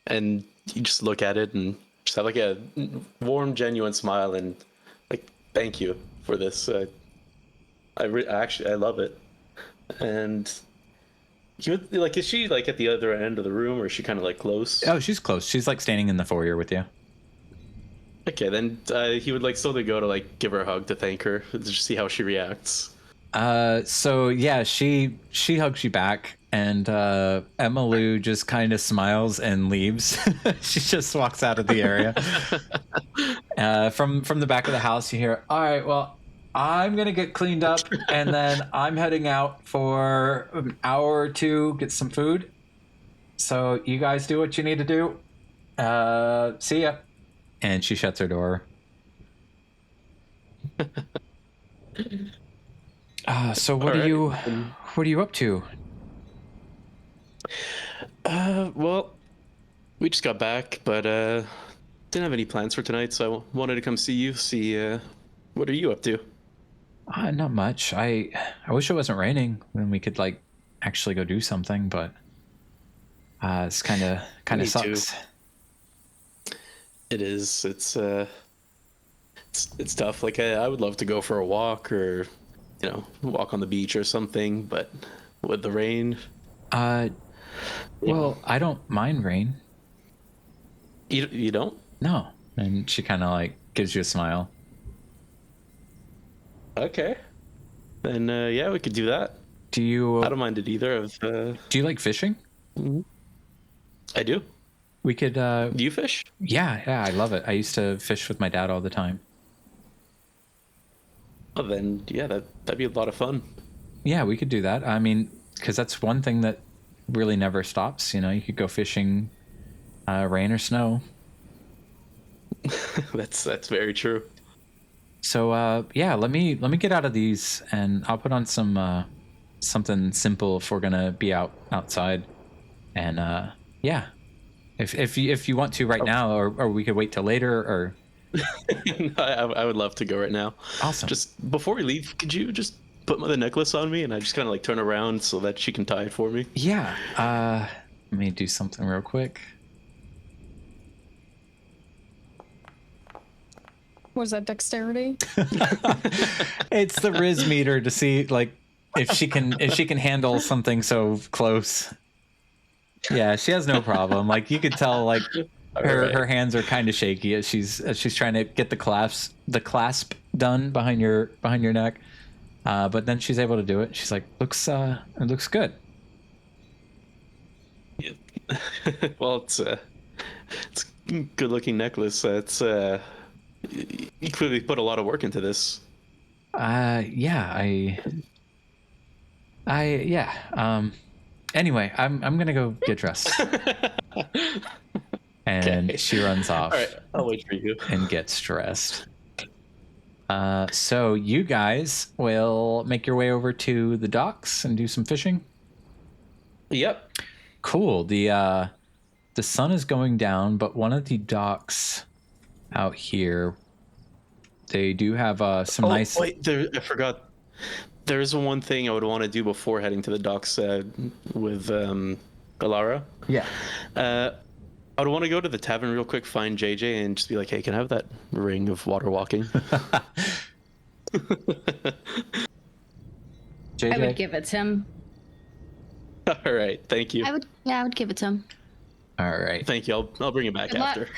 And you just look at it and just have like a warm, genuine smile and like, thank you for this. I love it. And is she like at the other end of the room, or is she kind of like close? Oh, she's close. She's like standing in the foyer with you. Okay, then he would like slowly go to like give her a hug to thank her, to just see how she reacts. So yeah, she hugs you back, and Emmylou just kind of smiles and leaves. She just walks out of the area. From the back of the house, you hear, "All right, well, I'm gonna get cleaned up, and then I'm heading out for an hour or two, get some food. So you guys do what you need to do. See ya." And she shuts her door. So what All are right. you up to? Well, we just got back, but didn't have any plans for tonight, so I wanted to come see you. What are you up to? Not much. I wish it wasn't raining when we could like actually go do something, but It's kind of Me too. sucks. It is. It's tough. Like I would love to go for a walk or, walk on the beach or something, but with the rain. Well, I don't mind rain. You don't? No. And she kind of like gives you a smile. Okay. Then yeah, we could do that. Do you? I don't mind it either. Do you like fishing? I do. We could. Do you fish? Yeah, I love it. I used to fish with my dad all the time. Oh, then yeah, that'd be a lot of fun. Yeah, we could do that. I mean, because that's one thing that really never stops. You could go fishing, rain or snow. That's very true. So yeah, let me get out of these, and I'll put on some something simple if we're gonna be outside, and yeah, if you want to right now, or we could wait till later, or. I would love to go right now. Awesome. Just before we leave, could you just put the necklace on me, and I just kind of like turn around so that she can tie it for me? Yeah. Let me do something real quick. Was that dexterity? It's the Riz meter to see like if she can handle something so close. Yeah, she has no problem. Like you could tell like her hands are kind of shaky as she's trying to get the clasp done behind your neck. But then she's able to do it. She's like, it looks good. Yeah. Well, it's a good looking necklace. It's you clearly put a lot of work into this. Yeah, anyway, I'm gonna go get dressed. And Okay. she runs off. All right, I'll wait for you. And gets dressed. So you guys will make your way over to the docks and do some fishing. Yep. Cool. The sun is going down, but one of the docks out here, they do have some nice. Wait, I forgot. There's one thing I would want to do before heading to the docks with Alara. Yeah. I would want to go to the tavern real quick, find JJ, and just be like, "Hey, can I have that ring of water walking?" JJ? I would give it to him. All right, thank you. I would give it to him. All right. Thank you. I'll bring it back Good luck. after.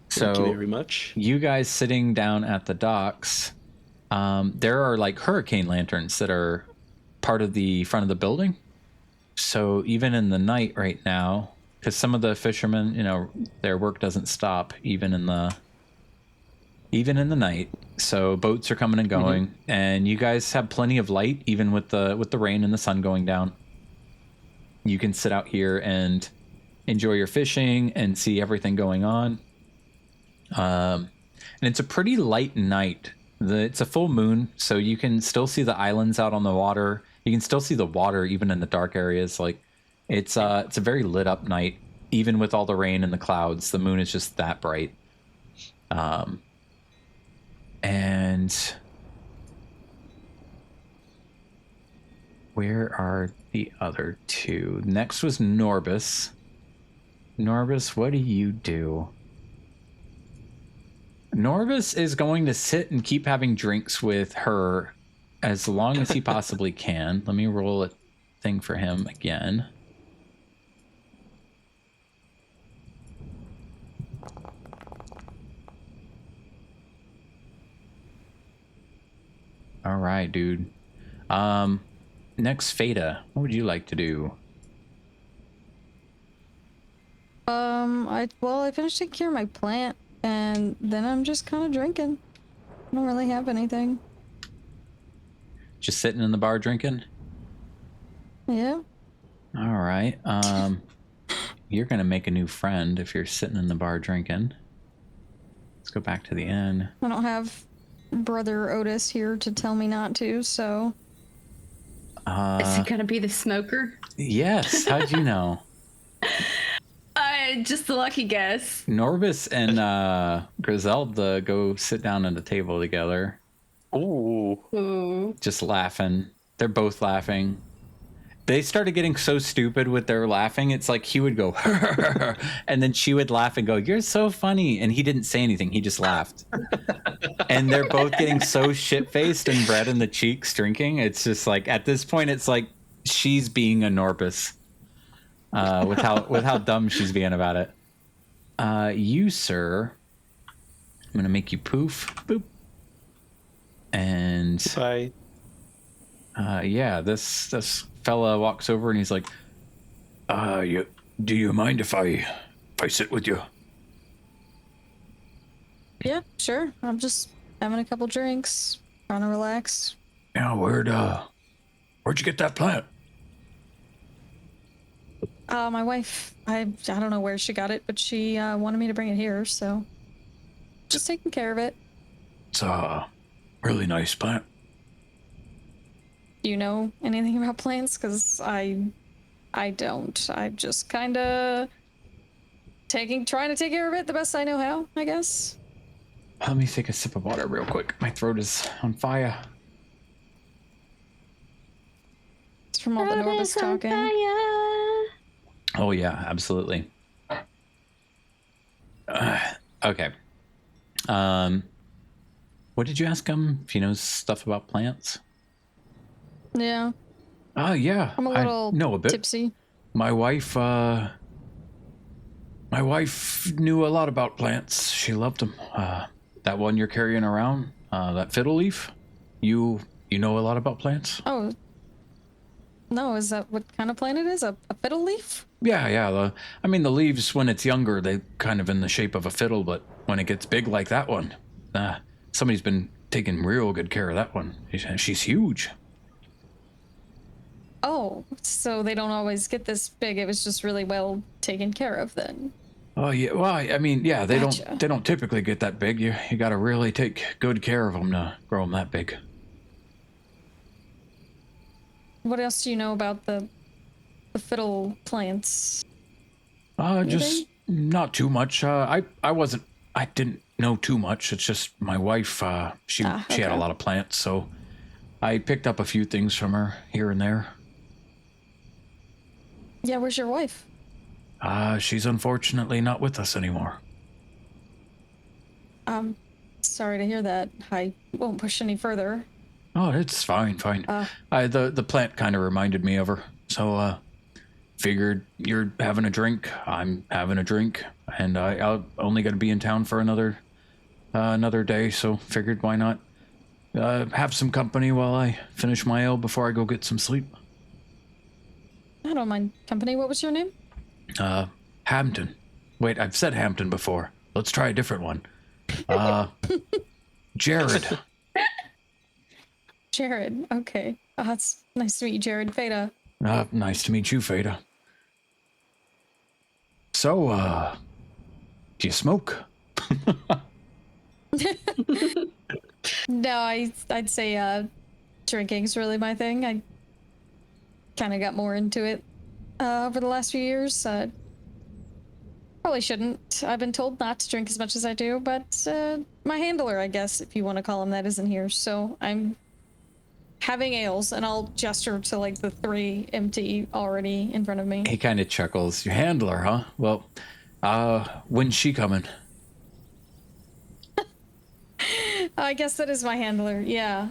So Thank you very much. you guys sitting down at the docks, there are like hurricane lanterns that are part of the front of the building. So even in the night right now, because some of the fishermen, their work doesn't stop even in the night. So boats are coming and going, and you guys have plenty of light, even with the rain and the sun going down. You can sit out here and enjoy your fishing and see everything going on. And it's a pretty light night. It's a full moon, so you can still see the islands out on the water. You can still see the water even in the dark areas. Like it's a very lit up night, even with all the rain and the clouds. The moon is just that bright. And where are the other two? Next was Norbus. Norbus, what do you do? Norbus is going to sit and keep having drinks with her as long as he possibly can. Let me roll a thing for him again. All right, dude. Next, Fada, what would you like to do? I finished taking care of my plant, and then I'm just kind of drinking. I don't really have anything. Just sitting in the bar drinking? Yeah. All right. You're gonna make a new friend if you're sitting in the bar drinking. Let's go back to the inn. I don't have Brother Otis here to tell me not to, so... Is it gonna be the smoker? Yes. How'd you know? Just a lucky guess. Norbus and Griselda go sit down at a table together. Ooh. Ooh. Just laughing. They're both laughing. they started getting so stupid with their laughing. It's like he would go, and then she would laugh and go, "You're so funny," and he didn't say anything. He just laughed. And they're both getting so shit-faced and red in the cheeks drinking. It's just like at this point, it's like she's being a Norpus with how dumb she's being about it. You, sir, I'm gonna make you poof, boop, and Bye. yeah, this fella walks over and he's like, Do you mind if I sit with you? Yeah, sure. I'm just having a couple drinks, trying to relax. Yeah, where'd you get that plant? My wife, I don't know where she got it, but she wanted me to bring it here, so just taking care of it. It's a really nice plant. Do you know anything about plants? Because I don't. I'm just kind of trying to take care of it the best I know how, I guess. let me take a sip of water real quick. My throat is on fire. It's from all the Norbus talking. Oh yeah, absolutely. Okay. What did you ask him? If he knows stuff about plants? Yeah, Oh yeah, I'm a little I know a bit. tipsy. My wife knew a lot about plants. She loved them. That one you're carrying around, that fiddle leaf. You know a lot about plants? Oh, no, is that what kind of plant it is? A fiddle leaf? Yeah. I mean, the leaves when it's younger, they kind of in the shape of a fiddle, but when it gets big like that one, somebody's been taking real good care of that one. She's huge. Oh, so they don't always get this big. It was just really well taken care of then. Oh yeah, well, I mean, yeah, they Gotcha. don't typically get that big. You got to really take good care of them to grow them that big. What else do you know about the fiddle plants? Just not too much. I didn't know too much. It's just my wife. She had okay. a lot of plants, so I picked up a few things from her here and there. Yeah, where's your wife? She's unfortunately not with us anymore. Sorry to hear that. I won't push any further. Oh, it's fine. The plant kind of reminded me of her, so figured you're having a drink, I'm having a drink, and I'm only gonna be in town for another day, so figured why not have some company while I finish my ale before I go get some sleep. I don't mind company. What was your name? Hampton. Wait, I've said Hampton before. Let's try a different one. Jared. Jared. Okay. It's nice to meet you, Jared. Feta. Nice to meet you, Fada. So, do you smoke? No, I'd say drinking's really my thing. I kind of got more into it over the last few years. Probably shouldn't. I've been told not to drink as much as I do, but my handler, I guess, if you want to call him that, isn't here. So I'm having ales, and I'll gesture to like the 3 empty already in front of me. He kind of chuckles. Your handler, huh? Well, when's she coming? I guess that is my handler. Yeah.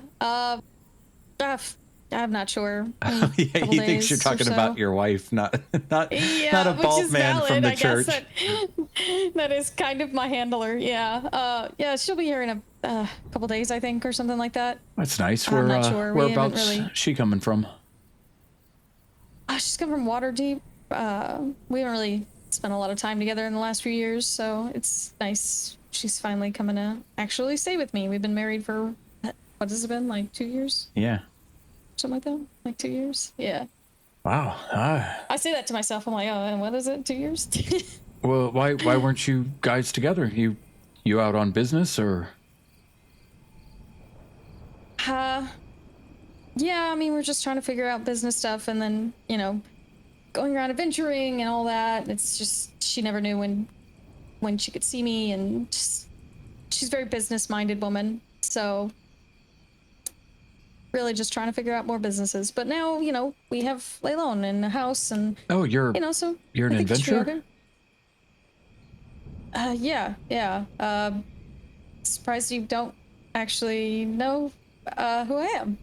I'm not sure. Yeah, he thinks you're talking about your wife, not a bald man from the church. That is kind of my handler. Yeah. Yeah, she'll be here in a couple days, I think, or something like that. That's nice. I'm not sure. We haven't Whereabouts really- she coming from? She's come from Waterdeep. We haven't really spent a lot of time together in the last few years, so it's nice. She's finally coming to actually stay with me. We've been married for, what has it been, like 2 years? Yeah. Something like that? Like 2 years? Yeah. Wow. I say that to myself. I'm like, oh, and what is it? 2 years? Well, why weren't you guys together? You out on business or? Yeah, I mean, we're just trying to figure out business stuff, and then, going around adventuring and all that. It's just, she never knew when she could see me, and just, she's a very business-minded woman, so really just trying to figure out more businesses. But now, you know, we have Leilon in the house, and Oh, you're you know, so you're an I think it should be adventurer? okay. Yeah. Surprised you don't actually know who I am.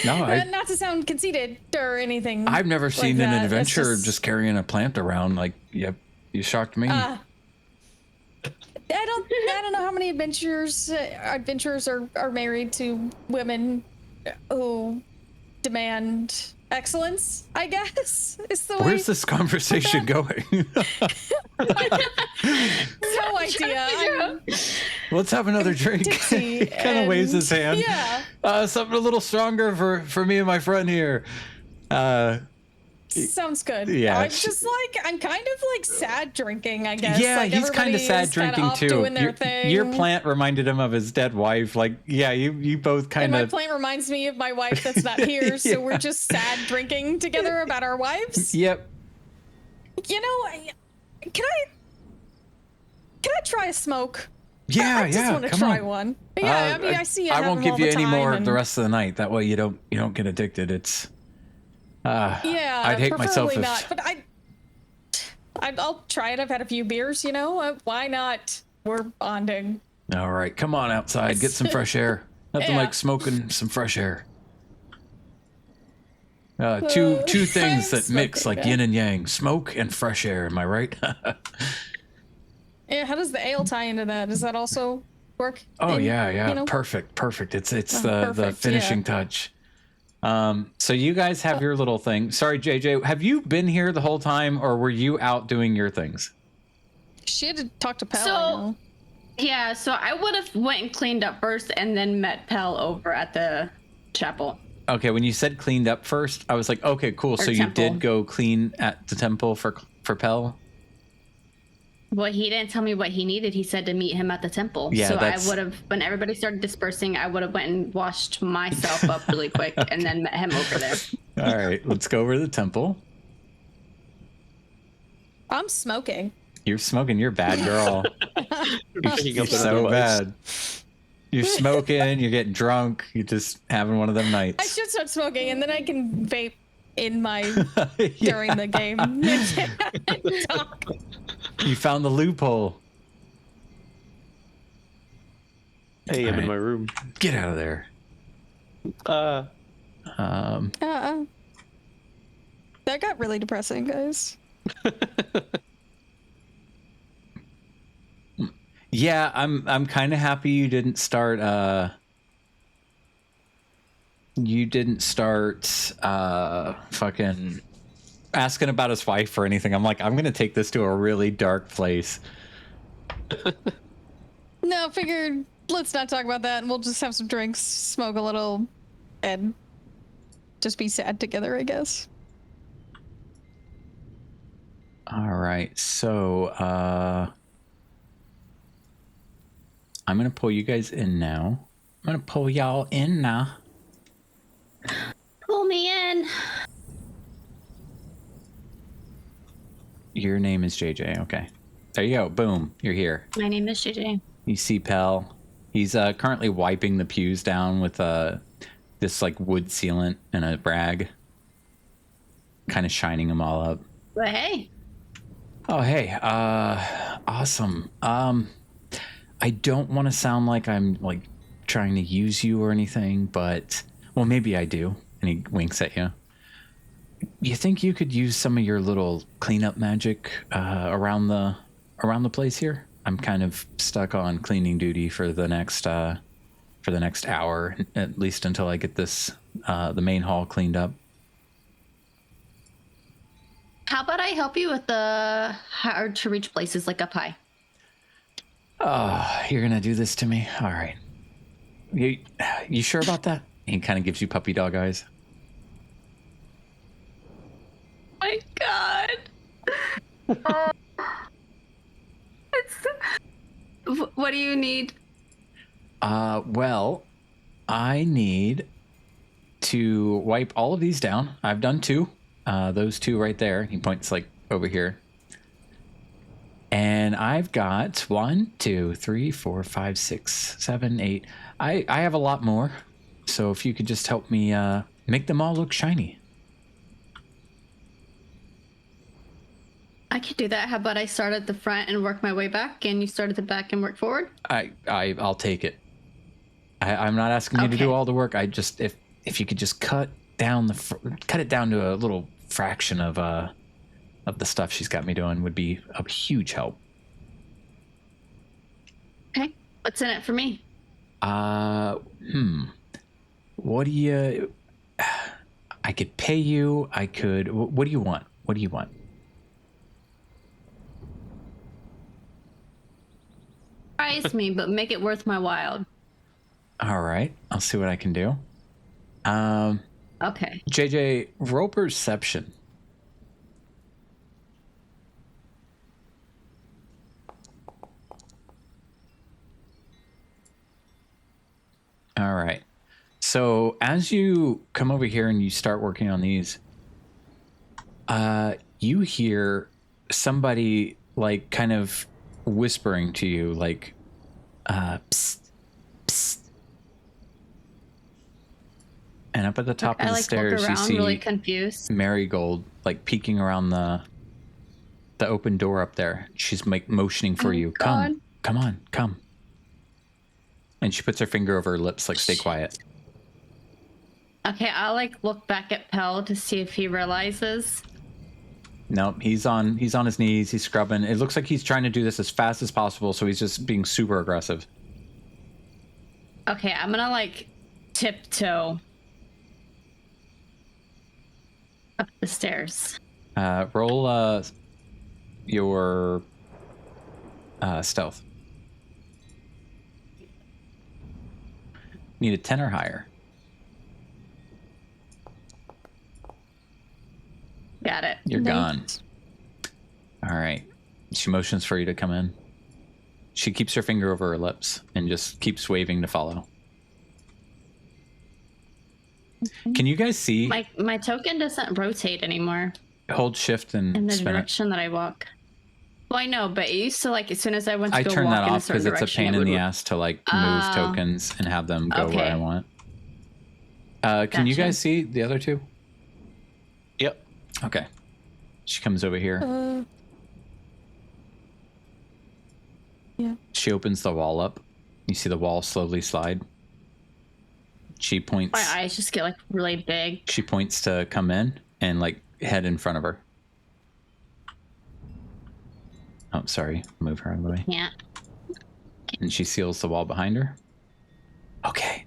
No, Not to sound conceited or anything. I've never seen like an that. It's adventurer just carrying a plant around. Like, yep, you shocked me. I don't know how many adventurers are married to women who demand excellence, I guess, is the way. Where's this conversation going? No idea. Let's have another drink. tipsy He kind of waves his hand. Yeah. Something a little stronger for me and my friend here. Sounds good. Yeah, I'm kind of like sad drinking, I guess. Yeah, like, he's kind of sad everybody is kinda drinking off too. doing their thing. Your plant reminded him of his dead wife. Like, yeah, you both And kind my of. plant reminds me of my wife that's not here, so we're just sad drinking together about our wives. Yep. You know, can I try a smoke? Yeah, I just want to come try on. one. Yeah, I mean, I see. I won't give you any more and, the rest of the night. That way you don't get addicted. It's. Yeah, I'd hate myself preferably if. not. But I'll try it. I've had a few beers. You know, why not? We're bonding. All right, come on outside, get some fresh air. Nothing Yeah. like smoking some fresh air. Two things that mix smoking, like yeah. yin and yang: smoke and fresh air. Am I right? Yeah, how does the ale tie into that? Does that also work? Oh yeah. you know? Perfect. It's the perfect, finishing yeah. touch. So you guys have your little thing. Sorry, JJ, have you been here the whole time, or were you out doing your things? She had to talk to Pal. So- I know. Yeah, so I would have went and cleaned up first and then met Pell over at the chapel. Okay, when you said cleaned up first, I was like, okay, cool. So you temple. did go clean at the temple for Pell? Well, he didn't tell me what he needed. He said to meet him at the temple. Yeah, so that's- I would have, when everybody started dispersing, I would have went and washed myself up really quick and then met him over there. All right, let's go over to the temple. I'm smoking. You're smoking. You're bad girl. Picking You're up so the bad. You're smoking. You're getting drunk. You're just having one of them I nights. should start smoking, and then I can vape in my Yeah. during the game. Talk. You found the loophole. Hey, I'm Alright. in my room. Get out of there. That got really depressing, guys. Yeah, I'm kind of happy you didn't start fucking asking about his wife or anything. I'm like, I'm gonna take this to a really dark place. No, figured let's not talk about that, and we'll just have some drinks, smoke a little, and just be sad together, I guess. All right, so I'm gonna pull you guys in now. I'm gonna pull y'all in now. Pull me in. Your name is JJ. Okay, there you go. Boom, you're here. My name is JJ. You see Pell. He's currently wiping the pews down with this like wood sealant and a rag, kind of shining them all up. But hey, Oh, hey, awesome. I don't want to sound like I'm like trying to use you or anything, but well, maybe I do. And he winks at you. You think you could use some of your little cleanup magic around the place here? I'm kind of stuck on cleaning duty for the next hour, at least until I get this the main hall cleaned up. how about I help you with the hard to reach places like up high? Oh, you're gonna do this to me? All right. You sure about that? He kind of gives you puppy dog eyes. My God. What do you need? Well, I need to wipe all of these down. I've done 2. Those 2 right there. He points like over here. And I've got 1, 2, 3, 4, 5, 6, 7, 8. I have a lot more. So if you could just help me make them all look shiny. I could do that. How about I start at the front and work my way back, and you start at the back and work forward? I'll take it. I'm not asking you to do all the work. I just if you could just cut it down to a little fraction of the stuff she's got me doing would be a huge help. Okay. What's in it for me? What do you? I could pay you. I could. What do you want? What do you want? Surprise me, but make it worth my while. All right, I'll see what I can do. Okay. JJ, roll perception. All right. So as you come over here and you start working on these, you hear somebody like kind of whispering to you, like, psst, psst. And up at the top of the stairs, look around, you see really confused. Marigold like peeking around the open door up there. She's like motioning for you. God. Come on, come. And she puts her finger over her lips, like, stay quiet. Okay, I'll like look back at Pell to see if he realizes. Nope, he's on his knees, he's scrubbing. It looks like he's trying to do this as fast as possible, so he's just being super aggressive. Okay, I'm gonna like tiptoe up the stairs. Roll your stealth. Need a 10 or higher. Got it. You're gone. All right. She motions for you to come in. She keeps her finger over her lips and just keeps waving to follow. Can you guys see? My token doesn't rotate anymore Hold shift and in the spin it. direction that I walk. Well, I know, but it used to like as soon as I went to I go turn walk that in off certain because it's a direction, pain it in the would- ass to like move tokens and have them go where okay. I want. Can you Gotcha. guys see the other two? Yep. Okay. She comes over here. Yeah. She opens the wall up. You see the wall slowly slide. She points. My eyes just get like really big. She points to come in and like head in front of her. Oh, sorry. Move her out of the way. Yeah. And she seals the wall behind her. Okay.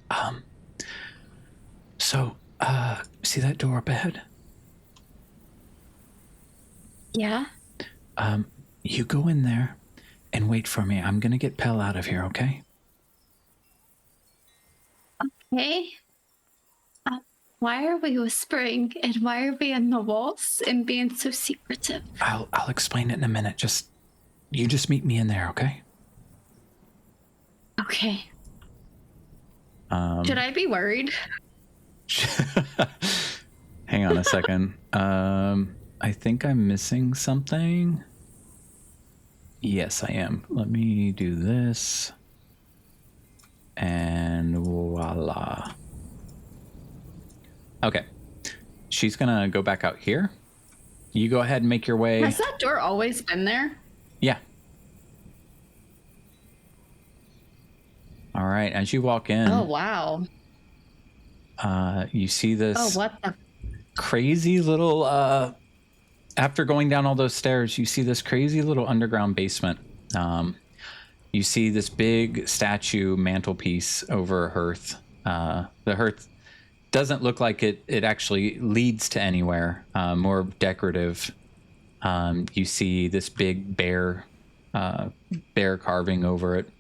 So, see that door up ahead? Yeah. You go in there and wait for me. I'm gonna get Pell out of here, okay? Hey. Why are we whispering and why are we on the walls and being so secretive? I'll explain it in a minute. You just meet me in there, okay? Okay. Should I be worried? Hang on a second. I think I'm missing something. Yes, I am. Let me do this. And voila. Okay. She's gonna go back out here. You go ahead and make your way. Has that door always been there? Yeah. All right. As you walk in, Oh, wow. you see this Oh, what the? crazy little. After going down all those stairs, you see this crazy little underground basement. You see this big statue mantelpiece over a hearth. The hearth doesn't look like it actually leads to anywhere. More decorative. You see this big bear carving over it.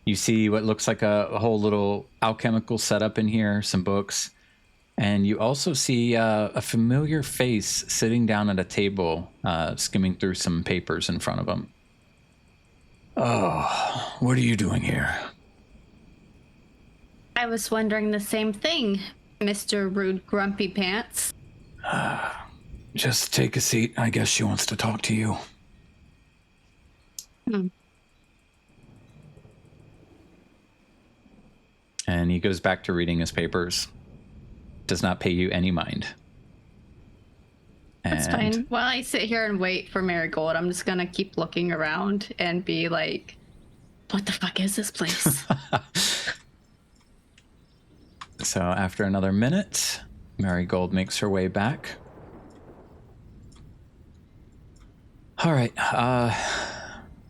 You see what looks like a whole little alchemical setup in here, some books. And you also see a familiar face sitting down at a table, skimming through some papers in front of him. Oh, what are you doing here? I was wondering the same thing, Mr. Rude Grumpy Pants. Just take a seat. I guess she wants to talk to you. And he goes back to reading his papers. Does not pay you any mind. That's And fine. While I sit here and wait for Marigold, I'm just gonna keep looking around and be like, what the fuck is this place? So after another minute, Marigold makes her way back. All right, I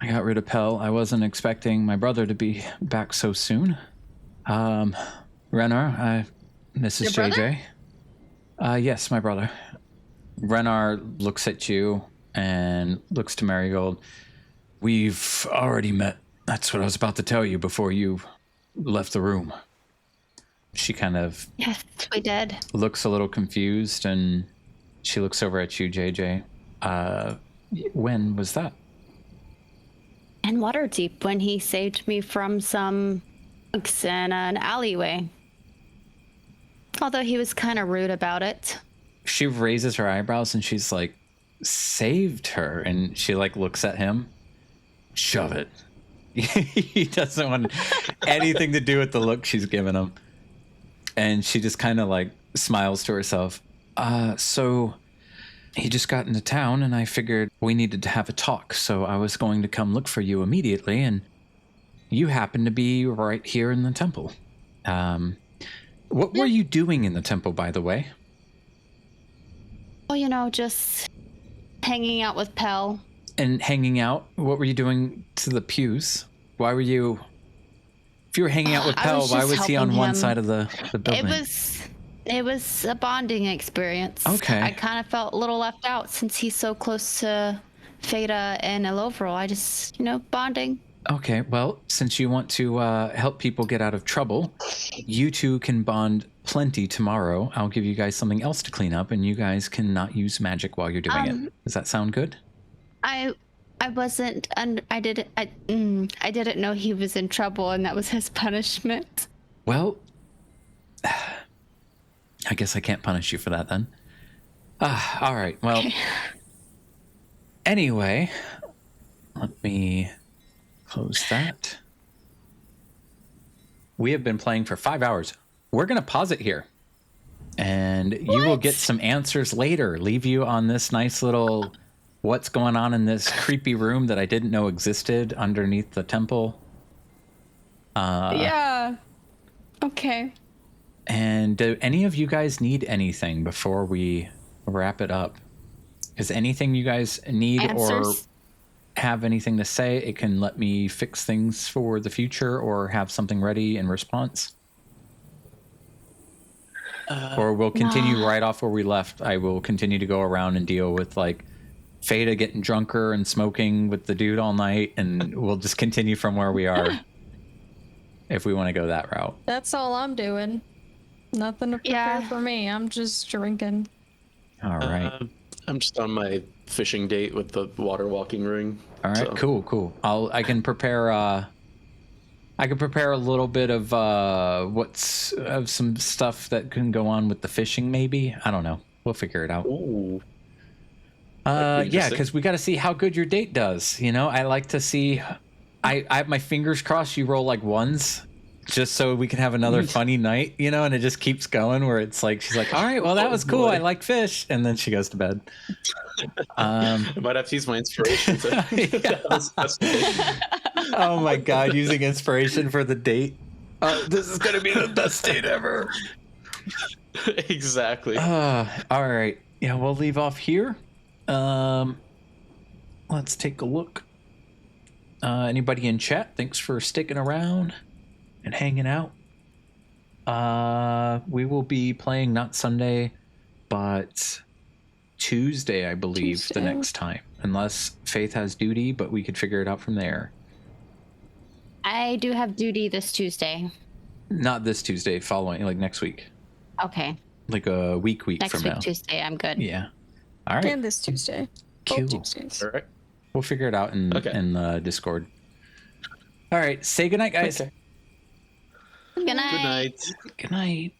got rid of Pell. I wasn't expecting my brother to be back so soon. Renar, Mrs. Your brother? JJ. Yes, my brother. Renar looks at you and looks to Marigold. We've already met. That's what I was about to tell you before you left the room. She kind of Yes, we did. looks a little confused, and she looks over at you, JJ. When was that? And Waterdeep, when he saved me from some bugs in an alleyway. Although he was kind of rude about it. She raises her eyebrows and she's like, saved her. And she like looks at him. Shove it. He doesn't want anything to do with the look she's giving him. And she just kind of like smiles to herself. So he just got into town and I figured we needed to have a talk. So I was going to come look for you immediately. And you happen to be right here in the temple. What were you doing in the temple, by the way? Well, you know, just hanging out with Pell. And hanging out? What were you doing to the pews? Why were you... If you were hanging out with I Pell, was why just was he on helping one him. side of the building? It was a bonding experience. Okay. I kind of felt a little left out since he's so close to Fada and Elovral. I just, bonding. Okay, well, since you want to help people get out of trouble, you two can bond plenty tomorrow. I'll give you guys something else to clean up, and you guys can not use magic while you're doing it. Does that sound good? I wasn't, I didn't know he was in trouble and that was his punishment. Well, I guess I can't punish you for that then. All right, well, anyway, let me close that. We have been playing for 5 hours. We're going to pause it here. And you will get some answers later. Leave you on this nice little what's going on in this creepy room that I didn't know existed underneath the temple. Yeah. Okay. And do any of you guys need anything before we wrap it up? Is anything you guys need or Answers? have anything to say? It can let me fix things for the future or have something ready in response. Or we'll continue right off where we left. I will continue to go around and deal with like Fada getting drunker and smoking with the dude all night, and we'll just continue from where we are if we want to go that route. That's all I'm doing. Nothing to prepare Yeah. for me. I'm just drinking. All right. I'm just on my fishing date with the water walking ring. All right, so- cool. I can prepare a little bit of some stuff that can go on with the fishing maybe. I don't know. We'll figure it out. Ooh. Yeah, interesting. because we got to see how good your date does. I like to see. I have my fingers crossed you roll like ones, just so we can have another funny night. And it just keeps going. Where it's like she's like, "All right, well that was cool. boy. I like fish," and then she goes to bed. I might have to use my inspiration. Oh my god, using inspiration for the date. This is gonna be the best date ever. Exactly. All right. Yeah, we'll leave off here. Let's take a look. Anybody in chat? Thanks for sticking around and hanging out. We will be playing not Sunday, but Tuesday, I believe, Tuesday. the next time. Unless Faith has duty, but we could figure it out from there. I do have duty this Tuesday. Not this Tuesday, following, like next week. Okay. Like a week Next from week, now. Tuesday, I'm good. Yeah. All right. And this Tuesday. Cool. Both Tuesdays. All right. We'll figure it out in Discord. All right. Say goodnight, guys. Okay. Good night. Good night. Good night.